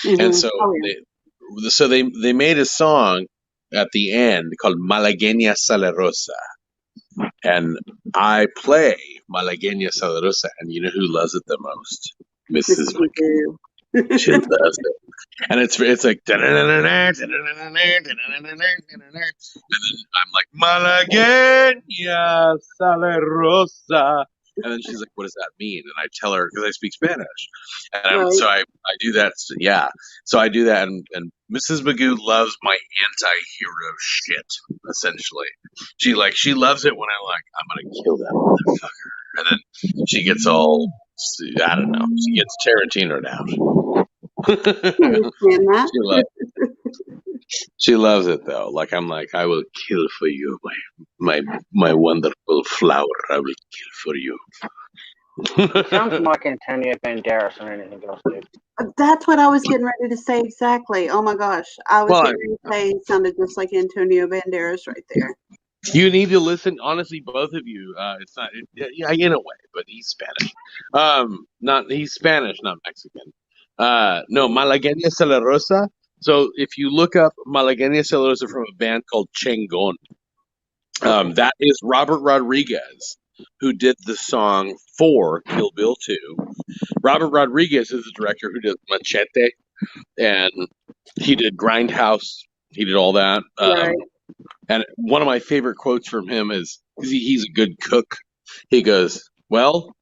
and so they made a song at the end called Malagueña Salerosa, and I play Malagueña Salerosa, and you know who loves it the most? Mrs. McGee. She loves it. And it's like, and then I'm like, Malagueña Salerosa. And then she's like, what does that mean? And I tell her, because I speak Spanish. And so I do that. Yeah. So I do that. And Mrs. Magoo loves my anti-hero shit, essentially. She loves it when I'm going to kill that motherfucker. And then she gets all, I don't know, she gets Tarantino'd out. She loves it though. Like I'm like, I will kill for you, my wonderful flower. I will kill for you. It sounds like Antonio Banderas and anything else, dude. That's what I was getting ready to say exactly. Oh my gosh, I was getting ready to say it sounded just like Antonio Banderas right there. You need to listen, honestly, both of you. It's not, in a way, but he's Spanish. He's Spanish, not Mexican. No, Malagueña Salerosa. So if you look up Malagueña Salerosa from a band called Chengon, that is Robert Rodriguez, who did the song for Kill Bill 2. Robert Rodriguez is the director who did Machete, and he did Grindhouse. He did all that. Right. And one of my favorite quotes from him is, because he's a good cook, he goes, well,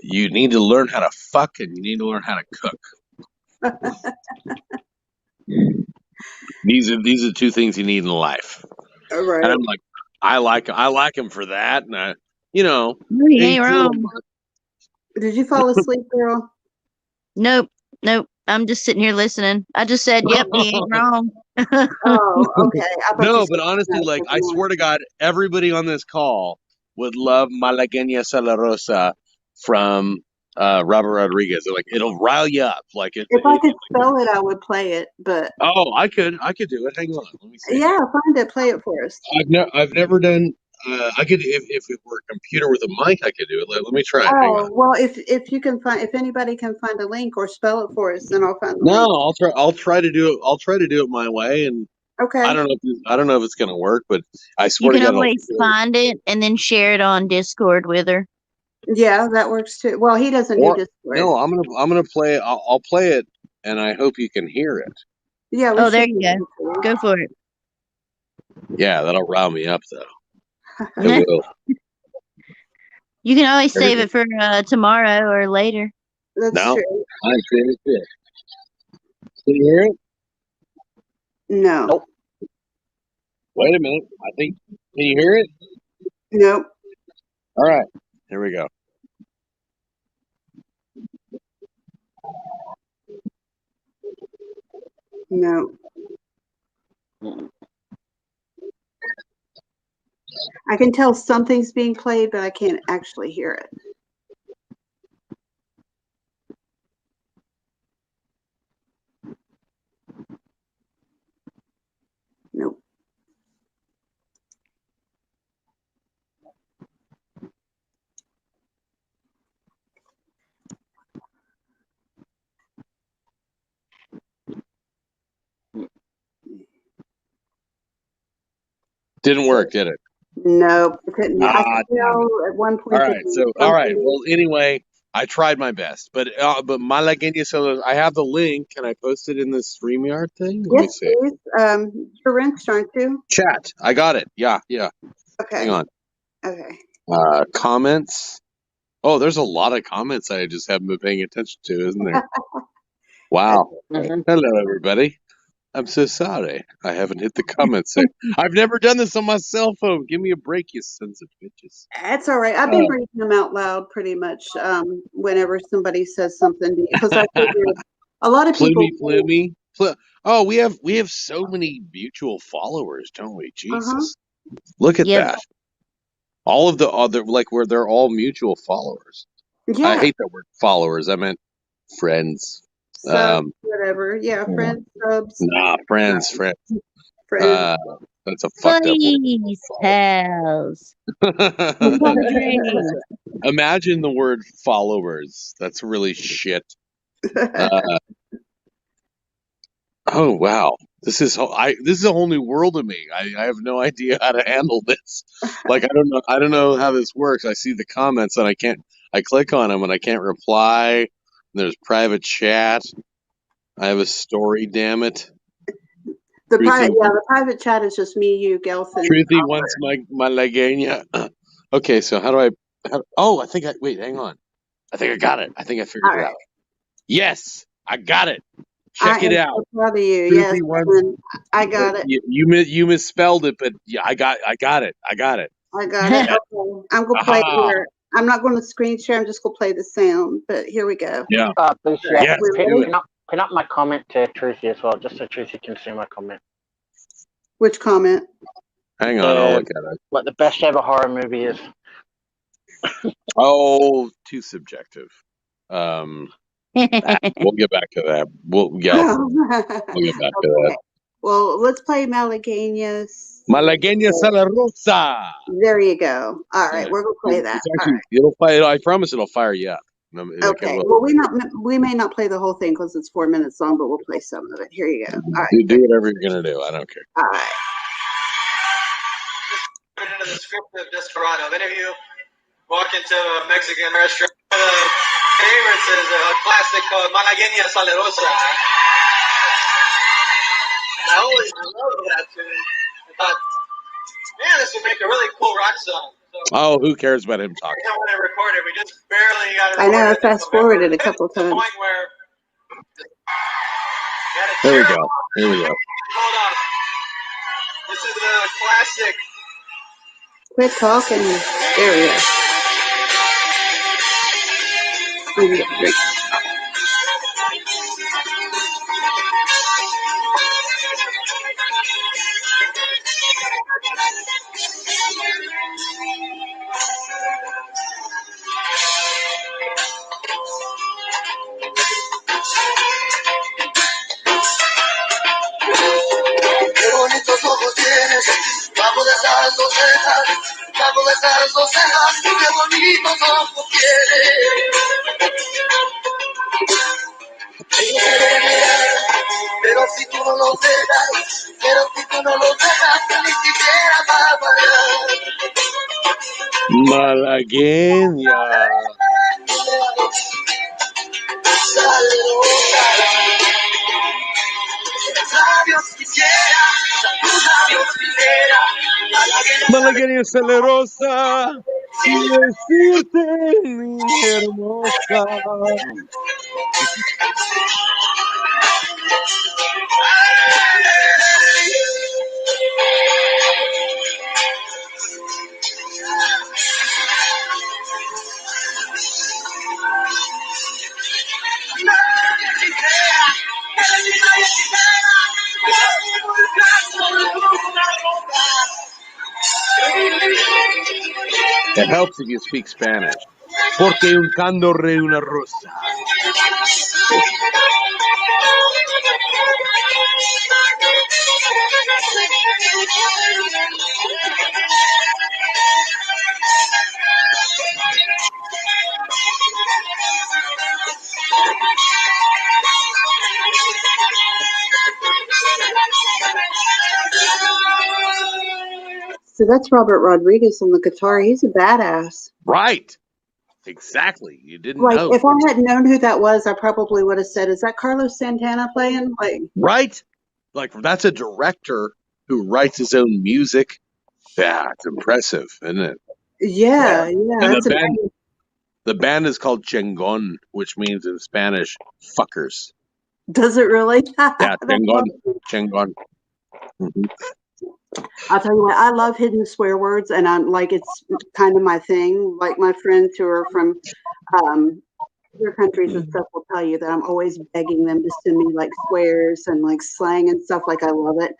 you need to learn how to fuck and you need to learn how to cook. These are two things you need in life. Right. And I'm like, I like him for that. And you know, You ain't wrong. Did you fall asleep, girl? Nope. I'm just sitting here listening. I just said, "Yep, he ain't wrong." Oh, okay. No, but honestly, like, I swear to God, everybody on this call would love Malagueña Salarosa from Robert Rodriguez. Like, it'll rile you up. Like, if I could spell it, I would play it. But I could do it. Hang on, let me see. Yeah, find it. Play it for us. I've never done. I could if it were a computer with a mic, I could do it. Let me try it. Hang on. Well, if you can find, if anybody can find a link or spell it for us, then I'll find the No, link. I'll try to do it. I'll try to do it my way, and Okay. I don't know if it's gonna work, but I You swear to can God, always find it and then share it on Discord with her. Yeah, that works too. Well, he doesn't do Discord. No, I'm gonna play. I'll play it, and I hope you can hear it. Yeah. Oh, there you go. Go for it. Yeah, that'll rile me up though. It will. You can always save it for tomorrow or later. That's true. I finished it. Can you hear it? No. Nope. Wait a minute. Can you hear it? Nope. All right. Here we go. No. I can tell something's being played, but I can't actually hear it. Nope. Didn't work, did it? Nope. I couldn't. I could tell at one point. All right. Well, anyway, I tried my best, but Malagueña Salarosa, I have the link. Can I post it in the StreamYard thing? Let me see. Please. You're wrenched, aren't you? Chat. I got it. Yeah. Okay. Hang on. Okay. Comments. Oh, there's a lot of comments I just haven't been paying attention to, isn't there? Wow. Hello, everybody. I'm so sorry. I haven't hit the comments. I've never done this on my cell phone. Give me a break, you sons of bitches. That's all right. I've been reading them out loud pretty much whenever somebody says something to you, because I figured a lot of people. Oh, we have so many mutual followers, don't we? Jesus, look at that. All of the other, like, where they're all mutual followers. Yeah. I hate that word followers. I meant friends. Whatever. Yeah, friends, subs. Nah, friends. Friends. That's a fucked up word. Pals. Imagine the word followers. That's really shit. Oh wow, this is a whole new world to me. I have no idea how to handle this. Like, I don't know how this works. I see the comments and I click on them and I can't reply. There's private chat. I have a story. Damn it. The private chat is just me, you, Gelson. Truthy wants my Malagueña. Okay, so how do I? Wait, hang on. I think I got it. I think I figured it out. Yes, I got it. Check it out. So proud of you. Yes, I got it. You misspelled it, but yeah, I got it. I got it. Okay. I'm gonna play it here. I'm not going to screen share. I'm just gonna play the sound. But here we go. Yeah. Pin up my comment to Truthy as well, just so Truthy can see my comment. Which comment? Hang on, I'll look at it. What the best ever horror movie is. Oh, too subjective. We'll get back to that. We'll get back to that. Well, let's play Malagueña Salarosa. There you go. All right, we're gonna play that. It'll fire. I promise it'll fire you up. Okay. Well, we may not play the whole thing because it's 4 minutes long, but we'll play some of it. Here you go. All right. Do whatever you're gonna do. I don't care. All right. Into the script of Desperado. If any of you walk into a Mexican restaurant, one of the favorites is a classic called Malagueña Salarosa. And I always loved that tune. I thought, man, this would make a really cool rock song. So, who cares about him talking? When I recorded, we just barely got it. I know. I fast forwarded a couple of times. Here we go. Hold on. This is a classic Quit talking. There we go. I'm gonna get a drink. Qué bonitos ojos tienes, bajo de esas dos cejas, bajo de esas dos cejas, qué bonitos ojos tienes. Ellos se deben mirar, pero si tú no los dejas, que ni siquiera va a parar. Malagueña. Malagueña salerosa, decirte mi hermosa. It helps if you speak Spanish. Porque un candor de una rosa. So that's Robert Rodriguez on the guitar. He's a badass. Right. Exactly. You didn't Like, know. if I hadn't known who that was, I probably would have said, "Is that Carlos Santana playing?" Like, right? Like, that's a director who writes his own music. Yeah, it's impressive, isn't it? Yeah. And That's the band is called Chingon, which means in Spanish, fuckers. Does it really? Yeah, Chingon. Mm-hmm. I'll tell you what, I love hidden swear words, and I'm like, it's kind of my thing. Like, my friends who are from other countries and stuff will tell you that I'm always begging them to send me like swears and like slang and stuff. Like, I love it.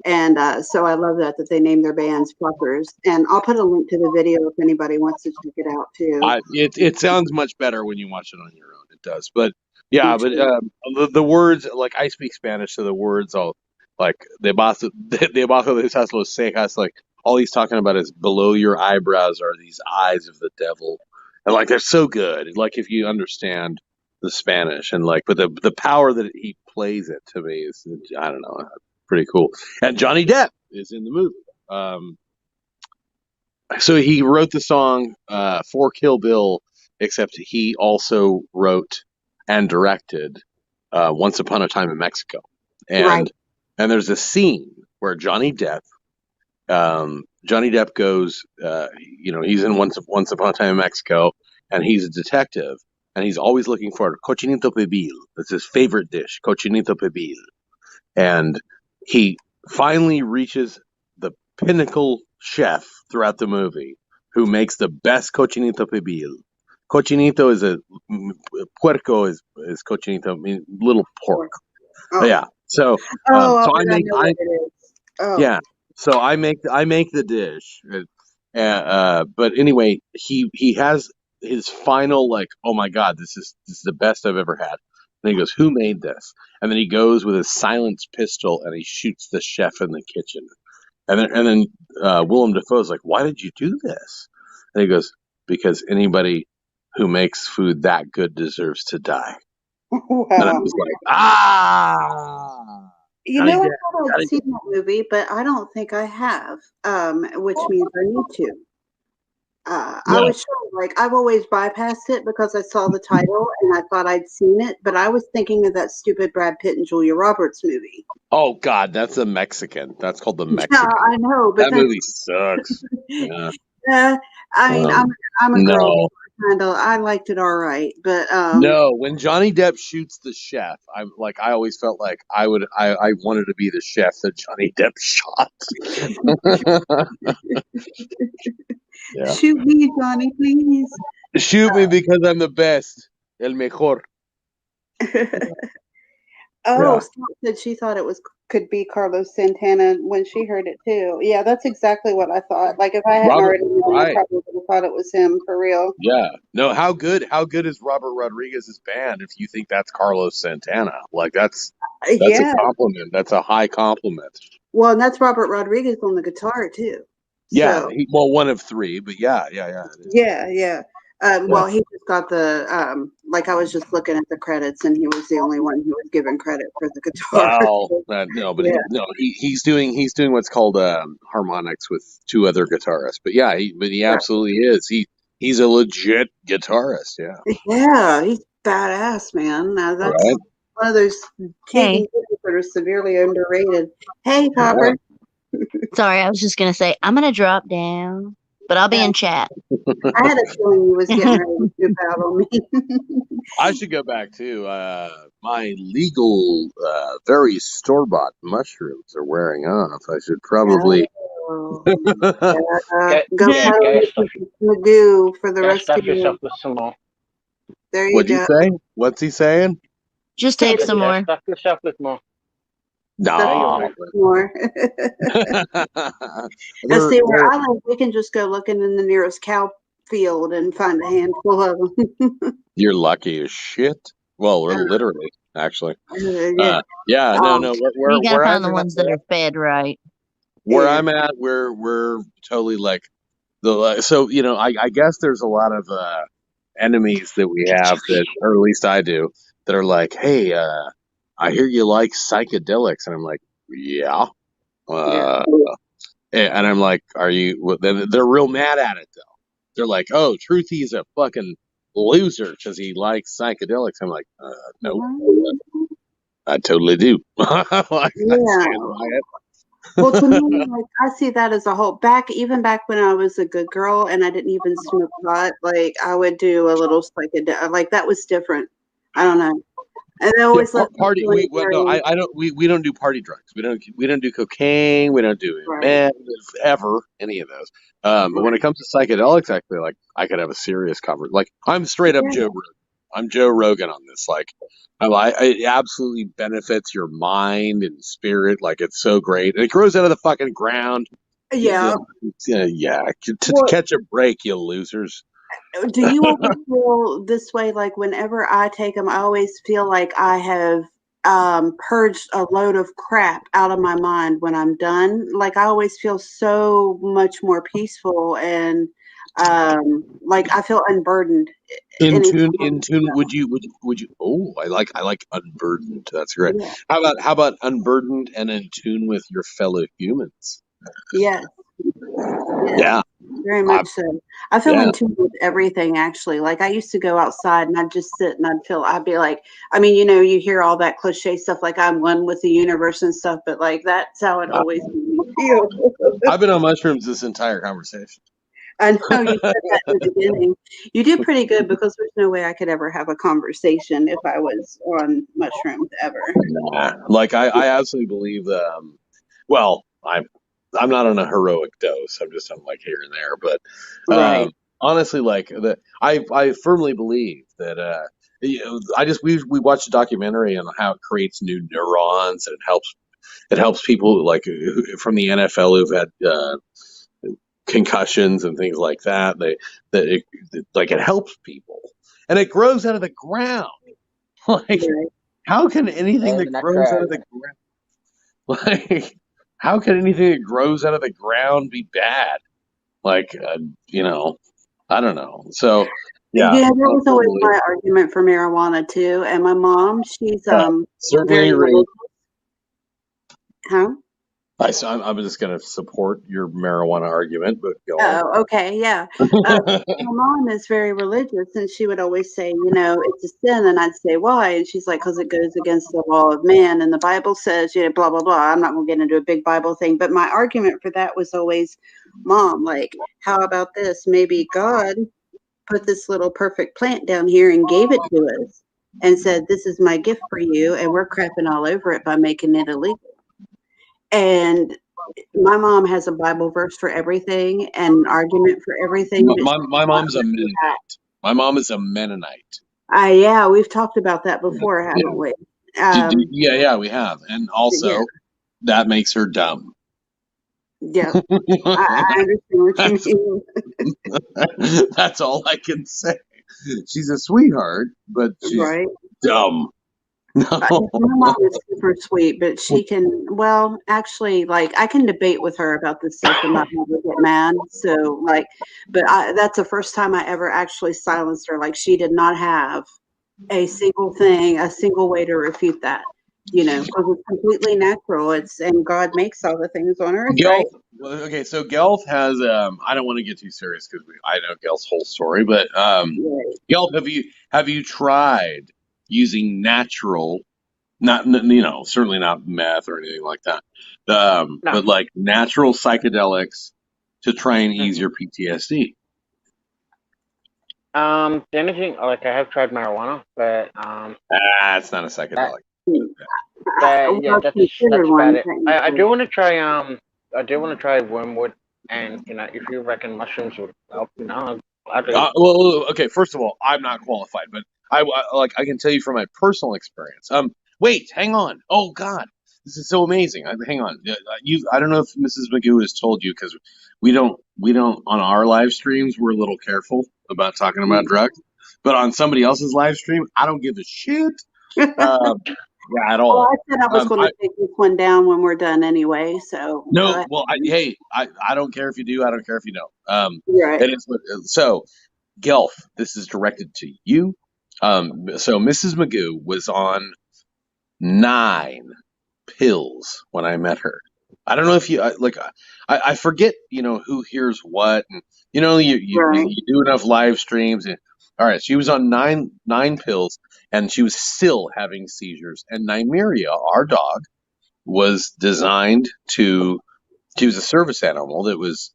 And so I love that they name their bands Fuckers. And I'll put a link to the video if anybody wants to check it out too. It sounds much better when you watch it on your own. It does. But yeah, but the words, like, I speak Spanish, so the words all like debajo de esas los cejas, like all he's talking about is below your eyebrows are these eyes of the devil. And like, they're so good. Like, if you understand the Spanish, and like, but the power that he plays it to me is, I don't know, pretty cool. And Johnny Depp is in the movie. So he wrote the song for Kill Bill, except he also wrote and directed Once Upon a Time in Mexico. And there's a scene where Johnny Depp goes, he's in Once Upon a Time in Mexico, and he's a detective, and he's always looking for cochinito pibil. That's his favorite dish, cochinito pibil. And he finally reaches the pinnacle chef throughout the movie who makes the best cochinito pibil. Cochinito is puerco is cochinito, I mean, little pork. Oh. Yeah. So I make the dish. But anyway, he has his final, like, oh my God, this is the best I've ever had. And he goes, who made this? And then he goes with his silenced pistol and he shoots the chef in the kitchen. And then Willem Dafoe's like, why did you do this? And he goes, because anybody who makes food that good deserves to die. Wow. And I was like, You know, I thought I'd seen that movie, but I don't think I have, which means I need to. I was sure, like, I've always bypassed it because I saw the title and I thought I'd seen it, but I was thinking of that stupid Brad Pitt and Julia Roberts movie. Oh God, that's a Mexican. That's called The Mexican. Yeah, I know, but that movie sucks. Yeah. I mean, I'm a girl, I liked it all right, but no, when Johnny Depp shoots the chef, I'm like, I always felt like I wanted to be the chef that Johnny Depp shot. Yeah. Shoot me, Johnny, please. Shoot me because I'm the best, el mejor. Oh, Scott said she thought it could be Carlos Santana when she heard it too. Yeah, that's exactly what I thought. Like if I hadn't already known, I probably would have thought it was him for real. Yeah. No, how good is Robert Rodriguez's band if you think that's Carlos Santana? Like that's a compliment. That's a high compliment. Well, and that's Robert Rodriguez on the guitar too. Yeah, so. One of three, but yeah. Well, he just got the like I was just looking at the credits, and he was the only one who was given credit for the guitar. Well, he's doing what's called harmonics with two other guitarists. But yeah, he absolutely is. He's a legit guitarist. Yeah. Yeah, he's badass, man. Now that's one of those that are severely underrated. Hey, Copper. Sorry, I was just gonna say I'm gonna drop down, but I'll be in chat. I had a feeling you was getting ready to poop out on me. I should go back to my legal, very store-bought mushrooms are wearing off. I should probably go do for the rest of yourself with some more. There you What'd you say? What's he saying? Just take some more. Stuff yourself with more. No. More. Let's see where I live. We can just go looking in the nearest cow field and find a handful of them. You're lucky as shit. Well, literally, actually. No. You gotta find the ones that are fed right. Where I'm at, we're totally like so I guess there's a lot of enemies that we have that, or at least I do, that are like, hey, I hear you like psychedelics, and I'm like, yeah. And I'm like, are you? They're real mad at it though. They're like, oh, Truthy's a fucking loser because he likes psychedelics. I'm like, no, I totally do. Well, to me, like I see that as a whole. Even back when I was a good girl and I didn't even smoke pot, like I would do a little psychedelic. Like that was different. I don't know. And I always party. We don't do party drugs. We don't do cocaine. We don't do meth, ever any of those. But when it comes to psychedelics, I feel like I could have a serious conversation. Like I'm straight up Joe Rogan. I'm Joe Rogan on this. Like, it absolutely benefits your mind and spirit. Like it's so great. And it grows out of the fucking ground. Yeah. Catch a break, you losers. Do you always feel this way? Like whenever I take them, I always feel like I have purged a load of crap out of my mind when I'm done. Like I always feel so much more peaceful and like I feel unburdened. In tune. Would you? Oh, I like unburdened. That's great. Yeah. How about unburdened and in tune with your fellow humans? Yes. Yeah. Very much so. I feel in tune with everything, actually. Like I used to go outside and I'd just sit and I'd be like, I mean, you hear all that cliche stuff like I'm one with the universe and stuff, but like that's how it always made me feel. I've been on mushrooms this entire conversation. I know you said that in the beginning. You did pretty good because there's no way I could ever have a conversation if I was on mushrooms ever. Nah. Like I absolutely believe well, I'm not on a heroic dose. I'm just on like here and there. But honestly, like I firmly believe that we watched a documentary on how it creates new neurons and it helps people like from the NFL who've had concussions and things like that. It helps people, and it grows out of the ground. Like, how can anything that grows out of the ground, like, how can anything that grows out of the ground be bad? Like, I don't know. So, yeah, that was always my argument for marijuana too. And my mom, she's certainly very Huh? I'm just going to support your marijuana argument, but go on. Oh, okay, yeah. My mom is very religious, and she would always say, it's a sin, and I'd say, why? And she's like, because it goes against the law of man, and the Bible says, blah, blah, blah. I'm not going to get into a big Bible thing, but my argument for that was always, Mom, like, how about this? Maybe God put this little perfect plant down here and gave it to us and said, "This is my gift for you," and we're crapping all over it by making it illegal. And my mom has a Bible verse for everything and an argument for everything. My mom's a Mennonite. My mom is a Mennonite. Yeah, we've talked about that before, haven't we? Yeah, we have. And also, that makes her dumb. Yeah, I understand what you mean. That's all I can say. She's a sweetheart, but she's dumb. No. My mom is super sweet, but she can, well, actually, like, I can debate with her about this stuff and not have her get mad. So, like, but that's the first time I ever actually silenced her. Like, she did not have a single way to refute that, because it's completely natural. And God makes all the things on earth, right? Okay, so Gelf has, I don't want to get too serious because I know Gelf's whole story, but Gelf, have you tried using natural, not certainly not meth or anything like that, no. But like natural psychedelics to try and ease your PTSD? The only thing, like, I have tried marijuana, but it's not a psychedelic. But yeah, that's about it. I do want to try wormwood, and if you reckon mushrooms would help, well, okay. First of all, I'm not qualified, but I can tell you from my personal experience. Wait, hang on. Oh God, this is so amazing. Hang on. I don't know if Mrs. Magoo has told you, because we don't on our live streams. We're a little careful about talking about drugs, but on somebody else's live stream, I don't give a shit. Yeah, at all. Well, I said I was going to take this one down when we're done anyway. So no, well, I don't care if you do. I don't care if you don't. Right. It is so. Gelf, this is directed to you. So Mrs. Magoo was on 9 pills when I met her. I don't know if you I forget, who hears what, and you do enough live streams. And, all right, she was on nine pills, and she was still having seizures. And Nymeria, our dog, was designed to. She was a service animal that was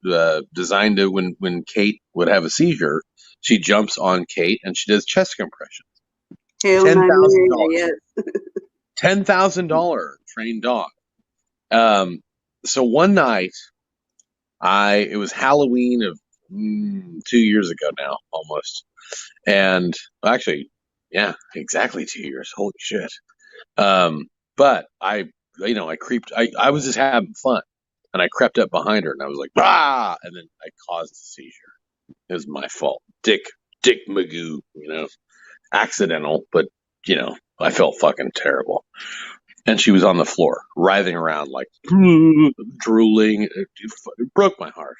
designed to, when Kate would have a seizure, she jumps on Kate and she does chest compressions. $10,000. $10,000 trained dog. So one night, it was Halloween of 2 years ago now, almost. And actually, yeah, exactly 2 years. Holy shit. But I was just having fun. And I crept up behind her and I was like, "Ah!" And then I caused a seizure. It was my fault. Dick Magoo, accidental, but, I felt fucking terrible. And she was on the floor, writhing around, like, drooling. It broke my heart.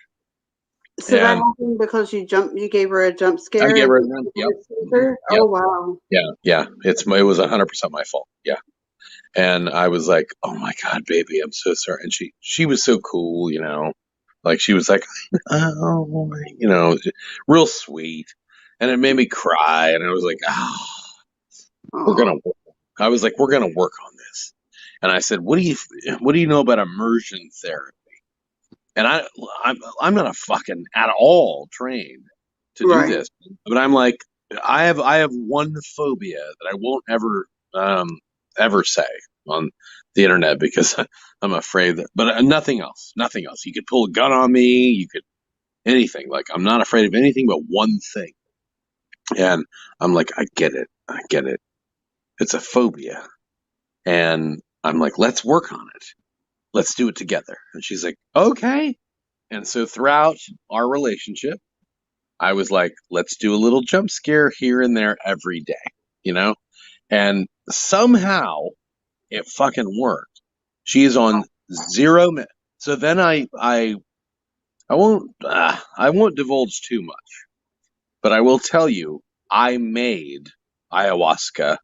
So that happened because you gave her a jump scare? I gave her a jump, yep. Oh, wow. Yeah. It was 100% my fault. Yeah. And I was like, "Oh my God, baby, I'm so sorry." And she was so cool, like she was like, "Oh," real sweet. And it made me cry. And I was like, we're going to work on this. And I said, what do you know about immersion therapy? And I'm not fucking at all trained to do this, but I'm like, I have one phobia that I won't ever say on the internet, because I'm afraid that, but nothing else. You could pull a gun on me. You could anything. Like, I'm not afraid of anything but one thing. And I'm like, I get it. It's a phobia. And I'm like, let's work on it. Let's do it together. And she's like, okay. And so throughout our relationship, I was like, let's do a little jump scare here and there every day, and somehow it fucking worked. She is on 0 minutes. So then I won't divulge too much, but I will tell you, I made ayahuasca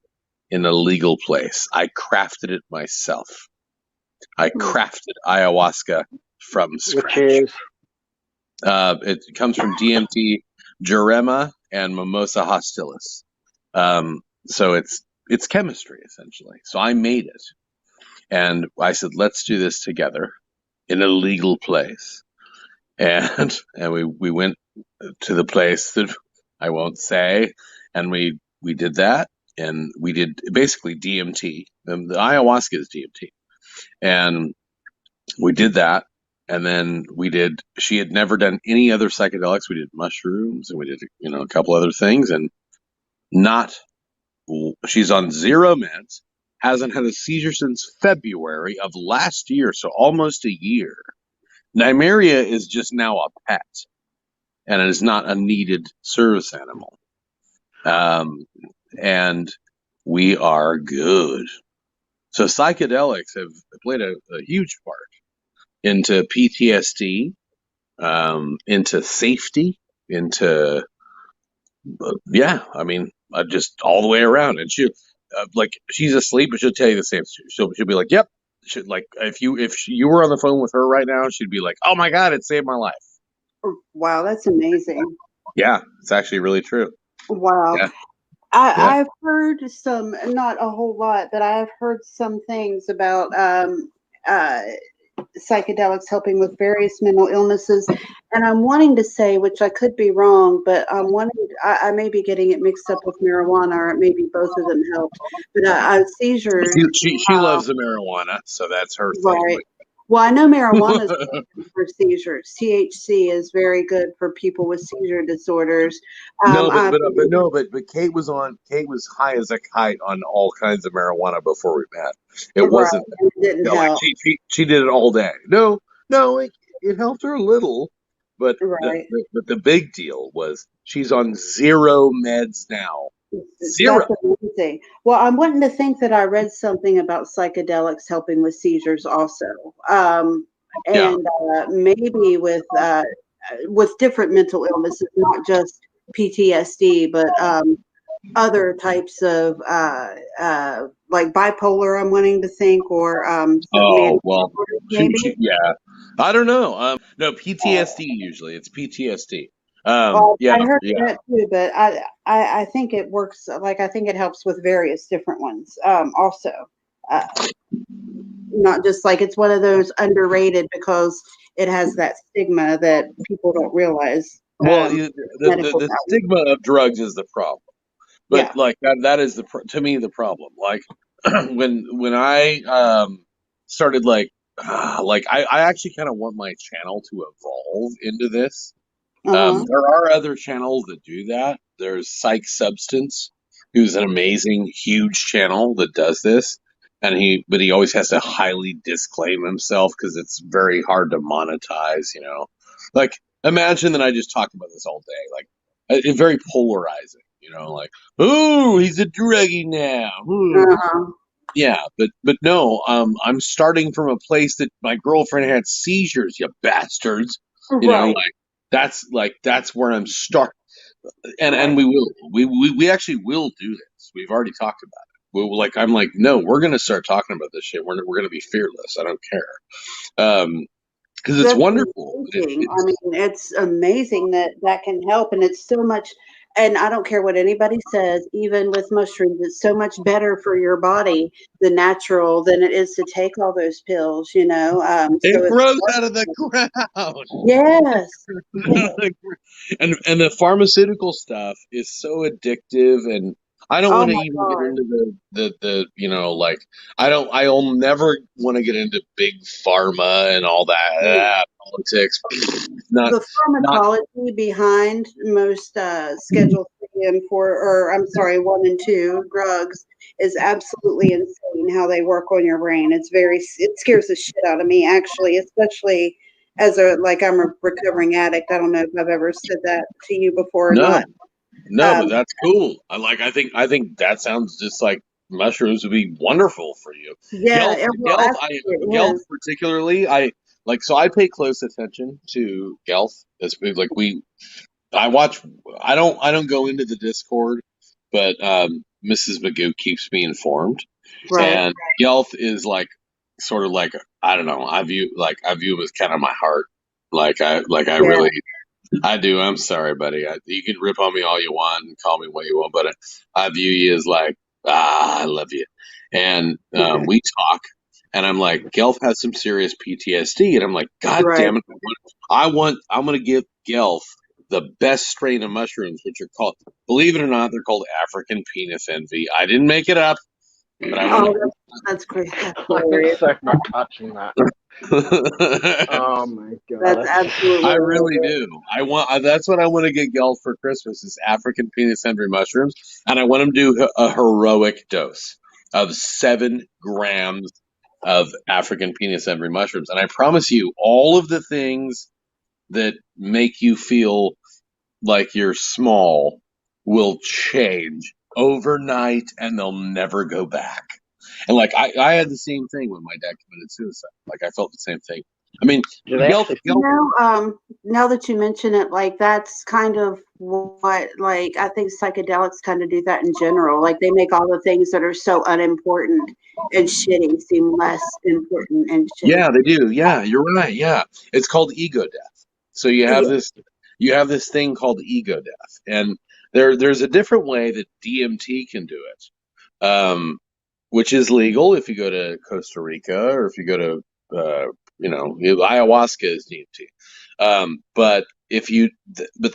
in a legal place. I crafted it myself. I crafted ayahuasca from scratch. It comes from DMT, Jurema, and Mimosa hostilis. So it's chemistry, essentially. So I made it. And I said, let's do this together in a legal place. And we went to the place that I won't say. And we did that, and we did basically DMT. The ayahuasca is DMT, and we did that. And then she had never done any other psychedelics. We did mushrooms, and we did, a couple other things, and she's on 0 meds, hasn't had a seizure since February of last year, so almost a year. Nymeria is just now a pet, and it is not a needed service animal. And we are good. So psychedelics have played a huge part into PTSD, into safety, into just all the way around. And she's asleep, but she'll tell you the same. She'll be like, "Yep." If you were on the phone with her right now, she'd be like, "Oh my God, it saved my life." Wow, that's amazing. Yeah, it's actually really true. Wow. Yeah. I've heard some, not a whole lot, but I've heard some things about psychedelics helping with various mental illnesses. And I'm wanting to say, which I could be wrong, but I may be getting it mixed up with marijuana, or maybe both of them helped. But seizures. She loves the marijuana, so that's her thing. Right. Well, I know marijuana is good for seizures. THC is very good for people with seizure disorders. But Kate was high as a kite on all kinds of marijuana before we met. It wasn't. It didn't help. She did it all day. No, it helped her a little, but the big deal was she's on 0 meds now. 0. That's amazing. Well, I'm wanting to think that I read something about psychedelics helping with seizures also, maybe with different mental illnesses, not just PTSD, but other types of like bipolar. I'm wanting to think, or maybe. I don't know. No, PTSD usually it's PTSD. I heard that too, but I think it works. Like, I think it helps with various different ones. Also, not just like it's one of those underrated because it has that stigma that people don't realize. Well, the stigma of drugs is the problem, but like that is to me the problem. Like when I started I actually kind of want my channel to evolve into this. There are other channels that do that. There's Psych Substance, who's an amazing, huge channel that does this, but he always has to highly disclaim himself because it's very hard to monetize. Like imagine that I just talked about this all day. Like it's very polarizing. Like, ooh, he's a druggie now. Yeah, but no, I'm starting from a place that my girlfriend had seizures. You bastards. That's where I'm starting, and we actually will do this. We've already talked about it. I'm like, no, we're gonna start talking about this shit. We're gonna be fearless. I don't care, because it's wonderful. It's amazing that can help, and it's so much. And I don't care what anybody says, even with mushrooms, it's so much better for your body, the natural, than it is to take all those pills, It grows out of the ground. Yes. And the pharmaceutical stuff is so addictive, and I don't want to even get into I'll never want to get into big pharma and all that politics. The pharmacology behind most Schedule 3 and 4, or I'm sorry, 1 and 2 drugs is absolutely insane how they work on your brain. It scares the shit out of me, actually, especially as I'm a recovering addict. I don't know if I've ever said that to you before or not. No, but that's cool. I think that sounds just like mushrooms would be wonderful for you. Yeah, Gelf particularly. I pay close attention to Gelf. It's like I don't go into the Discord, but Mrs. Magoo keeps me informed. Right. And Gelf is sort of I don't know. I view him as kind of my heart. Really. I do. I'm sorry, buddy. You can rip on me all you want and call me what you want, but I view you as I love you. And we talk, and I'm like, Gelf has some serious PTSD, and I'm like, God damn it, I'm going to give Gelf the best strain of mushrooms, which are called, believe it or not, they're called African penis envy. I didn't make it up, but I want to. That's great. It's like not touching that. Oh my god. That's absolutely. I really do. That's what I want to get Gelt for Christmas is African penis envy mushrooms, and I want him to do a heroic dose of 7 grams of African penis envy mushrooms, and I promise you, all of the things that make you feel like you're small will change overnight, and they'll never go back. And like I had the same thing when my dad committed suicide. Like I felt the same thing. I mean, now that you mention it, like that's kind of what, like, I think psychedelics kind of do that in general. Like they make all the things that are so unimportant and shitty seem less important and shitty. Yeah, they do. Yeah, you're right. Yeah, it's called ego death. So you have this thing called ego death, and there's a different way that DMT can do it, which is legal if you go to Costa Rica or if you go to ayahuasca is DMT. But the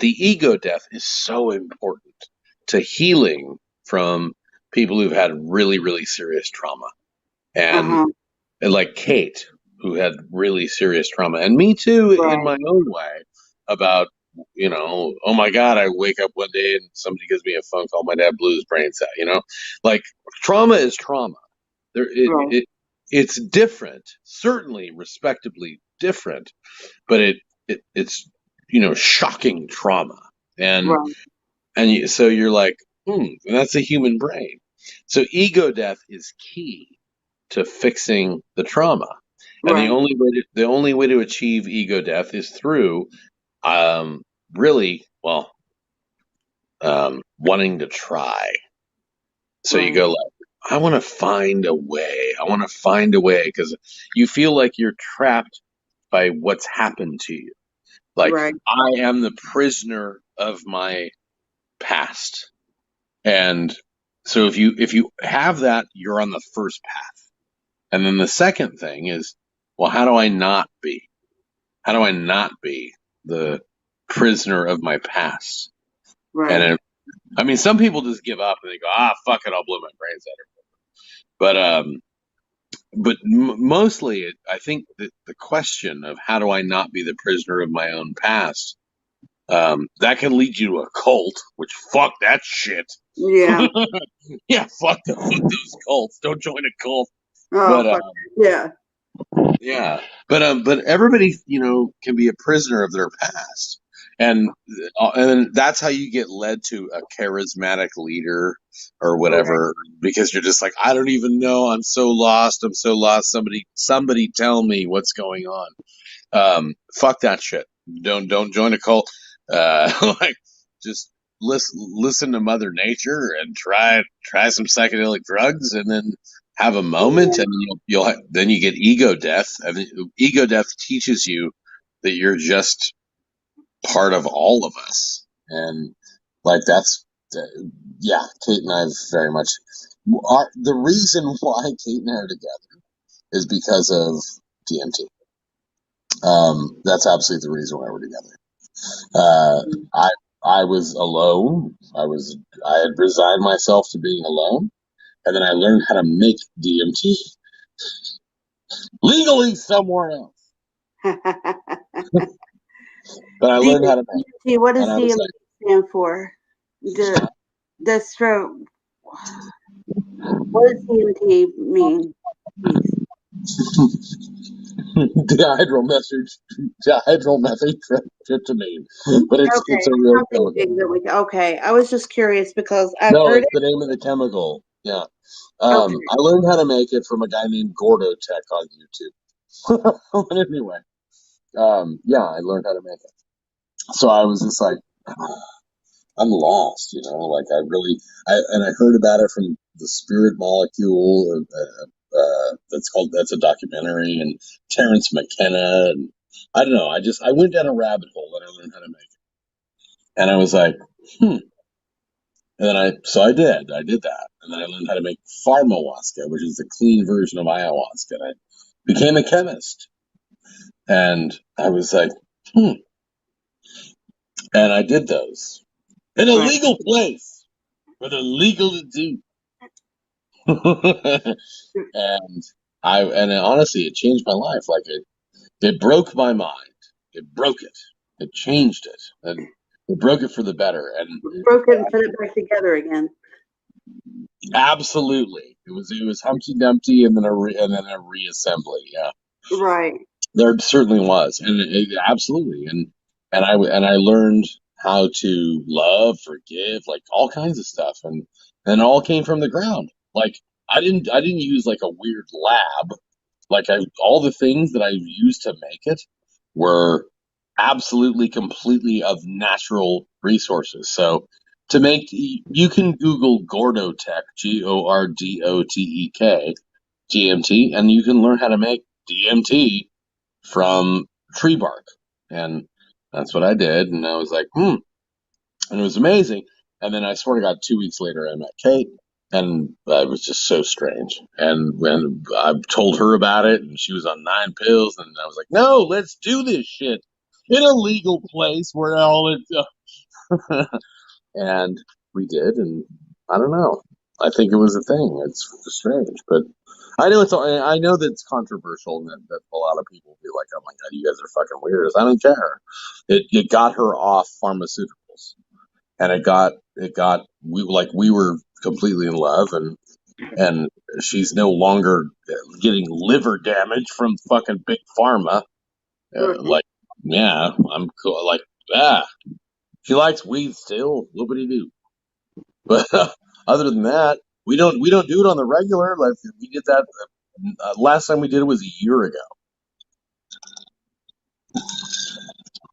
ego death is so important to healing from people who've had really, really serious trauma. And like Kate, who had really serious trauma, and me too, in my own way, about, oh my God, I wake up one day and somebody gives me a phone call, my dad blew his brains out, like trauma is trauma. It's different, certainly respectably different, but it's shocking trauma, and so you're like, and that's a human brain. So ego death is key to fixing the trauma, and the only way to achieve ego death is through wanting to try. So you go like, I want to find a way. I want to find a way, because you feel like you're trapped by what's happened to you. Like I am the prisoner of my past. And so if you have that, you're on the first path. And then the second thing is, well, how do I not be? How do I not be the prisoner of my past? And some people just give up and they go, fuck it, I'll blow my brains out. But mostly, I think that the question of how do I not be the prisoner of my own past, that can lead you to a cult, which fuck that shit. Yeah. Yeah, fuck those cults. Don't join a cult. Yeah. But everybody, can be a prisoner of their past. And that's how you get led to a charismatic leader or whatever, because you're just like, I don't even know. I'm so lost. Somebody tell me what's going on. Fuck that shit. Don't join a cult. Like, just listen to Mother Nature and try some psychedelic drugs, and then have a moment, and then you get ego death. And ego death teaches you that you're just part of all of us, and like that's Kate and I very much the reason why Kate and I are together is because of DMT. That's absolutely the reason why we're together. I was alone. I had resigned myself to being alone, and then I learned how to make DMT legally somewhere else. But I learned how to make it. What does DMT stand for? That's true. What does DMT mean? Dihydromethylamine. But it's a real chemical. Okay, I was just curious because I've heard it's the name of the chemical. Yeah. I learned how to make it from a guy named Gordo Tech on YouTube. But anyway, I learned how to make it. So I was just like, I'm lost, like I heard about it from the Spirit Molecule, that's a documentary, and Terrence McKenna, and I don't know, I went down a rabbit hole and I learned how to make it. And I was like, And then I did that. And then I learned how to make pharmawaska, which is the clean version of ayahuasca. And I became a chemist. And I was like, And I did those in a legal place where they're legal to do. And honestly, it changed my life. Like it broke my mind. It broke it. It changed it, and it broke it for the better. And broke it and put it back together again. Absolutely, it was Humpty Dumpty, and then a reassembly. Yeah, right. There certainly was, and absolutely, and I learned how to love, forgive, like all kinds of stuff, and it all came from the ground. Like I didn't use like a weird lab. Like all the things that I used to make it were absolutely completely of natural resources. So to make, you can Google Gordotek, Gordotek, DMT, and you can learn how to make DMT from tree bark. And that's what I did. And I was like, and it was amazing. And then I swear to God, 2 weeks later, I met Kate, and it was just so strange. And when I told her about it, and she was on 9 pills, and I was like, no, let's do this shit in a legal place where all it. And we did, and I don't know. I think it was a thing. It's strange, but I know I know that it's controversial, and that a lot of people will be like, "Oh my God, you guys are fucking weirdos." I don't care. It got her off pharmaceuticals, and we were completely in love, and she's no longer getting liver damage from fucking big pharma. Like, yeah, I'm cool. Like, she likes weed still. Nobody do. But other than that, we don't do it on the regular. Like we did that last time we did it was a year ago.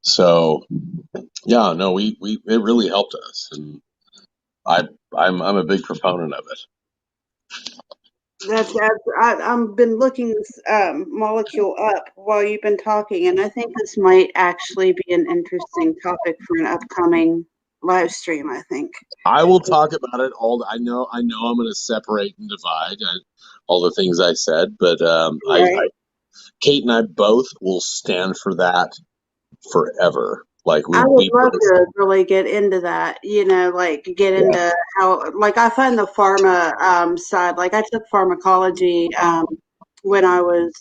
So yeah, no, we it really helped us, and I'm a big proponent of it. I've been looking this molecule up while you've been talking, and I think this might actually be an interesting topic for an upcoming live stream. I think I will talk about it all. I know I'm going to separate and divide all the things I said, but Kate and I both will stand for that forever. Like I would love to really get into that, like get into how, like I find the pharma side, like I took pharmacology when I was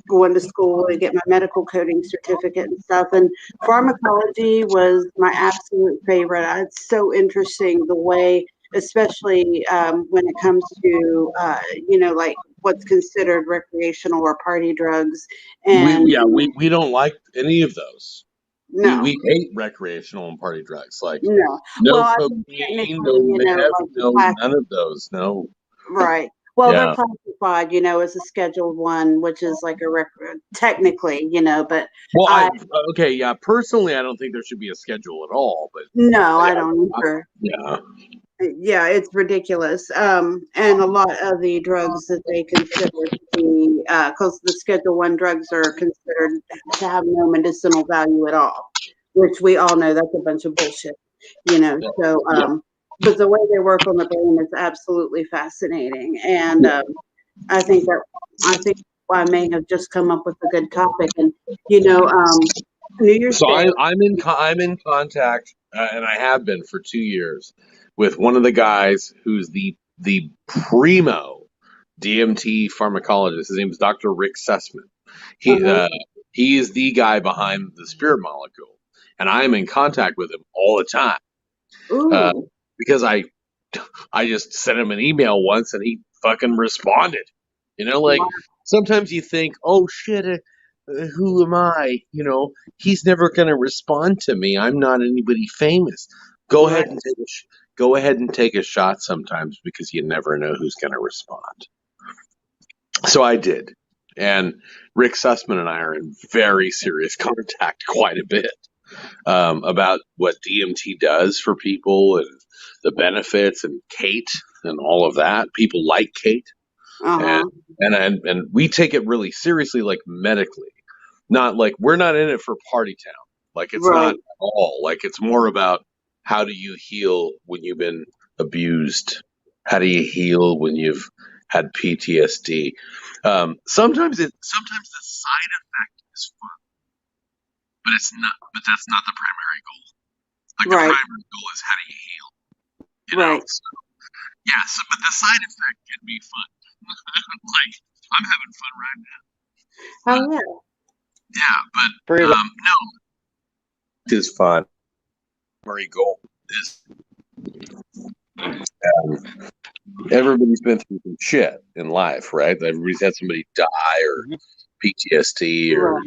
going to school to get my medical coding certificate and stuff. And pharmacology was my absolute favorite. It's so interesting the way, especially when it comes to, like what's considered recreational or party drugs. And we don't like any of those. No. We hate recreational and party drugs. Like no cocaine, no meth, none of those. No. Right. Well, they're classified, as a Schedule 1, which is like technically, but. Well, personally, I don't think there should be a schedule at all. But no, I don't either. Yeah, it's ridiculous. And a lot of the drugs that they consider to be, because the Schedule 1 drugs are considered to have no medicinal value at all, which we all know that's a bunch of bullshit, so. But the way they work on the brain is absolutely fascinating, and I think I may have just come up with a good topic. And New Year's Day. I'm in contact, and I have been for 2 years, with one of the guys who's the primo DMT pharmacologist. His name is Dr. Rick Sussman. He is the guy behind the spirit molecule, and I am in contact with him all the time. Because I just sent him an email once and he fucking responded. Sometimes you think, oh shit, who am I? He's never going to respond to me. I'm not anybody famous. Go ahead and take a shot sometimes, because you never know who's going to respond. So I did. And Rick Sussman and I are in very serious contact quite a bit about what DMT does for people and the benefits, and Kate and all of that. People like Kate, and we take it really seriously, like medically, not like we're not in it for party town. Like it's not at all. Like it's more about how do you heal when you've been abused? How do you heal when you've had PTSD? Sometimes the side effect is fun. but it's not. But that's not the primary goal. Like Right. the primary goal is how do you heal? You know? Right. So, yeah. So, but the side effect can be fun. Like I'm having fun right now. Oh yeah. Yeah, but no, it is fun. Primary goal is everybody's been through some shit in life, right? Everybody's had somebody die or PTSD or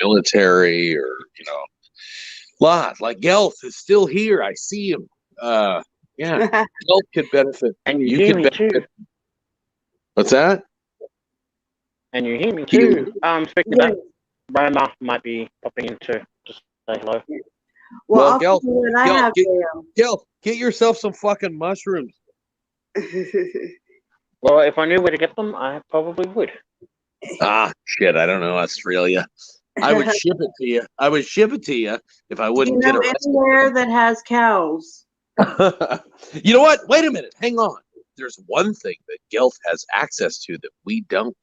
military or lot. Like Gelf is still here. I see him. Yeah, Gelf could benefit. And you hear me too. What's that? And you hear me too. Speaking of that, Roma might be popping in to just say hello. Well, Gelf, get yourself some fucking mushrooms. Well, if I knew where to get them, I probably would. Ah, shit! I don't know Australia. I would ship it to you. I would ship it to you if I wouldn't get arrested. Anywhere that has cows. You know what? Wait a minute. Hang on. There's one thing that Gelf has access to that we don't,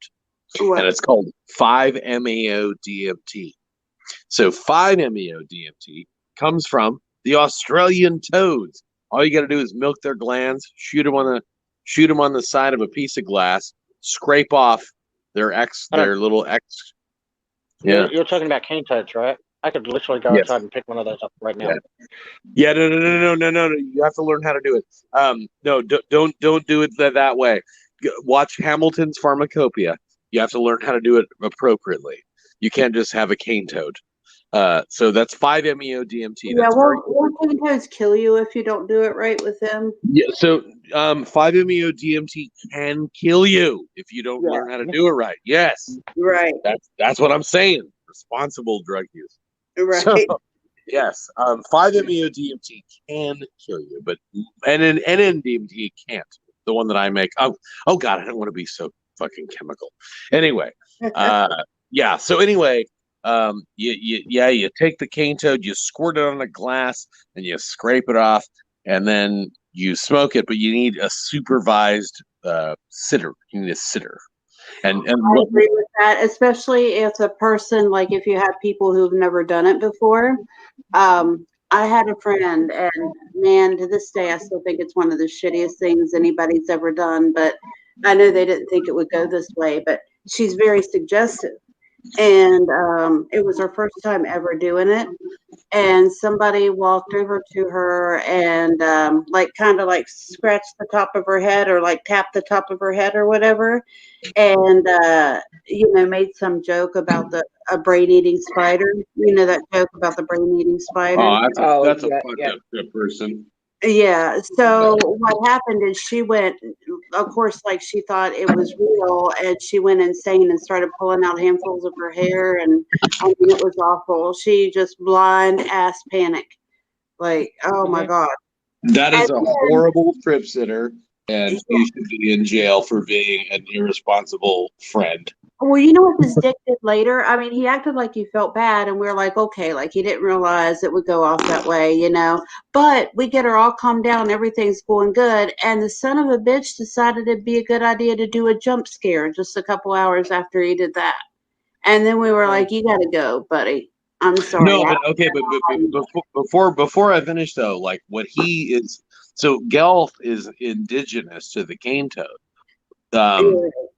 and it's called 5-MeO-DMT. So 5-MeO-DMT comes from the Australian toads. All you got to do is milk their glands, shoot them on the side of a piece of glass, scrape off their little X. Yeah, you're talking about cane toads, right? I could literally go outside and pick one of those up right now. Yeah, no. You have to learn how to do it. No, don't do it that way. Watch Hamilton's Pharmacopoeia. You have to learn how to do it appropriately. You can't just have a cane toad. So that's 5-MeO-DMT. Yeah, won't cane toads kill you if you don't do it right with them? Yeah, so 5-MeO-DMT can kill you if you don't learn how to do it right. Yes. Right. That's what I'm saying. Responsible drug use. Right. So, yes. 5-MeO-DMT can kill you, but NN-DMT can't. The one that I make. Oh God, I don't want to be so fucking chemical. Anyway, yeah. So anyway, you take the cane toad, you squirt it on a glass, and you scrape it off, and then you smoke it. But you need a supervised sitter. You need a sitter. And I agree with that, especially if the person, like if you have people who've never done it before. I had a friend, and man, to this day, I still think it's one of the shittiest things anybody's ever done. But I know they didn't think it would go this way, but she's very suggestive. And it was her first time ever doing it. And somebody walked over to her and kind of scratched the top of her head or tapped the top of her head or whatever. And, made some joke about a brain-eating spider. You know that joke about the brain-eating spider? Oh, that's a fucked up person. Yeah. So what happened is she went, of course, she thought it was real, and she went insane and started pulling out handfuls of her hair, and I mean, it was awful. She just blind ass panic. Oh my God. That is a horrible trip sitter, and he should be in jail for being an irresponsible friend. Well, you know what this dick did later? I mean, he acted like he felt bad, and we were like, okay, he didn't realize it would go off that way, But we get her all calmed down, everything's going good, and the son of a bitch decided it'd be a good idea to do a jump scare just a couple hours after he did that. And then we were like, you got to go, buddy. I'm sorry. No, but okay, but before I finish though, what he is, so Gelf is indigenous to the cane toad.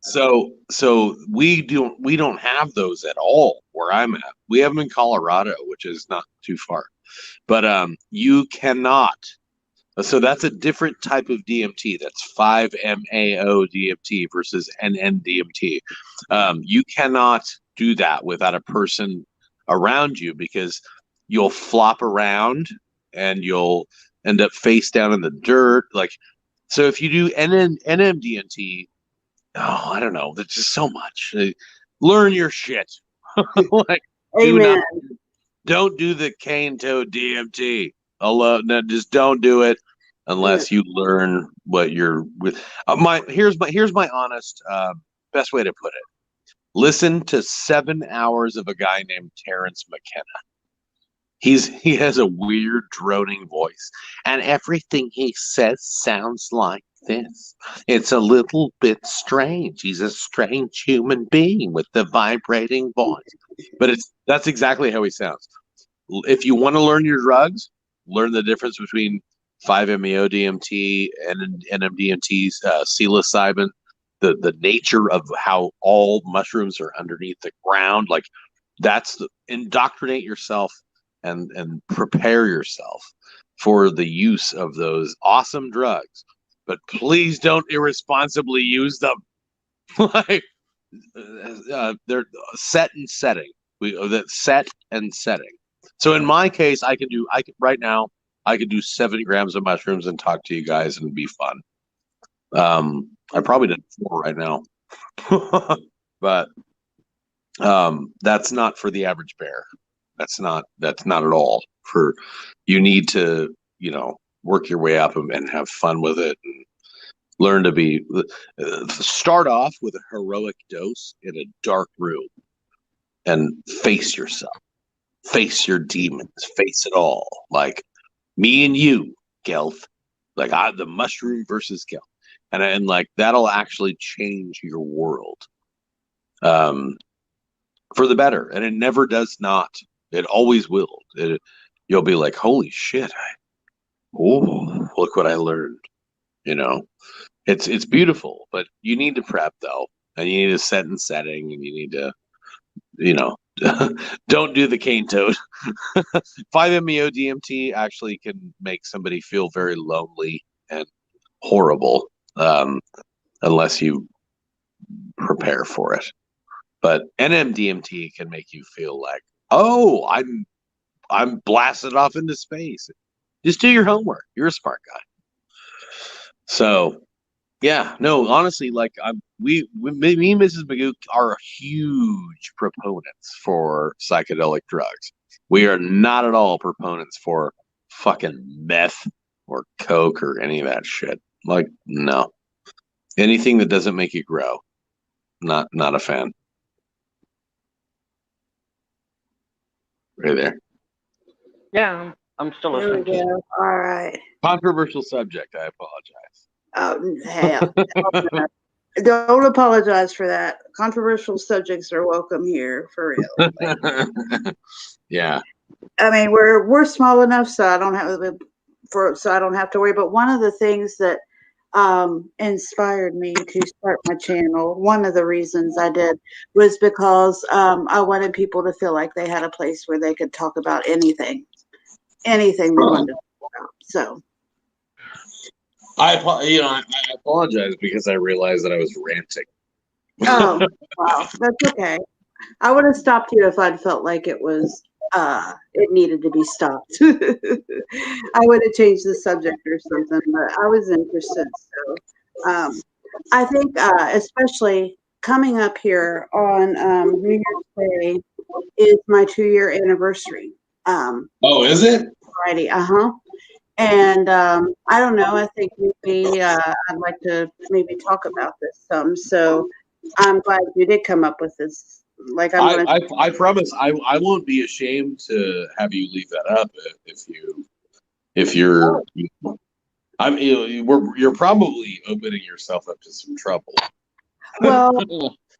So we don't have those at all where I'm at. We have them in Colorado, which is not too far, but you cannot. So that's a different type of DMT. That's 5-MeO-DMT versus NN-DMT. You cannot do that without a person around you because you'll flop around and you'll end up face down in the dirt. So if you do NN-DMT. Oh, I don't know. There's just so much. Learn your shit. Amen. Don't do the cane toad DMT. No, just don't do it unless you learn what you're with. Here's my honest best way to put it. Listen to 7 hours of a guy named Terrence McKenna. He has a weird droning voice, and everything he says sounds like this. It's a little bit strange. He's a strange human being with the vibrating voice. But that's exactly how he sounds. if you want to learn your drugs, learn the difference between 5-MeO DMT and NMDMT, psilocybin, the nature of how all mushrooms are underneath the ground. Like indoctrinate yourself and prepare yourself for the use of those awesome drugs. But please don't irresponsibly use them. Like they're set and setting. Set and setting. So in my case, I could right now. I could do 7 grams of mushrooms and talk to you guys and be fun. I probably did 4 right now, but that's not for the average bear. That's not at all for. You need to work your way up and have fun with it and learn to be. Start off with a heroic dose in a dark room and face yourself, face your demons, face it all. Like me and you, Gelth. Like the mushroom versus Gelth. And like that'll actually change your world for the better. And it never does not. It always will. You'll be like, holy shit. Look what I learned. It's beautiful, but you need to prep though. And you need to set and setting, and you need to, don't do the cane toad. 5-MeO DMT actually can make somebody feel very lonely and horrible unless you prepare for it. But NMDMT can make you feel like, oh, I'm blasted off into space. Just do your homework. You're a smart guy. So, yeah, no, honestly, like me and Mrs. Magoo are huge proponents for psychedelic drugs. We are not at all proponents for fucking meth or coke or any of that shit. Like, no. Anything that doesn't make you grow. Not a fan. Right there. Yeah, I'm still listening. There we go. All right. Controversial subject. I apologize. Oh, hell. Don't apologize for that. Controversial subjects are welcome here, for real. Yeah. I mean, we're small enough, so I don't have to worry. But one of the things that inspired me to start my channel, one of the reasons I did, was because I wanted people to feel like they had a place where they could talk about anything they wanted to talk about. So I apologize because I realized that I was ranting. Oh, wow, that's okay. I would have stopped you if I'd felt like it needed to be stopped. I would have changed the subject or something, but I was interested. So I think especially coming up here on New Year's Day is my 2-year anniversary. Oh, is it? Friday, and I don't know. I think maybe I'd like to maybe talk about this some. So I'm glad you did come up with this. Like I promise I won't be ashamed to have you leave that up if you're you're probably opening yourself up to some trouble. Well,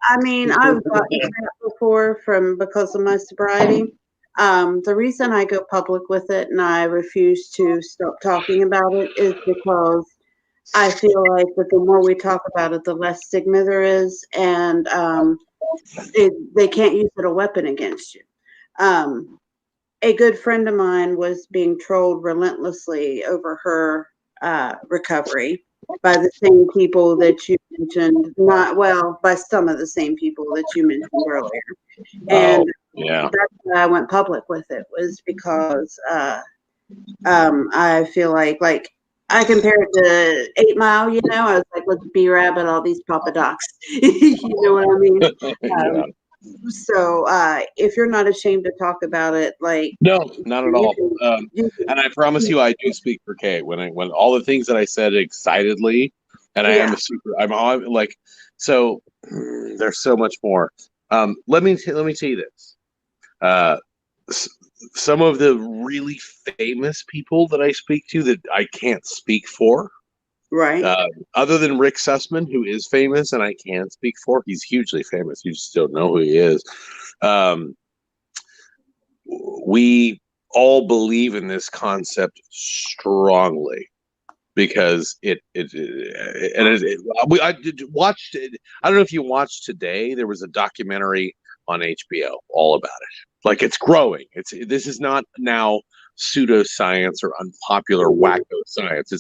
I mean, I've gotten that before because of my sobriety. The reason I go public with it and I refuse to stop talking about it is because I feel like that the more we talk about it, the less stigma there is, and they can't use it as a weapon against you. A good friend of mine was being trolled relentlessly over her recovery by the same people that you mentioned, by some of the same people that you mentioned earlier. And that's why I went public with it, was because I feel like I compare it to 8 Mile, I was like, let's B-rabbit all these Papa Docs. You know what I mean? So if you're not ashamed to talk about it, like, no, not at all. And I promise you, I do speak for Kay when all the things that I said excitedly, and I am I'm on like, so there's so much more. Let me tell you this. Some of the really famous people that I speak to that I can't speak for. Right. Other than Rick Sussman, who is famous and I can speak for, he's hugely famous. You just don't know who he is. We all believe in this concept strongly because I watched it. I don't know if you watched today. There was a documentary on HBO all about it. Like, it's growing. This is not now pseudoscience or unpopular wacko science.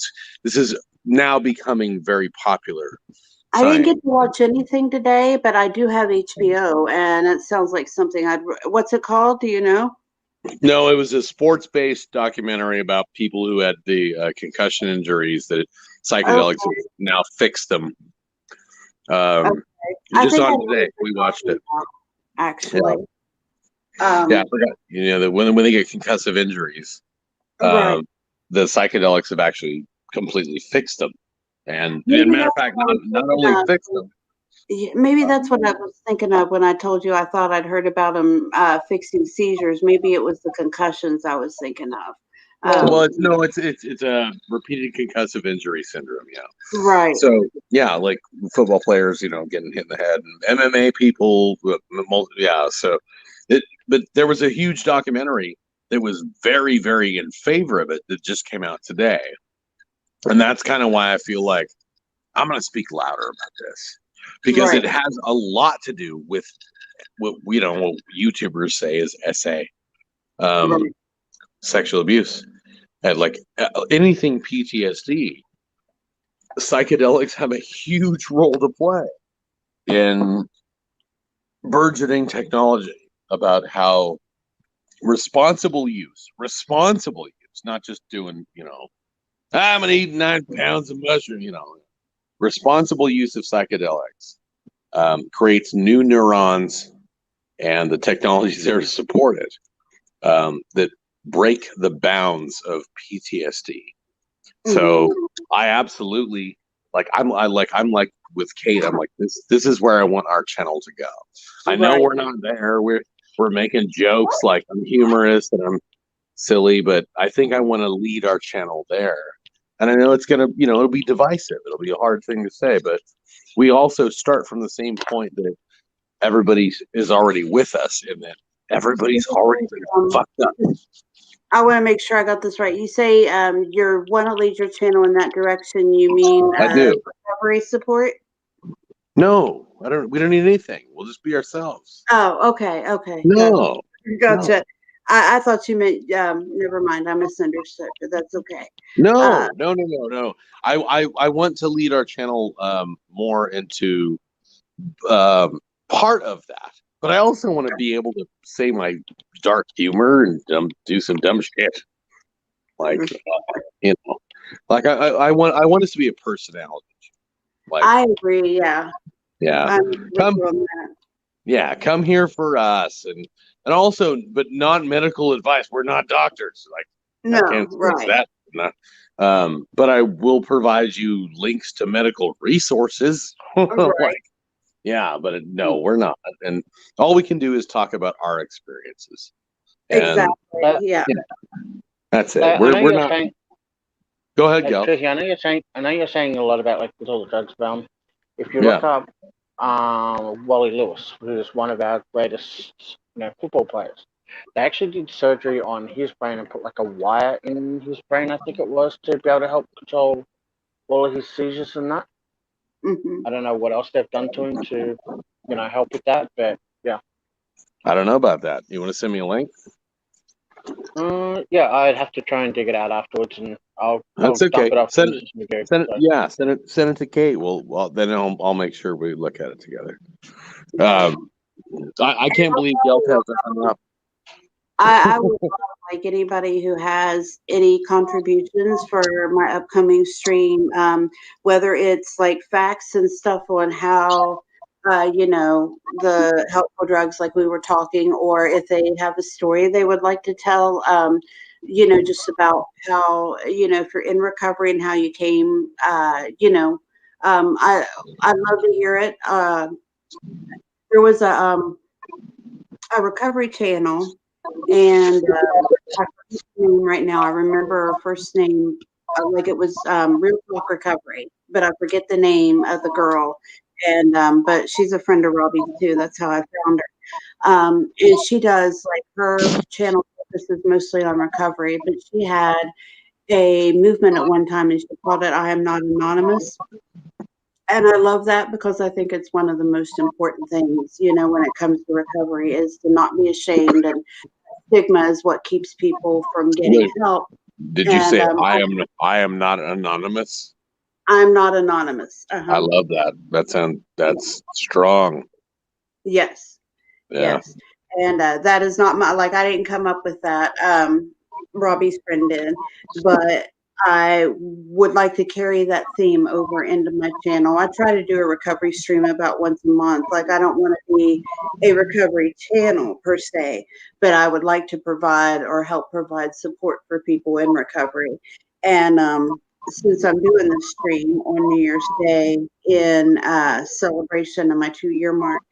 This is now becoming very popular. I didn't get to watch anything today, but I do have HBO, and it sounds like something what's it called? Do you know? No, it was a sports-based documentary about people who had the concussion injuries that psychedelics have now fixed them. Just on today, we watched it. Actually. Yeah, I forgot. That when they get concussive injuries, the psychedelics have actually completely fixed them. And matter of fact, not only fixed them. Maybe that's what I was thinking of when I told you I thought I'd heard about them fixing seizures. Maybe it was the concussions I was thinking of. It's a repeated concussive injury syndrome. Yeah. Right. So yeah, like football players, getting hit in the head, and MMA people. Yeah. So but there was a huge documentary that was very, very in favor of it that just came out today, and that's kind of why I feel like I'm going to speak louder about this. Because it has a lot to do with what YouTubers say is SA, sexual abuse, and like anything PTSD. Psychedelics have a huge role to play in burgeoning technology about how responsible use, not just doing, I'm gonna eat 9 pounds of mushroom, responsible use of psychedelics creates new neurons, and the technology is there to support it that break the bounds of PTSD. So I absolutely I'm like with Kate. I'm like, this is where I want our channel to go. I know we're not there. We're making jokes, like I'm humorous and I'm silly, but I think I want to lead our channel there. And I know it's going to, it'll be divisive. It'll be a hard thing to say, but we also start from the same point that everybody is already with us and that everybody's already fucked up. I want to make sure I got this right. You say you want to lead your channel in that direction. You mean I do. Recovery support? No, I don't. We don't need anything. We'll just be ourselves. Oh, okay. No. Gotcha. No. I thought you meant, never mind. I misunderstood, but that's okay. No. I want to lead our channel more into part of that, but I also want to be able to say my dark humor and do some dumb shit. Like, I want us to be a personality. Like, I agree. Yeah. Yeah. Come here for us, and also, but not medical advice. We're not doctors. Like, I can't stress that. But I will provide you links to medical resources. But no, we're not. And all we can do is talk about our experiences. And that's it. We're not. Go ahead, Gal. Truthy, I know you're saying a lot about with all the drugs realm. If you look up Wally Lewis, who is one of our greatest football players, they actually did surgery on his brain and put like a wire in his brain, I think it was, to be able to help control all of his seizures and that. I don't know what else they've done to him to help with that, but yeah. I don't know about that. You want to send me a link? I'd have to try and dig it out afterwards, and That's okay. Send it to Kate. Well, then I'll make sure we look at it together. I can't believe Yelp has that up. I would like anybody who has any contributions for my upcoming stream, whether it's like facts and stuff on how the helpful drugs like we were talking, or if they have a story they would like to tell, just about how, if you're in recovery and how you came, I'd love to hear it. There was a recovery channel, and right now I remember her first name, like it was Real Talk Recovery, but I forget the name of the girl. And but she's a friend of Robbie too. That's how I found her. And she does, like, her channel this is mostly on recovery, but she had a movement at one time and she called it I Am Not Anonymous. And I love that because I think it's one of the most important things, when it comes to recovery is to not be ashamed, and stigma is what keeps people from getting help. Did you say I am not anonymous? I'm not anonymous. I love that. That's strong. Yes. Yeah. Yes. And that is not I didn't come up with that. Robbie's friend did, but I would like to carry that theme over into my channel. I try to do a recovery stream about once a month. I don't want to be a recovery channel per se, but I would like to provide or help provide support for people in recovery. And since I'm doing this stream on New Year's Day in celebration of my 2-year mark,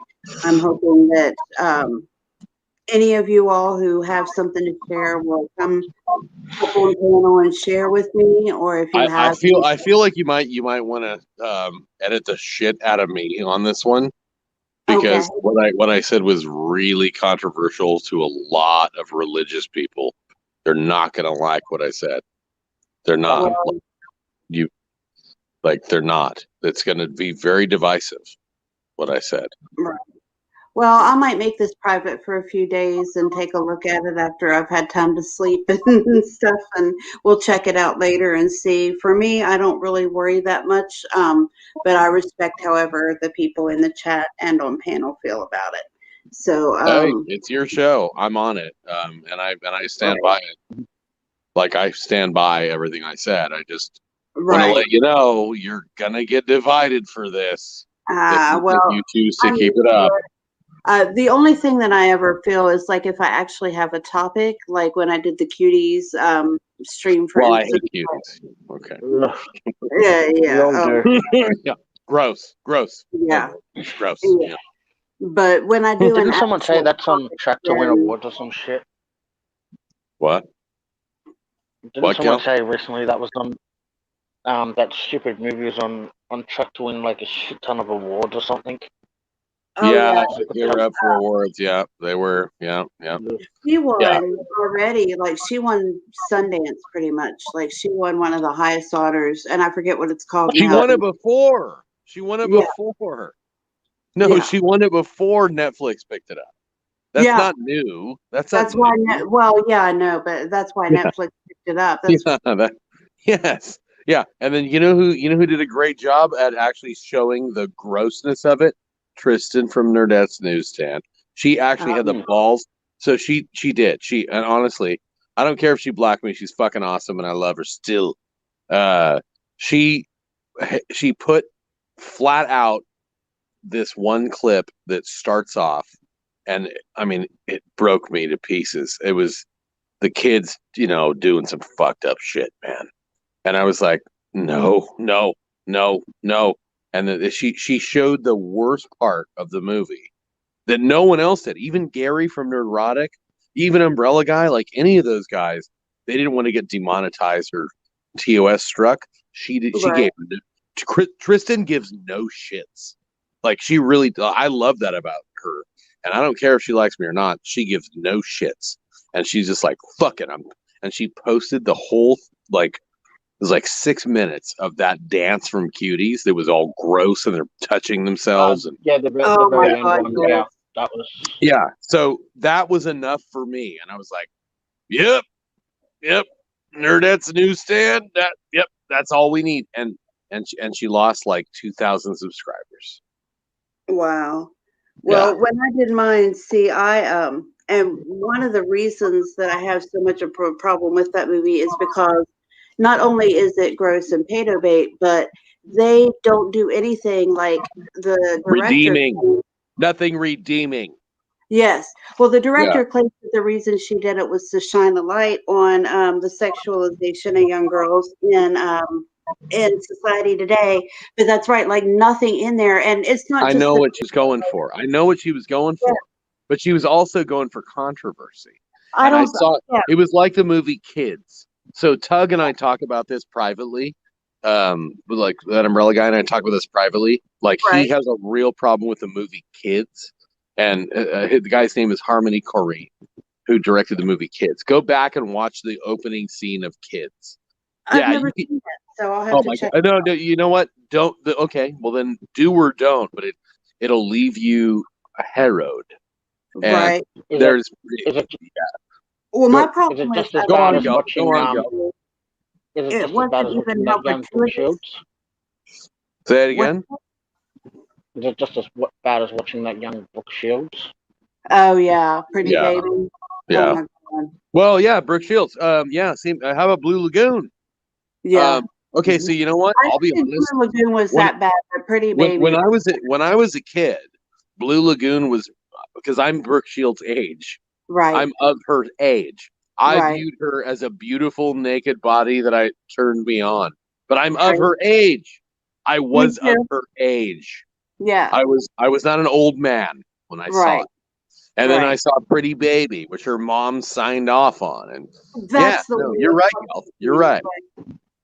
I'm hoping that any of you all who have something to share will come up on panel and share with me, or if you have, I feel like you might want to edit the shit out of me on this one, because what I said was really controversial to a lot of religious people. They're not going to like what I said. They're not. They're not. It's going to be very divisive, what I said. Right. Well, I might make this private for a few days and take a look at it after I've had time to sleep and stuff, and we'll check it out later and see. For me, I don't really worry that much, but I respect however the people in the chat and on panel feel about it. So hey, it's your show. I'm on it, and I stand by it. I stand by everything I said. I just want to let you know you're gonna get divided for this. If you choose to keep it up. The only thing that I ever feel is if I actually have a topic, like when I did the cuties stream for instance. I hate cuties. Okay. Yeah. Yeah. Gross. Yeah. Gross. Yeah. But when I do didn't someone say that's on track to win awards or some shit? What? Didn't someone say recently that was on that stupid movie was on track to win a shit ton of awards or something? Yeah, they were up for awards. Yeah, they were. Yeah. She won already. She won Sundance pretty much. She won one of the highest honors, and I forget what it's called now. She won it before. No, she won it before Netflix picked it up. That's not new. That's why. I know, but that's why Netflix picked it up. Yes. Yeah, and then you know who did a great job at actually showing the grossness of it? Tristan from Nerdette's Newsstand. She actually had the balls. So she did. And honestly, I don't care if she blocked me. She's fucking awesome, and I love her still. She put flat out this one clip that starts off, and I mean, it broke me to pieces. It was the kids, doing some fucked up shit, man. And I was like, no. And then she showed the worst part of the movie that no one else did. Even Gary from Nerdrotic, even Umbrella Guy, any of those guys, they didn't want to get demonetized or TOS struck. She did. She gave. Tristan gives no shits. She really. I love that about her, and I don't care if she likes me or not. She gives no shits, and she's just like, fuck it. And she posted the whole it was 6 minutes of that dance from Cuties that was all gross and they're touching themselves. The very end one. Yeah, that was. Yeah, so that was enough for me, and I was like, "Yep, Nerdette's Newsstand. That's all we need." And she lost 2,000 subscribers. Wow. Well, when I did mine, see, I and one of the reasons that I have so much of a problem with that movie is because not only is it gross and pedo bait, but they don't do anything like the director. Redeeming. Nothing redeeming. Yes. Well, the director claims that the reason she did it was to shine a light on the sexualization of young girls in society today. But that's right, nothing in there. And it's not I know what she's going for. But she was also going for controversy. I saw it was like the movie Kids. So Tug and I talk about this privately. That Umbrella Guy and I talk about this privately. He has a real problem with the movie Kids, and the guy's name is Harmony Corrine, who directed the movie Kids. Go back and watch the opening scene of Kids. I've never seen it, so I'll have to check. No, you know what? Don't. Okay, well then, do or don't. But it'll leave you harrowed. Right. There's. Well, my problem is go on, Joe. It wasn't even how gratuitous. Say it again. Is it just as bad as watching that young Brooke Shields? Oh yeah, Pretty Baby. Yeah. Oh my God. Well, yeah, Brooke Shields. Yeah. How about Blue Lagoon? Yeah. Okay, so you know what? I'll be honest. Blue Lagoon was that bad, but Pretty Baby. When I was a kid, Blue Lagoon was, because I'm Brooke Shields' age. Right. I'm of her age. I viewed her as a beautiful naked body that turned me on. But I'm of her age. I was of her age. Yeah. I was not an old man when I saw it. And then I saw Pretty Baby, which her mom signed off on. And you're right, Gal. You're right.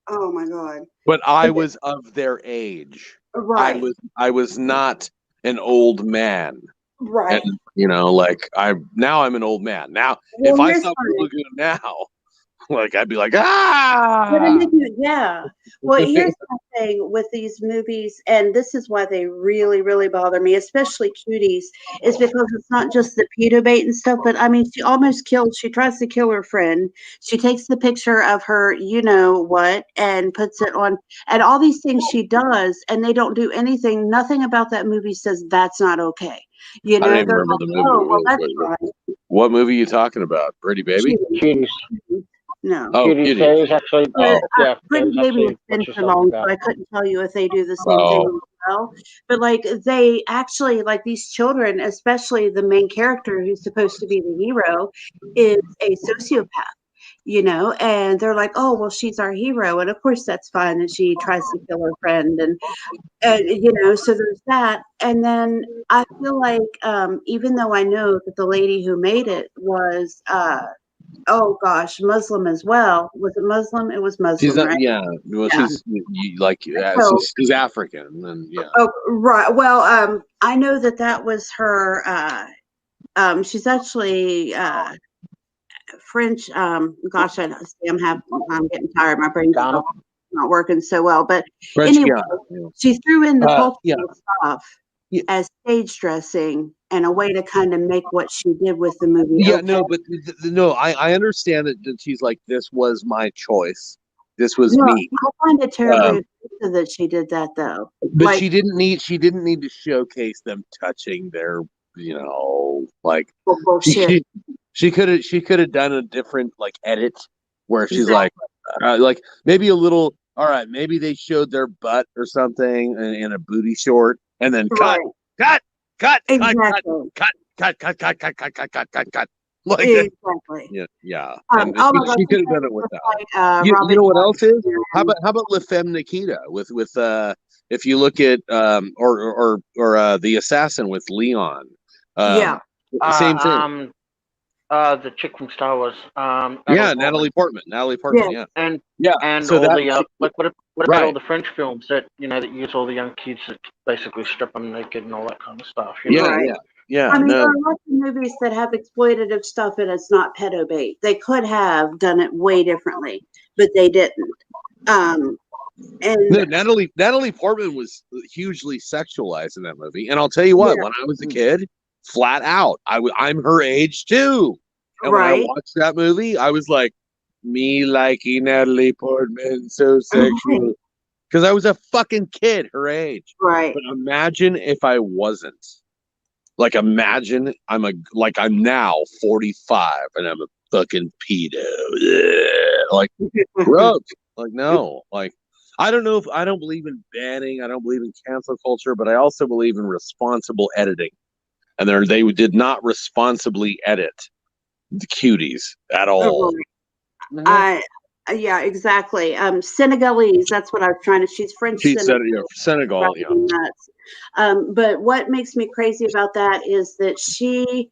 Oh my God. But I was of their age. Right. I was not an old man. Right. And now I'm an old man. Now, if I saw Blue Lagoon now, I'd be like, yeah. Well, here's the thing with these movies, and this is why they really, really bother me, especially Cuties, is because it's not just the pedo bait and stuff, but I mean, she tries to kill her friend. She takes the picture of her, you know what, and puts it on, and all these things she does, and they don't do anything. Nothing about that movie says that's not okay. You know, I don't even remember the movie. Oh, well, that's right. What movie are you talking about? Pretty Baby? Cuties. No. Cuties. Actually, Pretty Baby has been so long, so I couldn't tell you if they do the same thing as well. But they actually, these children, especially the main character who's supposed to be the hero, is a sociopath. You know, and they're like, oh, well, she's our hero. And of course, that's fine. And she tries to kill her friend. And you know, so there's that. And then I feel like, even though I know that the lady who made it was, oh gosh, Muslim as well. Was it Muslim? It was Muslim, she's not, right? Yeah. Well, she's she's African. And yeah. Oh, right. Well, I know that was her. She's actually, French. Gosh, I'm getting tired. My brain's not working so well. But French, anyway, she threw in the cultural stuff as stage dressing and a way to kind of make what she did with the movie. Yeah, okay. I understand that she's like, this was my choice. This was me. I find it terribly that she did that though. But she didn't need to showcase them touching their, bullshit. She could have done a different edit where she's like maybe a little, all right, maybe they showed their butt or something in a booty short and then cut. Like exactly. Yeah. She could have done it with that. You know what else is? How about La Femme Nikita with if you look at or The Assassin with Leon. Same thing. The chick from Star Wars. Natalie Portman. Yeah. And so all the what about all the French films that that use all the young kids that basically strip them naked and all that kind of stuff? Yeah. I mean, there are lots of movies that have exploitative stuff and it's not pedo bait. They could have done it way differently, but they didn't. And Natalie Portman was hugely sexualized in that movie. And I'll tell you what, when I was a kid, flat out, I'm her age too. And when I watched that movie, I was like, me liking Natalie Portman, so sexual. Because I was a fucking kid her age. Right. But imagine if I wasn't. Imagine I'm now 45 and I'm a fucking pedo. Gross. No. I don't know I don't believe in banning. I don't believe in cancel culture, but I also believe in responsible editing. And they did not responsibly edit the Cuties at all. Yeah, exactly. Senegalese, that's what I was trying to. She's French. Senegal, yeah. Nuts. But what makes me crazy about that is that she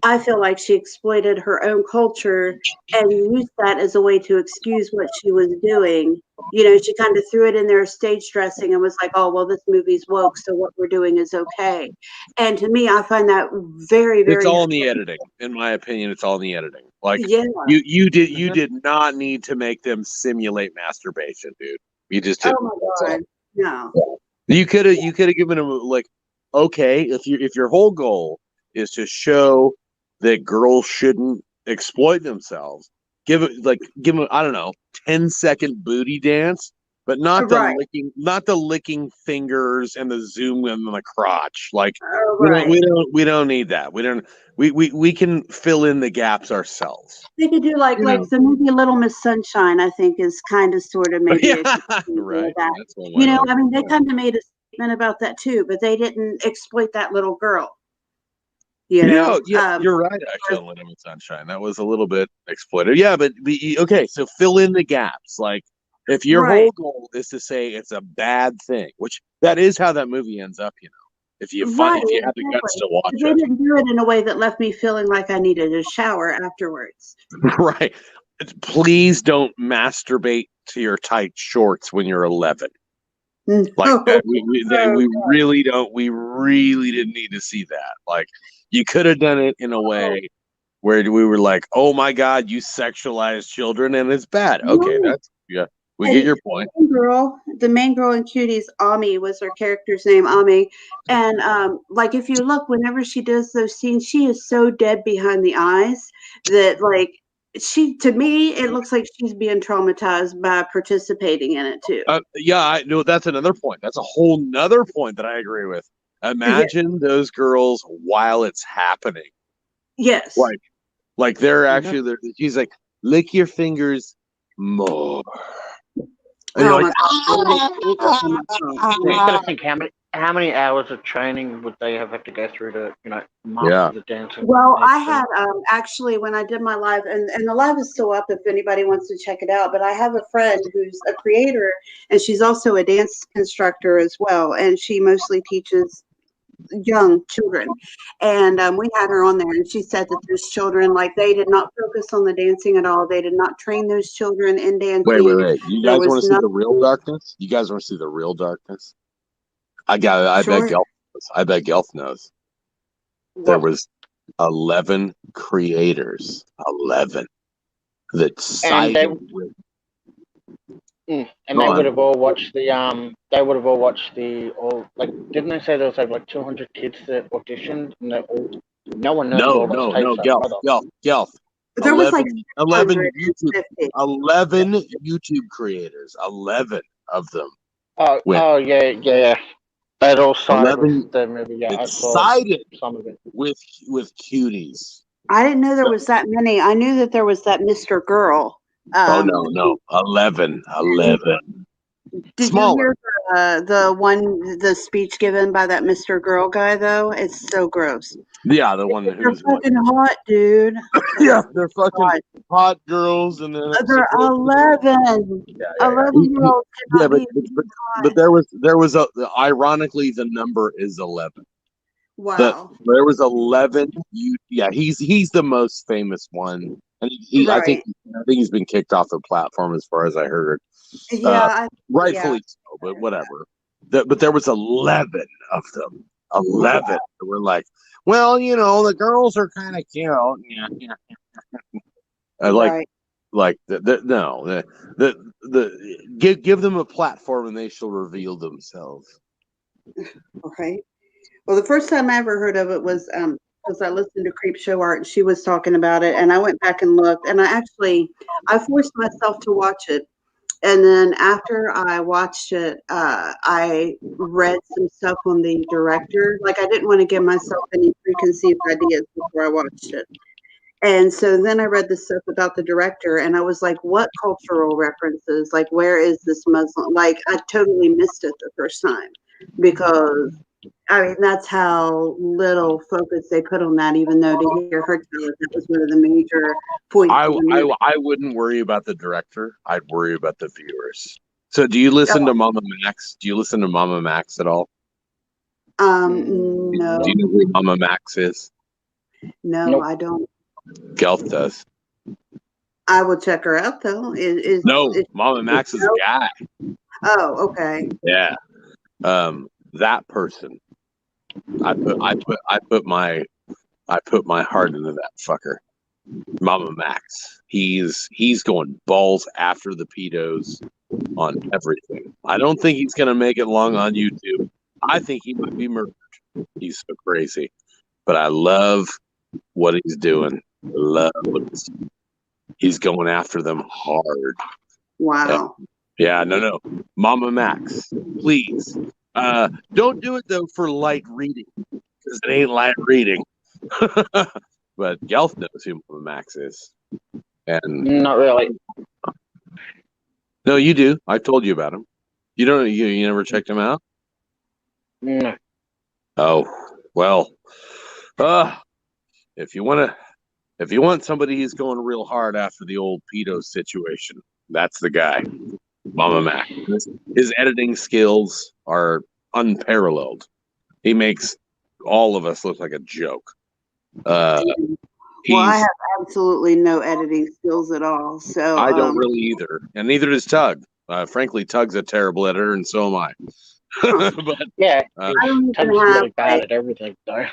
I feel like she exploited her own culture and used that as a way to excuse what she was doing. You know, she kind of threw it in there stage dressing and was like, oh, well, this movie's woke, so what we're doing is okay. And to me, I find that very, It's very all in the editing. In my opinion, it's all in the editing. Like yeah. you did not need to make them simulate masturbation, dude. You just didn't. Oh my God. No. You could have given them like, okay, if your whole goal is to show that girls shouldn't exploit themselves, give them, I don't know, 10-second booty dance, but not Right. the licking fingers and the zoom in the crotch. Like Right. we don't need that. We can fill in the gaps ourselves. They could do like the movie Little Miss Sunshine, I think is kind of sort of maybe right. That. That's one way I mean, they kind of made a statement about that too, but they didn't exploit that little girl. You know? Yeah, you're right. Actually, Little Miss Sunshine, that was a little bit exploitive. Yeah, but okay, so fill in the gaps. Like, if your whole goal is to say it's a bad thing, which that is how that movie ends up, you know. If you have the guts to watch it, they didn't do it in a way that left me feeling like I needed a shower afterwards. Right. Please don't masturbate to your tight shorts when you're 11. Like that, we really don't. We really didn't need to see that. Like, you could have done it in a way where we were like, "Oh my God, you sexualize children, and it's bad." Okay, we get your point. The main girl in Cuties, Ami was her character's name, Ami, and like if you look, whenever she does those scenes, she is so dead behind the eyes that like. To me, it looks like she's being traumatized by participating in it too. Yeah, I know that's another point. That's a whole nother point that I agree with. Imagine those girls while it's happening. Yes. Like they're actually there. She's like, lick your fingers more. And you're like, you gotta think how many hours of training would they have to go through to master the dancing? Well, I had actually when I did my live, and the live is still up if anybody wants to check it out. But I have a friend who's a creator, and she's also a dance instructor as well, and she mostly teaches young children. And we had her on there, and she said that there's children like they did not focus on the dancing at all. They did not train those children in dancing. Wait! You guys want to see the real darkness? You guys want to see the real darkness? I bet Gelf knows. There was 11 creators, 11 that sided with. And they would have all watched the didn't they say there was like 200 kids that auditioned and no one knows all those tapes? Gelf. There was like 11 YouTube creators, 11 of them. Oh yeah. That all sided with the movie. Yeah, I saw some of it with Cuties. I didn't know there was that many. I knew that there was that Mr. Girl. No, 11. Did you hear the speech given by that Mr. Girl guy though? It's so gross. Yeah, the one they're fucking hot, dude. Yeah, they're fucking hot girls, and then they're 11. 11 girls. Yeah, but there was ironically the number is 11. Wow. There was 11. He's the most famous one, and I think he's been kicked off the platform as far as I heard. Rightfully so, but whatever. But there was 11 of them. 11 that were like, well, the girls are kind of cute. Give them a platform and they shall reveal themselves. Okay. Well, the first time I ever heard of it was because I listened to Creep Show Art and she was talking about it, and I went back and looked, and I forced myself to watch it. And then after I watched it, I read some stuff on the director. Like I didn't want to give myself any preconceived ideas before I watched it. And so then I read the stuff about the director, and I was like, what cultural references? Like, where is this Muslim? Like, I totally missed it the first time because, I mean, that's how little focus they put on that, even though to hear her tell it, that was one of the major points. I wouldn't worry about the director. I'd worry about the viewers. So do you listen to Mama Max? Do you listen to Mama Max at all? No. Do you know who Mama Max is? No, Nope. I don't. Gelf does. I will check her out though. No, Mama Max is a guy. Oh, okay. Yeah. That person. I put my heart into that fucker. Mama Max. He's going balls after the pedos on everything. I don't think he's gonna make it long on YouTube. I think he might be murdered. He's so crazy. But I love what he's doing. He's going after them hard. Wow. Yeah, no. Mama Max, please. Don't do it though for light reading, because it ain't light reading. But Gelf knows who Mama Max is. And not really. No, you do. I told you about him. You don't. You never checked him out? No. Oh, well. If you want somebody who's going real hard after the old pedo situation, that's the guy, Mama Mac. His editing skills are unparalleled. He makes all of us look like a joke. Well, I have absolutely no editing skills at all. So I don't really either, and neither does Tug. Frankly, Tug's a terrible editor, and so am I. But yeah, Tug's really bad at everything, though.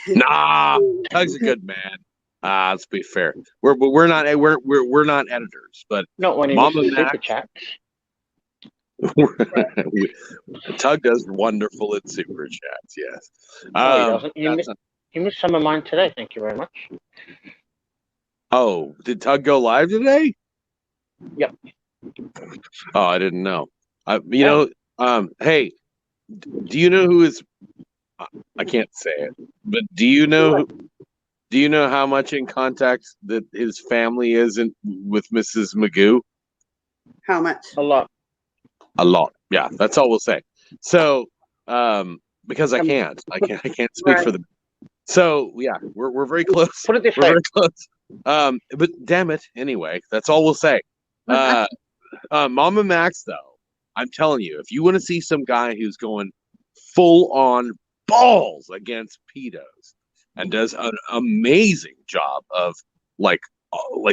Nah, Tug's a good man. Let's be fair. We're not editors, but not when he Mama Max, Max, super chats. Tug does wonderful at super chats. Yes. No, he doesn't. He missed some of mine today. Thank you very much. Oh, did Tug go live today? Yep. Oh, I didn't know. Hey, do you know who is? I can't say it, but do you know how much in contact that his family is with Mrs. Magoo? How much? A lot. A lot. Yeah, that's all we'll say. So, because I can't speak for them. So yeah, we're very close. Put it this way. We're very close. But damn it, anyway, that's all we'll say. Mama Max, though, I'm telling you, if you want to see some guy who's going full on balls against pedos and does an amazing job of like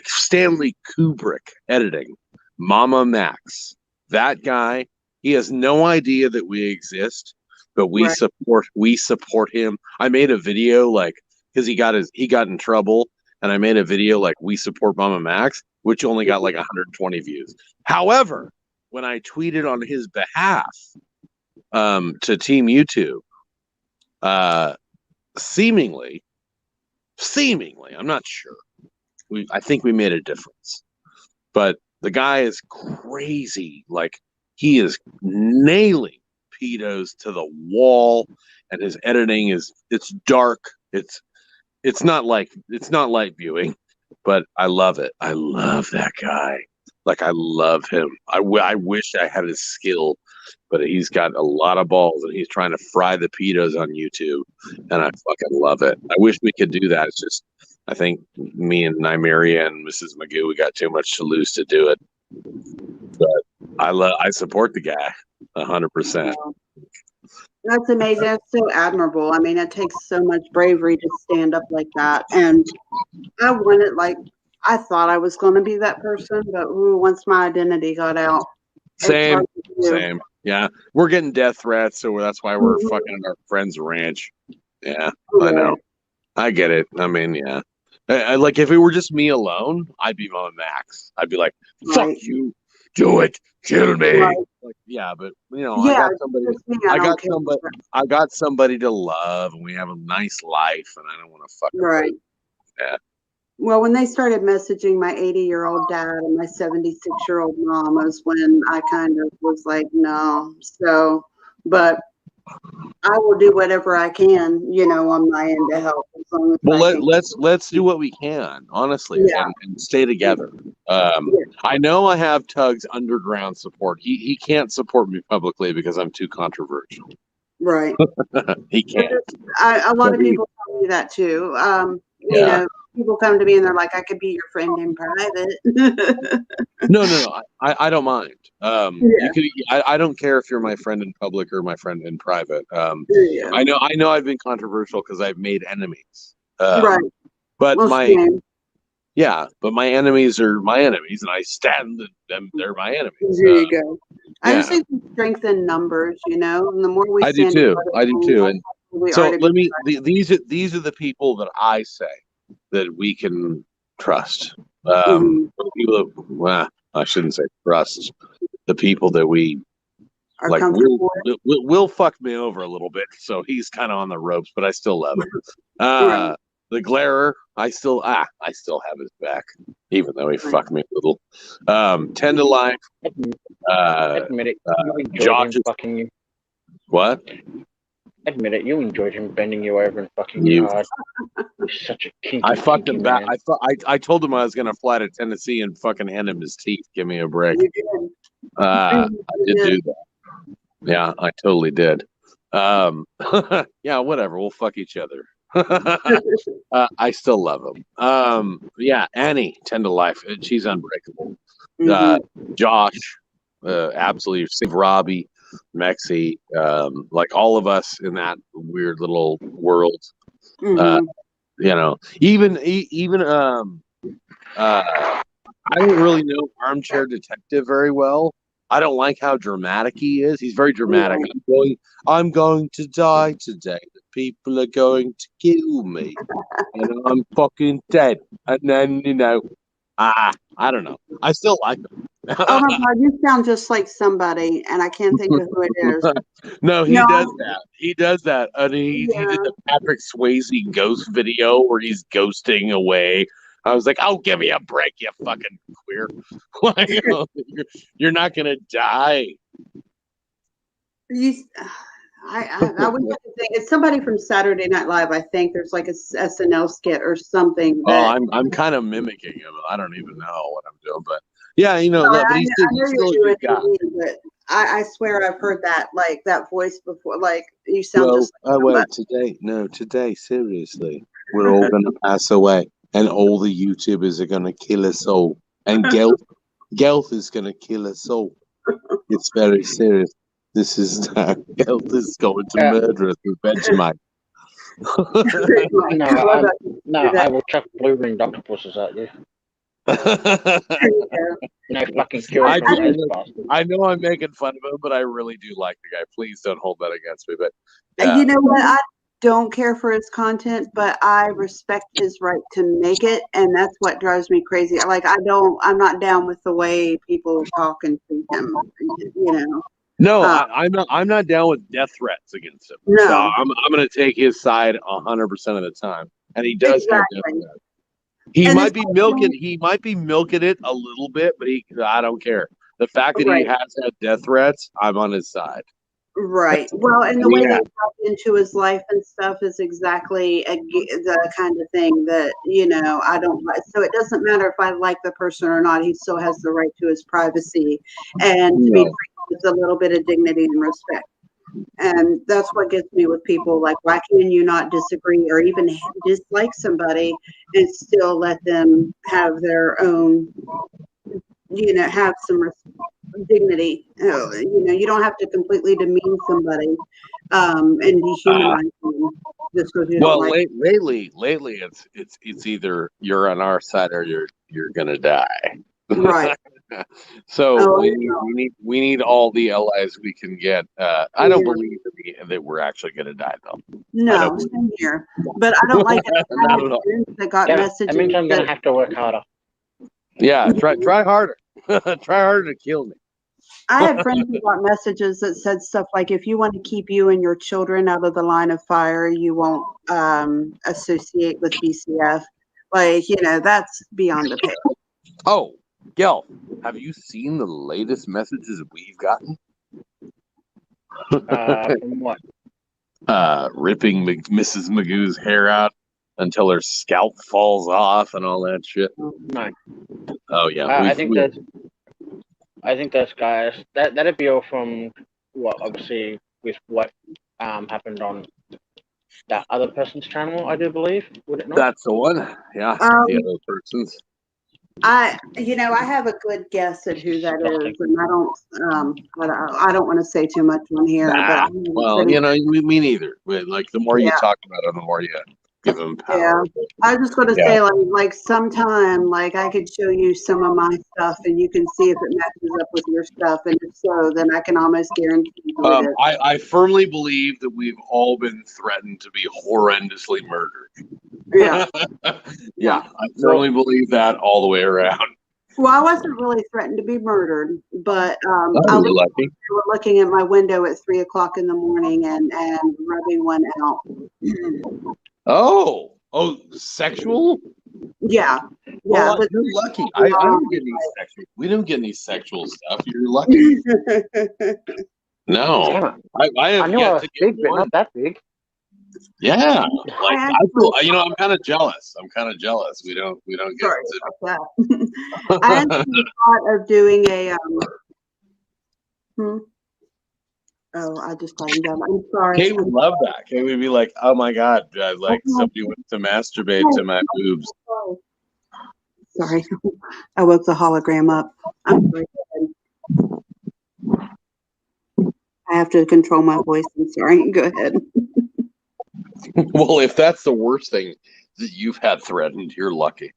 Stanley Kubrick editing, Mama Max, that guy, he has no idea that we exist, but we support him. I made a video because he got in trouble, and I made a video we support Mama Max, which only got 120 views. However, when I tweeted on his behalf to Team YouTube, seemingly, I'm not sure. I think we made a difference, but the guy is crazy. He is nailing pedos to the wall, and his editing it's dark. It's not light viewing, but I love it. I love that guy. I love him. I wish I had his skill, but he's got a lot of balls, and he's trying to fry the pedos on YouTube, and I fucking love it. I wish we could do that. It's just, I think me and Nymeria and Mrs. Magoo, we got too much to lose to do it. But I support the guy 100%. That's amazing. That's so admirable. I mean, it takes so much bravery to stand up like that. And I wanted, I thought I was going to be that person, but once my identity got out, same. Yeah, we're getting death threats, so that's why we're fucking at our friend's ranch. Yeah, I know. I get it. I mean, yeah. If it were just me alone, I'd be Mama Max. I'd be like, "Fuck you, do it, kill me." Right. Yeah, but I got somebody to love, and we have a nice life, and I don't want to fuck. Right. Yeah. Well, when they started messaging my 80-year-old dad and my 76-year-old mom was when I kind of was like, no. So, but I will do whatever I can, on my end to help. As long as let's do what we can, honestly, and stay together. I know I have Tug's underground support. He can't support me publicly because I'm too controversial. Right. He can't. A lot of people tell me that too. People come to me and they're like, I could be your friend in private. No. I don't mind. You could. I don't care if you're my friend in public or my friend in private. I know I've been controversial because I've made enemies. Right. But Well, my same. but my enemies are my enemies, and I stand them. They're my enemies. There you go. I just Yeah, think we strengthen numbers, and the more we I do stand too. together, I do the too. less And likely we are so to let be me. These are the people that I say that we can trust. People that, well, I shouldn't say trust. The people that we are like comfortable will fuck me over a little bit, so he's kind of on the ropes, but I still love him. Right. The Glarer, I still have his back, even though he fucked me a little. 10 to Life. Admit it. You enjoyed Josh him fucking you. What? Admit it. You enjoyed him bending you over and fucking you hard. You're such a kinky. I fucked him back. Man. I told him I was gonna fly to Tennessee and fucking hand him his teeth. Give me a break. You did. I did do that. Yeah, I totally did. Yeah, whatever. We'll fuck each other. I still love him. Yeah, Annie, 10 to Life. She's unbreakable. Josh, absolutely. Save Robbie, Mexi, like all of us in that weird little world. Even I don't really know Armchair Detective very well. I don't like how dramatic he is. He's very dramatic. I'm going to die today. The people are going to kill me. I'm fucking dead. And then, I don't know. I still like him. Oh my God, you sound just like somebody, and I can't think of who it is. No, he does that. He does that. And he did the Patrick Swayze ghost video where he's ghosting away. I was like, "Oh, give me a break, you fucking queer! You're not gonna die." I would say it's somebody from Saturday Night Live. I think there's like a SNL skit or something. I'm kind of mimicking him. I don't even know what I'm doing, but yeah, but he's still a good guy. But I swear I've heard that voice before. Like you sound just like today, seriously, we're all gonna pass away. And all the YouTubers are going to kill us all. And Gelth is going to kill us all. It's very serious. This is Gelth is going to murder us with Vegemite. I will chuck blue ringed octopuses at you. Fucking kill I know I'm making fun of him, but I really do like the guy. Please don't hold that against me. But you know what? I don't care for his content, but I respect his right to make it, and that's what drives me crazy. Like I'm not down with the way people talk and treat him. No, I'm not down with death threats against him. No, so I'm going to take his side 100% of the time, and he does have death threats. He might be milking it a little bit, but I don't care. The fact that he has had death threats, I'm on his side. Right. Well, and the way they talk into his life and stuff is exactly the kind of thing that, I don't like. So it doesn't matter if I like the person or not. He still has the right to his privacy and to be treated with a little bit of dignity and respect. And that's what gets me with people. Like, why can you not disagree or even dislike somebody and still let them have their own, have some dignity? You don't have to completely demean somebody and dehumanize them just because you don't like lately it's either you're on our side or you're gonna die. Right. So we need all the allies we can get. I don't believe that we're actually gonna die though. No, same here. But I don't like it. That got messages. That means I'm gonna have to work harder. Yeah, try harder. Try harder to kill me. I had friends who got messages that said stuff like, if you want to keep you and your children out of the line of fire, you won't associate with BCF. Like, that's beyond the pale. Oh, Gel, have you seen the latest messages we've gotten? From what? Ripping Mrs. Magoo's hair out until her scalp falls off and all that shit. No. Oh yeah. I think those guys that'd be all from obviously with what happened on that other person's channel, I do believe. Would it not? That's the one. Yeah. The other person's. I have a good guess at who that is, and I don't want to say too much on here. Well, me neither. Like the more you talk about it, the more you give him power. Yeah, I was just going to say, like sometime, like I could show you some of my stuff, and you can see if it matches up with your stuff, and if so, then I can almost guarantee you it is. I firmly believe that we've all been threatened to be horrendously murdered. Yeah. Yeah, I firmly believe that all the way around. Well, I wasn't really threatened to be murdered, but I was lucky. They were looking at my window at 3:00 in the morning and rubbing one out. Oh, sexual? Yeah. Well, you're lucky. I don't get any sexual. We don't get any sexual stuff. You're lucky. No, I have yet to get big, but not that big. Yeah, like I feel, I'm kind of jealous. We don't get. Sorry about that. I actually thought of doing a. Oh, I just got him down. I'm sorry. Kate would love that. Kate would be like, "Oh my god, like somebody went to masturbate to my boobs." Sorry, I woke the hologram up. I'm sorry. I have to control my voice. I'm sorry. Go ahead. Well, if that's the worst thing that you've had threatened, you're lucky.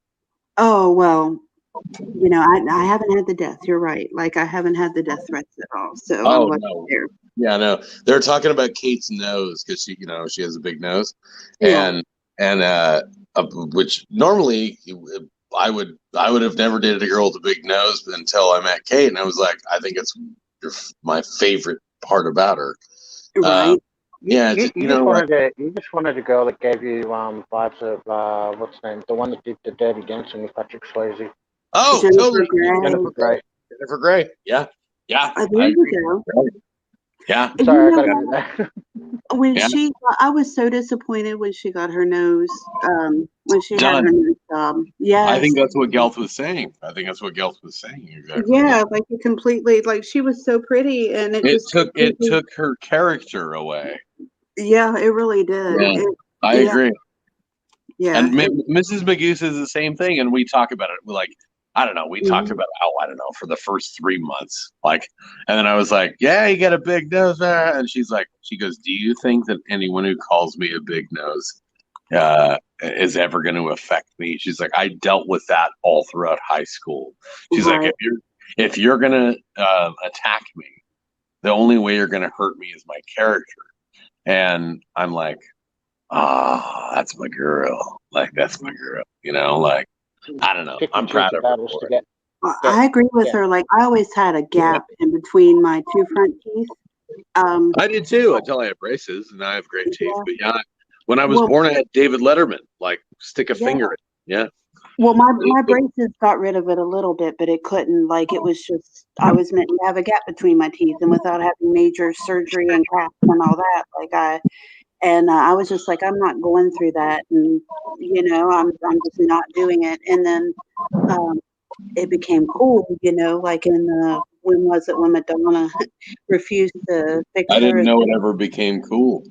Oh, well, I haven't had the death. You're right. Like, I haven't had the death threats at all. So I wasn't there. Yeah, no. They're talking about Kate's nose because she has a big nose. Yeah. And which normally I would have never dated a girl with a big nose until I met Kate, and I was like, I think it's my favorite part about her. Right. Yeah, you just wanted a girl that gave you vibes of what's the name? The one that did the Dirty Dancing with Patrick Swayze. Oh, totally. Jennifer Grey. Yeah. There you go. Yeah. Sorry, I gotta do that. When I was so disappointed when she got her nose, when she had her nose job. Yeah. I think that's what Gelth was saying. Exactly. Yeah, like it completely, like she was so pretty, and it took her character away. Yeah, it really did. Yeah, I agree. Yeah. And Mrs. Magoo says the same thing, and we talk about it. We talked about for the first 3 months, and then I was like, yeah, you got a big nose, and she goes, do you think that anyone who calls me a big nose is ever going to affect me? She's like, I dealt with that all throughout high school. She's like, if you're going to attack me, the only way you're going to hurt me is my character. And I'm like, that's my girl. That's my girl. I don't know. I'm proud of her. I agree with her. Like, I always had a gap in between my two front teeth. I did too until I had braces, and I have great teeth. But yeah, when I was born, I had David Letterman. Stick a finger in. Yeah. Well, my braces got rid of it a little bit, but it couldn't. It was just, I was meant to have a gap between my teeth, and without having major surgery and grafts and all that, I was just like, I'm not going through that, and I'm just not doing it. And then it became cool, in the when Madonna refused to fix her. I didn't know it ever became cool.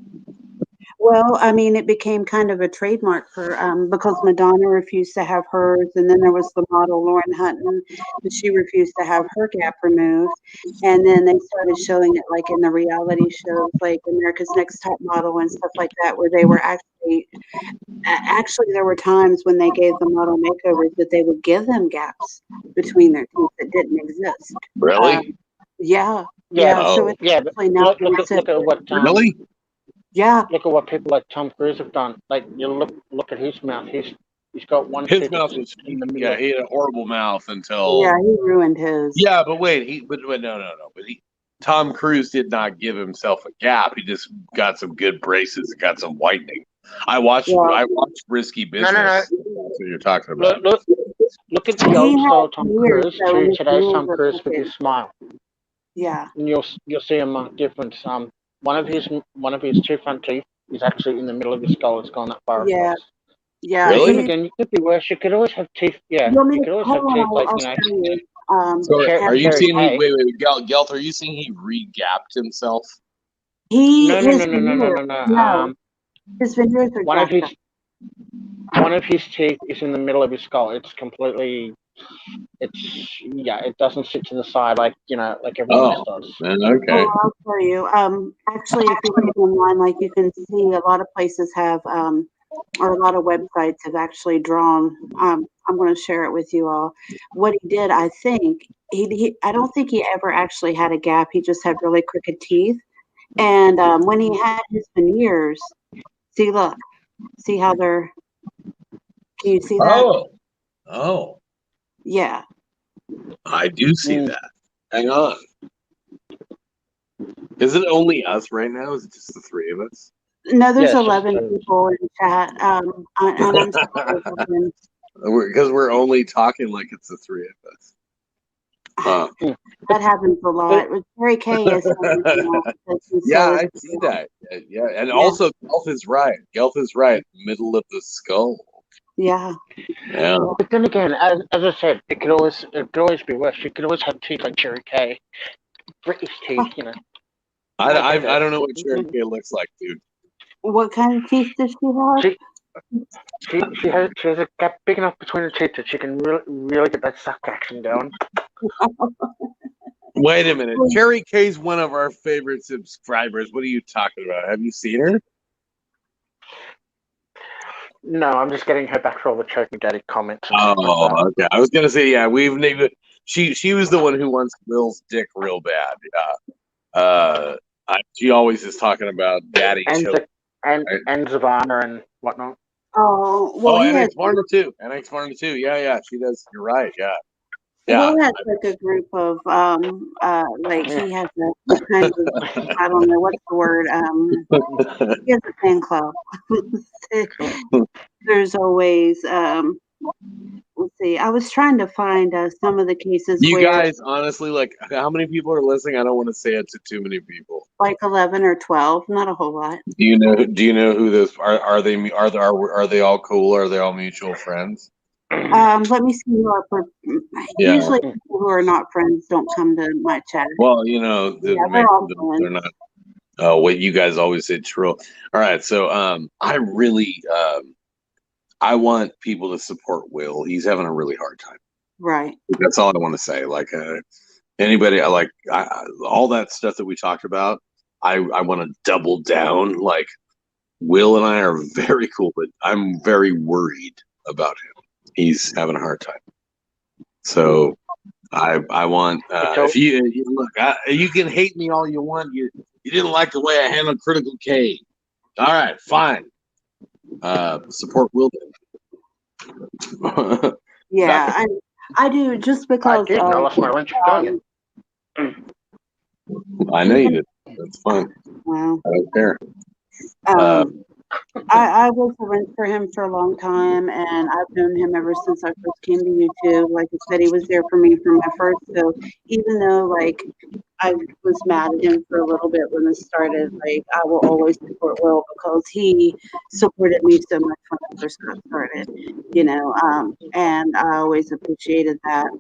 Well, I mean, it became kind of a trademark for because Madonna refused to have hers, and then there was the model Lauren Hutton, and she refused to have her gap removed, and then they started showing it in the reality shows like America's Next Top Model and stuff like that, where they were actually there were times when they gave the model makeovers that they would give them gaps between their teeth that didn't exist. Really? Yeah. Oh. So it's actually now look at what really. Yeah. Look at what people like Tom Cruise have done. You look at his mouth. He's got one. His mouth was in the middle. Yeah, he had a horrible mouth until. Yeah, he ruined his. Yeah, but wait, no. But Tom Cruise did not give himself a gap. He just got some good braces and got some whitening. I watched Risky Business. No. That's what you're talking about. Look at the old style Tom Cruise to today's Tom Cruise with his smile. Yeah. And you'll see a marked difference. One of his two front teeth is actually in the middle of his skull. It's gone that far across. Yeah. Really? Again, you could be worse. You could always have teeth. Yeah. You could always have teeth So are you seeing? Wait, Gelth, are you seeing he re-gapped himself? No. His veneers are one of his teeth is in the middle of his skull. It's completely. It doesn't sit to the side like everyone else does. Okay. Well, I'll tell you. Actually, if you look online, you can see a lot of places have or a lot of websites have actually drawn. I'm going to share it with you all. What he did, I think, I don't think he ever actually had a gap. He just had really crooked teeth. And when he had his veneers, look, see how they're, can you see that? Oh. Yeah. I do see that. Hang on. Is it only us right now? Is it just the three of us? No, there's 11 people in chat. And I'm because we're only talking like it's the three of us. That happens a lot. Terry K is yeah, I see that. Yeah, and also Gelf is right. Gelf is right. Middle of the skull. Yeah. Yeah. But then again, as I said, it could always be worse. You could always have teeth like Cherry K, British teeth, you know. I don't know what Cherry K looks like, dude. What kind of teeth does she have? She has a gap big enough between her teeth that she can really get that suck action going. Wait a minute. Cherry K's one of our favorite subscribers. What are you talking about? Have you seen her? No, I'm just getting her back for all the Choking Daddy comments. Oh, okay. I was gonna say, yeah, we've named it. She was the one who wants Will's dick real bad. Yeah. She always is talking about daddy choke. And Zavana and whatnot. Oh, well, NX Varner too. NX Varner too. Yeah, she does. You're right. Yeah. Will has like a group of like he has a kind of, I don't know what's the word, he has a fan club. There's always let's see, I was trying to find some of the cases you where guys honestly, like, how many people are listening? I don't want to say it to too many people. Like 11 or 12, not a whole lot. Do you know who this are they all cool? Are they all mutual friends? Let me see who are usually people who are not friends don't come to my chat. Well, they're not. Oh, wait, you guys always say true. All right, so I really I want people to support Will. He's having a really hard time. Right. That's all I want to say. Like anybody, all that stuff that we talked about. I want to double down. Like Will and I are very cool, but I'm very worried about him. He's having a hard time. So I want if you look, you can hate me all you want. You didn't like the way I handled Critical K. All right, fine. Support Will. Yeah, I do, just because I lost my lunch. I know you did. That's fine. Wow. I don't care. I was a rent for him for a long time, and I've known him ever since I first came to YouTube. Like I said, he was there for me from my first. So even though like I was mad at him for a little bit when this started, like I will always support Will because he supported me so much when I first got started. And I always appreciated that.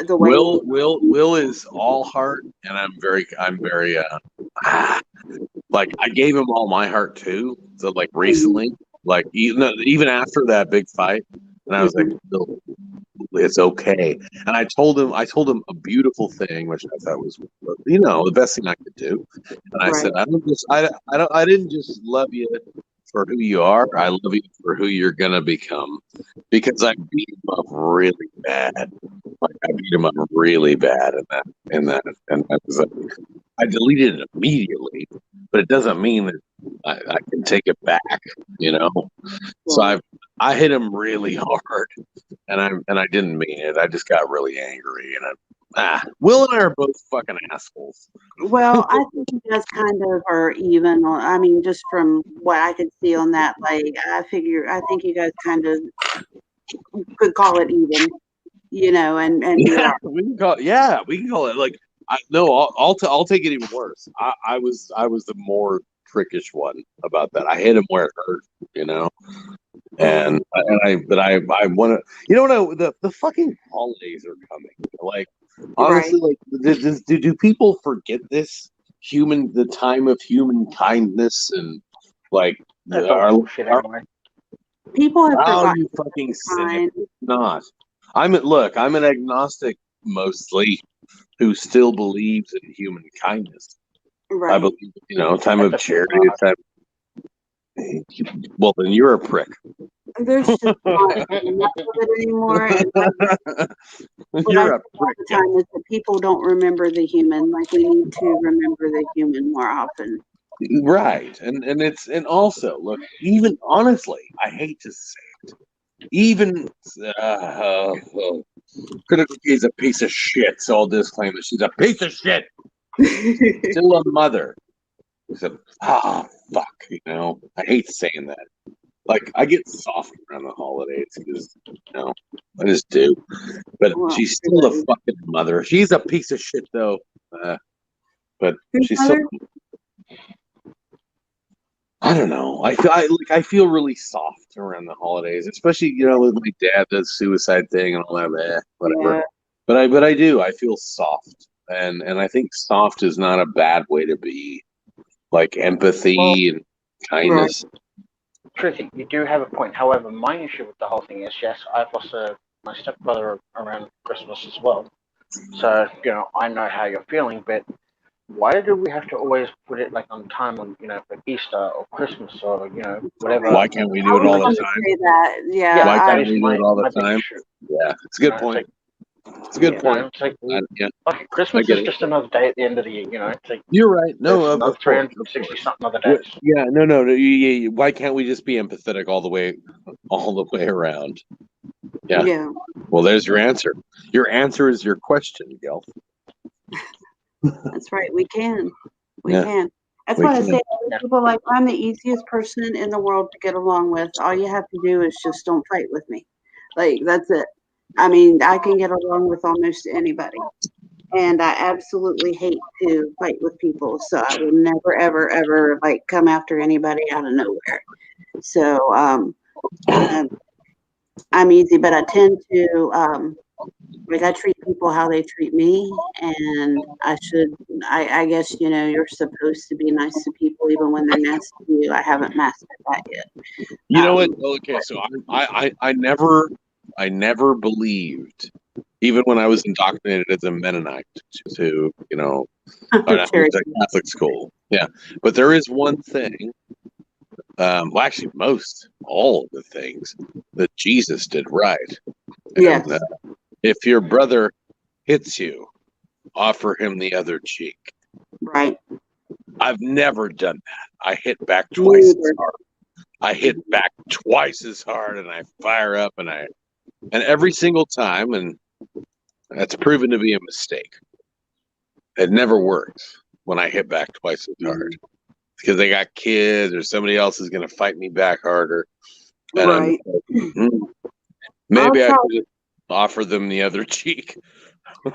The way Will is all heart, and I'm very like I gave him all my heart too. So like recently, like even after that big fight, and I was like, it's okay. And I told him a beautiful thing, which I thought was the best thing I could do. And I said, I didn't just love you for who you are. I love you for who you're gonna become, because I beat him up really bad. Like I beat him up really bad in that, and that was I deleted it immediately, but it doesn't mean that I can take it back, So I hit him really hard, and I didn't mean it. I just got really angry, and Will and I are both fucking assholes. Well, I think you guys kind of are even. I mean, just from what I could see on that, like I think you guys kind of could call it even, and we can call it like. I'll take it even worse. I was the more prickish one about that. I hit him where it hurt, and I want to. The fucking holidays are coming. Like honestly, like do people forget this the time of human kindness and like people have forgotten. You fucking cynic. Not. I'm an agnostic mostly, who still believes in human kindness. Right. I believe, time of charity. Well, then you're a prick. There's just not enough of it anymore. And You're a prick. All the time is that people don't remember the human. Like, we need to remember the human more often. Right, and also look, even honestly, I hate to say it, even Critical K is a piece of shit. So I'll disclaim that she's a piece of shit. Still a mother. Except, fuck, you know, I hate saying that. Like, I get soft around the holidays because, you know, I just do. But she's still a fucking mother. She's a piece of shit, though. But she's so. I don't know. I feel really soft around the holidays, especially, you know, with my dad does suicide thing and all that, whatever. Yeah. But I do. I feel soft, and I think soft is not a bad way to be. Like empathy and kindness. Truthy, you do have a point. However, my issue with the whole thing is, yes, I've lost my stepbrother around Christmas as well. So, you know, I know how you're feeling, but why do we have to always put it like on time on, you know, for Easter or Christmas or, you know, whatever? Why can't we do it all the time? Say that. Yeah. Why can't we do it all the time? Yeah, it's a good point. It's a good point. It's like, Christmas is just another day at the end of the year, you know. It's like, you're right. No, another 360 something other days. Yeah, no. Why can't we just be empathetic all the way around? Yeah. Well, there's your answer. Your answer is your question, Gil. That's right. We can. We can. That's why I say people like, I'm the easiest person in the world to get along with. All you have to do is just don't fight with me. Like, that's it. I mean, I can get along with almost anybody. And I absolutely hate to fight with people. So I would never, ever, ever like come after anybody out of nowhere. So I'm easy, but I tend to like, I treat people how they treat me, and I guess, you know, you're supposed to be nice to people even when they're nasty to you. I haven't mastered that yet. You know what? Okay, so I never believed, even when I was indoctrinated as a Mennonite to, you know, a Catholic school. Yeah, but there is one thing. Well, actually, all of the things that Jesus did right. Yes. And, if your brother hits you, offer him the other cheek. Right. I've never done that. I hit back twice as hard. I hit back twice as hard, and I fire up, and every single time, and that's proven to be a mistake. It never works when I hit back twice as hard because they got kids or somebody else is going to fight me back harder. And right. Maybe I could just offer them the other cheek.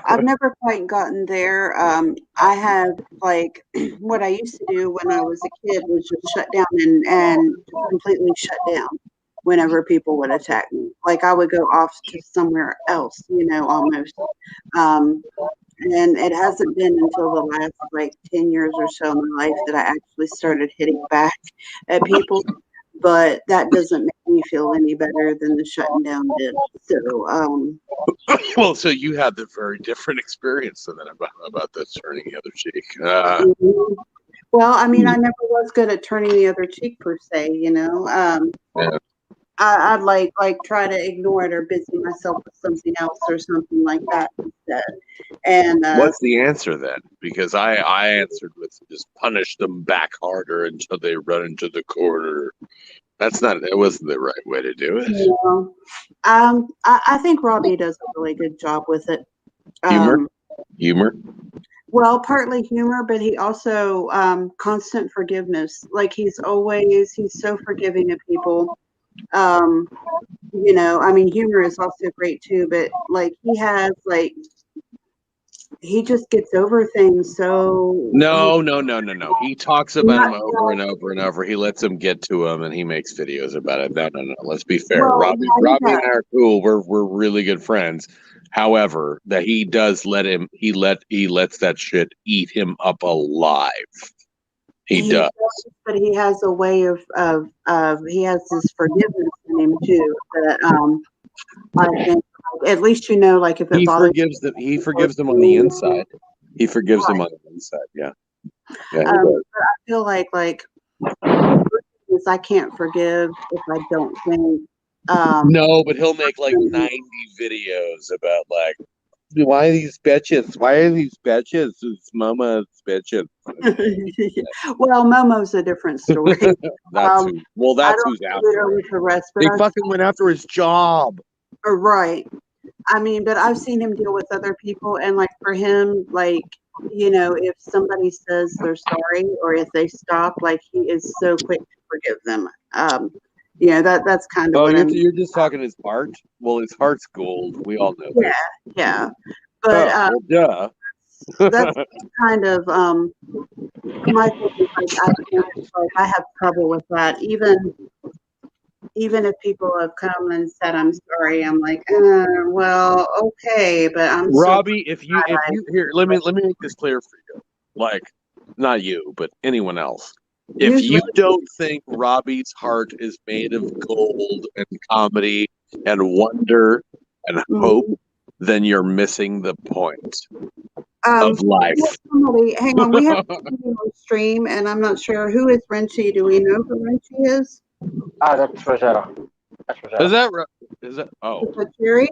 I've never quite gotten there. I have, like, what I used to do when I was a kid was just shut down and completely shut down whenever people would attack me. Like, I would go off to somewhere else, you know, almost. And it hasn't been until the last, like, 10 years or so in my life that I actually started hitting back at people. But that doesn't make me feel any better than the shutting down did. So, well, so you had the very different experience than about the turning the other cheek. Well, I mean, I never was good at turning the other cheek per se, you know. I'd like try to ignore it or busy myself with something else or something like that instead. And what's the answer then? Because I answered with just punish them back harder until they run into the corner. It wasn't the right way to do it. No. I think Robbie does a really good job with it. Humor? Well, partly humor, but he also constant forgiveness. Like, he's so forgiving of people. You know, I mean, humor is also great too, but like, he just gets over things. So no. He talks about them over and over and over. He lets them get to him, and he makes videos about it. No. Let's be fair. Well, Robbie and I are cool. We're really good friends. However, that he does he lets that shit eat him up alive. He does. But he has a way of he has this forgiveness in him too. That I think, at least, you know, like, if it he forgives them on the inside. He forgives them on the inside. Yeah. I feel like things I can't forgive if I don't think. No, but he'll make like 90 videos about like, why are these bitches? Why are these bitches? It's Mama's bitches. Well, Momo's a different story. That's who's after him. The rest, but they fucking went after his job. Right. I mean, but I've seen him deal with other people, and like for him, like, you know, if somebody says they're sorry or if they stop, like he is so quick to forgive them. You know, that's kind of what you're just talking his heart. Well, his heart's gold. We all know that. Yeah. But duh. That's kind of my thing. Like I have trouble with that. Even if people have come and said I'm sorry, I'm like, well, okay, but I'm Robbie. If you here, let me make this clear for you. Like, not you, but anyone else. If you don't think Robbie's heart is made of gold and comedy and wonder and hope, then you're missing the point of life. Hang on, we have a stream, and I'm not sure who is Renchi. Do we know who Renchi is? That's Rosetta. Is that right? Is that? Oh. Is that Jerry?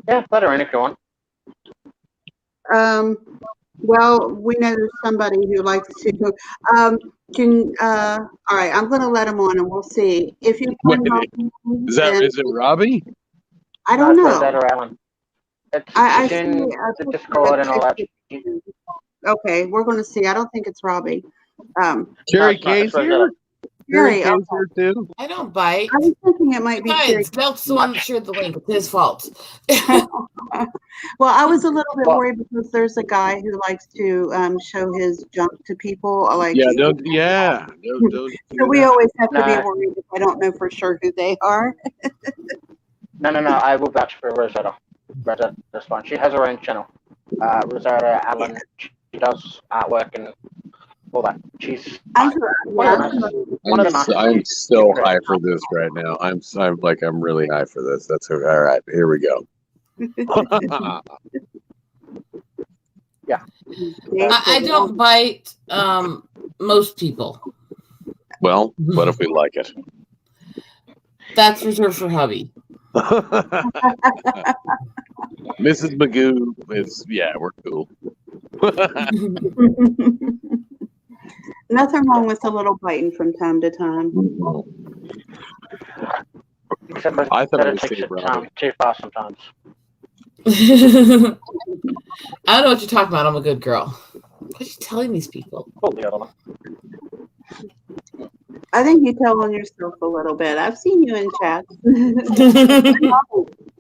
Yeah, let her in if you want. Well, we know there's somebody who likes to. All right, I'm going to let him on, and we'll see if you. Is it Robbie? I don't know. Rosetta Allen. I see the Discord and all that. Okay, we're going to see. I don't think it's Robbie. Jerry K's here. Jerry, K's here too. I don't bite. I was thinking it might be Jerry. Melt's the one that shared the link. It's his fault. Well, I was a little bit worried because there's a guy who likes to show his junk to people. Like don't so we always have to be worried if I don't know for sure who they are. No. I will vouch for Rosetta. That's fine. She has her own channel. Rosetta Allen. She does artwork and all that. She's. I'm so high for this right now. I'm really high for this. That's all right. Here we go. Yeah. I don't bite most people. Well, what if we like it? That's reserved for hubby. Mrs. Magoo is, we're cool. Nothing wrong with a little biting from time to time. Except I thought it takes time too far sometimes. I don't know what you're talking about. I'm a good girl. What are you telling these people? I think you tell on yourself a little bit. I've seen you in chat.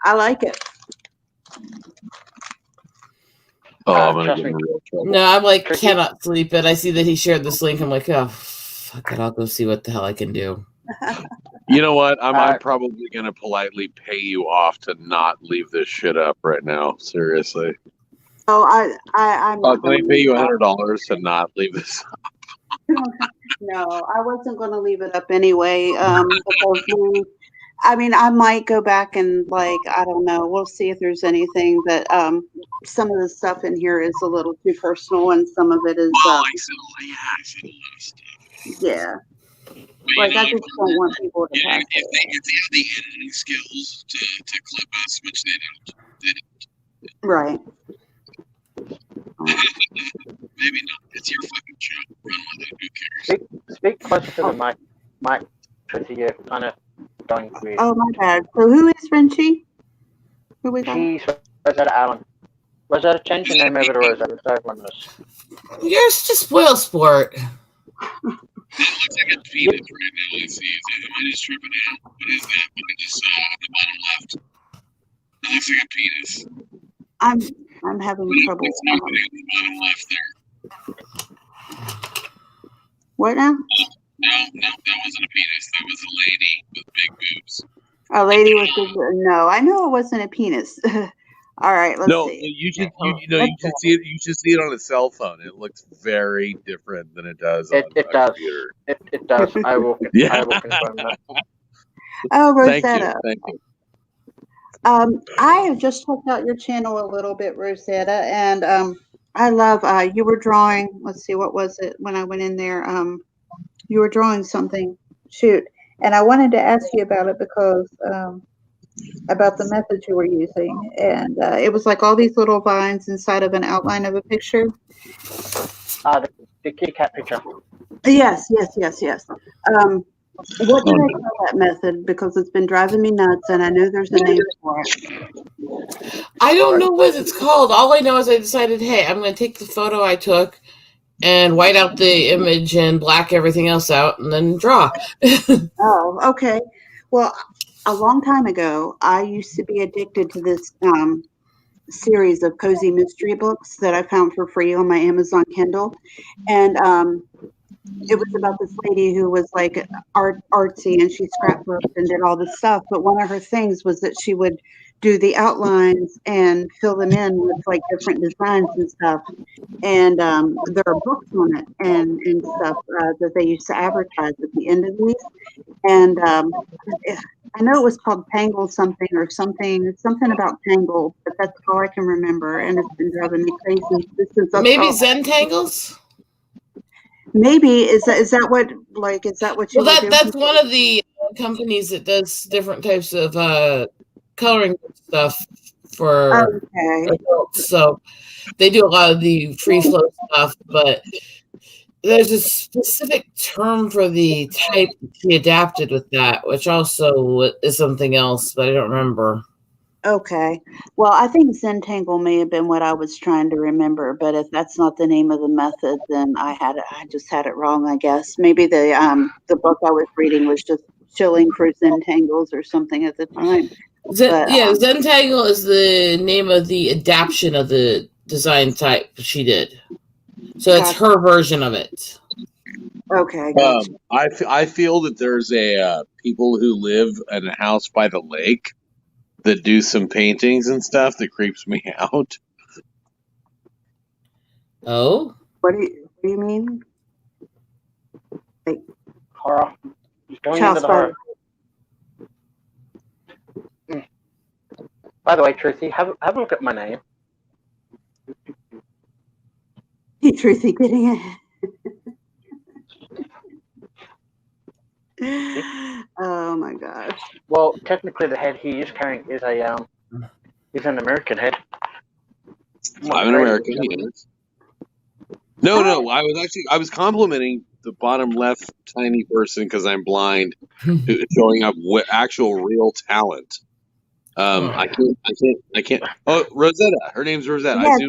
I like it. Oh, I'm gonna get in real trouble. No, I'm like, cannot sleep. And I see that he shared this link. I'm like, oh, fuck it. I'll go see what the hell I can do. You know what? I'm probably gonna politely pay you off to not leave this shit up right now. Seriously. Oh, I'm. Can I pay you $100 to not leave this up? No, I wasn't going to leave it up anyway. Because I mean, I might go back and I don't know. We'll see if there's anything that some of the stuff in here is a little too personal, and some of it is. I said a lot of stuff. Yeah. I just don't want people to pass if they have the editing skills to clip us, which they don't. Right. Maybe not. It's your fucking show. Run with it. Who cares? Speak closer to the mic. Truthy, you're kind of going weird. Oh, my bad. So who is Renchi? Who we got? She's Rosetta Allen. Rosetta, change your name over to Rosetta. So everyone knows. You're such a spoil sport. That looks like a penis right now. Let's see. Am I just tripping out? What is that? What I just saw at the bottom left. That looks like a penis. I'm having trouble. It's not at the bottom left there. What now? No, that wasn't a penis. That was a lady with big boobs. A lady with big boobs. No, I know it wasn't a penis. All right, let's see. You should see it. You should see it on a cell phone. It looks very different than it does on a computer. It does. I will confirm that. Oh, Rosetta. Thank you. I have just checked out your channel a little bit, Rosetta, and I love you were drawing. Let's see, what was it when I went in there? You were drawing something. Shoot. And I wanted to ask you about it because about the method you were using. And it was like all these little vines inside of an outline of a picture. The kitty cat picture. Yes. What do they call that method? Because it's been driving me nuts, and I know there's a name for it. I don't know what it's called. All I know is I decided, hey, I'm going to take the photo I took and white out the image and black everything else out and then draw. Oh, okay. Well, a long time ago, I used to be addicted to this series of cozy mystery books that I found for free on my Amazon Kindle. And it was about this lady who was like artsy, and she scrapbooked and did all this stuff. But one of her things was that she would do the outlines and fill them in with like different designs and stuff. And there are books on it and stuff that they used to advertise at the end of these. And I know it was called Tangle something or something about Tangle, but that's all I can remember. And it's been driving me crazy since I Maybe Zen Tangles? Maybe is that what you? Well, that's one of the companies that does different types of coloring stuff for adults. So they do a lot of the free flow stuff, but there's a specific term for the type she adapted with that, which also is something else, but I don't remember. Okay. Well, I think Zentangle may have been what I was trying to remember, but if that's not the name of the method, then I just had it wrong, I guess. Maybe the book I was reading was just chilling for Zentangles or something at the time. Zentangle is the name of the adaptation of the design type she did. So it's her version of it. Okay. I feel that there's people who live in a house by the lake that do some paintings and stuff that creeps me out. Oh? What do you mean? Like, horror. He's going into the horror. By the way, Truthy, have a look at my name. Hey, Truthy, getting it. Oh my gosh. Well, technically, the head he is carrying is he's an American head. I'm an American. Yes. No. I was complimenting the bottom left tiny person because I'm blind, showing up actual real talent. I can't. Oh, Rosetta. Her name's Rosetta. Yes,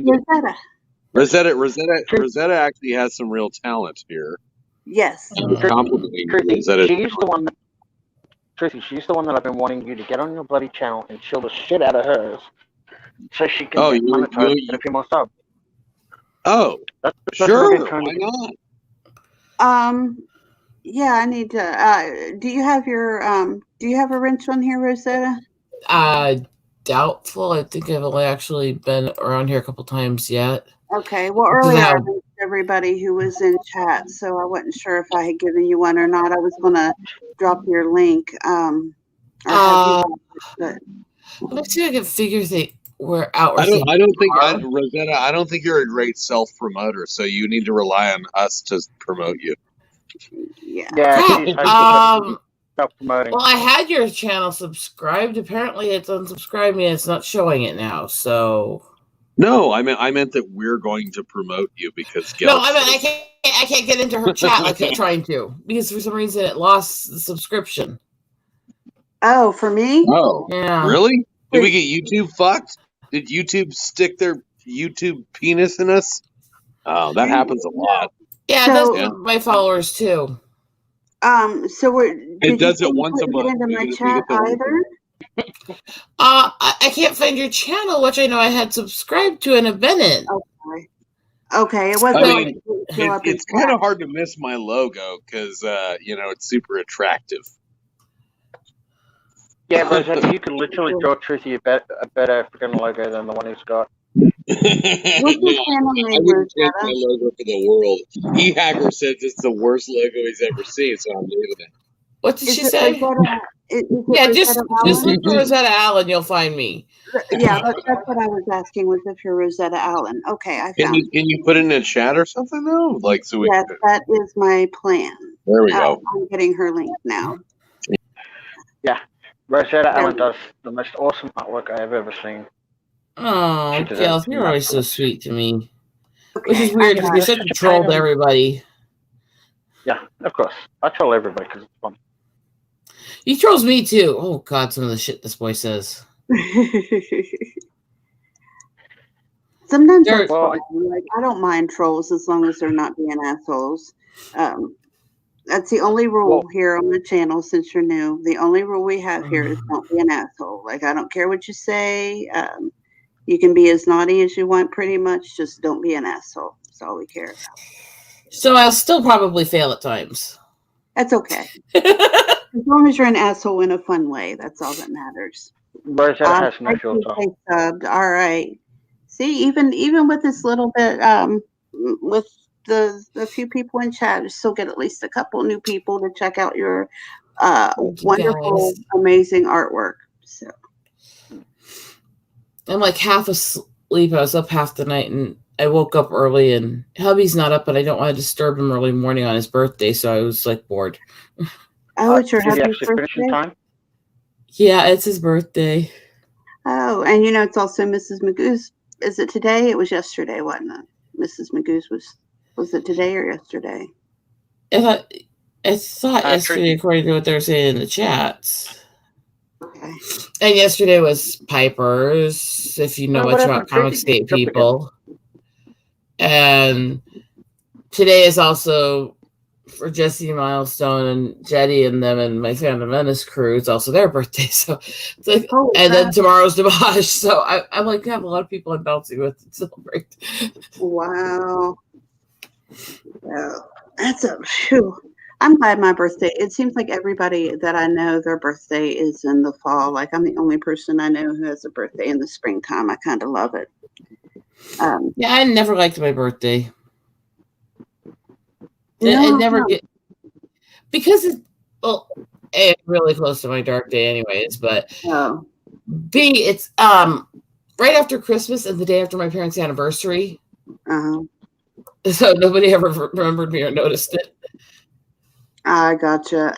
Rosetta. Rosetta actually has some real talent here. Yes. Truthy, she's the one that I've been wanting you to get on your bloody channel and chill the shit out of hers, so she can monetize and a few more subs. Oh, sure. Why not? Yeah, I need to. Do you have a wrench on here, Rosetta? Doubtful. I think I've only actually been around here a couple times yet. Okay. Well, earlier I thanked everybody who was in chat, so I wasn't sure if I had given you one or not. I was going to drop your link. Let me see if I can figure where out. I don't think Rosetta. I don't think you're a great self promoter, so you need to rely on us to promote you. Yeah. Self-promoting. Well, I had your channel subscribed. Apparently, it's unsubscribed me, and it's not showing it now. So. No, I meant that we're going to promote you because. I can't get into her chat like I'm trying to because for some reason it lost the subscription. Oh, for me? Oh, yeah. Really? Did we get YouTube fucked? Did YouTube stick their YouTube penis in us? Oh, that happens a lot. Yeah, it does with my followers too. So it does it once a month. Into my chat either? I can't find your channel, which I know I had subscribed to and have been in. Okay, it wasn't. It's kind of hard to miss my logo because it's super attractive. Yeah, but you can literally draw Truthy a better freaking logo than the one he's got. What's your channel name? I wouldn't change my logo for the world. E-Hacker says it's the worst logo he's ever seen, so I'm leaving it. What did she say? Just look for Rosetta Allen, you'll find me. Yeah, that's what I was asking, was if you're Rosetta Allen. Okay, I found Can you put it in a chat or something though? Yes, that is my plan. There we go. I'm getting her link now. Yeah. Rosetta Allen does the most awesome artwork I have ever seen. Oh, Gail, you're always so sweet to me. Okay, which is weird because you're such a troll to everybody. Yeah, of course. I troll everybody because it's fun. He trolls me too. Oh God, some of the shit this boy says. Sometimes that's fine. Like, I don't mind trolls as long as they're not being assholes. That's the only rule here on the channel since you're new. The only rule we have here is don't be an asshole. Like, I don't care what you say. You can be as naughty as you want pretty much. Just don't be an asshole. That's all we care about. So I'll still probably fail at times. That's okay. As long as you're an asshole in a fun way, that's all that matters. Rosetta has no filter. All right. See, even with this little bit, with the few people in chat, you still get at least a couple new people to check out your wonderful, amazing artwork. So I'm like half asleep. I was up half the night and I woke up early and hubby's not up, but I don't want to disturb him early morning on his birthday, so I was like bored. Oh, it's your hubby's birthday? Time? Yeah, it's his birthday. Oh, and it's also Mrs. Magoo's. Is it today? It was yesterday, wasn't it? Mrs. Magoo's was it today or yesterday? I thought yesterday, according to what they're saying in the chats. Okay. And yesterday was Piper's, if you know much about Comicsgate people. And today is also for Jesse Milestone and Jetty and them and my Phantom Menace crew. It's also their birthday. So it's like, then tomorrow's Dimash. So I'm like, I have a lot of people I'm bouncing with to celebrate. Wow. That's I'm glad my birthday. It seems like everybody that I know, their birthday is in the fall. Like, I'm the only person I know who has a birthday in the springtime. I kind of love it. Yeah, I never liked my birthday. I never get, because it's really close to my dark day anyways, but B, it's right after Christmas and the day after my parents' anniversary. So nobody ever remembered me or noticed it. I gotcha.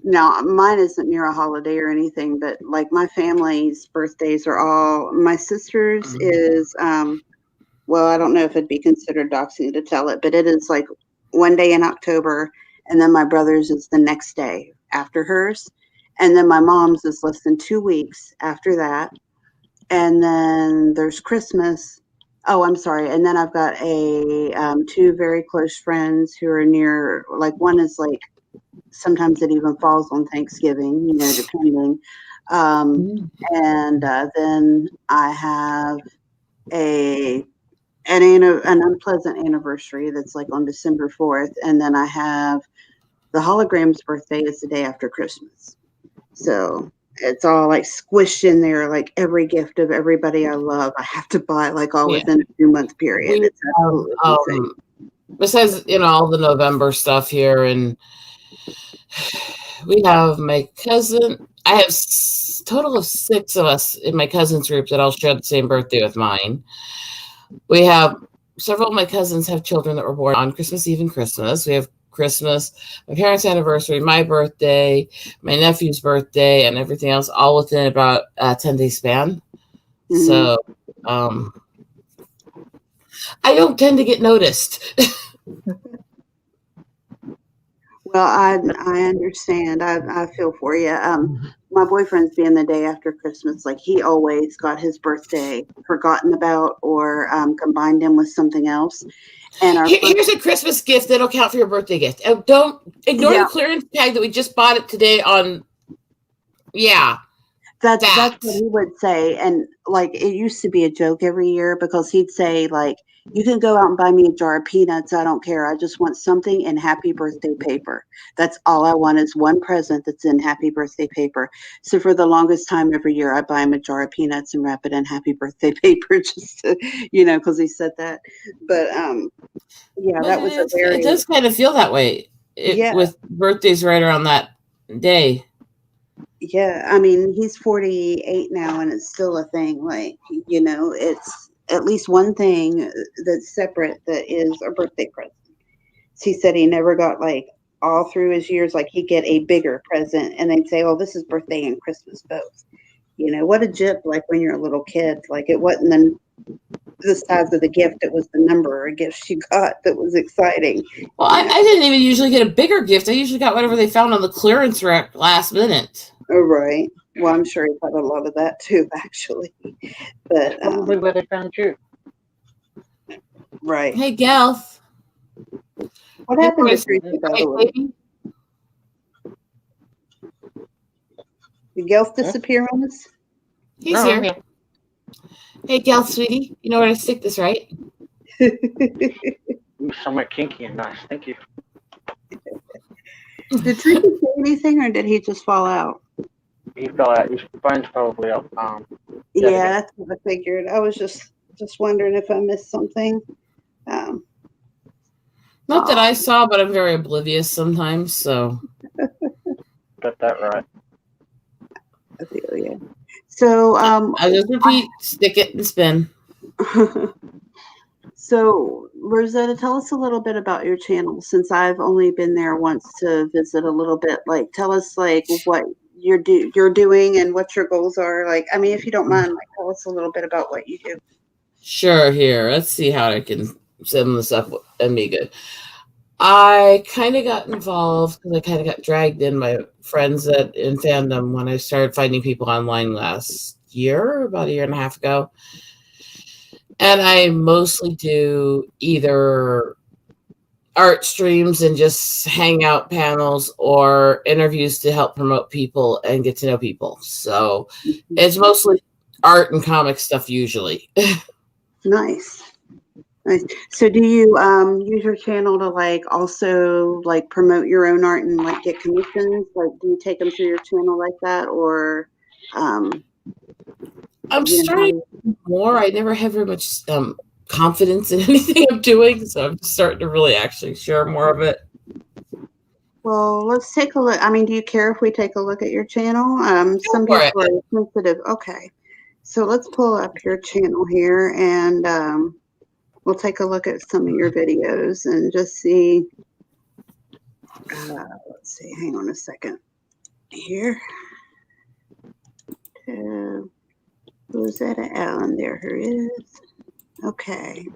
Now mine isn't near a holiday or anything, but like my family's birthdays are all, my sister's is well, I don't know if it'd be considered doxing to tell it, but it is like one day in October, and then my brother's is the next day after hers, and then my mom's is less than 2 weeks after that, and then there's Christmas. Oh, I'm sorry. And then I've got two very close friends who are near, like one is like, sometimes it even falls on Thanksgiving, depending. And then I have an unpleasant anniversary that's like on December 4th. And then I have the hologram's birthday is the day after Christmas. So it's all like squished in there, like every gift of everybody I love, I have to buy like all within a 2-month period. It's absolutely insane. Besides, all the November stuff here, and we have my cousin. I have a total of 6 of us in my cousins group that all share the same birthday with mine. We have several of my cousins have children that were born on Christmas Eve and Christmas. We have Christmas, my parents' anniversary, my birthday, my nephew's birthday, and everything else, all within about a 10-day span. So I don't tend to get noticed. Well, I understand. I feel for you. My boyfriend's being the day after Christmas. Like, he always got his birthday forgotten about or combined in with something else. And here's a Christmas gift that'll count for your birthday gift. Don't ignore the clearance tag that we just bought it today on. Yeah. That's what he would say. And like, it used to be a joke every year because he'd say, like, you can go out and buy me a jar of peanuts. I don't care. I just want something in happy birthday paper. That's all I want is one present that's in happy birthday paper. So for the longest time every year, I buy him a jar of peanuts and wrap it in happy birthday paper just to, because he said that. But yeah, that was a very. It does kind of feel that way. With birthdays right around that day. Yeah, I mean, he's 48 now, and it's still a thing. Like, it's at least one thing that's separate that is a birthday present. He said he never got like all through his years, like he'd get a bigger present and they'd say, "Oh, this is birthday and Christmas both." You know, what a jip, like when you're a little kid. Like it wasn't the size of the gift, it was the number of gifts you got that was exciting. Well, I didn't even usually get a bigger gift. I usually got whatever they found on the clearance rack last minute. Oh, right. Well, I'm sure he got a lot of that too, actually. But probably where they found you. Right. Hey, Gelf. What happened to Truthy, by the way? Did Gelf disappear on us? He's here. Hey, Gelf, sweetie. You know where to stick this, right? Somewhere kinky and nice. Thank you. Did Truthy say anything, or did he just fall out? He fell out. His phone's probably up. Yeah, that's what I figured. I was just wondering if I missed something. Not that I saw, but I'm very oblivious sometimes, so. Got that right. I feel you. So, I just repeat, stick it and spin. So, Rosetta, tell us a little bit about your channel, since I've only been there once to visit a little bit. Like, tell us, like, what you're doing and what your goals are. Like, I mean, if you don't mind, like, tell us a little bit about what you do. Sure, here. Let's see how I can sum this up and be good. I kind of got involved because I kind of got dragged in by friends in fandom when I started finding people online last year, about a year and a half ago. And I mostly do either art streams and just hangout panels or interviews to help promote people and get to know people. So it's mostly art and comic stuff usually. Nice. So do you use your channel to like also like promote your own art and like get commissions? Like, do you take them through your channel like that, or I'm starting more. I never have very much confidence in anything I'm doing, so I'm starting to really actually share more of it. Well, let's take a look. I mean, do you care if we take a look at your channel? Some people are sensitive. Okay, so let's pull up your channel here and we'll take a look at some of your videos and just see. Let's see. Hang on a second. Here. Rosetta Allen. There her is. Okay.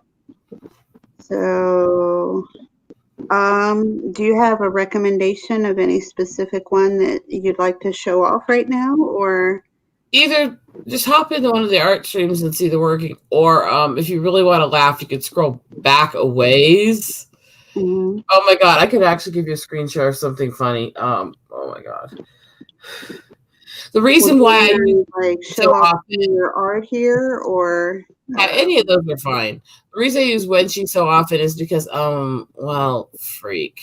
So, do you have a recommendation of any specific one that you'd like to show off right now, or? Either just hop into one of the art streams and see the working, or if you really want to laugh, you could scroll back a ways. Mm-hmm. Oh my god, I could actually give you a screen share of something funny. Oh my god. The reason why I use like show off your art here, or any of those are fine. The reason I use Wenchi so often is because well, freak.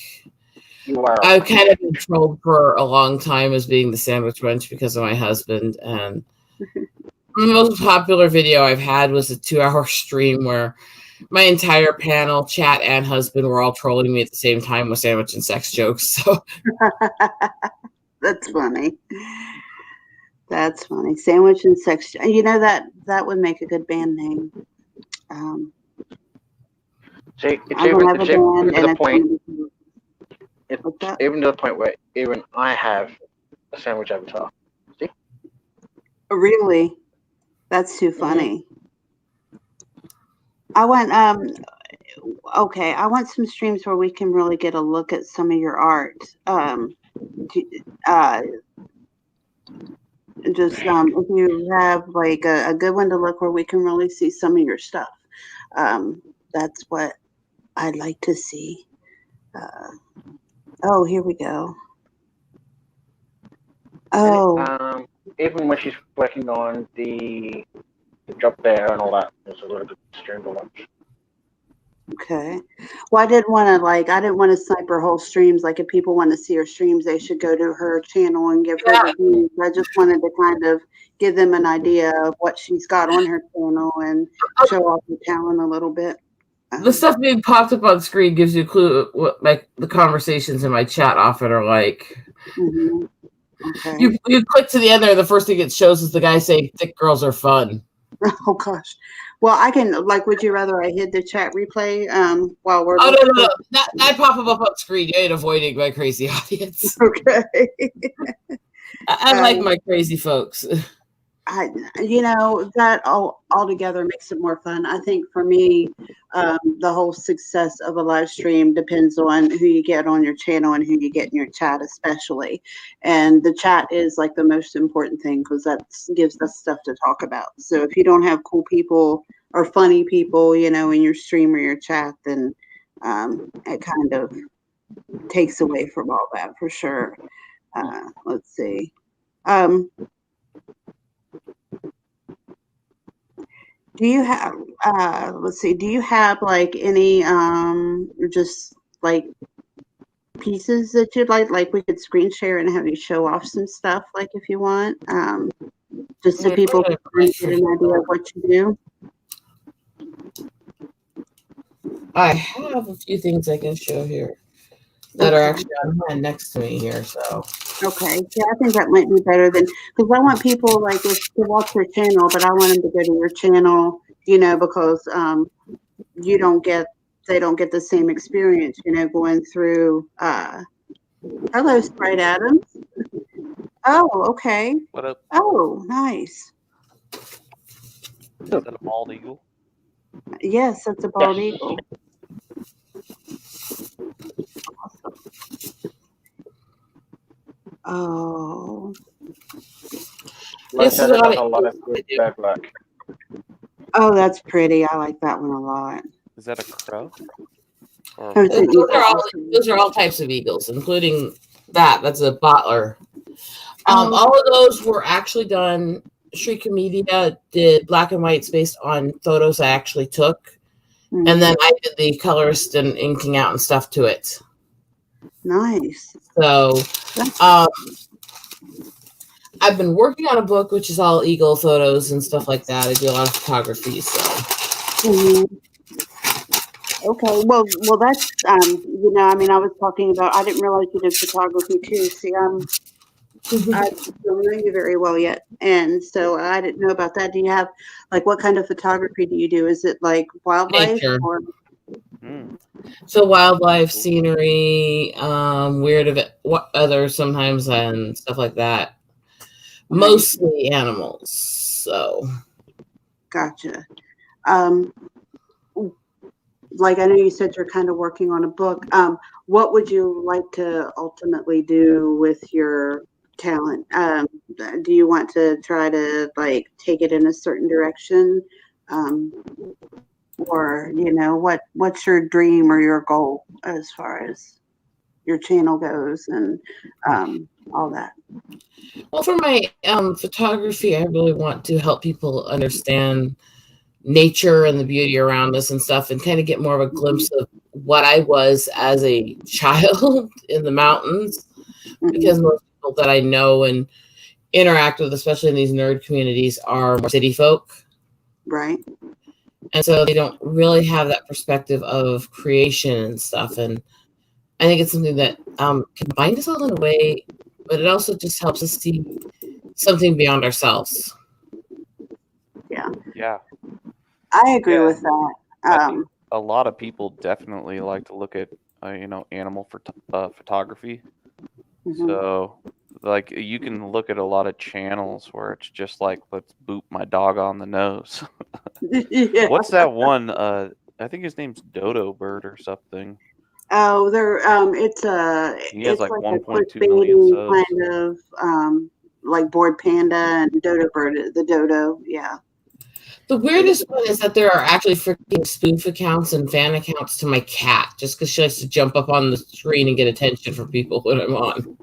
I've kind of been trolled for a long time as being the sandwich wench because of my husband, and the most popular video I've had was a 2-hour stream where my entire panel, chat, and husband were all trolling me at the same time with sandwich and sex jokes. So that's funny. That's funny. Sandwich and sex. You know, that would make a good band name. Even to the point where even I have a sandwich avatar. See? Really? That's too funny. I want okay, I want some streams where we can really get a look at some of your art. Just if you have like a good one to look where we can really see some of your stuff. That's what I'd like to see. Oh, here we go. Oh. Even when she's working on the job fair and all that, there's a little bit of stream to watch. Okay. Well, I didn't want to snipe her whole streams. Like, if people want to see her streams, they should go to her channel and give her reviews. I just wanted to kind of give them an idea of what she's got on her channel and show off her talent a little bit. The stuff being popped up on screen gives you a clue what the conversations in my chat often are like. Mm-hmm. Okay. You click to the end there, the first thing it shows is the guy saying thick girls are fun. Oh gosh. Well, I can, like, would you rather I hid the chat replay while we're Oh, no. That pop up on screen. You ain't avoiding my crazy audience. Okay. I like my crazy folks. That all together makes it more fun. I think for me, the whole success of a live stream depends on who you get on your channel and who you get in your chat, especially. And the chat is like the most important thing because that gives us stuff to talk about. So if you don't have cool people or funny people, in your stream or your chat, then it kind of takes away from all that for sure. Let's see. Do you have, do you have like any, just like pieces that you'd like we could screen share and have you show off some stuff, like if you want, just so people can get an idea of what you do? I have a few things I can show here that are actually on hand next to me here, so. Okay, yeah, I think that might be better than, because I want people like to watch your channel, but I want them to go to your channel, because they don't get the same experience, going through. Hello, Sprite Adams. Oh, okay. What up? Oh, nice. Is that a bald eagle? Yes, that's a bald eagle. Oh. This is a lot of good bad luck. Oh, that's pretty. I like that one a lot. Is that a crow? Those are all types of eagles, including that's a bottler. All of those were actually done. Shrika Media did black and whites based on photos I actually took. Mm-hmm. And then I did the colorist and inking out and stuff to it. Nice. So I've been working on a book which is all eagle photos and stuff like that. I do a lot of photography, so. Mm-hmm. Okay, well, that's I was talking about. I didn't realize you did photography too. See, I don't know you very well yet, and so I didn't know about that. Do you have what kind of photography do you do? Is it like wildlife or? So wildlife, scenery, weird weather sometimes, and stuff like that. Mostly animals. So. Gotcha. I know you said you're kind of working on a book. What would you like to ultimately do with your talent? Do you want to try to take it in a certain direction? Or, what's your dream or your goal as far as your channel goes and all that? Well, for my photography, I really want to help people understand nature and the beauty around us and stuff, and kind of get more of a glimpse of what I was as a child in the mountains, because most people that I know and interact with, especially in these nerd communities, are more city folk. Right. And so they don't really have that perspective of creation and stuff. And I think it's something that can bind us all in a way, but it also just helps us see something beyond ourselves. Yeah. Yeah. I agree with that. I think a lot of people definitely like to look at, animal photography. Mm-hmm. So, you can look at a lot of channels where it's just let's boop my dog on the nose. Yeah. What's that one? I think his name's Dodo Bird or something. Oh, it's he has 1.2 million subs. Kind of Bored Panda and Dodo Bird, the Dodo, yeah. The weirdest one is that there are actually freaking spoof accounts and fan accounts to my cat, just because she likes to jump up on the screen and get attention from people when I'm on.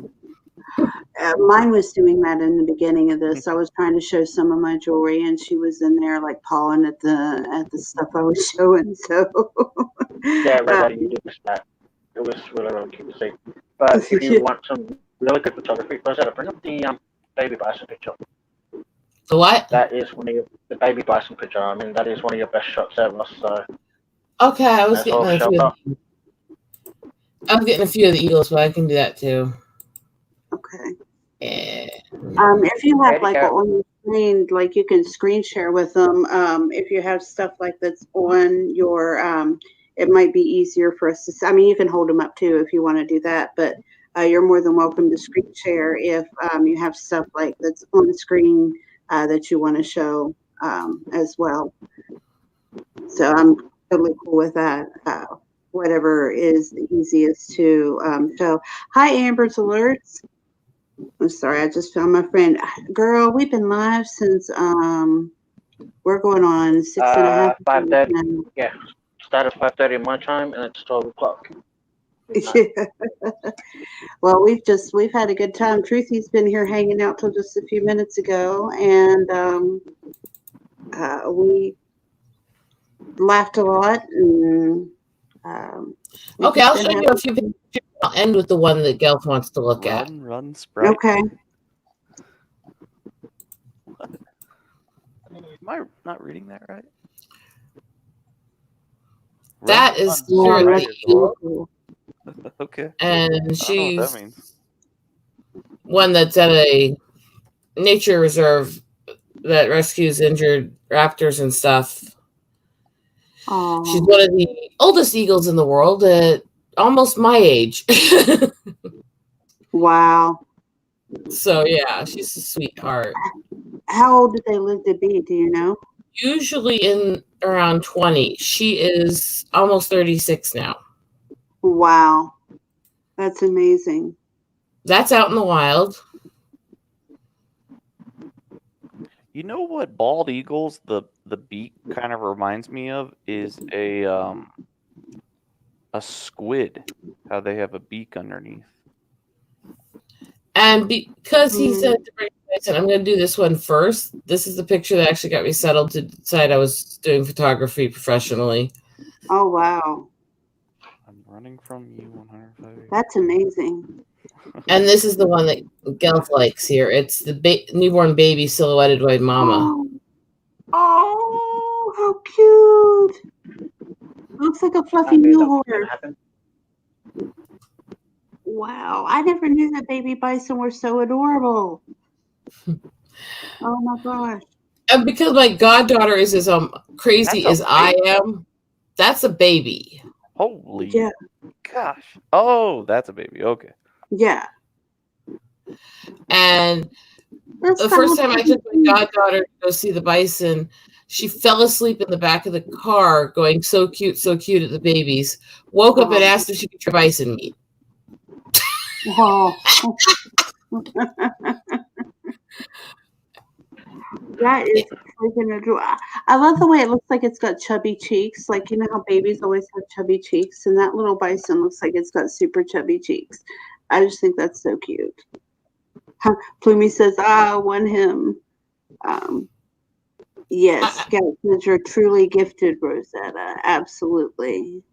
Mine was doing that in the beginning of this. I was trying to show some of my jewelry, and she was in there pawing at the stuff I was showing. So yeah, you did that. It was really cute to see. But if you want some really good photography, bring up the baby bison picture. The what? That is the baby bison picture. I mean, that is one of your best shots ever. So. Okay, I was getting a few of the eagles, but I can do that too. Okay. Yeah. If you have screen, like you can screen share with them. If you have stuff like that's on your, it might be easier for us to. I mean, you can hold them up too if you want to do that, but you're more than welcome to screen share if you have stuff like that's on the screen that you want to show as well. So I'm totally cool with that. Whatever is the easiest to show. Hi, Amber's Alerts. I'm sorry, I just found my friend. Girl, we've been live since we're going on 6.5. 5:30. Yeah, started 5:30 my time, and it's 12 o'clock. Yeah. Well, we've had a good time. Truthy's been here hanging out till just a few minutes ago, and we laughed a lot. And okay, I'll show you a few pictures. I'll end with the one that Gelf wants to look at. Run, Sprite. Okay. Am I not reading that right? That is Truthy. Okay. And she's that means. One that's at a nature reserve that rescues injured raptors and stuff. Aww. She's one of the oldest eagles in the world at almost my age. Wow. So yeah, she's a sweetheart. How old did they live to be? Do you know? Usually in around 20. She is almost 36 now. Wow. That's amazing. That's out in the wild. You know what bald eagles, the beak kind of reminds me of is a squid. How they have a beak underneath. And because he said to bring Bison, I'm going to do this one first. This is the picture that actually got me settled to decide I was doing photography professionally. Oh, wow. I'm running from you 105. That's amazing. And this is the one that Gelf likes here. It's the newborn baby silhouetted by mama. Oh, how cute. Looks like a fluffy new horse. Wow. I never knew that baby bison were so adorable. Oh, my gosh. And because my goddaughter is as crazy as I am, that's a baby. Holy gosh. Oh, that's a baby. Okay. Yeah. And the first time I took my goddaughter to go see the bison, she fell asleep in the back of the car going so cute at the babies. Woke up and asked if she could try bison meat. Wow. That is freaking adorable. I love the way it looks like it's got chubby cheeks. Like, you know how babies always have chubby cheeks? And that little bison looks like it's got super chubby cheeks. I just think that's so cute. Plumie says, I want him. Yes, Scout says you're truly gifted, Rosetta. Absolutely.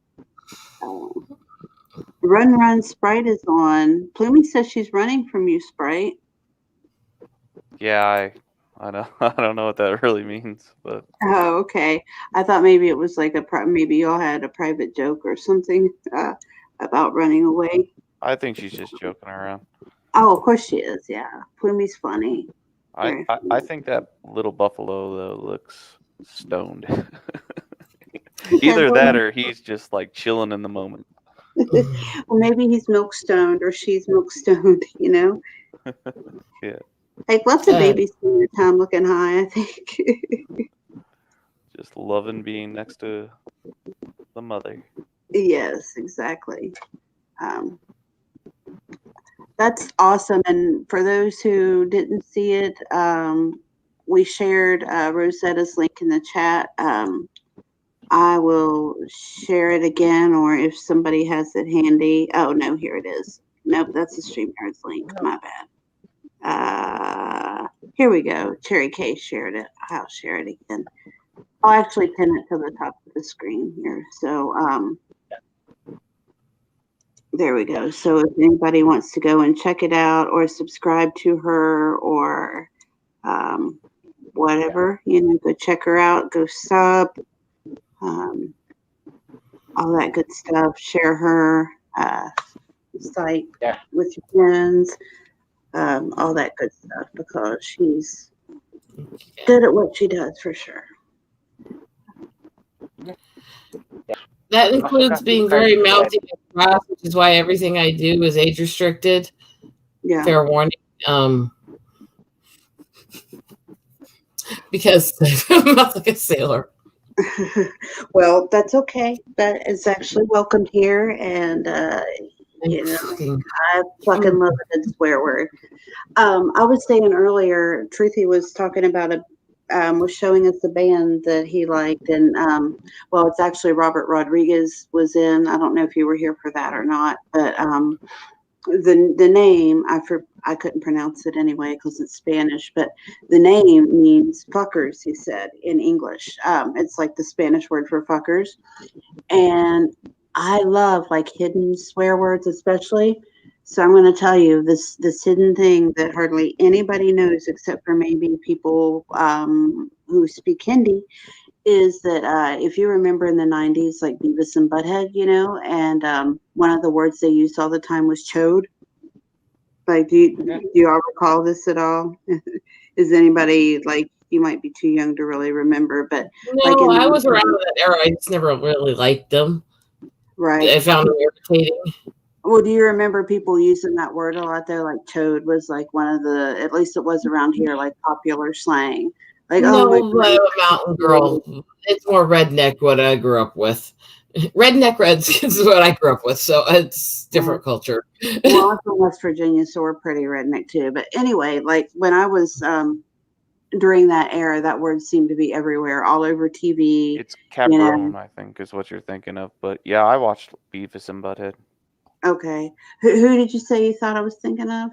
Run, Sprite is on. Plumie says she's running from you, Sprite. Yeah, I don't know what that really means, but oh, okay. I thought maybe it was like maybe y'all had a private joke or something about running away. I think she's just joking around. Oh, of course she is. Yeah, Plumie's funny. I think that little buffalo though looks stoned. Either that or he's just like chilling in the moment. Well, maybe he's milk stoned or she's milk stoned. You know. Yeah. Like, let the baby spend your time looking high, I think. Just loving being next to the mother. Yes, exactly. That's awesome. And for those who didn't see it, we shared Rosetta's link in the chat. I will share it again, or if somebody has it handy. Oh, no, here it is. Nope, that's the StreamYard's link. My bad. Here we go. Cherry K shared it. I'll share it again. I'll actually pin it to the top of the screen here. So there we go. So if anybody wants to go and check it out or subscribe to her or whatever, go check her out, go sub, all that good stuff. Share her site with your friends. All that good stuff, because she's Good at what she does, for sure. That includes being very mouthy and cross, which is why everything I do is age restricted. Yeah. Fair warning. Because I'm not like a sailor. Well, that's okay. That is actually welcomed here, and you know, I fucking love a good swear word. I was saying earlier, Truthy was talking about was showing us the band that he liked, and well, it's actually Robert Rodriguez was in. I don't know if you were here for that or not, but the name I couldn't pronounce it anyway because it's Spanish, but the name means fuckers. He said in English. It's like the Spanish word for fuckers, and I love like hidden swear words, especially. So I'm going to tell you this hidden thing that hardly anybody knows except for maybe people who speak Hindi is that if you remember in the 90s, like Beavis and Butthead, you know, and one of the words they used all the time was chode. Like, do you all recall this at all? Is anybody, like, you might be too young to really remember, but no, like I was around that era. I just never really liked them. Right. I found them irritating. Well, do you remember people using that word a lot there? Like chode was like one of the, at least it was around here, like popular slang. Like, no, oh my God. Mountain girl. It's more redneck what I grew up with. Redneck Reds is what I grew up with, so it's different culture. Well, I'm from West Virginia, so we're pretty redneck too. But anyway, like when I was during that era, that word seemed to be everywhere, all over TV. It's cabron, I think, is what you're thinking of. But yeah, I watched Beavis and Butthead. Okay. Who did you say you thought I was thinking of?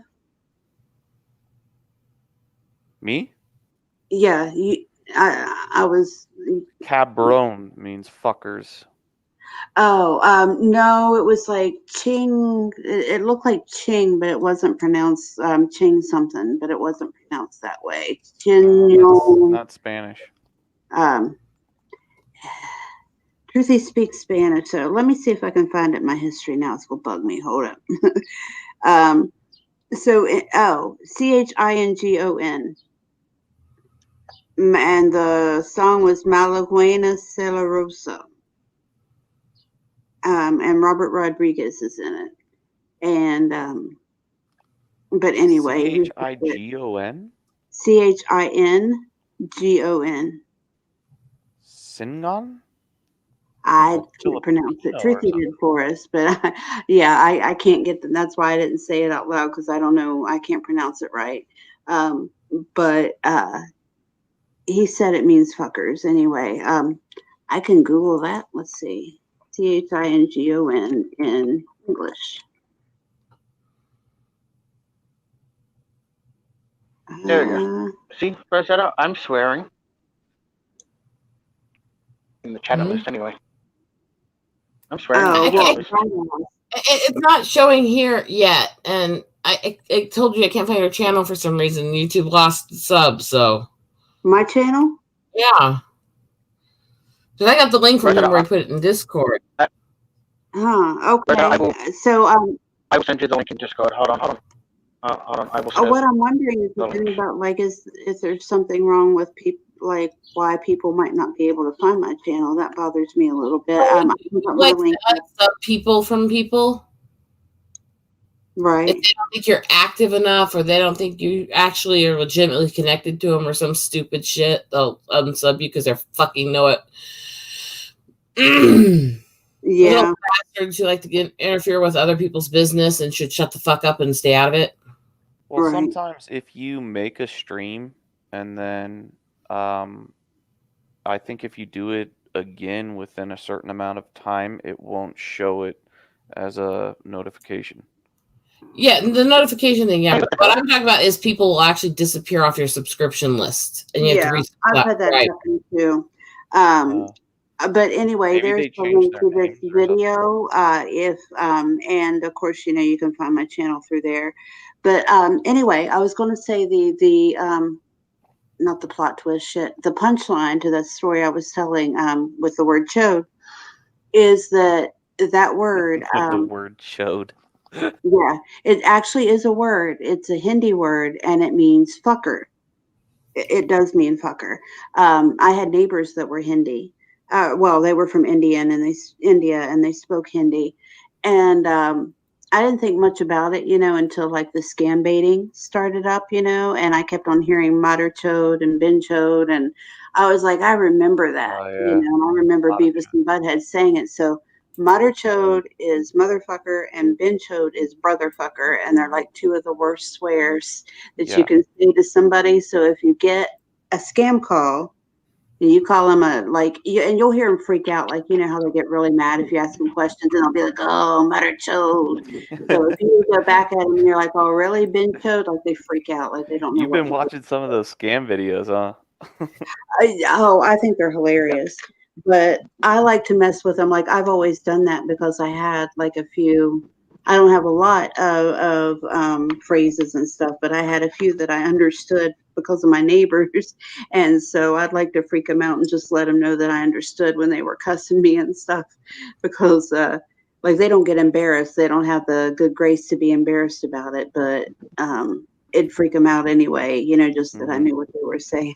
Me? Yeah, I was. Cabron means fuckers. Oh, no, it was like Ching. It looked like Ching, but it wasn't pronounced Ching something, but it wasn't pronounced that way. That's not Spanish. Truthy speaks Spanish, so let me see if I can find it in my history now. It's gonna bug me. Hold up. Chingon. And the song was Malaguena Celerosa. And Robert Rodriguez is in it. And but anyway, Chigon? Chingon. Singon? I can't pronounce it. Truthy did for us, but yeah, I can't get them. That's why I didn't say it out loud because I don't know. I can't pronounce it right. But he said it means fuckers anyway. I can Google that. Let's see. Chingon in English. There you go. See, Rosetta, I'm swearing. In the chat list anyway. I'm swearing. It's not showing here yet, and I told you I can't find your channel for some reason. YouTube lost the sub, so. My channel? Yeah. Because I got the link from him where he put it in Discord. Okay. So I will send you the link in Discord. Hold on. I will. What I'm wondering is about like is there something wrong with people, like why people might not be able to find my channel? That bothers me a little bit. Like sub people from people. Right. If they don't think you're active enough, or they don't think you actually are legitimately connected to them, or some stupid shit, they'll unsub you because they're fucking know it. Yeah. Little bastards who like to interfere with other people's business and should shut the fuck up and stay out of it. Well, sometimes if you make a stream and then I think if you do it again within a certain amount of time, it won't show it as a notification. Yeah, the notification thing, yeah. What I'm talking about is people will actually disappear off your subscription list, and you have to reset. I've had that happen too. But anyway, there's the link to this video. And of course, you know, you can find my channel through there. But anyway, I was going to say the not the plot twist shit, the punchline to that story I was telling with the word chode is that word. The word chode. Yeah, it actually is a word. It's a Hindi word, and it means fucker. it does mean fucker. I had neighbors that were Hindi. Well, they were from India and they spoke Hindi. And I didn't think much about it, until like the scam baiting started up, and I kept on hearing Mater Chode and Ben Chode. And I was like, I remember that, and I remember Beavis and Butthead saying it. So Mater Chode is motherfucker and Ben Chode is brotherfucker. And they're like two of the worst swears that you can say to somebody. So if you get a scam call, and you call them and you'll hear them freak out, like how they get really mad if you ask them questions, and they'll be like, "Oh, Mother Chode." So if you go back at them and you're like, "Oh, really, Ben Chode?" Like they freak out, like they don't know. You've been watching some of those scam videos, huh? I think they're hilarious, but I like to mess with them. Like I've always done that because I had like a few. I don't have a lot of phrases and stuff, but I had a few that I understood because of my neighbors. And so I'd like to freak them out and just let them know that I understood when they were cussing me and stuff, because like they don't get embarrassed. They don't have the good grace to be embarrassed about it, but it'd freak them out anyway, just that I knew what they were saying.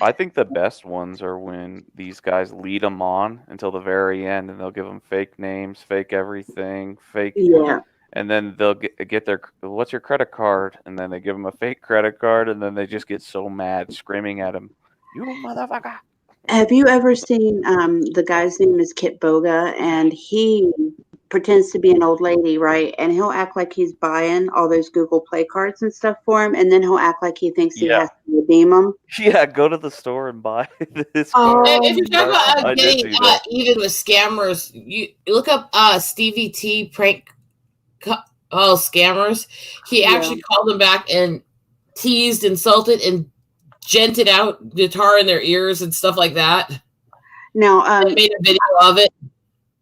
I think the best ones are when these guys lead them on until the very end, and they'll give them fake names, fake everything, fake. Yeah. And then they'll get their, what's your credit card? And then they give them a fake credit card, and then they just get so mad, screaming at him, "You motherfucker!" Have you ever seen the guy's name is Kit Boga, and he pretends to be an old lady, right? And he'll act like he's buying all those Google Play cards and stuff for him, and then he'll act like he thinks he has to redeem them. Yeah, go to the store and buy this Oh, card. If you talk about getting that. even with scammers, you look up Stevie T prank scammers. He actually called them back and teased, insulted, and gented out guitar in their ears and stuff like that. Now, they made a video of it.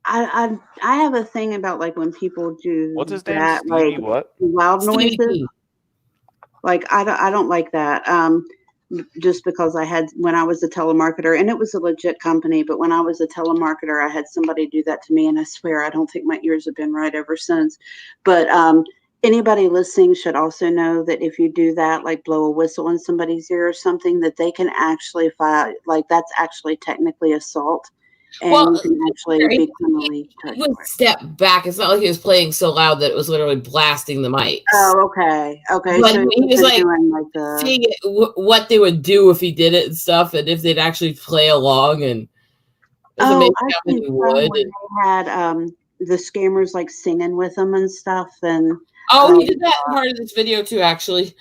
I have a thing about like when people do what's his that, name? Stevie like what? loud Stevie noises. T. Like I don't like that. Just because when I was a telemarketer, and it was a legit company, but when I was a telemarketer, I had somebody do that to me, and I swear I don't think my ears have been right ever since. But anybody listening should also know that if you do that, like blow a whistle in somebody's ear or something, that they can actually file, like that's actually technically assault. And you can actually be criminally charged. He would step back. It's not like he was playing so loud that it was literally blasting the mics. Oh, okay. Okay. But so he was like doing seeing what they would do if he did it and stuff, and if they'd actually play along. And it was amazing how many would. They had the scammers like singing with them and stuff. And he did that part of this video too, actually.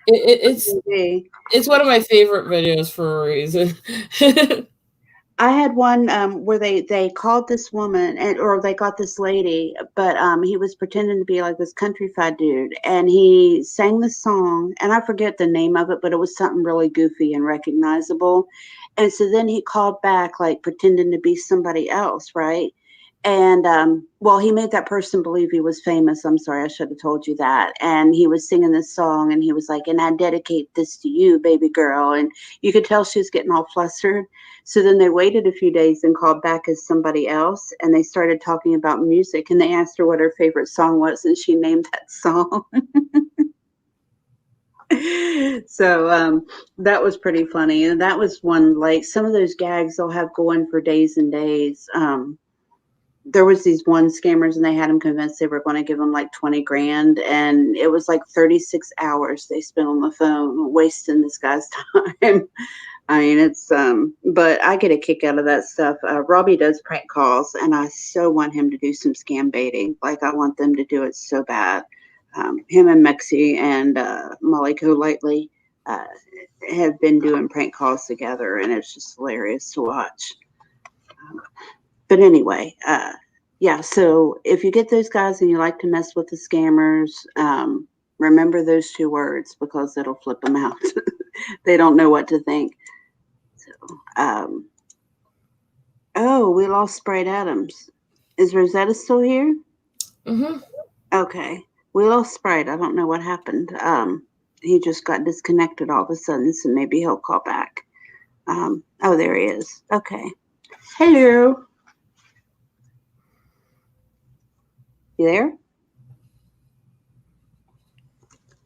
It's one of my favorite videos for a reason. I had one where they called this woman or they got this lady, but he was pretending to be like this countrified dude, and he sang the song, and I forget the name of it, but it was something really goofy and recognizable. And so then he called back, like pretending to be somebody else, right? And he made that person believe he was famous. I'm sorry, I should have told you that. And he was singing this song, and he was like, "And I dedicate this to you, baby girl." And you could tell she was getting all flustered. So then they waited a few days and called back as somebody else, and they started talking about music, and they asked her what her favorite song was, and she named that song. So that was pretty funny. And that was one, like some of those gags they'll have going for days and days. There was these one scammers, and they had them convinced they were going to give them like 20 grand. And it was like 36 hours they spent on the phone wasting this guy's time. I mean, it's, but I get a kick out of that stuff. Robbie does prank calls, and I so want him to do some scam baiting. Like I want them to do it so bad. Him and Mexi and Molly Golightly have been doing prank calls together, and it's just hilarious to watch. But anyway, so if you get those guys and you like to mess with the scammers, remember those two words, because it'll flip them out. They don't know what to think. So, we lost Sprite Adams. Is Rosetta still here? Mm-hmm. Okay. We lost Sprite. I don't know what happened. He just got disconnected all of a sudden, so maybe he'll call back. There he is. Okay. Hello. You there?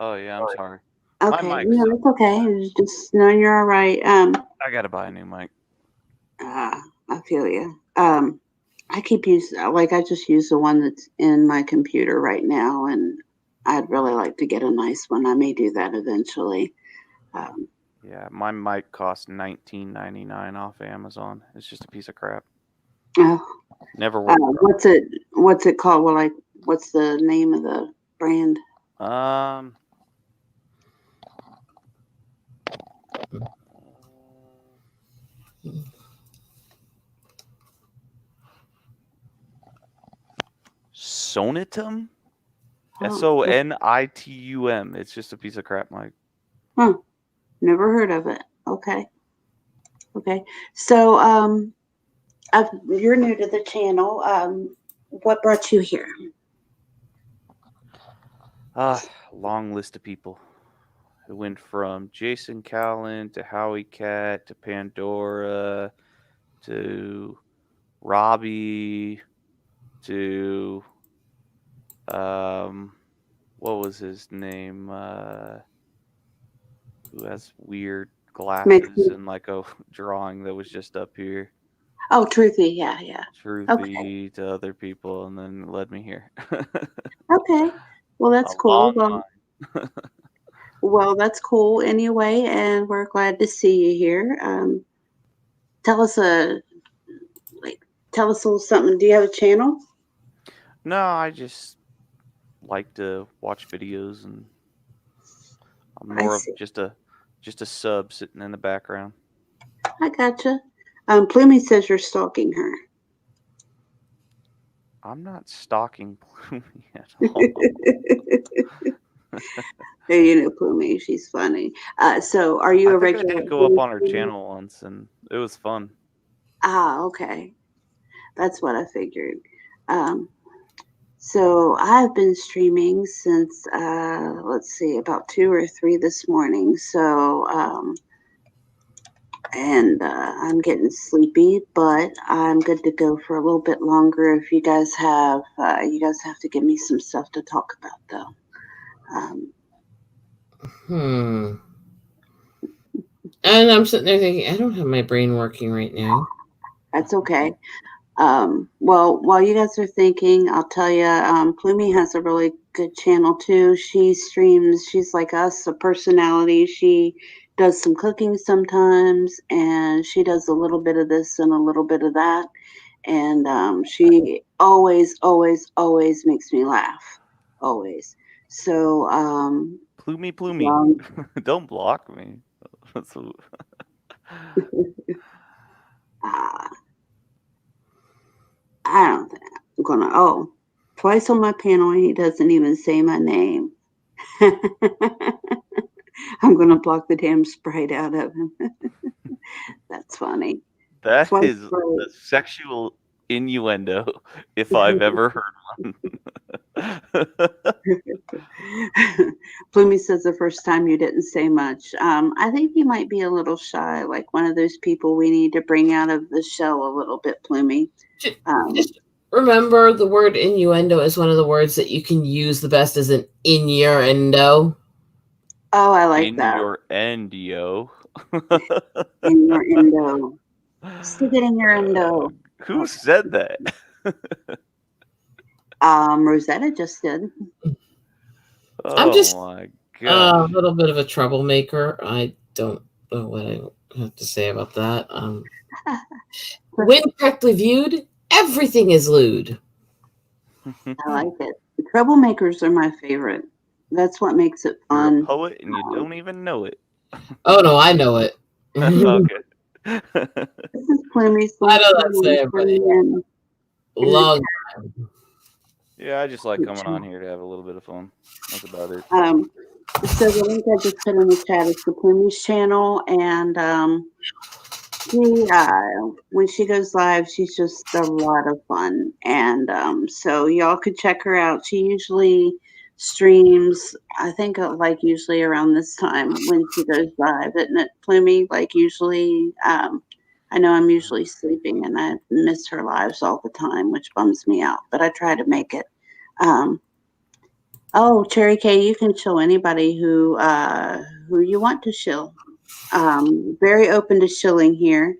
Oh yeah, I'm sorry. Okay, no, it's okay. It's just knowing you're all right. I gotta buy a new mic. I feel you. I keep using, like, I just use the one that's in my computer right now, and I'd really like to get a nice one. I may do that eventually. Yeah, my mic costs $19.99 off Amazon. It's just a piece of crap. Oh, Never worked. What's it called? Well, like, what's the name of the brand? Sonitum? Oh, Sonitum. It's just a piece of crap mic. Huh. Never heard of it. Okay. So, you're new to the channel. What brought you here? Long list of people. It went from Jason Callan to Howie Cat to Pandora to Robbie to what was his name? Who has weird glasses and like a drawing that was just up here. Oh, Truthy, yeah. Truthy to other people, and then led me here. Okay. Well, that's cool. Well, that's cool anyway, and we're glad to see you here. Tell us a little something. Do you have a channel? No, I just like to watch videos, and I'm more of just a sub sitting in the background. I gotcha. Plumie says you're stalking her. I'm not stalking Plumie at all. You know Plumie, she's funny. So are you a regular? I did go up on her channel once, and it was fun. Okay. That's what I figured. So I've been streaming since, let's see, about 2 or 3 this morning. So, I'm getting sleepy, but I'm good to go for a little bit longer. If you guys have to give me some stuff to talk about, though. And I'm sitting there thinking, I don't have my brain working right now. That's okay. Well, while you guys are thinking, I'll tell you, Plumie has a really good channel too. She streams, she's like us, a personality. She does some cooking sometimes, and she does a little bit of this and a little bit of that. And she always makes me laugh. Always. So, Plumie. Don't block me. I don't think I'm gonna. Twice on my panel, and he doesn't even say my name. I'm gonna block the damn Sprite out of him. That's funny. That is a sexual innuendo, if I've ever heard one. Plumie says the first time you didn't say much. I think you might be a little shy, like one of those people we need to bring out of the shell a little bit, Plumie. Just remember, the word innuendo is one of the words that you can use the best as an innuendo. Oh, I like that. Innuendo. Innuendo. Stick it in your endo. Who said that? Rosetta just did. I'm just my God. A little bit of a troublemaker. I don't know what I have to say about that. When correctly viewed, everything is lewd. I like it. The troublemakers are my favorite. That's what makes it fun. You're a poet and you don't even know it. Oh no, I know it. Okay. This is Plumie's. I know that saying, but long time. Yeah, I just like coming on here to have a little bit of fun. That's about it. So the link I just put in the chat is the Plumie's channel, and when she goes live, she's just a lot of fun, and so y'all could check her out. She usually streams, I think, like usually around this time when she goes live, isn't it, Plumie? Like usually, I know I'm usually sleeping, and I miss her lives all the time, which bums me out. But I try to make it. Oh, Cherry K, you can shill anybody who you want to shill. Very open to shilling here.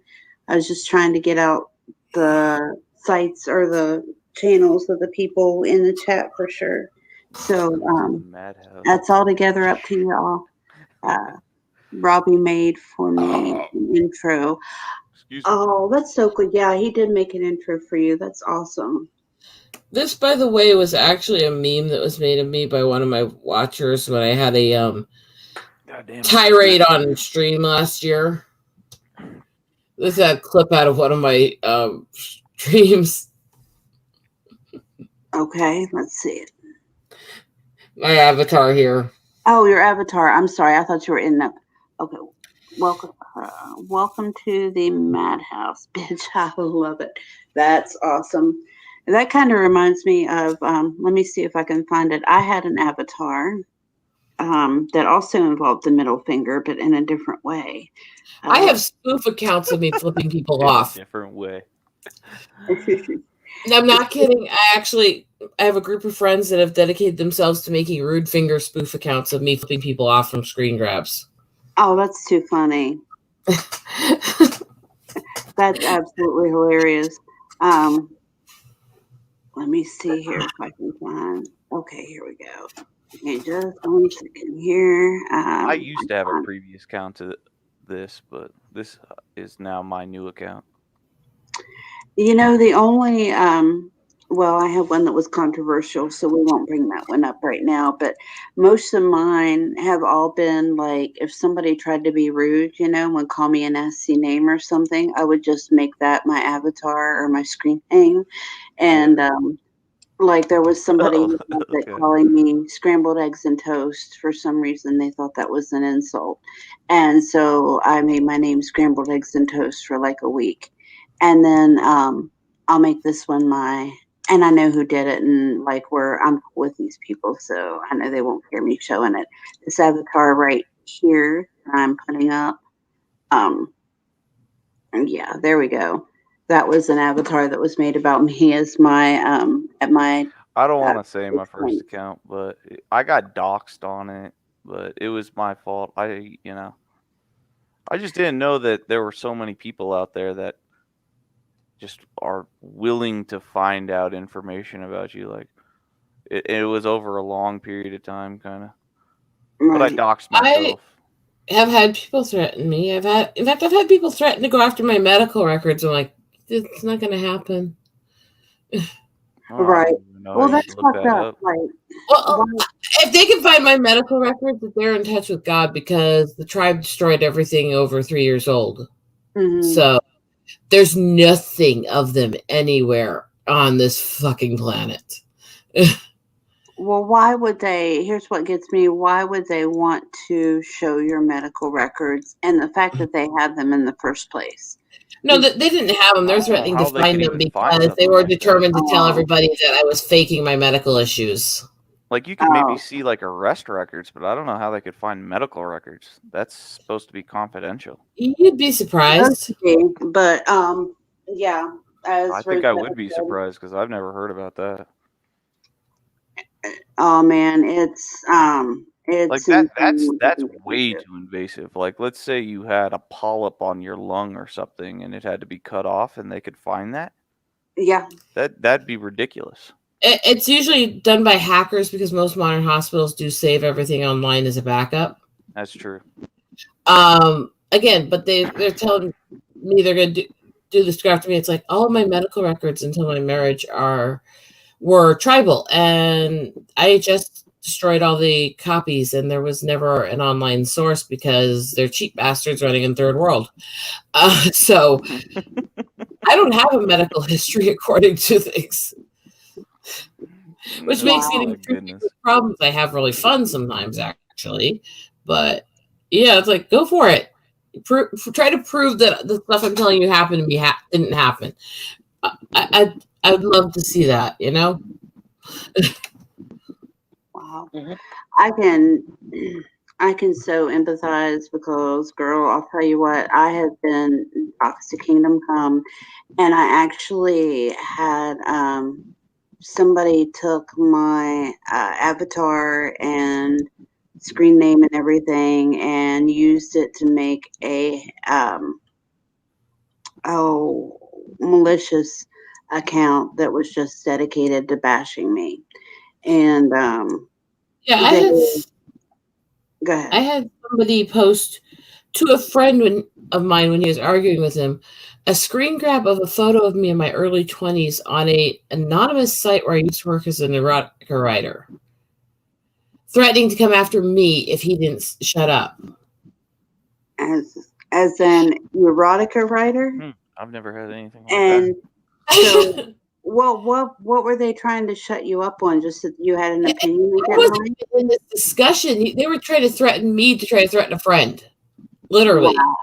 I was just trying to get out the sites or the channels of the people in the chat for sure. So that's all together up to you all. Robbie made for me an intro. Oh, that's so good. Yeah, he did make an intro for you. That's awesome. This, by the way, was actually a meme that was made of me by one of my watchers when I had a tirade on stream last year. This is a clip out of one of my streams. Okay, let's see it. My avatar here. Oh, your avatar. I'm sorry. I thought you were in the. Okay, welcome to the Madhouse, bitch. I love it. That's awesome. That kind of reminds me of. Let me see if I can find it. I had an avatar that also involved the middle finger, but in a different way. I have spoof accounts of me flipping people off. Different way. No, I'm not kidding. I have a group of friends that have dedicated themselves to making rude finger spoof accounts of me flipping people off from screen grabs. Oh, that's too funny. That's absolutely hilarious. Let me see here if I can find. Okay, here we go. Okay, just 1 second here. I used to have a previous account to this, but this is now my new account. You know, the only well, I have one that was controversial, so we won't bring that one up right now, but most of mine have all been like, if somebody tried to be rude, you know, would call me a nasty name or something, I would just make that my avatar or my screen name. And like there was somebody that calling me scrambled eggs and toast. For some reason, they thought that was an insult. And so I made my name Scrambled Eggs and Toast for like a week. And then I'll make this one and I know who did it, and like I'm with these people, so I know they won't hear me showing it. This avatar right here I'm putting up. Yeah, there we go. That was an avatar that was made about me as my at my. I don't want to say my first account, but I got doxxed on it, but it was my fault. I just didn't know that there were so many people out there that just are willing to find out information about you. Like it was over a long period of time, kind of. But I doxed myself. I have had people threaten me. I've had people threaten to go after my medical records. I'm like, it's not going to happen. Right. Well, that's fucked up. Like, well, if they can find my medical records, if they're in touch with God, because the tribe destroyed everything over 3 years old. Mm-hmm. So there's nothing of them anywhere on this fucking planet. Well, why would they? Here's what gets me. Why would they want to show your medical records and the fact that they have them in the first place? No, they didn't have them. They're threatening to find them because they were determined to tell everybody that I was faking my medical issues. Like, you could maybe see, like, arrest records, but I don't know how they could find medical records. That's supposed to be confidential. You'd be surprised. But, yeah. I think I would be surprised because I've never heard about that. Oh, man, it's like that's way too invasive. Like, let's say you had a polyp on your lung or something and it had to be cut off and they could find that. Yeah. That'd be ridiculous. It's usually done by hackers because most modern hospitals do save everything online as a backup. That's true. Again, but they're telling me they're going to do this to after me. It's like all of my medical records until my marriage were tribal, and IHS destroyed all the copies, and there was never an online source because they're cheap bastards running in third world. So I don't have a medical history according to things. Which makes getting problems I have really fun sometimes, actually. But yeah, it's like, go for it. Try to prove that the stuff I'm telling you happened to me didn't happen. I'd love to see that, you know? Wow. Mm-hmm. I can so empathize because, girl, I'll tell you what, I have been doxxed to Kingdom Come, and I actually had somebody took my avatar and screen name and everything and used it to make a malicious account that was just dedicated to bashing me. And yeah, go ahead. I had somebody post to a friend of mine when he was arguing with him a screen grab of a photo of me in my early 20s on a anonymous site where I used to work as an erotica writer, threatening to come after me if he didn't shut up. As an erotica writer? I've never heard anything like that. And so, what were they trying to shut you up on? Just that you had an opinion? In this discussion, they were trying to threaten me to try to threaten a friend, literally. Wow.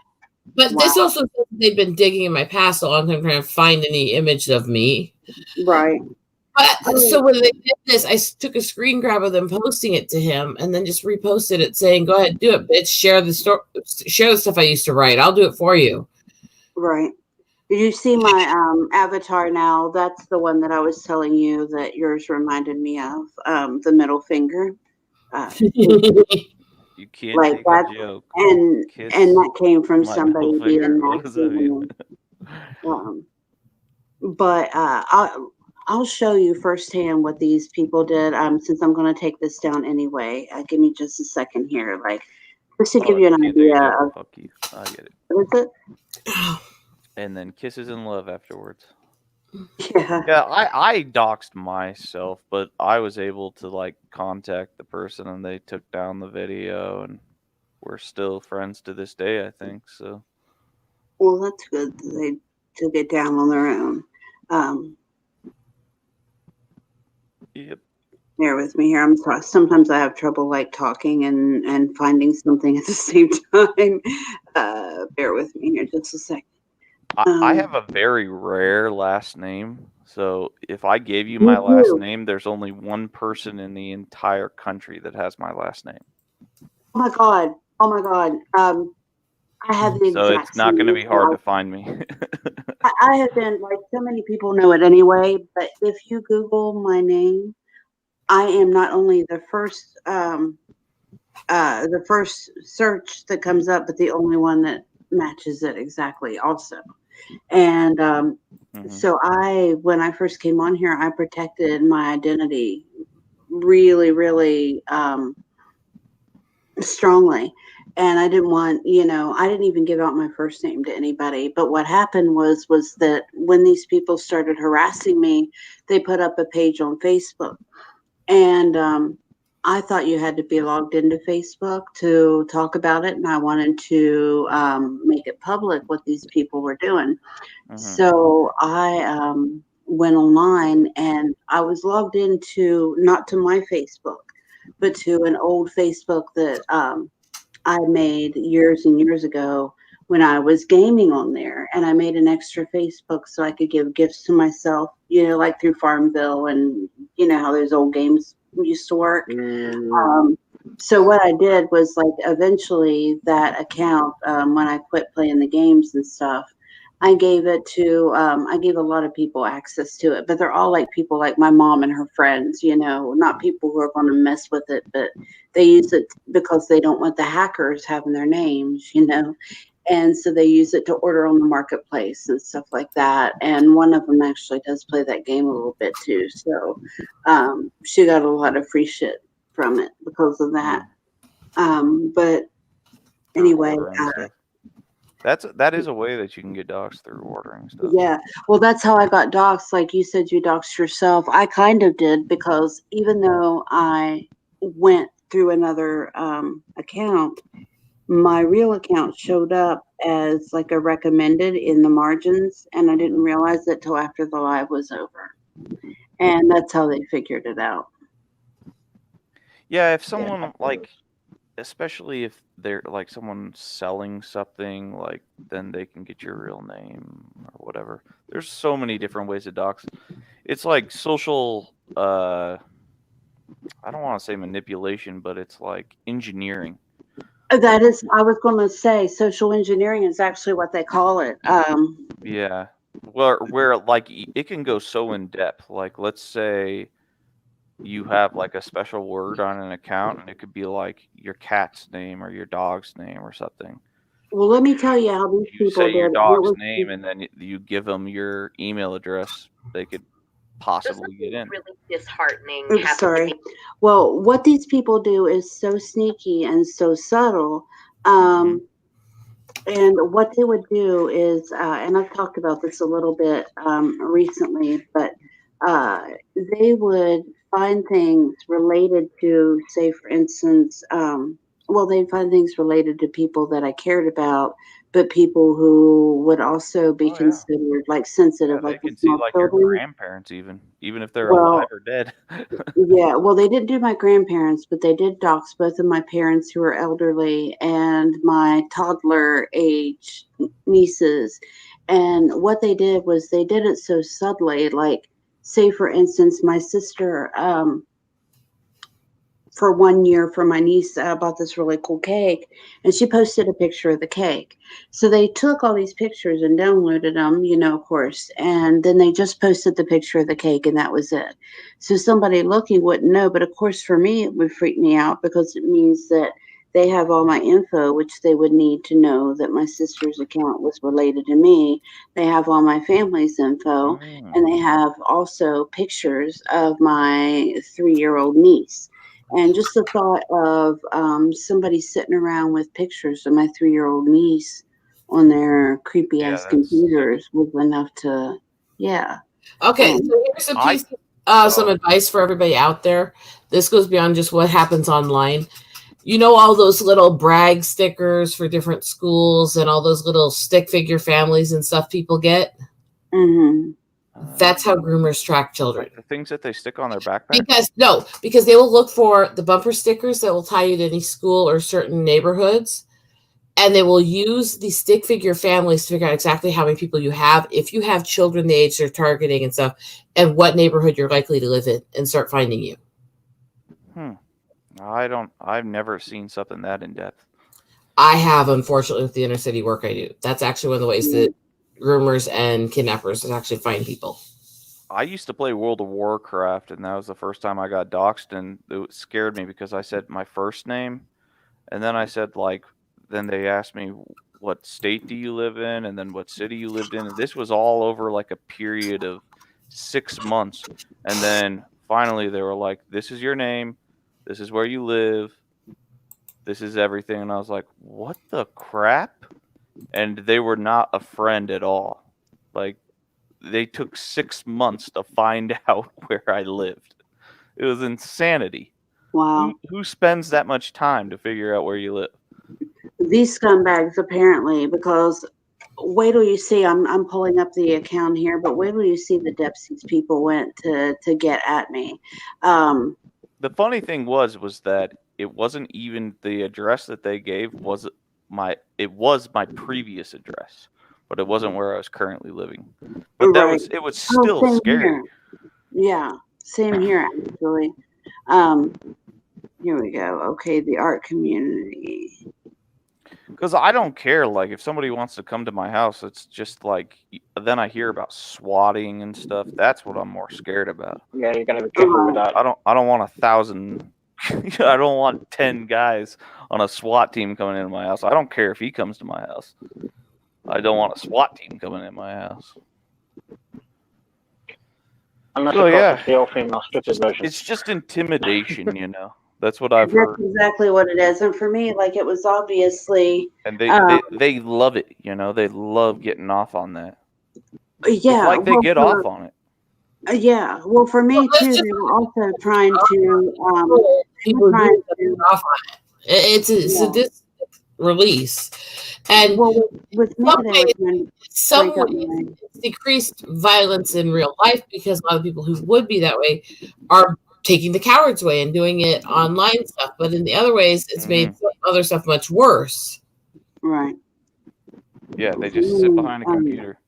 But this also says they've been digging in my past a long time trying to find any image of me. Right. But so when they did this, I took a screen grab of them posting it to him, and then just reposted it saying, "Go ahead, do it, bitch. Share the stuff I used to write. I'll do it for you." Right. Did you see my avatar now? That's the one that I was telling you that yours reminded me of. The middle finger. You can't like take that, a joke. And that came from somebody being what does that mean? But I'll show you firsthand what these people did. Since I'm going to take this down anyway, give me just a second here, just to give you an idea of. Fuck you. I get it. What is it? And then kisses and love afterwards. Yeah. Yeah, I doxed myself, but I was able to contact the person, and they took down the video, and we're still friends to this day, I think. So. Well, that's good. They took it down on their own. Yep. Bear with me here. I'm sorry. Sometimes I have trouble talking and finding something at the same time. Bear with me here just a second. I have a very rare last name. So if I gave you my last name, there's only one person in the entire country that has my last name. Oh my God. I have the exact So it's not going to be hard to find me. I have been, so many people know it anyway, but if you Google my name, I am not only the first search that comes up, but the only one that matches it exactly also. And so when I first came on here, I protected my identity really, really strongly. And I didn't want, I didn't even give out my first name to anybody. But what happened was that when these people started harassing me, they put up a page on Facebook. And I thought you had to be logged into Facebook to talk about it. And I wanted to make it public what these people were doing. So I went online, and I was logged into, not to my Facebook, but to an old Facebook that I made years and years ago when I was gaming on there. And I made an extra Facebook so I could give gifts to myself, through Farmville, and how those old games used to work. So what I did was eventually that account, when I quit playing the games and stuff, I gave it to, I gave a lot of people access to it, but they're all people like my mom and her friends, not people who are going to mess with it, but they use it because they don't want the hackers having their names, and so they use it to order on the marketplace and stuff like that. And one of them actually does play that game a little bit too. So she got a lot of free shit from it because of that. But anyway, that is a way that you can get doxxed through ordering stuff. Yeah, well, that's how I got doxxed. Like you said, you doxxed yourself. I kind of did, because even though I went through another account, my real account showed up as a recommended in the margins, and I didn't realize it till after the live was over. And that's how they figured it out. Yeah, if someone especially if they're someone selling something, then they can get your real name or whatever. There's so many different ways to dox. It's like social, I don't want to say manipulation, but it's engineering. That is, I was going to say social engineering is actually what they call it. Yeah. where like it can go so in depth. Like, let's say you have like a special word on an account, and it could be like your cat's name or your dog's name or something. Well, let me tell you how these You people say did your it. dog's name, and then you give them your email address. They could possibly get in. Really disheartening. Oops, sorry. Well, what these people do is so sneaky and so subtle. And what they would do is, and I've talked about this a little bit recently, but they would find things related to, say, for instance, well, they'd find things related to people that I cared about, but people who would also be considered like sensitive, Yeah, like they the can see small like your children. grandparents, even if they're Well, alive or dead. yeah, well, they didn't do my grandparents, but they did dox both of my parents who are elderly and my toddler age nieces. And what they did was they did it so subtly, like, say, for instance, my sister, for 1 year for my niece, I bought this really cool cake, and she posted a picture of the cake. So they took all these pictures and downloaded them, of course, and then they just posted the picture of the cake, and that was it. So somebody looking wouldn't know, but of course for me it would freak me out because it means that they have all my info, which they would need to know that my sister's account was related to me. They have all my family's info, and they have also pictures of my 3-year-old niece. And just the thought of somebody sitting around with pictures of my 3-year-old niece on their creepy ass computers was enough to, yeah. Okay, so here's a piece of some advice for everybody out there. This goes beyond just what happens online. You know, all those little brag stickers for different schools and all those little stick figure families and stuff people get? Mm-hmm. That's how groomers track children. Like the things that they stick on their backpack? Because they will look for the bumper stickers that will tie you to any school or certain neighborhoods. And they will use the stick figure families to figure out exactly how many people you have, if you have children the age they're targeting and stuff, and what neighborhood you're likely to live in, and start finding you. I've never seen something that in depth. I have, unfortunately, with the inner city work I do. That's actually one of the ways that groomers and kidnappers actually find people. I used to play World of Warcraft, and that was the first time I got doxxed, and it scared me because I said my first name, and then I said, like, then they asked me, what state do you live in, and then what city you lived in, and this was all over, like, a period of 6 months, and then finally they were like, this is your name, this is where you live, this is everything, and I was like, what the crap? And they were not a friend at all. Like, they took 6 months to find out where I lived. It was insanity. Wow. Who spends that much time to figure out where you live? These scumbags, apparently, because wait till you see, I'm pulling up the account here, but wait till you see the depths these people went to get at me. The funny thing was that it wasn't even the address that they gave was my previous address, but it wasn't where I was currently living. But it was still scary. Here. Yeah, same here actually. Here we go. Okay, the art community. Because I don't care, like, if somebody wants to come to my house, it's just like, then I hear about swatting and stuff. That's what I'm more scared about. Yeah, you're gonna be careful with that. I don't want 1,000. I don't want 10 guys on a SWAT team coming into my house. I don't care if he comes to my house. I don't want a SWAT team coming in my house. Unless it's the all-female scripted version. It's just intimidation, you know. That's what I've heard. That's exactly what it is. And for me, like, it was obviously... And they love it, you know. They love getting off on that. Yeah. It's like they get off on it. Yeah. Well, for me, too, they were also trying to... people get off on it. It's a release. And some ways, it's decreased violence in real life because a lot of people who would be that way are taking the coward's way and doing it online stuff. But in the other ways, it's made some other stuff much worse. Right. Yeah, they just sit behind a computer.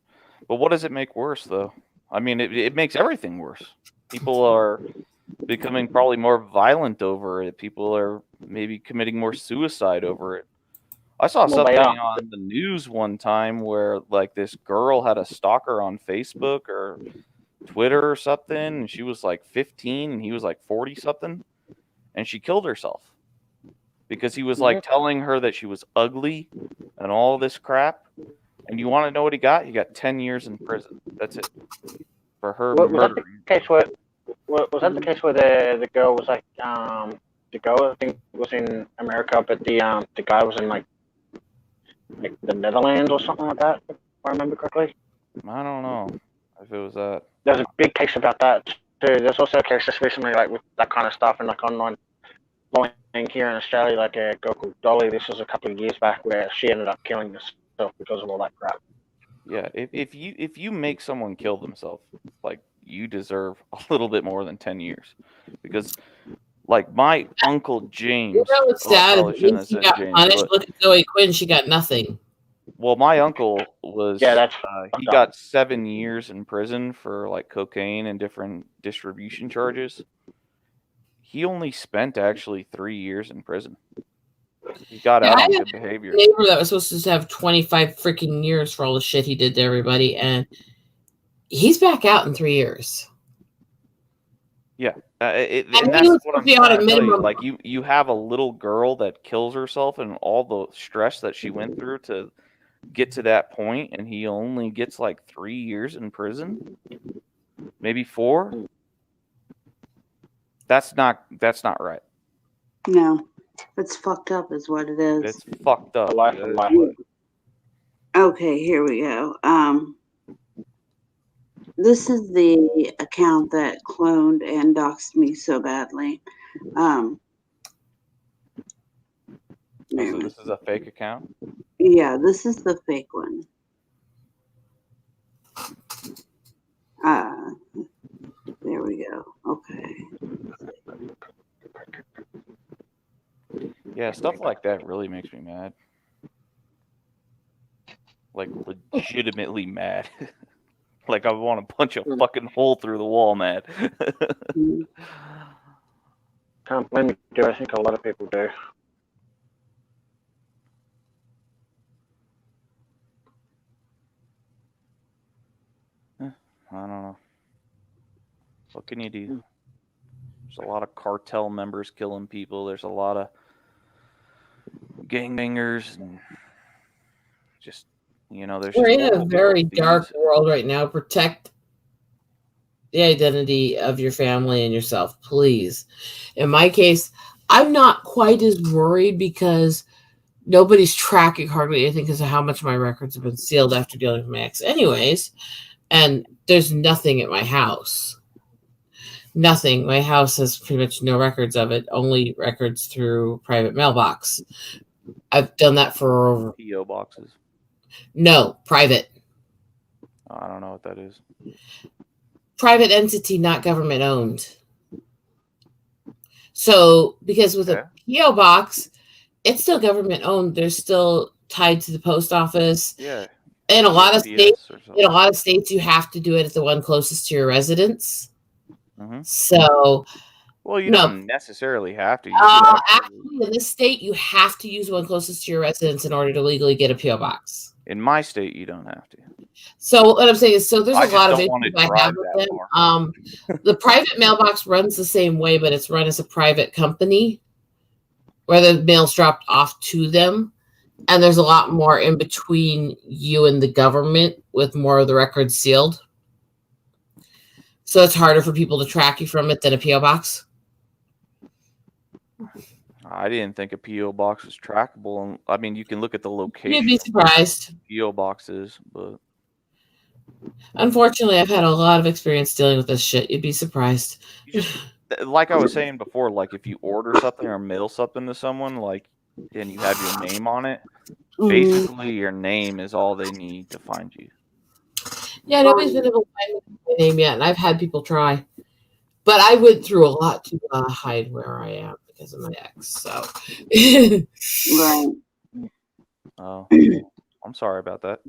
But what does it make worse, though? I mean, it makes everything worse. People are becoming probably more violent over it. People are maybe committing more suicide over it. I saw something on the news one time where like this girl had a stalker on Facebook or Twitter or something, and she was like 15 and he was like 40 something, and she killed herself because he was like telling her that she was ugly and all this crap. And you want to know what he got? He got 10 years in prison. That's it. For her murdering. Was that the case where the girl was like the girl I think was in America, but the guy was in like the Netherlands or something like that, if I remember correctly? I don't know if it was that. There's a big case about that too. There's also a case just recently like with that kind of stuff and like online bullying here in Australia, like a girl called Dolly. This was a couple of years back where she ended up killing herself because of all that crap. Yeah, if you make someone kill themselves, like you deserve a little bit more than 10 years, because like my uncle James. You know what's sad? She got punished. Look at Zoe Quinn; she got nothing. Well, my uncle was he got 7 years in prison for like cocaine and different distribution charges. He only spent actually 3 years in prison. He got out on good behavior. A neighbor that was supposed to have 25 freaking years for all the shit he did to everybody, and he's back out in 3 years. Yeah, and that's what I'm trying to tell you. Like you have a little girl that kills herself and all the stress that she went through to get to that point, and he only gets like 3 years in prison, maybe 4. That's not right. No, it's fucked up, is what it is. It's fucked up. Okay, here we go. This is the account that cloned and doxed me so badly. So this is a fake account? Yeah, this is the fake one. There we go. Okay. Yeah, stuff like that really makes me mad. Like legitimately mad. Like I want to punch a fucking hole through the wall, mad. Can't blame me, do. I think a lot of people do. I don't know. What can you do? There's a lot of cartel members killing people. There's a lot of gangbangers and just, there's. We're in a very dark world right now. Protect the identity of your family and yourself, please. In my case, I'm not quite as worried because nobody's tracking hardly anything because of how much my records have been sealed after dealing with my ex anyways. And there's nothing at my house. Nothing. My house has pretty much no records of it, only records through private mailbox. I've done that for P.O. boxes. No, private. I don't know what that is. Private entity, not government owned. So, because with a P.O. box, it's still government owned. They're still tied to the post office. Yeah. In a lot of states, you have to do it at the one closest to your residence. Mm-hmm. So, well, you don't necessarily have to. Actually, in this state, you have to use one closest to your residence in order to legally get a P.O. box. In my state, you don't have to. So what I'm saying is, there's a lot of issues I have with them. The private mailbox runs the same way, but it's run as a private company where the mail's dropped off to them. And there's a lot more in between you and the government with more of the records sealed. So it's harder for people to track you from it than a P.O. box. I didn't think a P.O. box was trackable. I mean, you can look at the location. You'd be surprised. P.O. boxes, but unfortunately, I've had a lot of experience dealing with this shit. You'd be surprised. Like I was saying before, like if you order something or mail something to someone, like, and you have your name on it, basically your name is all they need to find you. Yeah, nobody's been able to find my name yet, and I've had people try. But I went through a lot to hide where I am because of my ex. So, right. Oh, I'm sorry about that.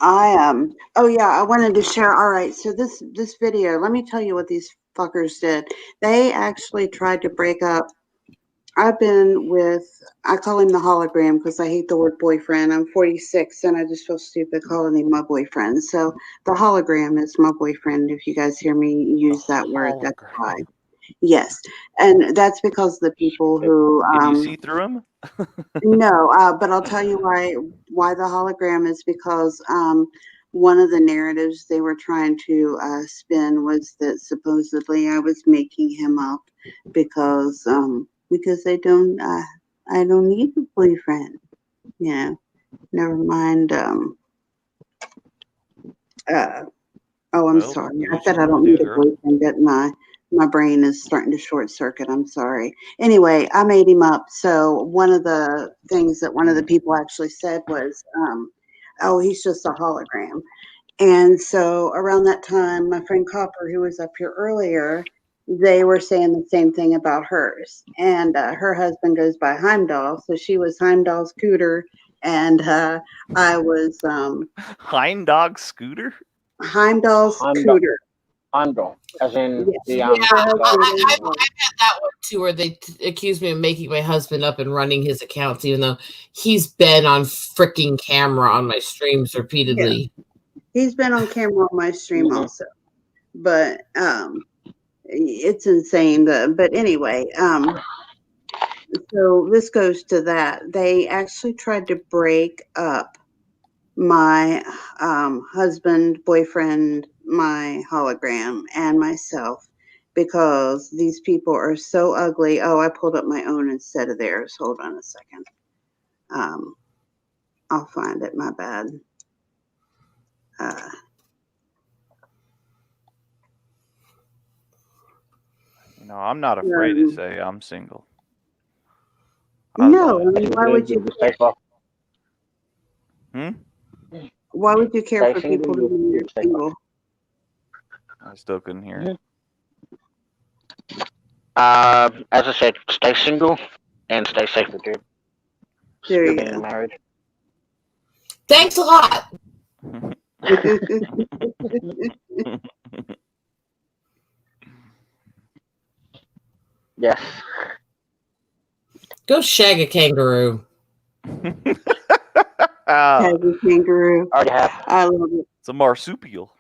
Oh yeah, I wanted to share. All right, so this video. Let me tell you what these fuckers did. They actually tried to break up I've been with, I call him the hologram because I hate the word boyfriend. I'm 46 and I just feel stupid calling him my boyfriend. So the hologram is my boyfriend. If you guys hear me use that word, that's why. Yes. And that's because the people who Can you see through him? No, but I'll tell you why the hologram is because one of the narratives they were trying to spin was that supposedly I was making him up because I don't need a boyfriend. You know, never mind. I'm sorry. I said I don't need a boyfriend, but my brain is starting to short circuit. I'm sorry. Anyway, I made him up. So one of the things that one of the people actually said was, oh, he's just a hologram. And so around that time, my friend Copper, who was up here earlier, they were saying the same thing about hers. And her husband goes by Heimdall. So she was Heimdall's cooter. And I was Heimdall scooter? Heimdall's cooter. Heimdall, as in the I had that one too, where they accused me of making my husband up and running his accounts, even though he's been on freaking camera on my streams repeatedly. Yeah. He's been on camera on my stream also, but it's insane. But anyway, so this goes to that. They actually tried to break up my husband, boyfriend, my hologram, and myself because these people are so ugly. Oh, I pulled up my own instead of theirs. Hold on a second. I'll find it. My bad. I'm not afraid to say I'm single. No, I mean, why would you? Why would you care for people who are single? I still couldn't hear it. As I said, stay single and stay safe with dude. There you being go. Married. Thanks a lot. Yes. Go shag a kangaroo. Shag a kangaroo. I love it. It's a marsupial.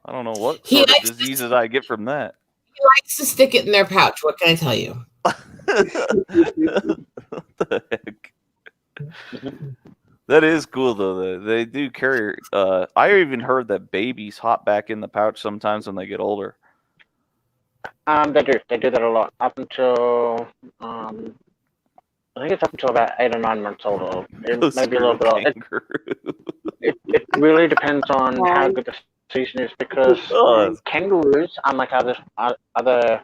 I don't know what sort of diseases I get from that. He likes to stick it in their pouch. What can I tell you? What the heck? That is cool, though. They do carry. I even heard that babies hop back in the pouch sometimes when they get older. They do. They do that a lot. Up until I think it's up until about 8 or 9 months old. Or maybe a little bit old. It really depends on how good the season is because kangaroos, unlike other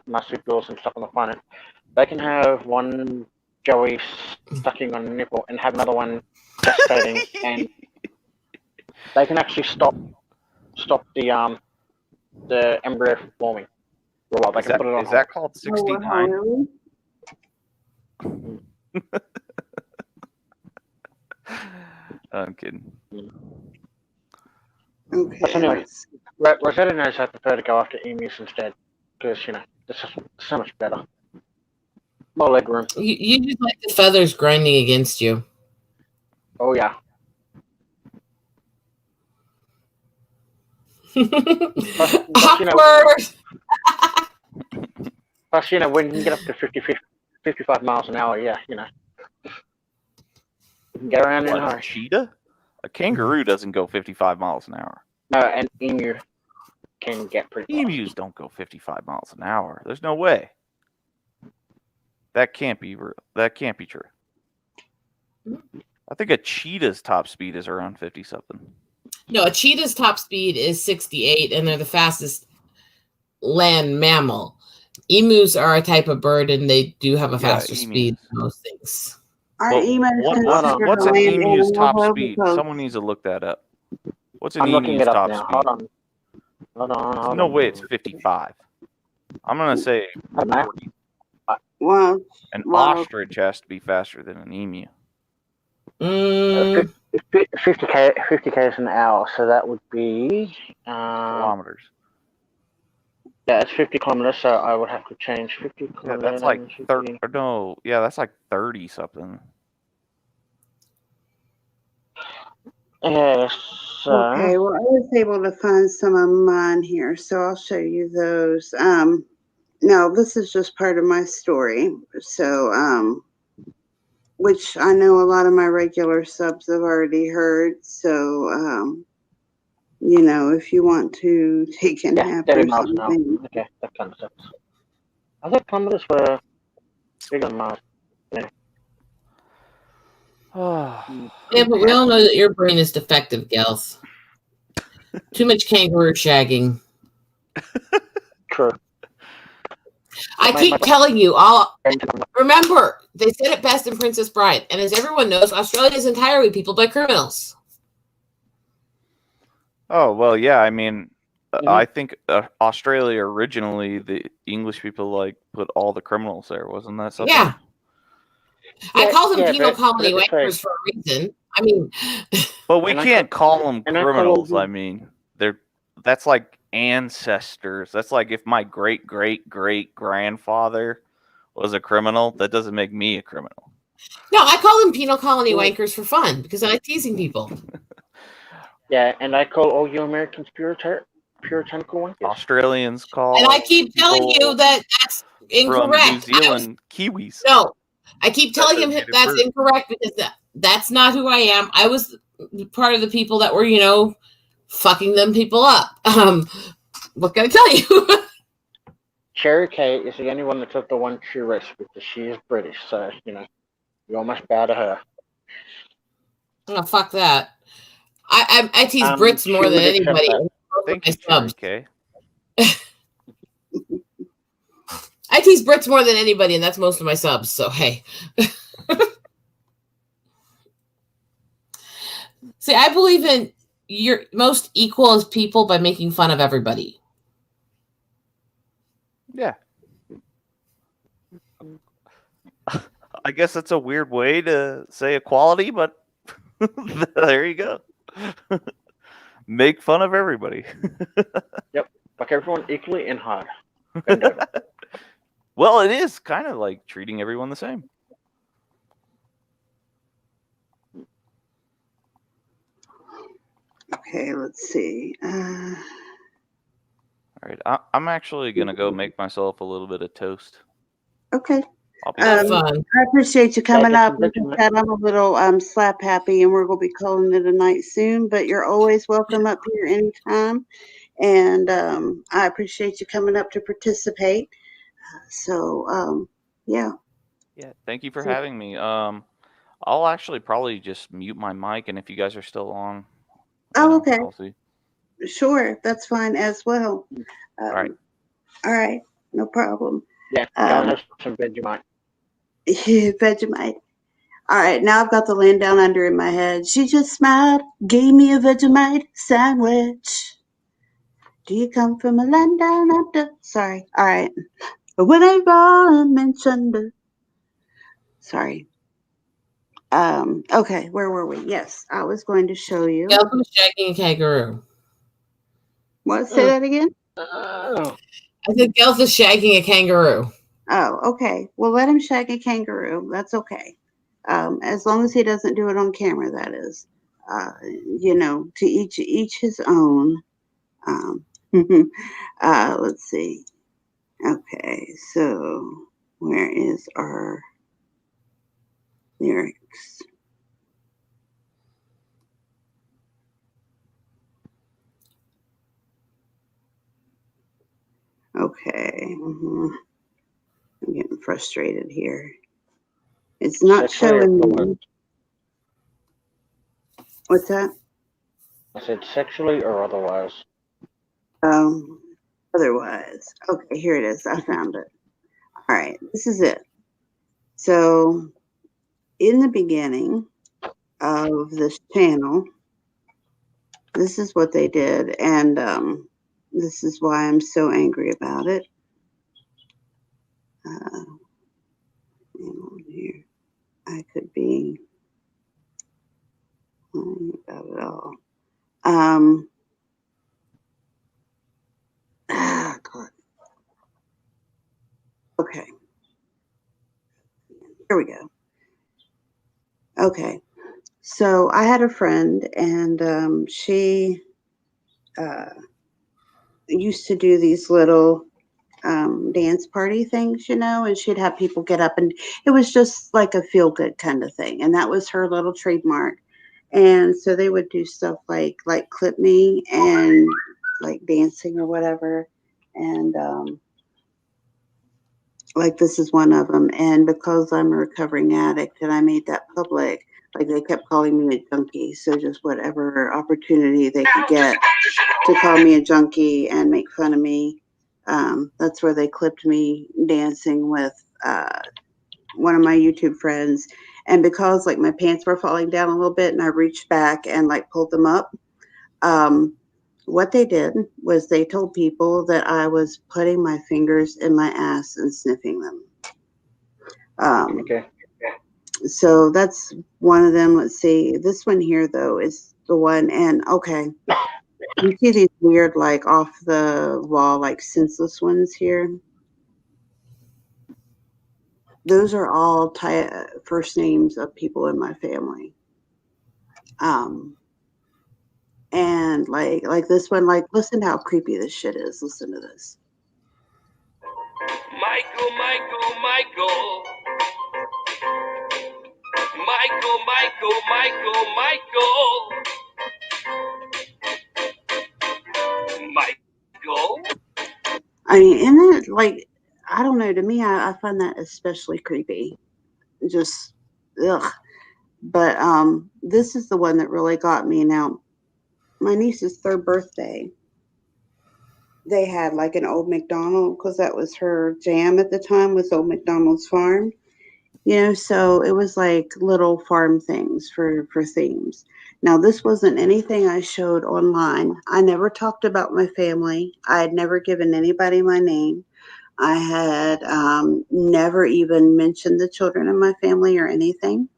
marsupials and stuff on the planet, they can have one joey sucking on a nipple and have another one gestating, and they can actually stop the embryo from forming. Well, they can put it on. Is that called 69? I'm kidding. Okay. But anyway, Rosetta knows I prefer to go after emus instead because this is so much better. More leg room. You just like the feathers grinding against you. Oh yeah. Plus, when you can get up to 55 miles an hour, you can get around in a hurry. Cheetah? A kangaroo doesn't go 55 miles an hour. No, an emu can get pretty fast. Emus don't go 55 miles an hour. There's no way. That can't be real. That can't be true. I think a cheetah's top speed is around 50-something. No, a cheetah's top speed is 68, and they're the fastest land mammal. Emus are a type of bird, and they do have a faster speed than most things. What's an emu's top speed? Someone needs to look that up. What's an emu's top speed? Hold on. No way it's 55. I'm going to say 40. An ostrich has to be faster than an emu. 50 k's an hour, so that would be kilometers. Yeah, it's 50 kilometers, so I would have to change 50 kilometers. Yeah, that's like 30. No, yeah, that's like 30 something. Yes. Okay, well, I was able to find some of mine here, so I'll show you those. Now, this is just part of my story, so, which I know a lot of my regular subs have already heard, so, you know, if you want to take in half or something. Okay, that kind of sense. I thought kilometers were bigger than miles. Yeah. Yeah, but we all know that your brain is defective, gals. Too much kangaroo shagging. True. I keep telling you, remember, they said it best in Princess Bride, and as everyone knows, Australia is entirely peopled by criminals. Oh, well, yeah, I mean, I think Australia originally, the English people, like, put all the criminals there. Wasn't that something? Yeah. I call them penal colony wankers for a reason. I mean... But we can't call them criminals. I mean, that's like ancestors. That's like if my great-great-great-grandfather was a criminal, that doesn't make me a criminal. No, I call them penal colony wankers for fun because I like teasing people. Yeah, and I call all you Americans puritanical wankers. Australians call. And I keep telling you that that's incorrect. From New Zealand, Kiwis. No, I keep telling him that's incorrect because that's not who I am. I was part of the people that were, you know, fucking them people up. What can I tell you? Cherry Kay is the only one that took the one true risk because she is British, so, you know, you almost bow to her. Oh, fuck that. I tease Brits more than anybody. Thank you, Cherry Kay. I tease Brits more than anybody, and that's most of my subs, so hey. See, I believe in you're most equal as people by making fun of everybody. Yeah. I guess that's a weird way to say equality, but there you go. Make fun of everybody. Yep. Fuck everyone equally and hard. Well, it is kind of like treating everyone the same. Okay, let's see. All right, I'm actually going to go make myself a little bit of toast. Okay. Have fun. I appreciate you coming up. Like I said, I'm a little slap happy, and we're going to be calling it a night soon, but you're always welcome up here anytime. And I appreciate you coming up to participate. So, yeah. Yeah, thank you for having me. I'll actually probably just mute my mic, and if you guys are still on, okay. I'll see. Sure, that's fine as well. All right. All right, no problem. Yeah, I'll have some Vegemite. Vegemite. All right, now I've got the land down under in my head. She just smiled, gave me a Vegemite sandwich. Do you come from a land down under? Sorry. All right. Whenever I mentioned it. Sorry. Okay, where were we? Yes, I was going to show you. Gelf was shagging a kangaroo. What? Say that again? I said Gelf is shagging a kangaroo. Oh, okay. Well, let him shag a kangaroo. That's okay. As long as he doesn't do it on camera, that is. You know, to each his own. Let's see. Okay, so where is our lyrics? Okay. I'm getting frustrated here. It's not showing me. What's that? I said sexually or otherwise. Otherwise. Okay, here it is. I found it. All right, this is it. So, in the beginning of this channel, this is what they did, and this is why I'm so angry about it. Hang on here. I could be lying about it all. God. we go. Okay. So I had a friend, and she used to do these little dance party things, and she'd have people get up, and it was just like a feel good kind of thing. And that was her little trademark. And so they would do stuff like clip me and like dancing or whatever. And like this is one of them. And because I'm a recovering addict and I made that public, like they kept calling me a junkie. So just whatever opportunity they could get to call me a junkie and make fun of me. That's where they clipped me dancing with one of my YouTube friends. And because like my pants were falling down a little bit and I reached back and like pulled them up, what they did was they told people that I was putting my fingers in my ass and sniffing them. Okay. So that's one of them. Let's see. This one here, though, is the one. And okay, you see these weird, like off the wall, like senseless ones here? Those are all first names of people in my family. And like this one, like listen to how creepy this shit is. Listen to this. Michael. I mean, isn't it like, I don't know, to me, I find that especially creepy. Just, ugh. But this is the one that really got me. Now, my niece's third birthday, they had like an Old McDonald, because that was her jam at the time, was Old McDonald's farm. So it was like little farm things for themes. Now, this wasn't anything I showed online. I never talked about my family. I had never given anybody my name. I had never even mentioned the children in my family or anything.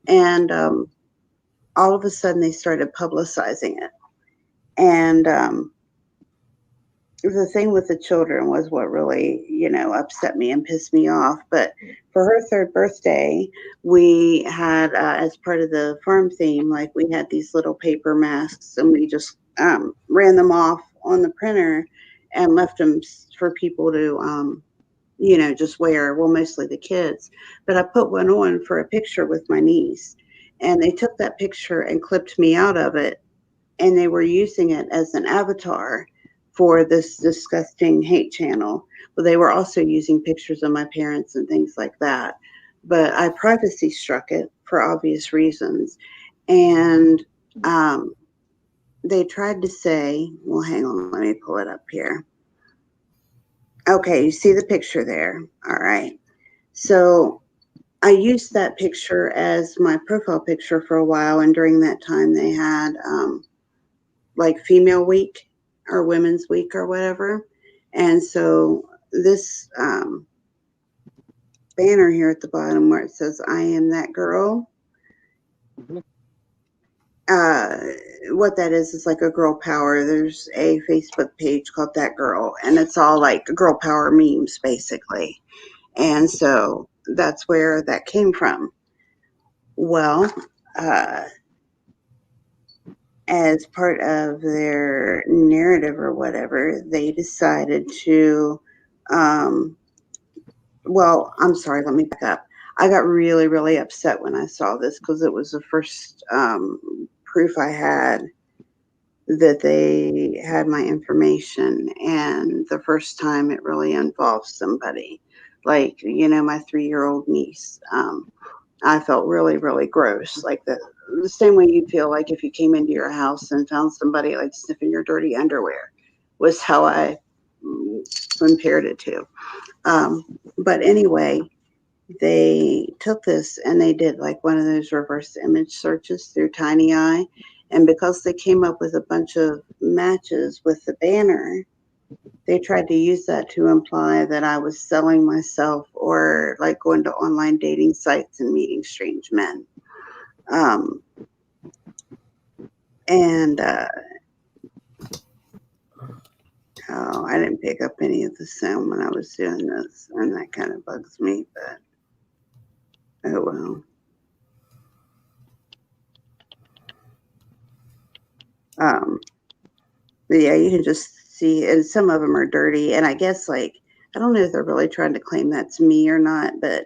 And all of a sudden, they started publicizing it. And the thing with the children was what really, upset me and pissed me off. But for her third birthday, we had, as part of the farm theme, like we had these little paper masks and we just ran them off on the printer and left them for people to, just wear. Well, mostly the kids. But I put one on for a picture with my niece. And they took that picture and clipped me out of it. And they were using it as an avatar for this disgusting hate channel. But they were also using pictures of my parents and things like that. But I privacy struck it for obvious reasons. And they tried to say, well, hang on, let me pull it up here. Okay, you see the picture there. All right. So I used that picture as my profile picture for a while. And during that time, they had like Female Week or Women's Week or whatever. And so this banner here at the bottom where it says, I am that girl. What that is like a girl power. There's a Facebook page called That Girl, and it's all like girl power memes, basically. And so that's where that came from. Well, as part of their narrative or whatever, they decided to, well, I'm sorry, let me back up. I got really, really upset when I saw this because it was the first proof I had that they had my information, and the first time it really involved somebody like, my 3-year-old niece. I felt really, really gross. Like the same way you'd feel like if you came into your house and found somebody like sniffing your dirty underwear was how I compared it to. But anyway, they took this and they did like one of those reverse image searches through Tiny Eye. And because they came up with a bunch of matches with the banner, they tried to use that to imply that I was selling myself or like going to online dating sites and meeting strange men. I didn't pick up any of the sound when I was doing this, and that kind of bugs me. But Oh, well. But yeah, you can just see, and some of them are dirty. And I guess, like, I don't know if they're really trying to claim that's me or not, but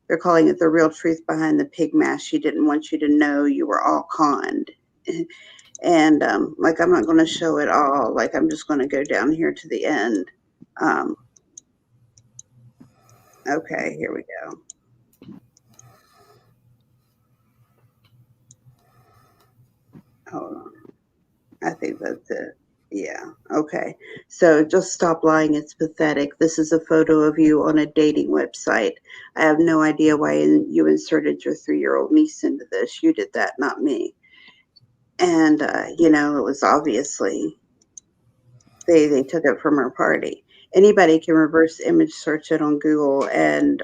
they're calling it the real truth behind the pig mask. She didn't want you to know you were all conned. And like, I'm not going to show it all. Like, I'm just going to go down here to the end. Okay, here we go. Hold on. I think that's it. Yeah. Okay. So just stop lying. It's pathetic. This is a photo of you on a dating website. I have no idea why you inserted your 3-year-old niece into this. You did that, not me. And, it was obviously they took it from her party. Anybody can reverse image search it on Google and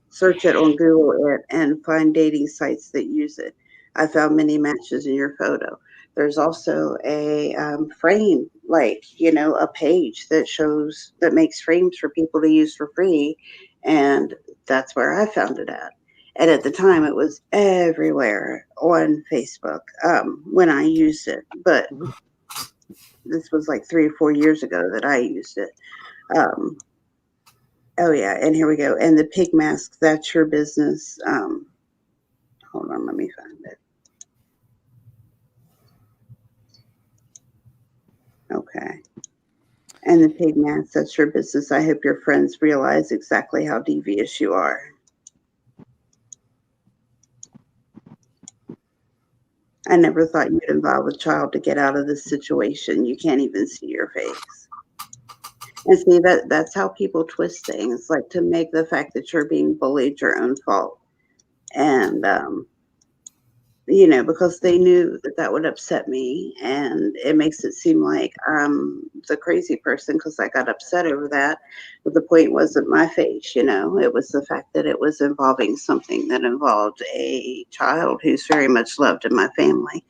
search it on Google and find dating sites that use it. I found many matches in your photo. There's also a frame, like, a page that makes frames for people to use for free. And that's where I found it at. And at the time, it was everywhere on Facebook when I used it. But this was like 3 or 4 years ago that I used it. Oh, yeah, and here we go. And the pig mask, that's your business. Hold on, let me find it. Okay. And the pig mask, that's your business. I hope your friends realize exactly how devious you are. I never thought you'd involve a child to get out of this situation. You can't even see your face. And see, that's how people twist things, like to make the fact that you're being bullied your own fault. And because they knew that would upset me, and it makes it seem like I'm the crazy person because I got upset over that. But the point wasn't my face, it was the fact that it was involving something that involved a child who's very much loved in my family.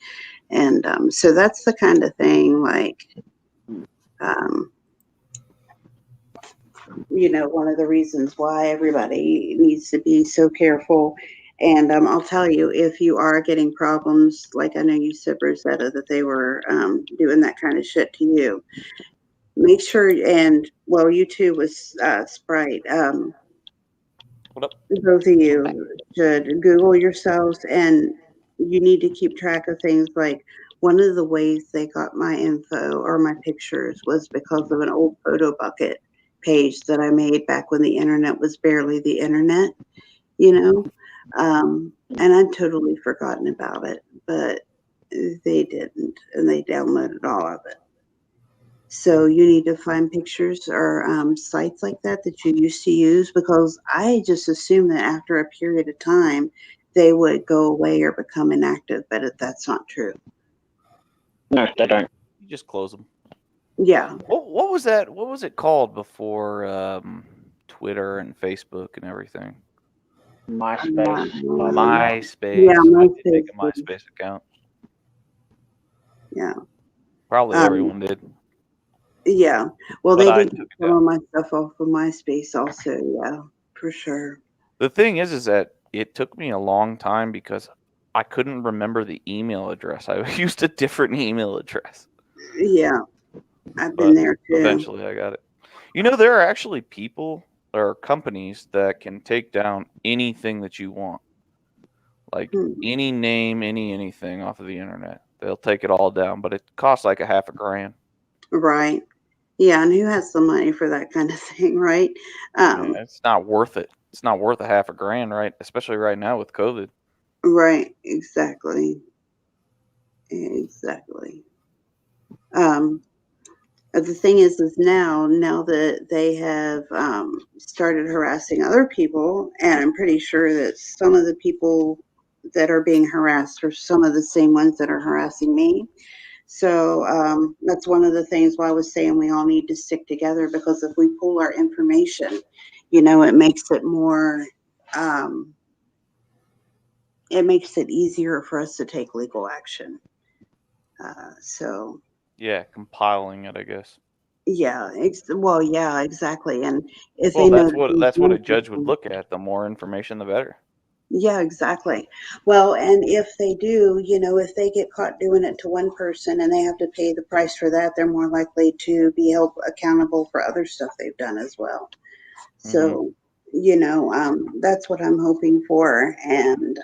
And so that's the kind of thing, like, one of the reasons why everybody needs to be so careful. And I'll tell you, if you are getting problems, like I know you said, Rosetta, that they were doing that kind of shit to you, make sure, and well, you too was Sprite. Both of you should Google yourselves, and you need to keep track of things like one of the ways they got my info or my pictures was because of an old photo bucket page that I made back when the internet was barely the internet, and I'd totally forgotten about it, but they didn't, and they downloaded all of it. So you need to find pictures or sites like that you used to use, because I just assumed that after a period of time they would go away or become inactive, but that's not true. No, they don't. You just close them. Yeah. What was that? What was it called before Twitter and Facebook and everything? MySpace. MySpace. Yeah, I did make a MySpace account. Yeah. Probably everyone did. Yeah. Well, But they did get some of my stuff off of MySpace also. Yeah, for sure. The thing is that it took me a long time because I couldn't remember the email address. I used a different email address. Yeah. I've been there too. Eventually I got it. There are actually people or companies that can take down anything that you want. Like any name, anything off of the internet. They'll take it all down, but it costs like $500,000. Right. Yeah, and who has the money for that kind of thing, right? It's not worth it. It's not worth $500,000, right? Especially right now with COVID. Right. Exactly. Exactly. The thing is now that they have started harassing other people, and I'm pretty sure that some of the people that are being harassed are some of the same ones that are harassing me. So that's one of the things why I was saying we all need to stick together, because if we pull our information, it makes it more, it makes it easier for us to take legal action. Yeah, compiling it, I guess. Yeah. Well, yeah, exactly. And if Well, they know that's what a that judge would look at. The more information, the better. yeah, exactly. Well, and if they do, if they get caught doing it to one person and they have to pay the price for that, they're more likely to be held accountable for other stuff they've done as well. So, that's what I'm hoping for. And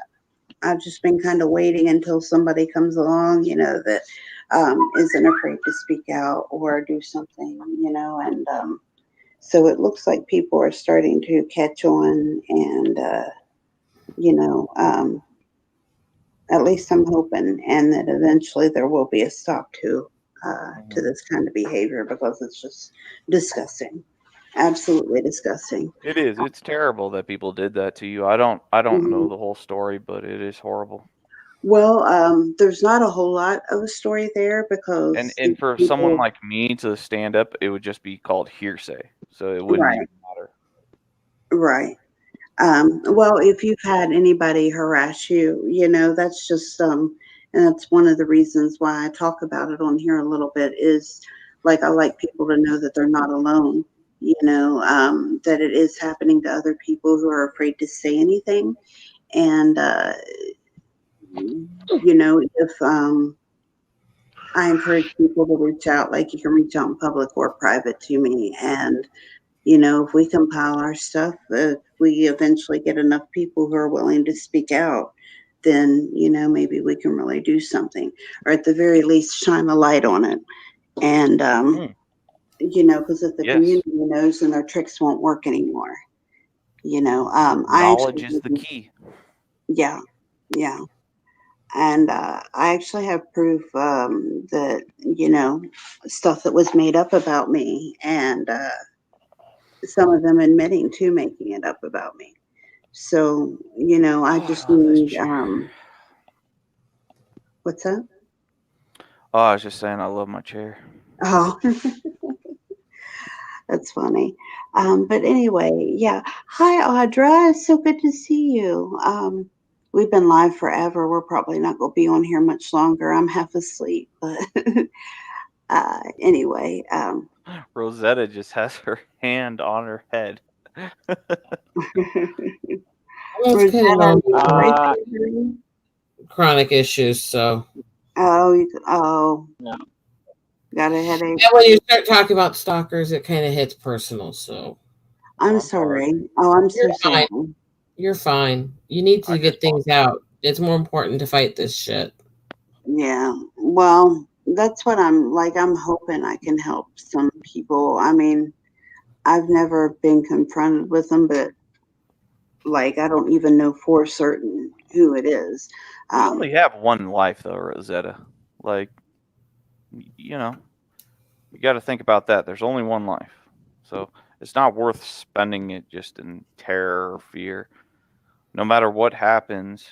I've just been kind of waiting until somebody comes along, that isn't afraid to speak out or do something, and so it looks like people are starting to catch on and, you know, um, at least I'm hoping, and that eventually there will be a stop to this kind of behavior because it's just disgusting, absolutely disgusting. It is. It's terrible that people did that to you. I don't know Mhm. the whole story, but it is horrible. Well, there's not a whole lot of a story there And because and these for someone people, like me to stand up, it would just be called hearsay. So it wouldn't right, even matter. right. Well, if you've had anybody harass you, that's just and that's one of the reasons why I talk about it on here a little bit is like I like people to know that they're not alone, that it is happening to other people who are afraid to say anything. And if I encourage people to reach out, like you can reach out in public or private to me. And if we compile our stuff, if we eventually get enough people who are willing to speak out, then, maybe we can really do something, or at the very least, shine a light on it. And, because if the Yes. community knows, then their tricks won't work anymore. I Knowledge actually, is the key. yeah, yeah. And I actually have proof that, stuff that was made up about me, and some of them admitting to making it up about me. So, I Oh, I just love this need, chair. what's that? Oh, I was just saying I love my chair. Oh, that's funny. But anyway, yeah. Hi, Audra. It's so good to see you. We've been live forever. We're probably not going to be on here much longer. I'm half asleep, but anyway. Rosetta just has her hand on her head. That's kind of Rosetta, brain normal. surgery? Chronic issues, so. Oh, No. got a headache. And when you start talking about stalkers, it kind of hits personal, so. I'm I'm sorry. sorry. Oh, I'm so You're sorry. fine. You're fine. You need I to get just want things out. It's more important to fight this shit. Yeah. Well, that's what I'm hoping I can help some people. I mean, I've never been confronted with them, but I don't even know for certain who it is. You only have one life, though, Rosetta. Like, you got to think about that. There's only one life. So it's not worth spending it just in terror or fear. No matter what happens,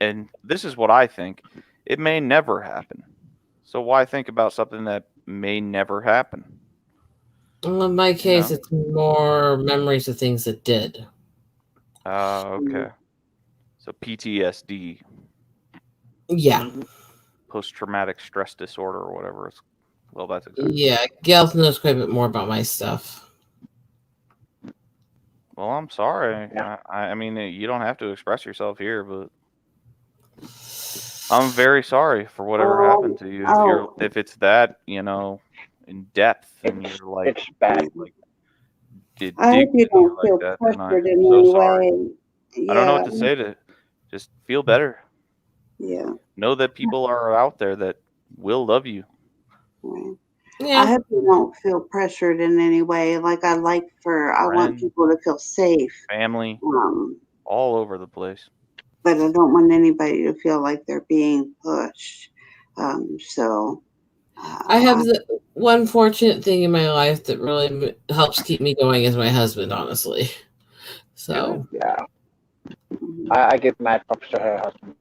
and this is what I think, it may never happen. So why think about something that may never happen? Well, in my You case, know? it's more memories of things that did. Okay. So PTSD, Yeah. post-traumatic stress disorder, or whatever it's. Well, that's exactly. Yeah. Gail knows quite a bit more about my stuff. Well, I'm sorry. I mean, you don't have to express yourself here, but I'm very sorry for whatever happened to you. If it's that, in depth, and you're like, It's bad. like did I dig hope you to me don't like feel that, then I'm pressured in so any sorry. way. I don't know Yeah. what to say to just feel better. Yeah. Know that people are out there that will love you. Right. Yeah. I hope you don't feel pressured in any way. I want Friends, people to feel safe. family, Um, all over the place. but I don't want anybody to feel like they're being pushed. So I have the one fortunate thing in my life that really helps keep me going is my husband, honestly. So, yeah. I give mad props to her husband.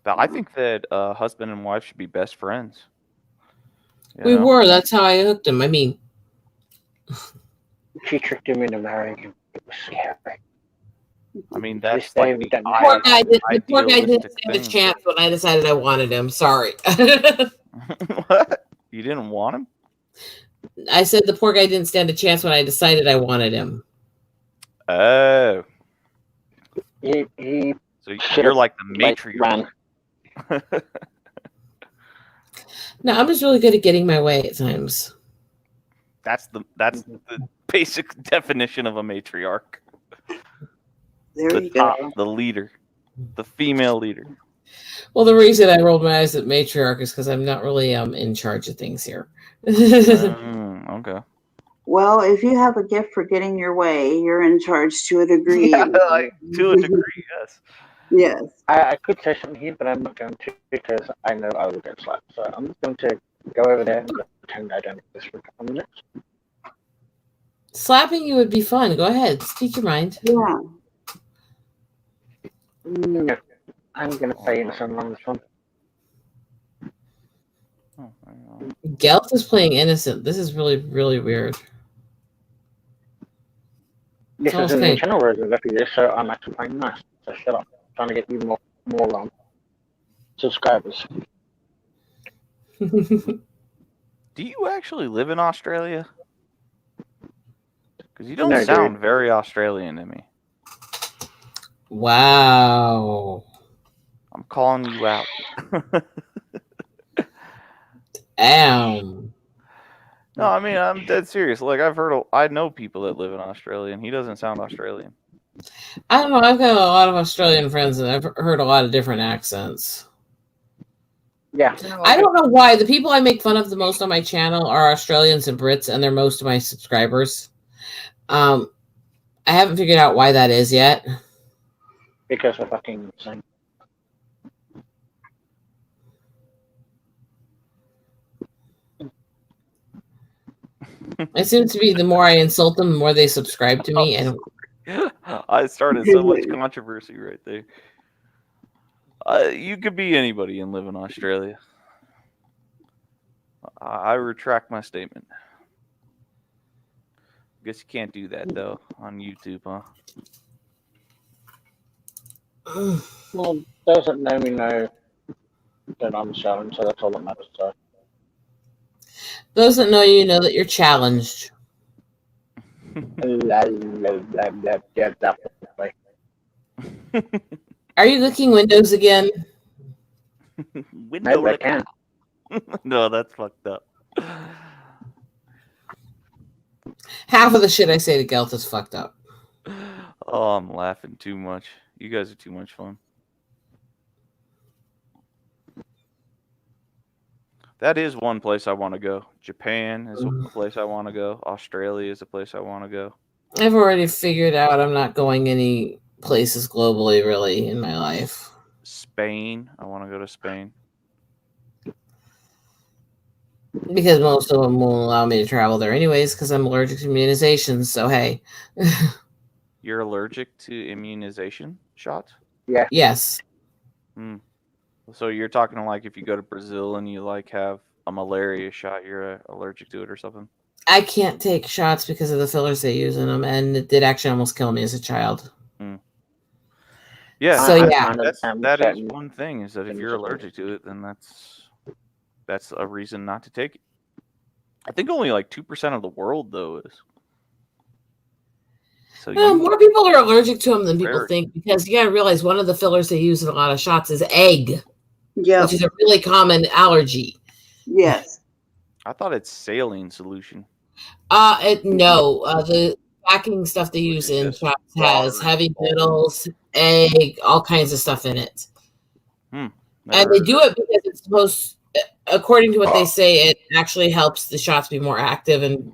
But I think that husband and wife should be best friends. We were. That's how I hooked him. I mean, she tricked him into marrying him. It was scary. I mean, that's like the poor guy didn't idealistic stand a thing. chance when I decided I wanted him. Sorry. What? You didn't want him? I said the poor guy didn't stand a chance when I decided I wanted him. Oh. He so you're like the matriarch. No, I'm just really good at getting my way at times. That's the basic definition of a matriarch. There you go. The leader, the female leader. Well, the reason I rolled my eyes at matriarch is because I'm not really in charge of things here. Okay. Well, if you have a gift for getting your way, you're in charge to a degree. To a degree, yes. Yes. I could say something here, but I'm not going to because I know I will get slapped. So I'm just going to go over there and pretend I don't exist for a couple of minutes. Slapping you would be fun. Go ahead. Speak your mind. Yeah. No, I'm going to stay innocent on this one. Gelt is playing innocent. This is really, really weird. This is a new channel version of this, so I'm actually playing nice. So shut up. I'm trying to get you more subscribers. Do you actually live in Australia? Because you don't sound very Australian to me. Wow. I'm calling you out. No, I mean, I'm dead serious. Like, I know people that live in Australia, and he doesn't sound Australian. I don't know. I've got a lot of Australian friends, and I've heard a lot of different accents. Yeah. I don't know why. The people I make fun of the most on my channel are Australians and Brits, and they're most of my subscribers. I haven't figured out why that is yet. Because we're fucking insane. It seems to be the more I insult them, the more they subscribe to me. And I started so much controversy right there. You could be anybody and live in Australia. I retract my statement. Guess you can't do that though on YouTube, huh? Well, those that know me know that I'm showing, so that's all that matters. So. Those that know you know that you're challenged. Are you looking Windows again? Windows I can. No, that's fucked up. Half of the shit I say to Gelt is fucked up. Oh, I'm laughing too much. You guys are too much fun. That is one place I want to go. Japan is a place I want to go. Australia is a place I want to go. I've already figured out I'm not going any places globally, really, in my life. Spain. I want to go to Spain. Because most of them won't allow me to travel there anyways, because I'm allergic to immunizations, so hey. You're allergic to immunization shots? Yeah. Yes. So you're talking like if you go to Brazil and you like have a malaria shot, you're allergic to it or something? I can't take shots because of the fillers they use in them, and it did actually almost kill me as a child. Yeah. So yeah, that is one thing, is that if you're allergic to it, then that's a reason not to take it. I think only like 2% of the world though is. So more people are allergic to them than people think, because you got to realize one of the fillers they use in a lot of shots is egg, which is a really common allergy. Yes. I thought it's saline solution. The packing stuff they use in shots has heavy metals, egg, all kinds of stuff in it. And they do it because it's supposed, according to what they say, it actually helps the shots be more active and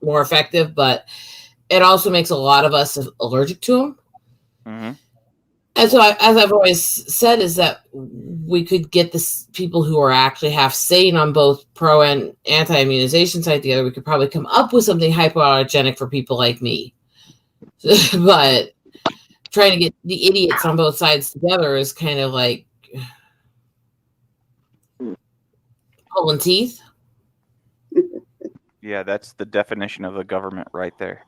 more effective, but it also makes a lot of us allergic to them. And so, as I've always said, is that we could get people who are actually half sane on both pro and anti-immunization side together. We could probably come up with something hypoallergenic for people like me. But trying to get the idiots on both sides together is kind of like pulling teeth. Yeah, that's the definition of the government right there.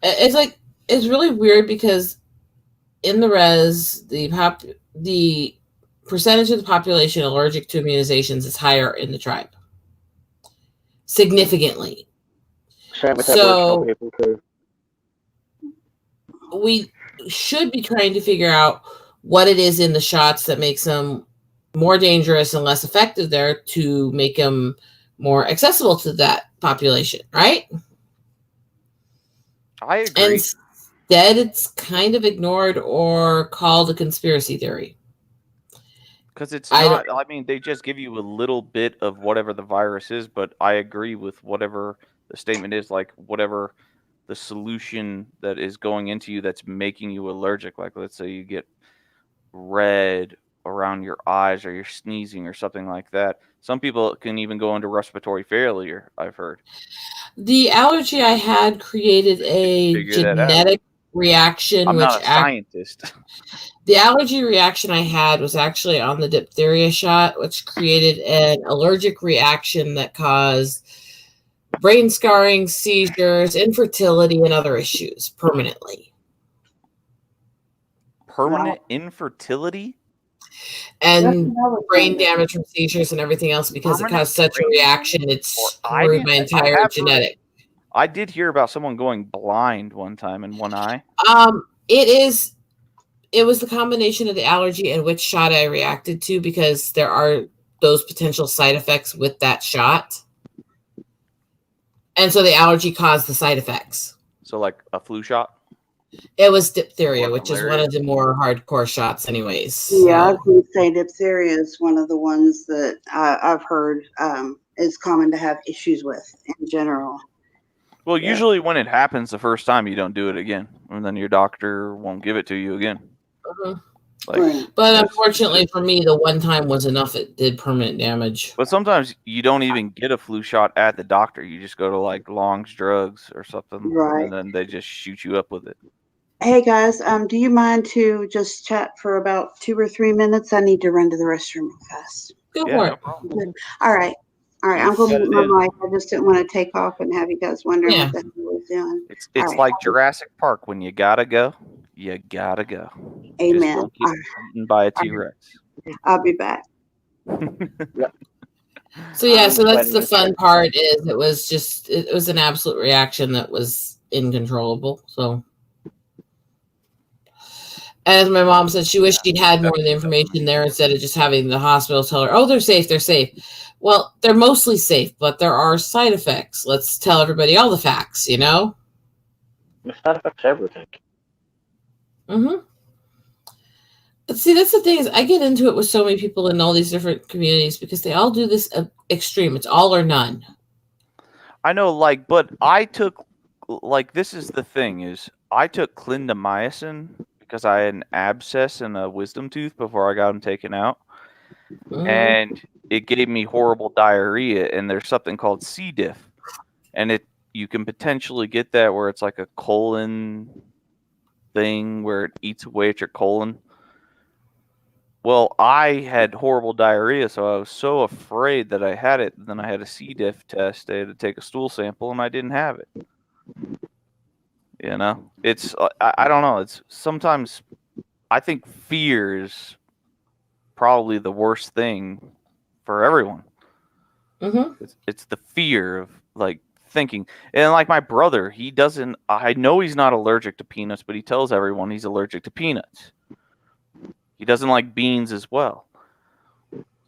It's really weird because in the res, the percentage of the population allergic to immunizations is higher in the tribe. Significantly. Same with Aboriginal people too. We should be trying to figure out what it is in the shots that makes them more dangerous and less effective there to make them more accessible to that population, right? I agree. Instead, it's kind of ignored or called a conspiracy theory. Because it's not, I mean, they just give you a little bit of whatever the virus is, but I agree with whatever the statement is, like whatever the solution that is going into you that's making you allergic. Like, let's say you get red around your eyes or you're sneezing or something like that. Some people can even go into respiratory failure, I've heard. The allergy I had created a genetic reaction. I'm not a scientist. The allergy reaction I had was actually on the diphtheria shot, which created an allergic reaction that caused brain scarring, seizures, infertility, and other issues permanently. Permanent infertility? And brain damage from seizures and everything else because it caused such a reaction. It screwed my entire genetic. I did hear about someone going blind one time in one eye. It was the combination of the allergy and which shot I reacted to, because there are those potential side effects with that shot. And so the allergy caused the side effects. So like a flu shot? It was diphtheria, which is one of the more hardcore shots anyways. Yeah, I was going to say diphtheria is one of the ones that I've heard is common to have issues with in general. Well, usually when it happens the first time, you don't do it again. And then your doctor won't give it to you again. But unfortunately for me, the one time was enough. It did permanent damage. But sometimes you don't even get a flu shot at the doctor. You just go to like Long's Drugs or something. Right. And then they just shoot you up with it. Hey guys, do you mind to just chat for about 2 or 3 minutes? I need to run to the restroom fast. Go for it. All right. I'm going to mute my mic. I just didn't want to take off and have you guys wondering what the hell I was doing. It's like Jurassic Park. When you gotta go, you gotta go. Amen. Just don't get eaten by a T-Rex. I'll be back. So that's the fun part. Is it was an absolute reaction that was uncontrollable. So, as my mom said, she wished she'd had more of the information there instead of just having the hospital tell her, "Oh, they're safe, they're safe." Well, they're mostly safe, but there are side effects. Let's tell everybody all the facts, you know? The side effects everything. See, that's the thing is I get into it with so many people in all these different communities because they all do this extreme. It's all or none. I know, but I took, this is the thing is I took clindamycin because I had an abscess in a wisdom tooth before I got them taken out. And it gave me horrible diarrhea, and there's something called C. diff. And you can potentially get that where it's like a colon thing where it eats away at your colon. Well, I had horrible diarrhea, so I was so afraid that I had it. Then I had a C. diff test. They had to take a stool sample, and I didn't have it. You know, it's I don't know. It's sometimes I think fear is probably the worst thing for everyone. It's the fear of thinking. And like my brother, I know he's not allergic to peanuts, but he tells everyone he's allergic to peanuts. He doesn't like beans as well.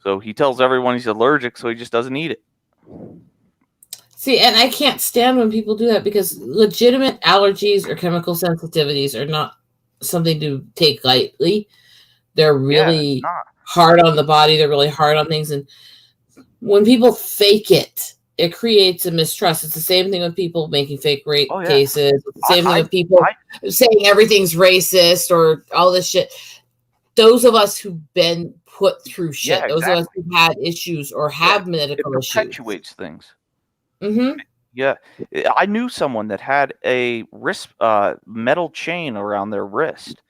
So he tells everyone he's allergic, so he just doesn't eat it. See, and I can't stand when people do that because legitimate allergies or chemical sensitivities are not something to take lightly. They're really hard on the body. They're really hard on things. And when people fake it, it creates a mistrust. It's the same thing with people making fake rape cases. It's the same thing with people saying everything's racist or all this shit. Those of us who've been put through shit, those of us who've had issues or have medical issues. It perpetuates things. Yeah. I knew someone that had a wrist metal chain around their wrist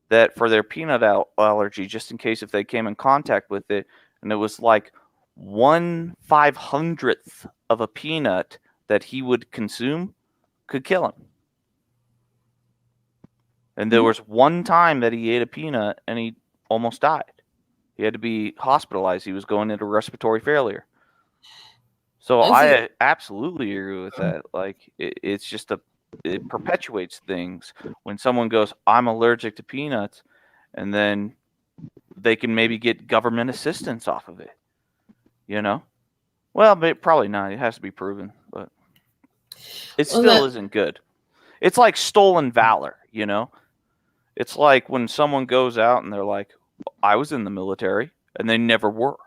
that for their peanut allergy, just in case if they came in contact with it, and it was like 1/500th of a peanut that he would consume could kill him. And there was one time that he ate a peanut and he almost died. He had to be hospitalized. He was going into respiratory failure. So I absolutely agree with that. Like, it's just it perpetuates things when someone goes, "I'm allergic to peanuts," and then they can maybe get government assistance off of it. You know? Well, but probably not. It has to be proven, but it still isn't good. It's like stolen valor, you know? It's like when someone goes out and they're like, "I was in the military," and they never were.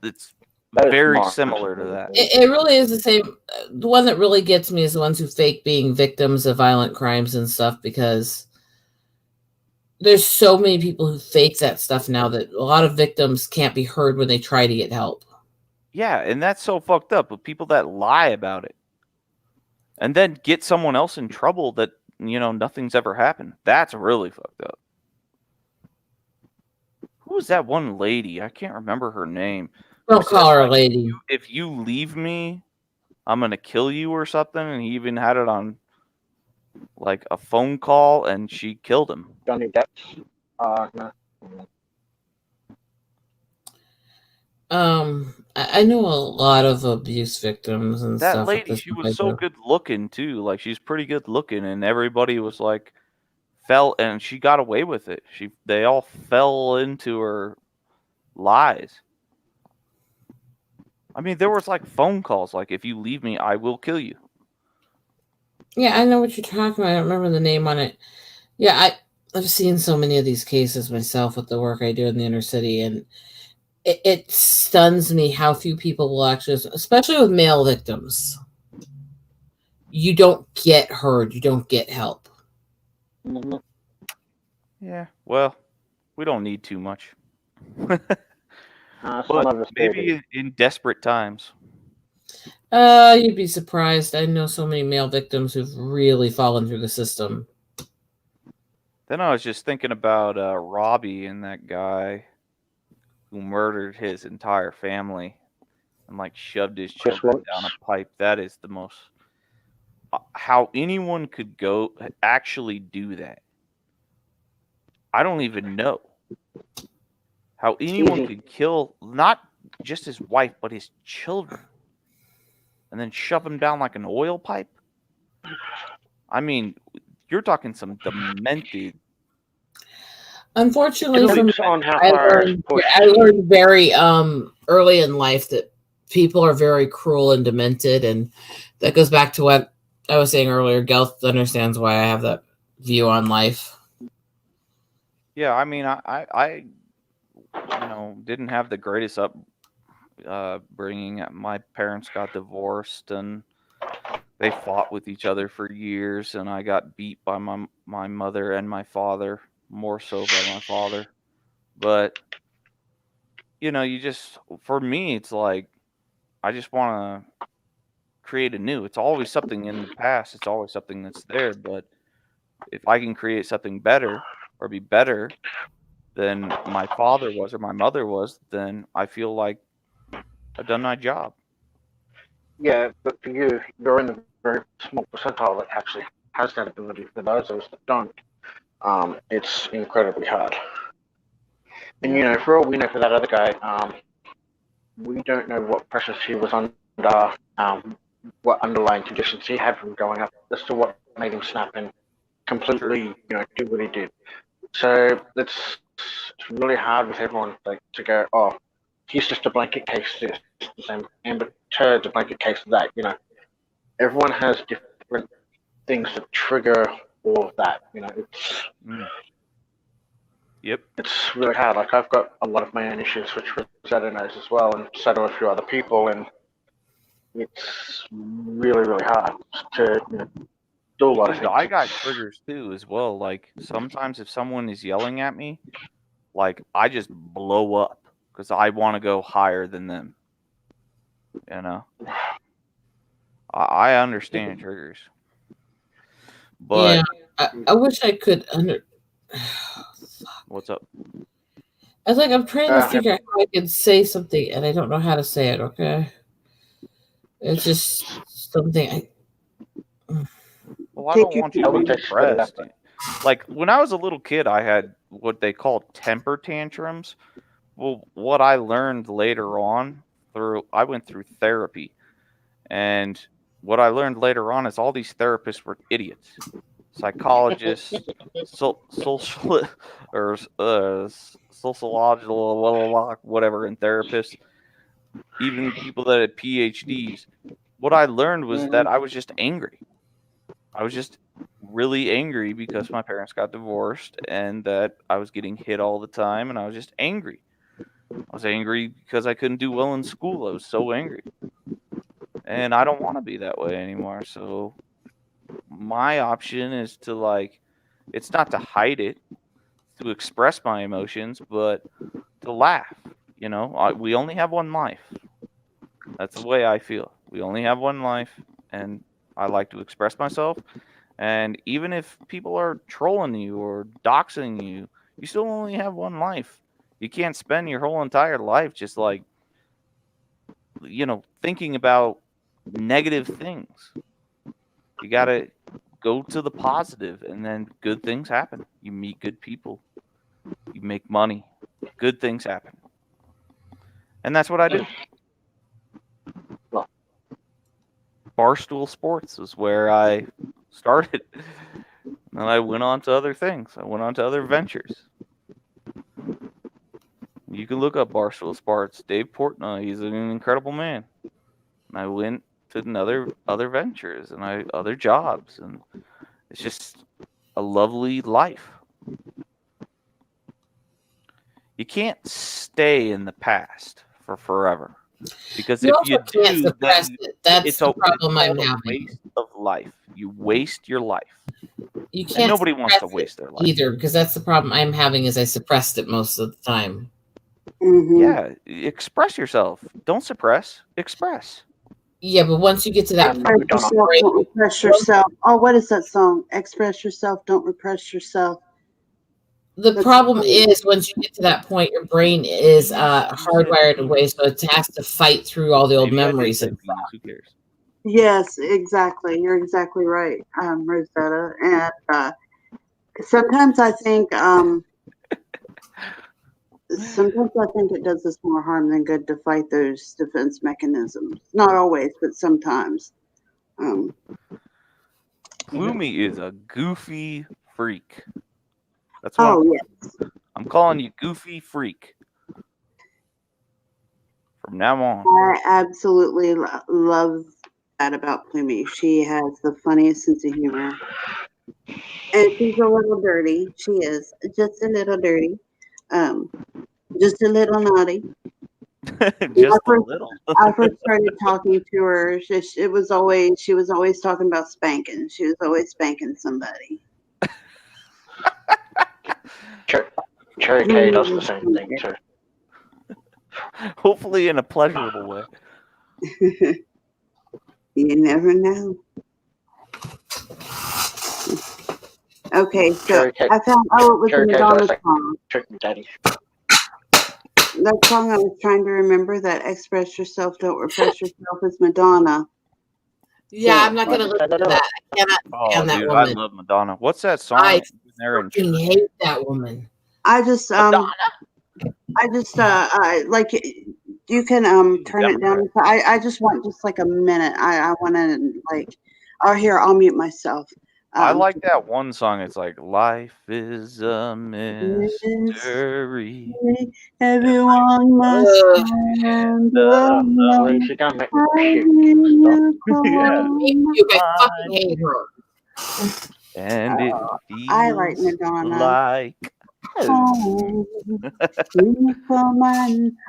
It's very similar to that. It really is the same. The one that really gets me is the ones who fake being victims of violent crimes and stuff, because there's so many people who fake that stuff now that a lot of victims can't be heard when they try to get help. Yeah, and that's so fucked up with people that lie about it and then get someone else in trouble that, you know, nothing's ever happened. That's really fucked up. Who was that one lady? I can't remember her name. Don't call her a lady. If you leave me, I'm going to kill you or something. And he even had it on like a phone call and she killed him. Johnny Depp. No. I know a lot of abuse victims and that stuff. That lady, she was so good looking too. Like, she's pretty good looking, and everybody was like, and she got away with it. They all fell into her lies. I mean, there was like phone calls like, "If you leave me, I will kill you." Yeah, I know what you're talking about. I don't remember the name on it. Yeah, I've seen so many of these cases myself with the work I do in the inner city, and it stuns me how few people will actually, especially with male victims, you don't get heard, you don't get help. Yeah, well, we don't need too much. But maybe in desperate times. You'd be surprised. I know so many male victims who've really fallen through the system. Then I was just thinking about Robbie and that guy who murdered his entire family and like shoved his children down a pipe. That is the most... how anyone could actually do that, I don't even know. How anyone could kill not just his wife, but his children, and then shove them down like an oil pipe. I mean, you're talking some demented. Unfortunately, I learned very early in life that people are very cruel and demented, and that goes back to what I was saying earlier. Gelth understands why I have that view on life. Yeah, I mean, I didn't have the greatest upbringing. My parents got divorced, and they fought with each other for years, and I got beat by my mother and my father, more so by my father. But, for me, it's like, I just want to create anew. It's always something in the past. It's always something that's there. But if I can create something better or be better than my father was or my mother was, then I feel like I've done my job. Yeah, but for you, you're in the very small percentile that actually has that ability. For those of us that don't, it's incredibly hard. And for all we know, for that other guy, we don't know what pressures he was under, what underlying conditions he had from growing up, as to what made him snap and completely, do what he did. So it's really hard with everyone to go, "Oh, he's just a blanket case this, the same Amber Turd's a blanket case of that." Everyone has different things that trigger all of that. It's Yep. It's really hard. Like, I've got a lot of my own issues, which Rosetta knows as well, and so do a few other people, and it's really, really hard to do a lot of things. I got triggers too as well. Like, sometimes if someone is yelling at me, like, I just blow up because I want to go higher than them. I understand triggers, but yeah, I wish I could What's up? I was like, I'm trying to figure out how I can say something, and I don't know how to say it. Okay, it's just something. Well, I don't want you to be depressed. Like, when I was a little kid, I had what they call temper tantrums. Well, what I learned later on I went through therapy, and what I learned later on is all these therapists were idiots, psychologists, social or sociological, whatever, and therapists, even people that had PhDs. What I learned was that I was just angry. I was just really angry because my parents got divorced and that I was getting hit all the time, and I was just angry. I was angry because I couldn't do well in school. I was so angry. And I don't want to be that way anymore. So my option is to it's not to hide it, to express my emotions, but to laugh. We only have one life. That's the way I feel. We only have one life, and I like to express myself. And even if people are trolling you or doxing you, you still only have one life. You can't spend your whole entire life just thinking about negative things. You got to go to the positive, and then good things happen. You meet good people. You make money. Good things happen. And that's what I do. Barstool Sports is where I started. And I went on to other things. I went on to other ventures. You can look up Barstool Sports. Dave Portnoy, he's an incredible man. And I went to other ventures and other jobs, and it's just a lovely life. You can't stay in the past for forever, because if you do, then that's the problem I'm having. Waste of life. You waste your life. You can't. And nobody wants to waste their life either, because that's the problem I'm having. Is I suppressed it most of the time. Mm-hmm. Yeah, express yourself. Don't suppress. Express. Yeah, but once you get to that point, don't repress yourself. Oh, what is that song? Express yourself, don't repress yourself. The problem is, once you get to that point, your brain is hardwired in a way, so it has to fight through all the old memories. Who cares? Yes, exactly. You're exactly right, Rosetta. And sometimes I think it does us more harm than good to fight those defense mechanisms. Not always, but sometimes. Gloomy is a goofy freak. That's what yes. I'm calling you goofy freak from now on. I absolutely love that about Plumie. She has the funniest sense of humor. And she's a little dirty. She is just a little dirty. Just a little naughty. Just a little. I first started talking to her. She was always talking about spanking. She was always spanking somebody. Cherry K does the same thing too. Hopefully in a pleasurable way. You never know. Okay, so I found it was a Madonna song. That song I was trying to remember, that Express Yourself, Don't Repress Yourself, is Madonna. Yeah, I'm not going to listen to that. I cannot stand that woman. I love Madonna. What's that song? I fucking hate that woman. I just like, you can turn it down. I just want just like a minute. I want to I'll mute myself. I like that one song. It's like, life is a mystery. Everyone must find the I fucking hate her. And it feels I like Madonna. Like all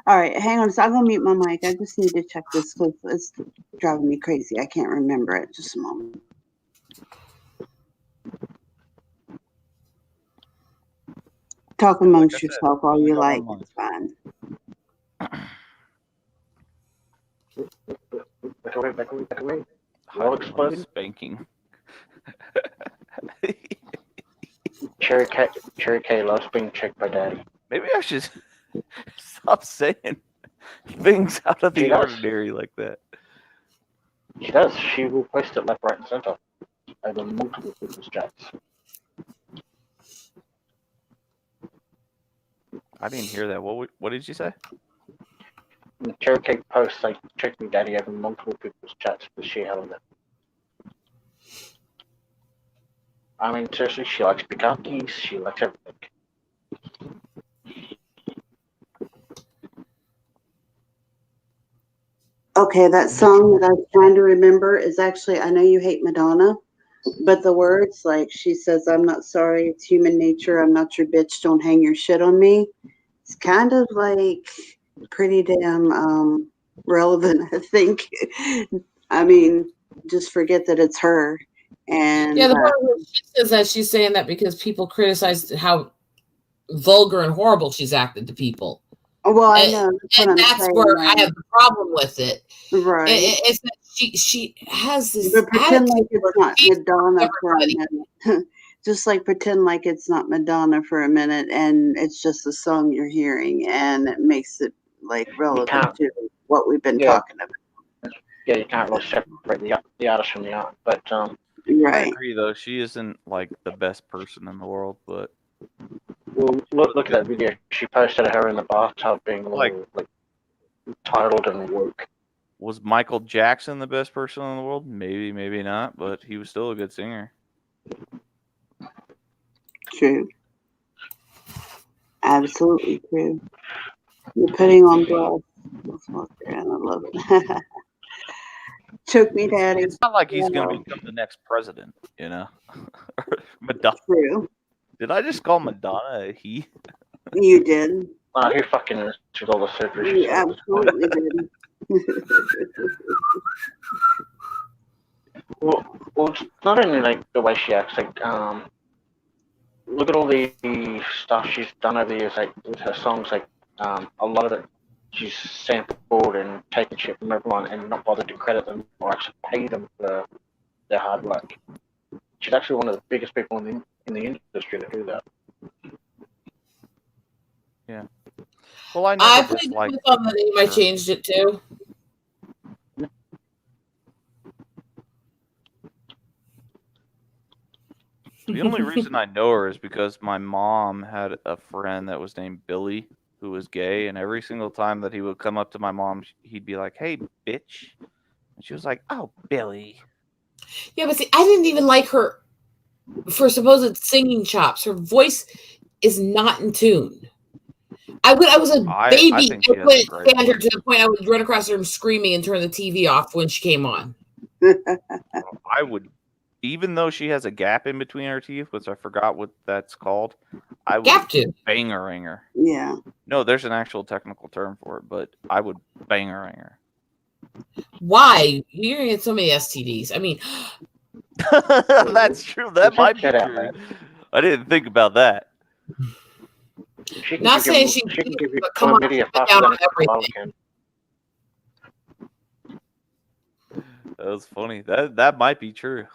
right, hang on. So I'm gonna mute my mic. I just need to check this because it's driving me crazy. I can't remember it. Just a moment. Talk amongst yourself all you like. It's fine. Spanking. Cherry K loves being checked by Daddy. Maybe I should stop saying things out of the ordinary like that. She does. She will post it left, right, and center over multiple people's chats. I didn't hear that. What did you say? The Cherry Cake posts like Trick Me Daddy having multiple people's chats with she held it. I mean, seriously, she likes Bukakis, she likes everything. Okay, that song that I was trying to remember is actually, I Know You Hate Madonna, but the words, like she says, I'm not sorry, it's human nature, I'm not your bitch, don't hang your shit on me. It's kind of like pretty damn relevant, I think. I mean, just forget that it's her. And yeah, the part where she says that she's saying that because people criticized how vulgar and horrible she's acted to people. Well, I know. That's where I have the problem with it. Right. It's that she has this but pretend like attitude it's not Madonna for a minute. Just like pretend like it's not Madonna for a minute, and it's just a song you're hearing, and it makes it like relevant to what we've been talking about. Yeah, you can't really separate the artist from the art, but right. I agree, though. She isn't like the best person in the world, but well, look at that video. She posted her in the bathtub being like titled and woke. Was Michael Jackson the best person in the world? Maybe, maybe not, but he was still a good singer. True. Absolutely true. You're putting on blast. I love it. Choke me, daddy. It's not like he's going to become the next president, you know? Madonna. True. Did I just call Madonna a he? You did. Who fucking is with all the surgery? You absolutely did. well, it's not only like the way she acts. Like, look at all the stuff she's done over the years. Like with her songs, like a lot of it, she's sampled and taken shit from everyone and not bothered to credit them or actually pay them for their hard work. She's actually one of the biggest people in the industry to do that. Yeah. Well, I played the on the name. I changed it too. The only reason I know her is because my mom had a friend that was named Billy who was gay, and every single time that he would come up to my mom, he'd be like, "Hey, bitch," and she was like, "Oh, Billy." Yeah, but see, I didn't even like her for supposed singing chops. Her voice is not in tune. I was a baby. I couldn't stand her to the point I would run across the room screaming and turn the TV off when she came on. I would, even though she has a gap in between her teeth, which I forgot what that's called, I would bang-a-ring her. Yeah. No, there's an actual technical term for it, but I would bang-a-ring her. Why? You're gonna get so many STDs. I mean, that's true. That might be true. I didn't think about that. Not saying she can give you, but come on, down on everything. That was funny. That might be true.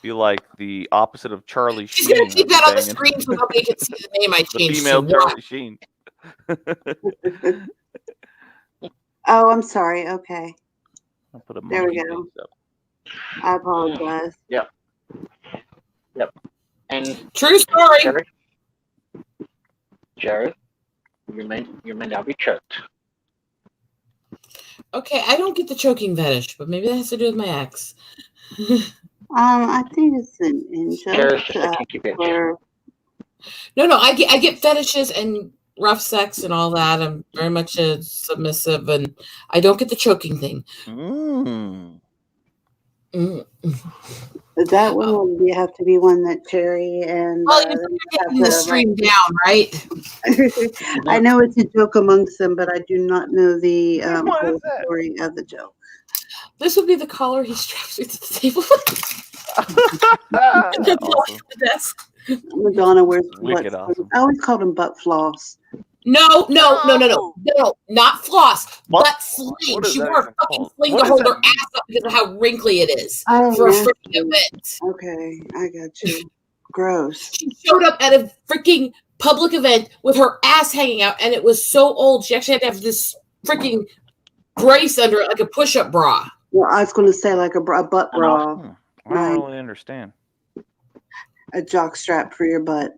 Be like the opposite of Charlie Sheen. She's gonna keep that on the screen so nobody can see the name I changed. The female Charlie Sheen. Oh, I'm sorry. Okay. I'll put a there we go. Up. I apologize. Yep. And true story. Jerry, you may now be choked. Okay, I don't get the choking fetish, but maybe that has to do with my ex. I think it's an injustice. No, I get fetishes and rough sex and all that. I'm very much a submissive, and I don't get the choking thing. That one would have to be one that Cherry and. Well, you're getting the stream down, right? I know it's a joke amongst them, but I do not know the whole story of the joke. This would be the collar he straps me to the table. Madonna wears wicked awesome. I always called him butt floss. No, not floss, butt sling. She wore a fucking sling to hold her ass up because of how wrinkly it is for a freaking event. Okay, I got you. Gross. She showed up at a freaking public event with her ass hanging out, and it was so old. She actually had to have this freaking brace under it, like a push-up bra. Well, I was going to say like a butt bra. I don't really understand. A jock strap for your butt.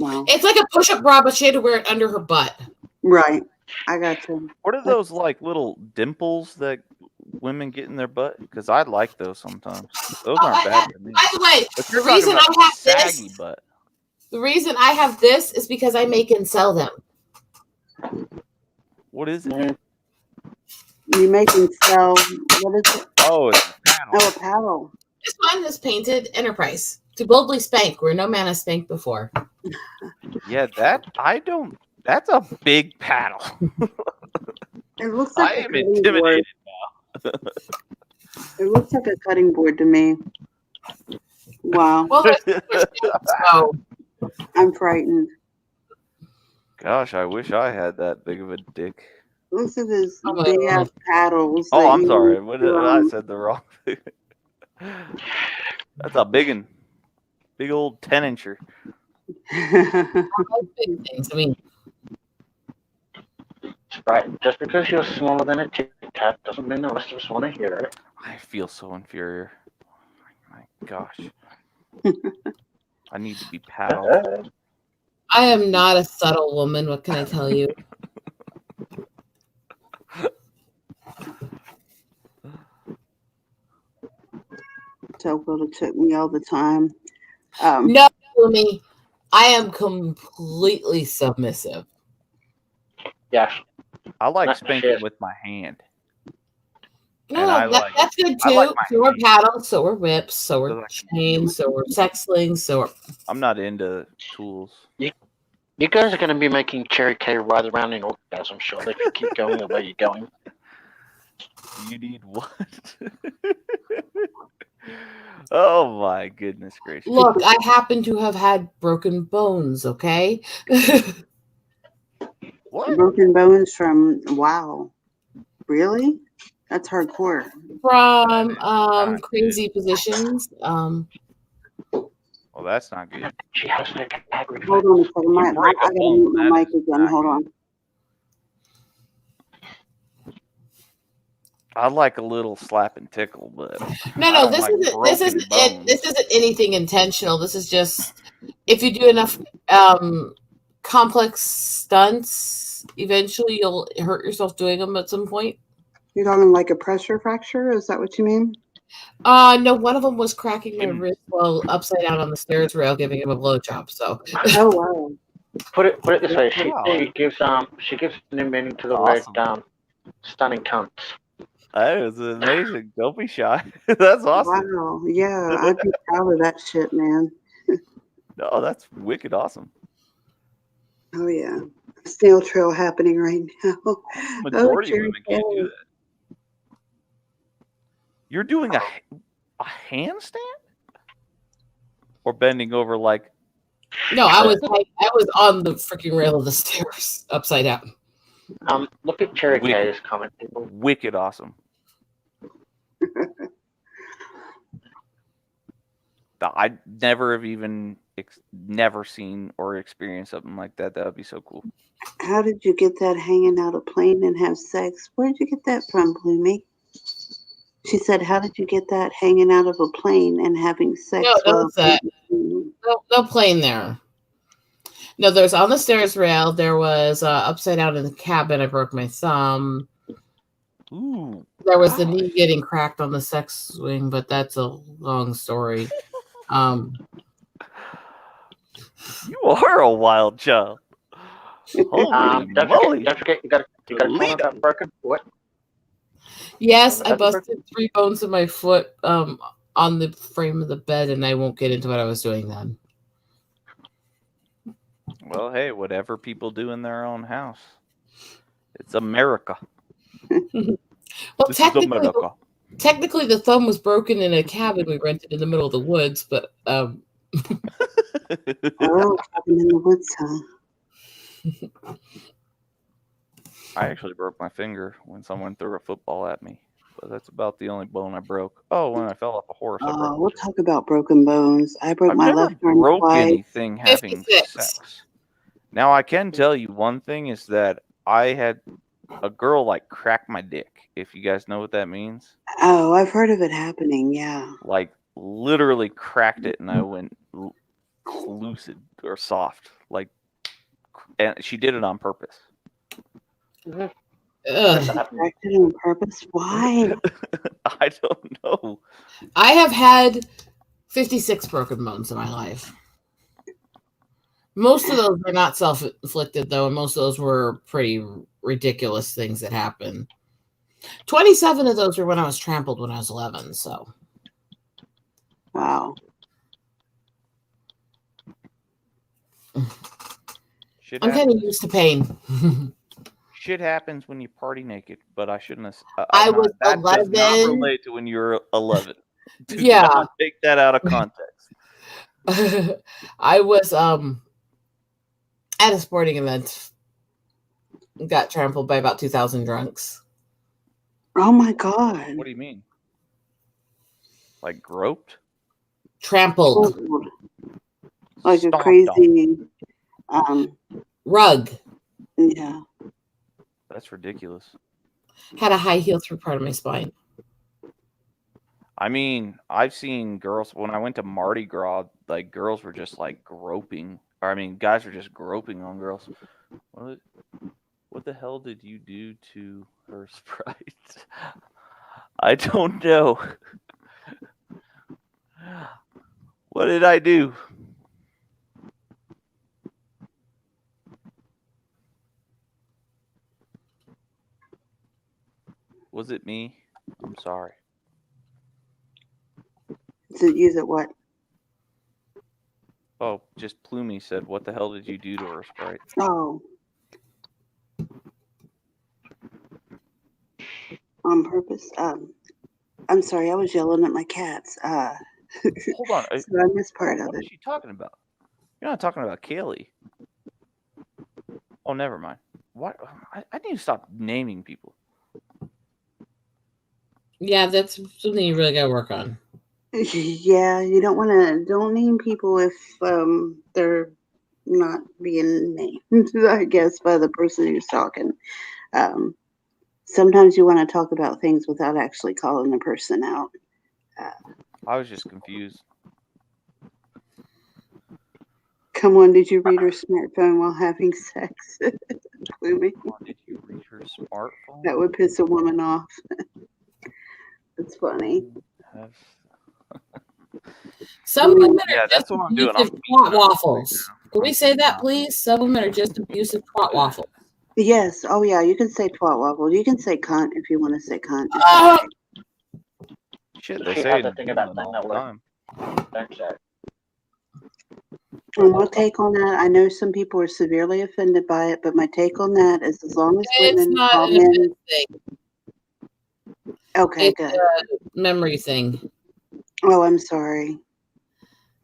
Wow. It's like a push-up bra, but she had to wear it under her butt. Right. I got you. What are those like little dimples that women get in their butt? Because I like those sometimes. Those aren't bad for me. By the way, But the you're talking reason about I have saggy this, butt. the reason I have this is because I make and sell them. What is it? You make and sell. What is it? Oh, it's a paddle. Oh, a paddle. This one is painted Enterprise to boldly spank where no man has spanked before. Yeah, that's a big paddle. It looks like I am intimidated now. It looks like a cutting board to me. Wow. Well, so I'm frightened. Gosh, I wish I had that big of a dick. Look at this big ass paddles. Oh, I'm sorry. I said the wrong thing. That's a big one. Big old 10-incher. big things. I mean, right. Just because you're smaller than a Tic Tac doesn't mean the rest of us want to hear it. I feel so inferior. My gosh. I need to be paddled. I am not a subtle woman. What can I tell you? So it took me all the time. No, me. I am completely submissive. Yes. I like spanking with my hand. No, that's good too. Like so we're paddles, so we're whips, so we're chains, so we're sex slings, so we're... I'm not into tools. You guys are going to be making Cherry K ride around in orgasm, sure, if you keep going the way you're going. You need what? Oh my goodness gracious. Look, I happen to have had broken bones, okay? What? Broken bones from, wow. Really? That's hardcore. From crazy positions. Well, that's not good. She has like Hold on a second. I gotta mute my mic again. Hold on. I like a little slap and tickle, but No, this isn't anything intentional. This is just if you do enough complex stunts, eventually you'll hurt yourself doing them at some point. You're talking like a pressure fracture? Is that what you mean? No, one of them was cracking my wrist while upside down on the stairs rail, giving him a blowjob. So, oh wow. Put it this way. She gives new meaning to the word stunning cunts. That was amazing. Don't be shy. That's awesome. Wow. Yeah, I'd be proud of that shit, man. No, that's wicked awesome. Oh yeah. Snail trail happening right now. Majority of women can't do that. You're doing a handstand? Or bending over like... No, I was on the freaking rail of the stairs, upside down. Look at Cherry K's comment, people. Wicked awesome. I'd never have even never seen or experienced something like that. That would be so cool. How did you get that hanging out a plane and have sex? Where did you get that from, Bloomy? She said, how did you get that hanging out of a plane and having sex? No, no plane there. No, there's on the stairs rail. There was upside down in the cabin. I broke my thumb. Ooh. There was the knee getting cracked on the sex swing, but that's a long story. You are a wild child. Holy moly. Don't forget, you got a broken foot. Yes, I busted 3 bones in my foot on the frame of the bed, and I won't get into what I was doing then. Well, hey, whatever people do in their own house. It's America. Well, technically, the thumb was broken in a cabin we rented in the middle of the woods, but oh, cabin in the woods, huh? I actually broke my finger when someone threw a football at me, but that's about the only bone I broke. Oh, when I fell off a horse. We'll talk about broken bones. I broke my left arm broke twice. Anything having sex. Now I can tell you one thing is that I had a girl like crack my dick. If you guys know what that means. Oh, I've heard of it happening. Yeah. Like literally cracked it, and I went lucid or soft, like, and she did it on purpose. Acted on purpose? Why? I don't know. I have had 56 broken bones in my life. Most of those were not self-inflicted, though, and most of those were pretty ridiculous things that happened. 27 of those were when I was trampled when I was 11, so. Wow. I'm kind of used to pain. Shit happens when you party naked, but I shouldn't have. I was that 11. does not relate to when you were 11. Do Yeah. not take that out of context. I was at a sporting event. Got trampled by about 2,000 drunks. Oh my God. What do you mean? Like groped? Trampled. Like Stomped a crazy rug. Yeah. That's ridiculous. Had a high heel through part of my spine. I mean, I've seen girls when I went to Mardi Gras, like girls were just like groping. Or I mean, guys were just groping on girls. What the hell did you do to her Sprite? I don't know. What did I do? Was it me? I'm sorry. Use it what? Oh, just Plumey said, what the hell did you do to her Sprite? Oh. On purpose? I'm sorry, I was yelling at my cats. Hold on. So I missed part of what it. is she talking about? You're not talking about Kaylee. Oh, never mind. What? I need to stop naming people. Yeah, that's something you really got to work on. Yeah, you don't name people if they're not being named, I guess, by the person who's talking. Sometimes you want to talk about things without actually calling the person out. I was just confused. Come on, did you read her smartphone while having sex? Gloomy. Did you read her smartphone? That would piss a woman off. That's funny. Some women Yeah, are that's just what I'm doing. abusive twat waffles. Can we say that, please? Some women are just abusive twat waffles. Yes. Oh, yeah. You can say twat waffle. You can say cunt if you want to say cunt. Shit, they say it all the time. And my take on that, I know some people are severely offended by it, but my take on that is as long as women call men. Okay, it's good. A memory thing. Oh, I'm sorry.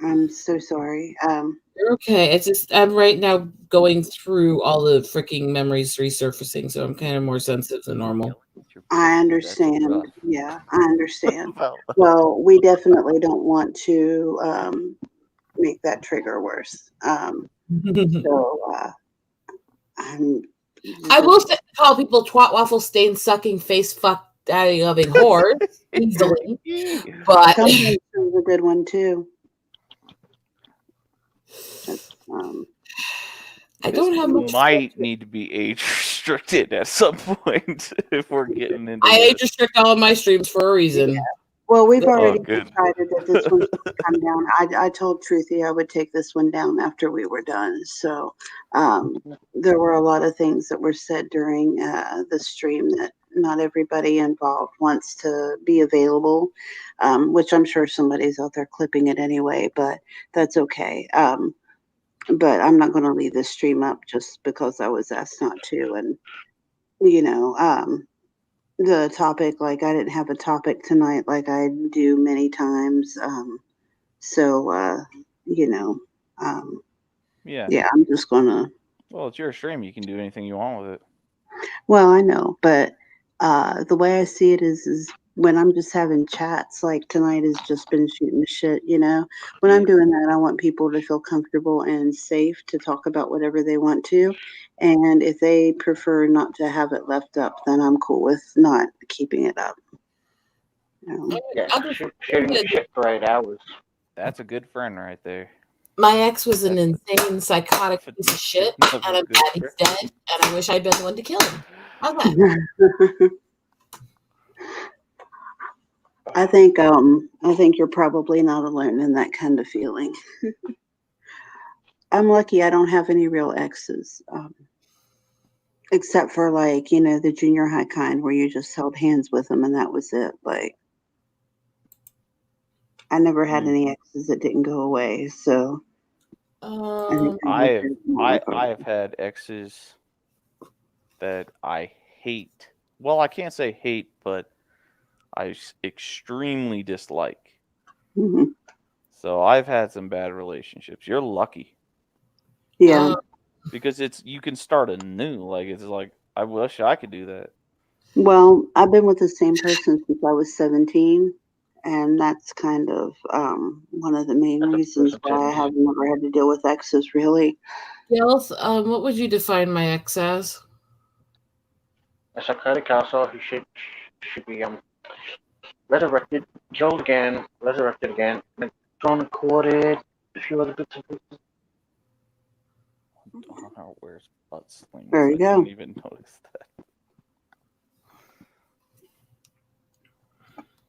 I'm so sorry. You're okay. It's just I'm right now going through all the freaking memories resurfacing, so I'm kind of more sensitive than normal. I understand. Yeah, I understand. Well, we definitely don't want to make that trigger worse. I will call people twat waffle stain sucking face fuck daddy loving whore easily, but sometimes is a good one too. I don't have much. Might need to be age restricted at some point if we're getting into. I age restrict all of my streams for a reason. Yeah. Well, we've already decided that this one should come down. I told Truthy I would take this one down after we were done. So there were a lot of things that were said during the stream that not everybody involved wants to be available, which I'm sure somebody's out there clipping it anyway, but that's okay. But I'm not going to leave this stream up just because I was asked not to. And, you know, the topic, like I didn't have a topic tonight like I do many times. Yeah, I'm just going to. Well, it's your stream. You can do anything you want with it. Well, I know, but the way I see it is when I'm just having chats, like tonight has just been shooting the shit, you know. When I'm doing that, I want people to feel comfortable and safe to talk about whatever they want to. And if they prefer not to have it left up, then I'm cool with not keeping it up. Shooting shit for 8 hours. That's a good friend right there. My ex was an insane, psychotic piece of shit, and I'm glad he's dead, and I wish I'd been the one to kill him. How's that? I think you're probably not alone in that kind of feeling. I'm lucky I don't have any real exes, except for like, the junior high kind where you just held hands with them and that was it. Like, I never had any exes that didn't go away. So I have had exes that I hate. Well, I can't say hate, but I extremely dislike. Mm-hmm. So I've had some bad relationships. You're lucky. Yeah. Because you can start anew. Like, it's like, I wish I could do that. Well, I've been with the same person since I was 17, and that's kind of one of the main reasons why I have never had to deal with exes, really. Gilth, what would you define my ex as? A psychotic asshole who should be resurrected, killed again, resurrected again, and thrown and quartered, a few other bits and pieces. I don't know where his butt slings. There you go. I didn't even notice that.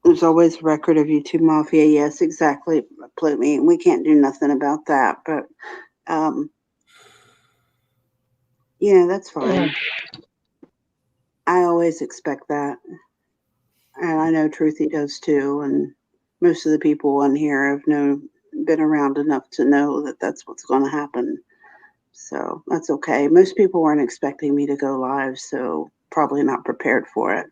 There's always a record of you two, Mafia. Yes, exactly. Plutmy. We can't do nothing about that, but that's fine. I always expect that, and I know Truthy does too. And most of the people on here have been around enough to know that that's what's going to happen. So that's okay. Most people weren't expecting me to go live, so probably not prepared for it.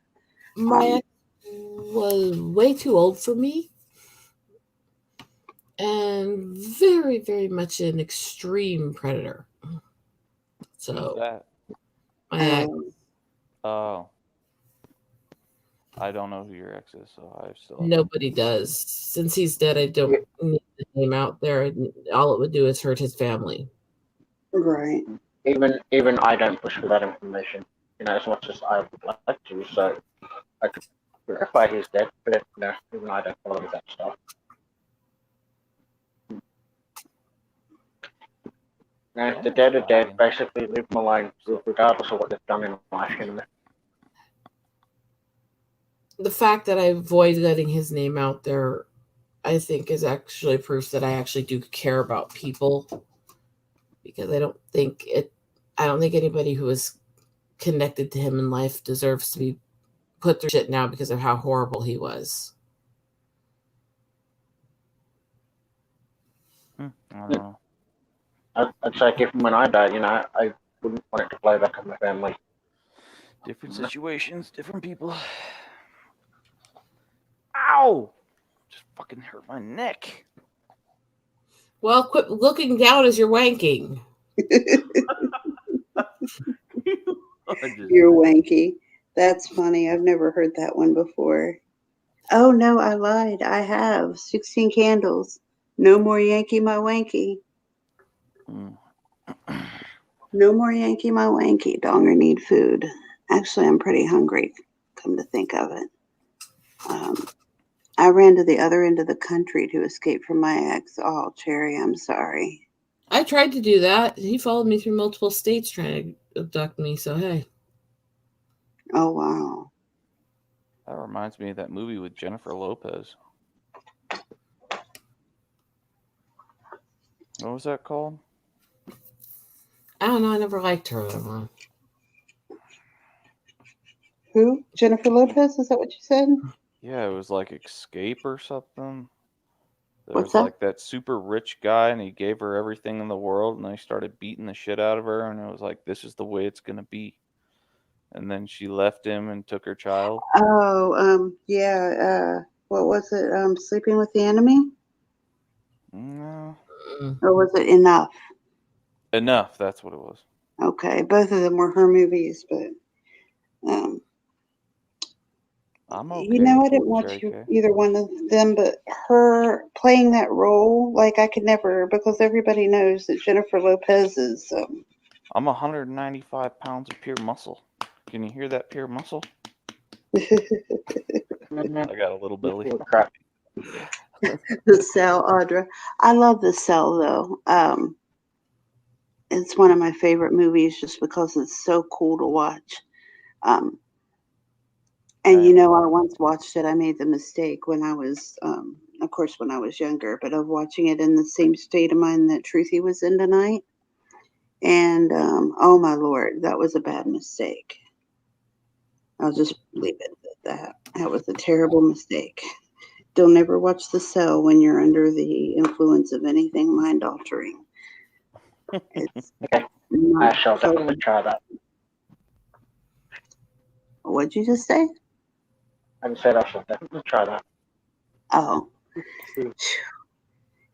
My ex was way too old for me and very, very much an extreme predator. So who's that? My ex. Oh. I don't know who your ex is, so I still Nobody does. Since he's dead, I don't need the name out there. All it would do is hurt his family. Right. Even I don't push for that information, as much as I would like to. So I could verify he's dead, but no, even I don't follow that stuff. And if the dead are dead, basically leave them alone, regardless of what they've done in life. The fact that I avoid letting his name out there, I think, is actually proof that I actually do care about people. Because I don't think anybody who is connected to him in life deserves to be put through shit now because of how horrible he was. I don't know. I'd say even when I died, I wouldn't want it to play back on my family. Different situations, different people. Ow! Just fucking hurt my neck. Well, quit looking down as you're wanking. You're wanky. That's funny. I've never heard that one before. Oh, no, I lied. I have 16 candles. No more Yankee my wanky. No more Yankee my wanky. Donger need food. Actually, I'm pretty hungry, come to think of it. I ran to the other end of the country to escape from my ex. Oh, Cherry, I'm sorry. I tried to do that. He followed me through multiple states trying to abduct me, so hey. Oh, wow. That reminds me of that movie with Jennifer Lopez. What was that called? I don't know. I never liked her. Who? Jennifer Lopez? Is that what you said? Yeah, it was like Escape or something. There What's was that? like that super rich guy, and he gave her everything in the world, and they started beating the shit out of her, and it was like, this is the way it's going to be. And then she left him and took her child. Oh, yeah. What was it? Sleeping with the Enemy? No. Or was it Enough? Enough, that's what it was. Okay, both of them were her movies, but I'm okay. I didn't watch either one of them, but her playing that role, like I could never, because everybody knows that Jennifer Lopez is. I'm 195 pounds of pure muscle. Can you hear that pure muscle? I got a little belly. The Cell, Audra. I love The Cell, though. It's one of my favorite movies just because it's so cool to watch. And I once watched it. I made the mistake when I was, of course, when I was younger, but of watching it in the same state of mind that Truthy was in tonight. And oh my Lord, that was a bad mistake. I'll just leave it at that. That was a terrible mistake. Don't ever watch The Cell when you're under the influence of anything mind altering. It's okay. I shall definitely try that. What'd you just say? I said I shall definitely try that. Oh.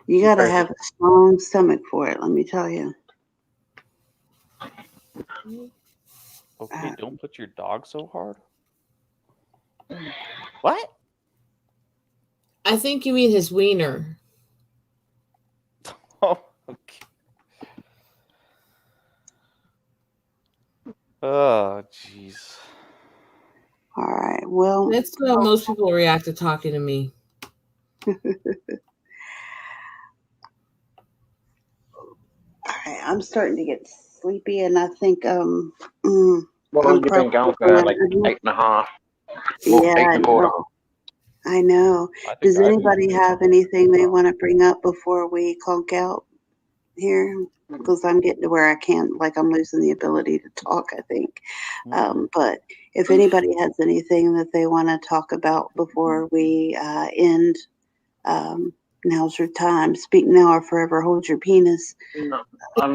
You gotta have a strong stomach for it, let me tell you. Okay, don't put your dog so hard. What? I think you mean his wiener. Oh, okay. Oh, jeez. All right, well. That's how most people react to talking to me. All right, I'm starting to get sleepy, and I think well, you've been going for like 8.5. Yeah, I know. Does anybody have anything they want to bring up before we conk out here? Because I'm getting to where I can't, like, I'm losing the ability to talk, I think. But if anybody has anything that they want to talk about before we end, now's your time. Speak now or forever hold your penis. No, I'm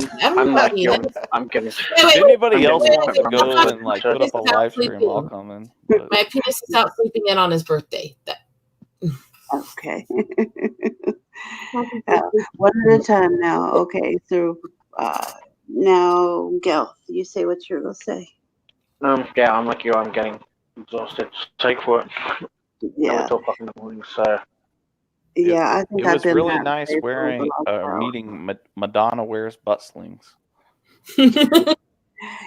like you. I'm getting. If anybody else wants to go and like put up a live stream, I'll come in. But... My penis is out sleeping in on his birthday. Okay. One at a time now. Okay, so now, Gil, you say what you're gonna say. Yeah, I'm like you. I'm getting exhausted. Take for it. Yeah. 2 o'clock in the morning. So. Yeah, I think it was really nice wearing meeting Madonna wears butt slings.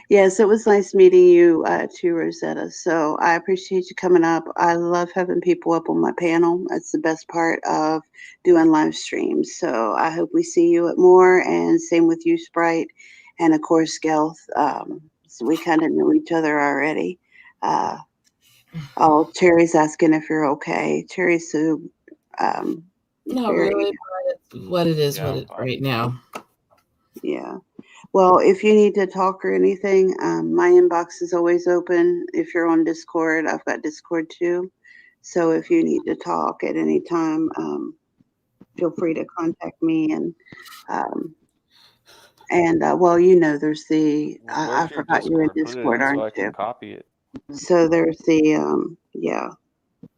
Yes, it was nice meeting you too, Rosetta. So I appreciate you coming up. I love having people up on my panel. That's the best part of doing live streams. So I hope we see you at more, and same with you, Sprite, and of course, Gelth. So we kind of know each other already. Cherry's asking if you're okay. Cherry Sue. Not really, but what it is right now. Yeah. Well, if you need to talk or anything, my inbox is always open. If you're on Discord, I've got Discord too. So if you need to talk at any time, feel free to contact me. And well, there's the I forgot you're in Discord, aren't you? So I can copy it. So there's the yeah.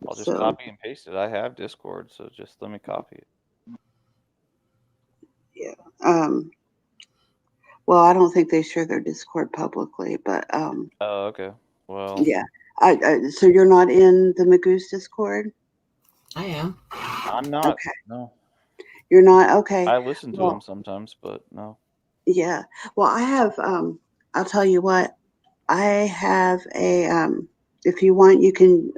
I'll just copy and paste it. I have Discord, so just let me copy it. Yeah. Well, I don't think they share their Discord publicly, but oh, okay. Well. Yeah. So you're not in the Magoose Discord? I am. I'm not. Okay. No. You're not? Okay. I listen to them sometimes, but no. Yeah. Well, I have I'll tell you what. I have a if you want you can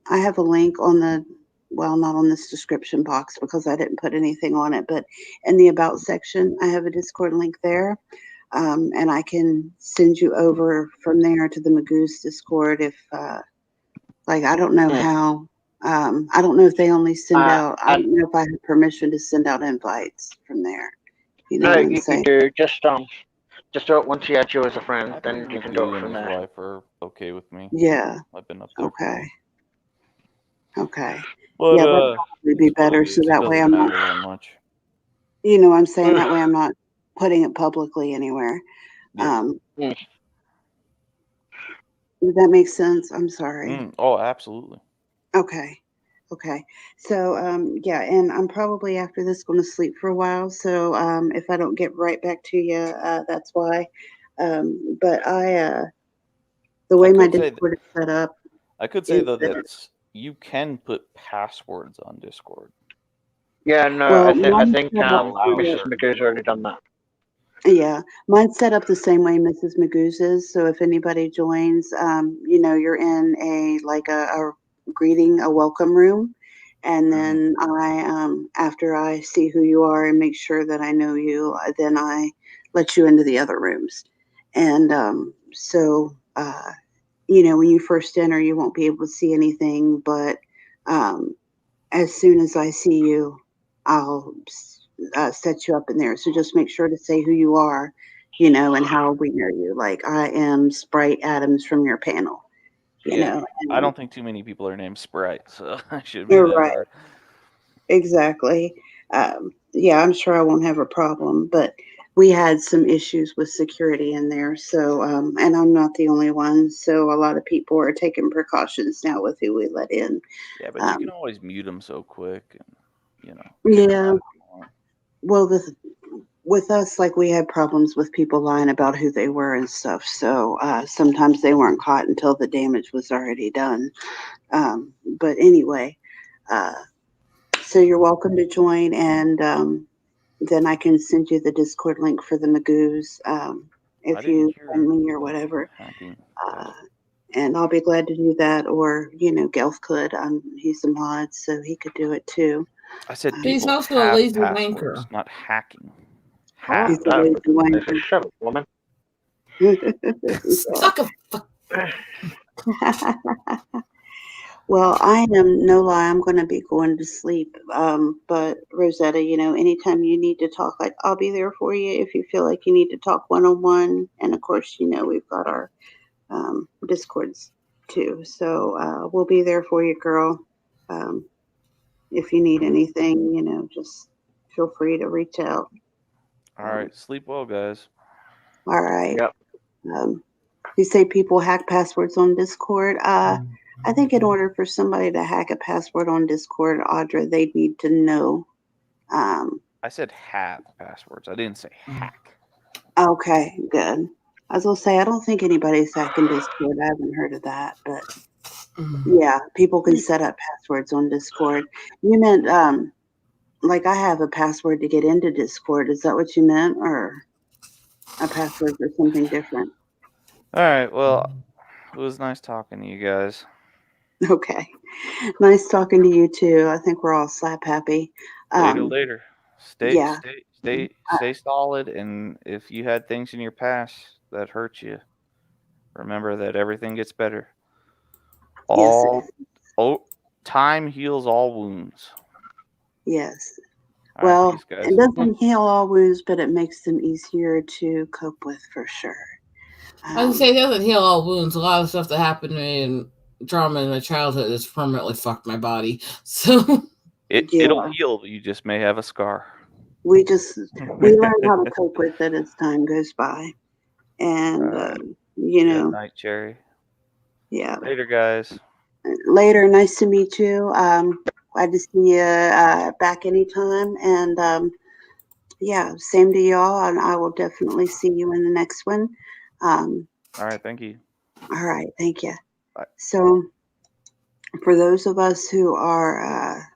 I have a link on the not on this description box because I didn't put anything on it, but in the about section, I have a Discord link there. And I can send you over from there to the Magoose Discord if, I don't know how. I don't know if they only send out. I don't know if I have permission to send out invites from there. You know what I'm saying? You do. Just do it once he adds you as a friend, then you can do it from there. His wife are okay with me. Yeah. I've been up there. Okay. But, yeah, that'd probably be better, so that way I'm not. That much. You know what I'm saying? That way I'm not putting it publicly anywhere. Yeah. Does that make sense? I'm sorry. Oh, absolutely. Okay. So, yeah, and I'm probably after this going to sleep for a while. So, if I don't get right back to you, that's why. But the way my Discord is set up. I could say though that you can put passwords on Discord. Yeah, no, I think Mrs. Magoo's already done that. Yeah, mine's set up the same way Mrs. Magoo's is. So if anybody joins, you're in a greeting, a welcome room, And then after I see who you are and make sure that I know you, then I let you into the other rooms. And so, when you first enter, you won't be able to see anything, but as soon as I see you, I'll set you up in there. So just make sure to say who you are, and how we know you. Like, I am Sprite Adams from your panel. I don't think too many people are named Sprite, so I shouldn't be You're that right. hard. Exactly. I'm sure I won't have a problem, but we had some issues with security in there. So, and I'm not the only one. So a lot of people are taking precautions now with who we let in. Yeah, but you can always mute them so quick, and Yeah. Well, with us, like, we had problems with people lying about who they were and stuff. So sometimes they weren't caught until the damage was already done. But anyway, so you're welcome to join, and then I can send you the Discord link for the Magoos if you send me or whatever. And I'll be glad to do that. Or, Gelf could. He's a mod, so he could do it too. I said he's also a lazy passwords, wanker. not hacking. He's a lazy wanker. Shut up, woman. Suck a fuck. Well, I am, no lie, I'm going to be going to sleep. But Rosetta, anytime you need to talk, like, I'll be there for you if you feel like you need to talk one-on-one. And of course, we've got our Discords too. So we'll be there for you, girl. If you need anything, just feel free to reach out. All right. Sleep well, guys. All right. Yep. You say people hack passwords on Discord. I think in order for somebody to hack a password on Discord, Audra, they'd need to know. I said have passwords. I didn't say hack. Okay, good. I was going to say, I don't think anybody's hacking Discord. I haven't heard of that. But yeah, people can set up passwords on Discord. You meant, like, I have a password to get into Discord. Is that what you meant? Or a password for something different? All right. Well, it was nice talking to you guys. Okay. Nice talking to you too. I think we're all slap happy. Later. Yeah. Stay solid, and if you had things in your past that hurt you, remember that everything gets better. Time heals all wounds. Yes. All Well, right, peace, guys. it doesn't heal all wounds, but it makes them easier to cope with for sure. I would say it doesn't heal all wounds. A lot of stuff that happened to me and trauma in my childhood has permanently fucked my body. So it'll heal. You just may have a scar. We learn how to cope with it as time goes by, and Good night, Cherry. Yeah. Later, guys. Later. Nice to meet you. Glad to see you back anytime, and same to y'all. And I will definitely see you in the next one. All right. Thank you. All right. Thank you. Bye. So, for those of us who are,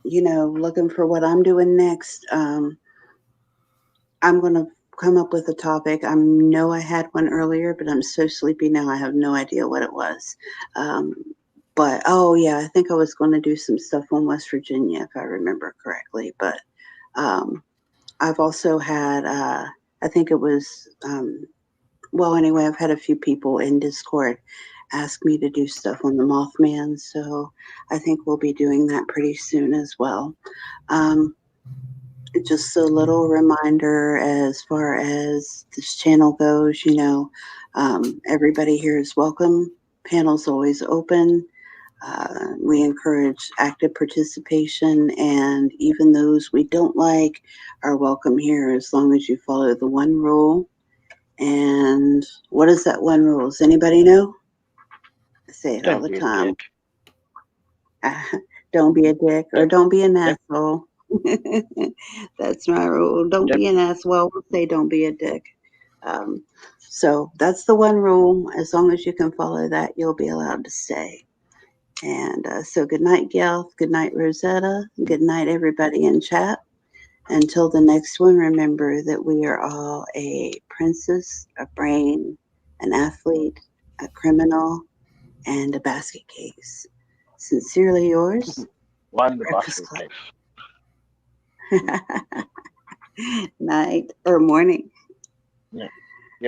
looking for what I'm doing next, I'm going to come up with a topic. I know I had one earlier, but I'm so sleepy now, I have no idea what it was. But, I think I was going to do some stuff on West Virginia, if I remember correctly. But I've also had, I think it was, anyway, I've had a few people in Discord ask me to do stuff on the Mothman. So I think we'll be doing that pretty soon as well. Just a little reminder as far as this channel goes, everybody here is welcome. Panel's always open. We encourage active participation, and even those we don't like are welcome here as long as you follow the one rule. And what is that one rule? Does anybody know? I say it all the time. Don't be a dick, or don't be an asshole. That's my rule. Don't be an asshole. We'll say don't be a dick. So that's the one rule. As long as you can follow that, you'll be allowed to stay. And so good night, Gail. Good night, Rosetta. Good night, everybody in chat. Until the next one, remember that we are all a princess, a brain, an athlete, a criminal, and a basket case. Sincerely yours, One the Breakfast Boston Club. Night or morning. Yeah.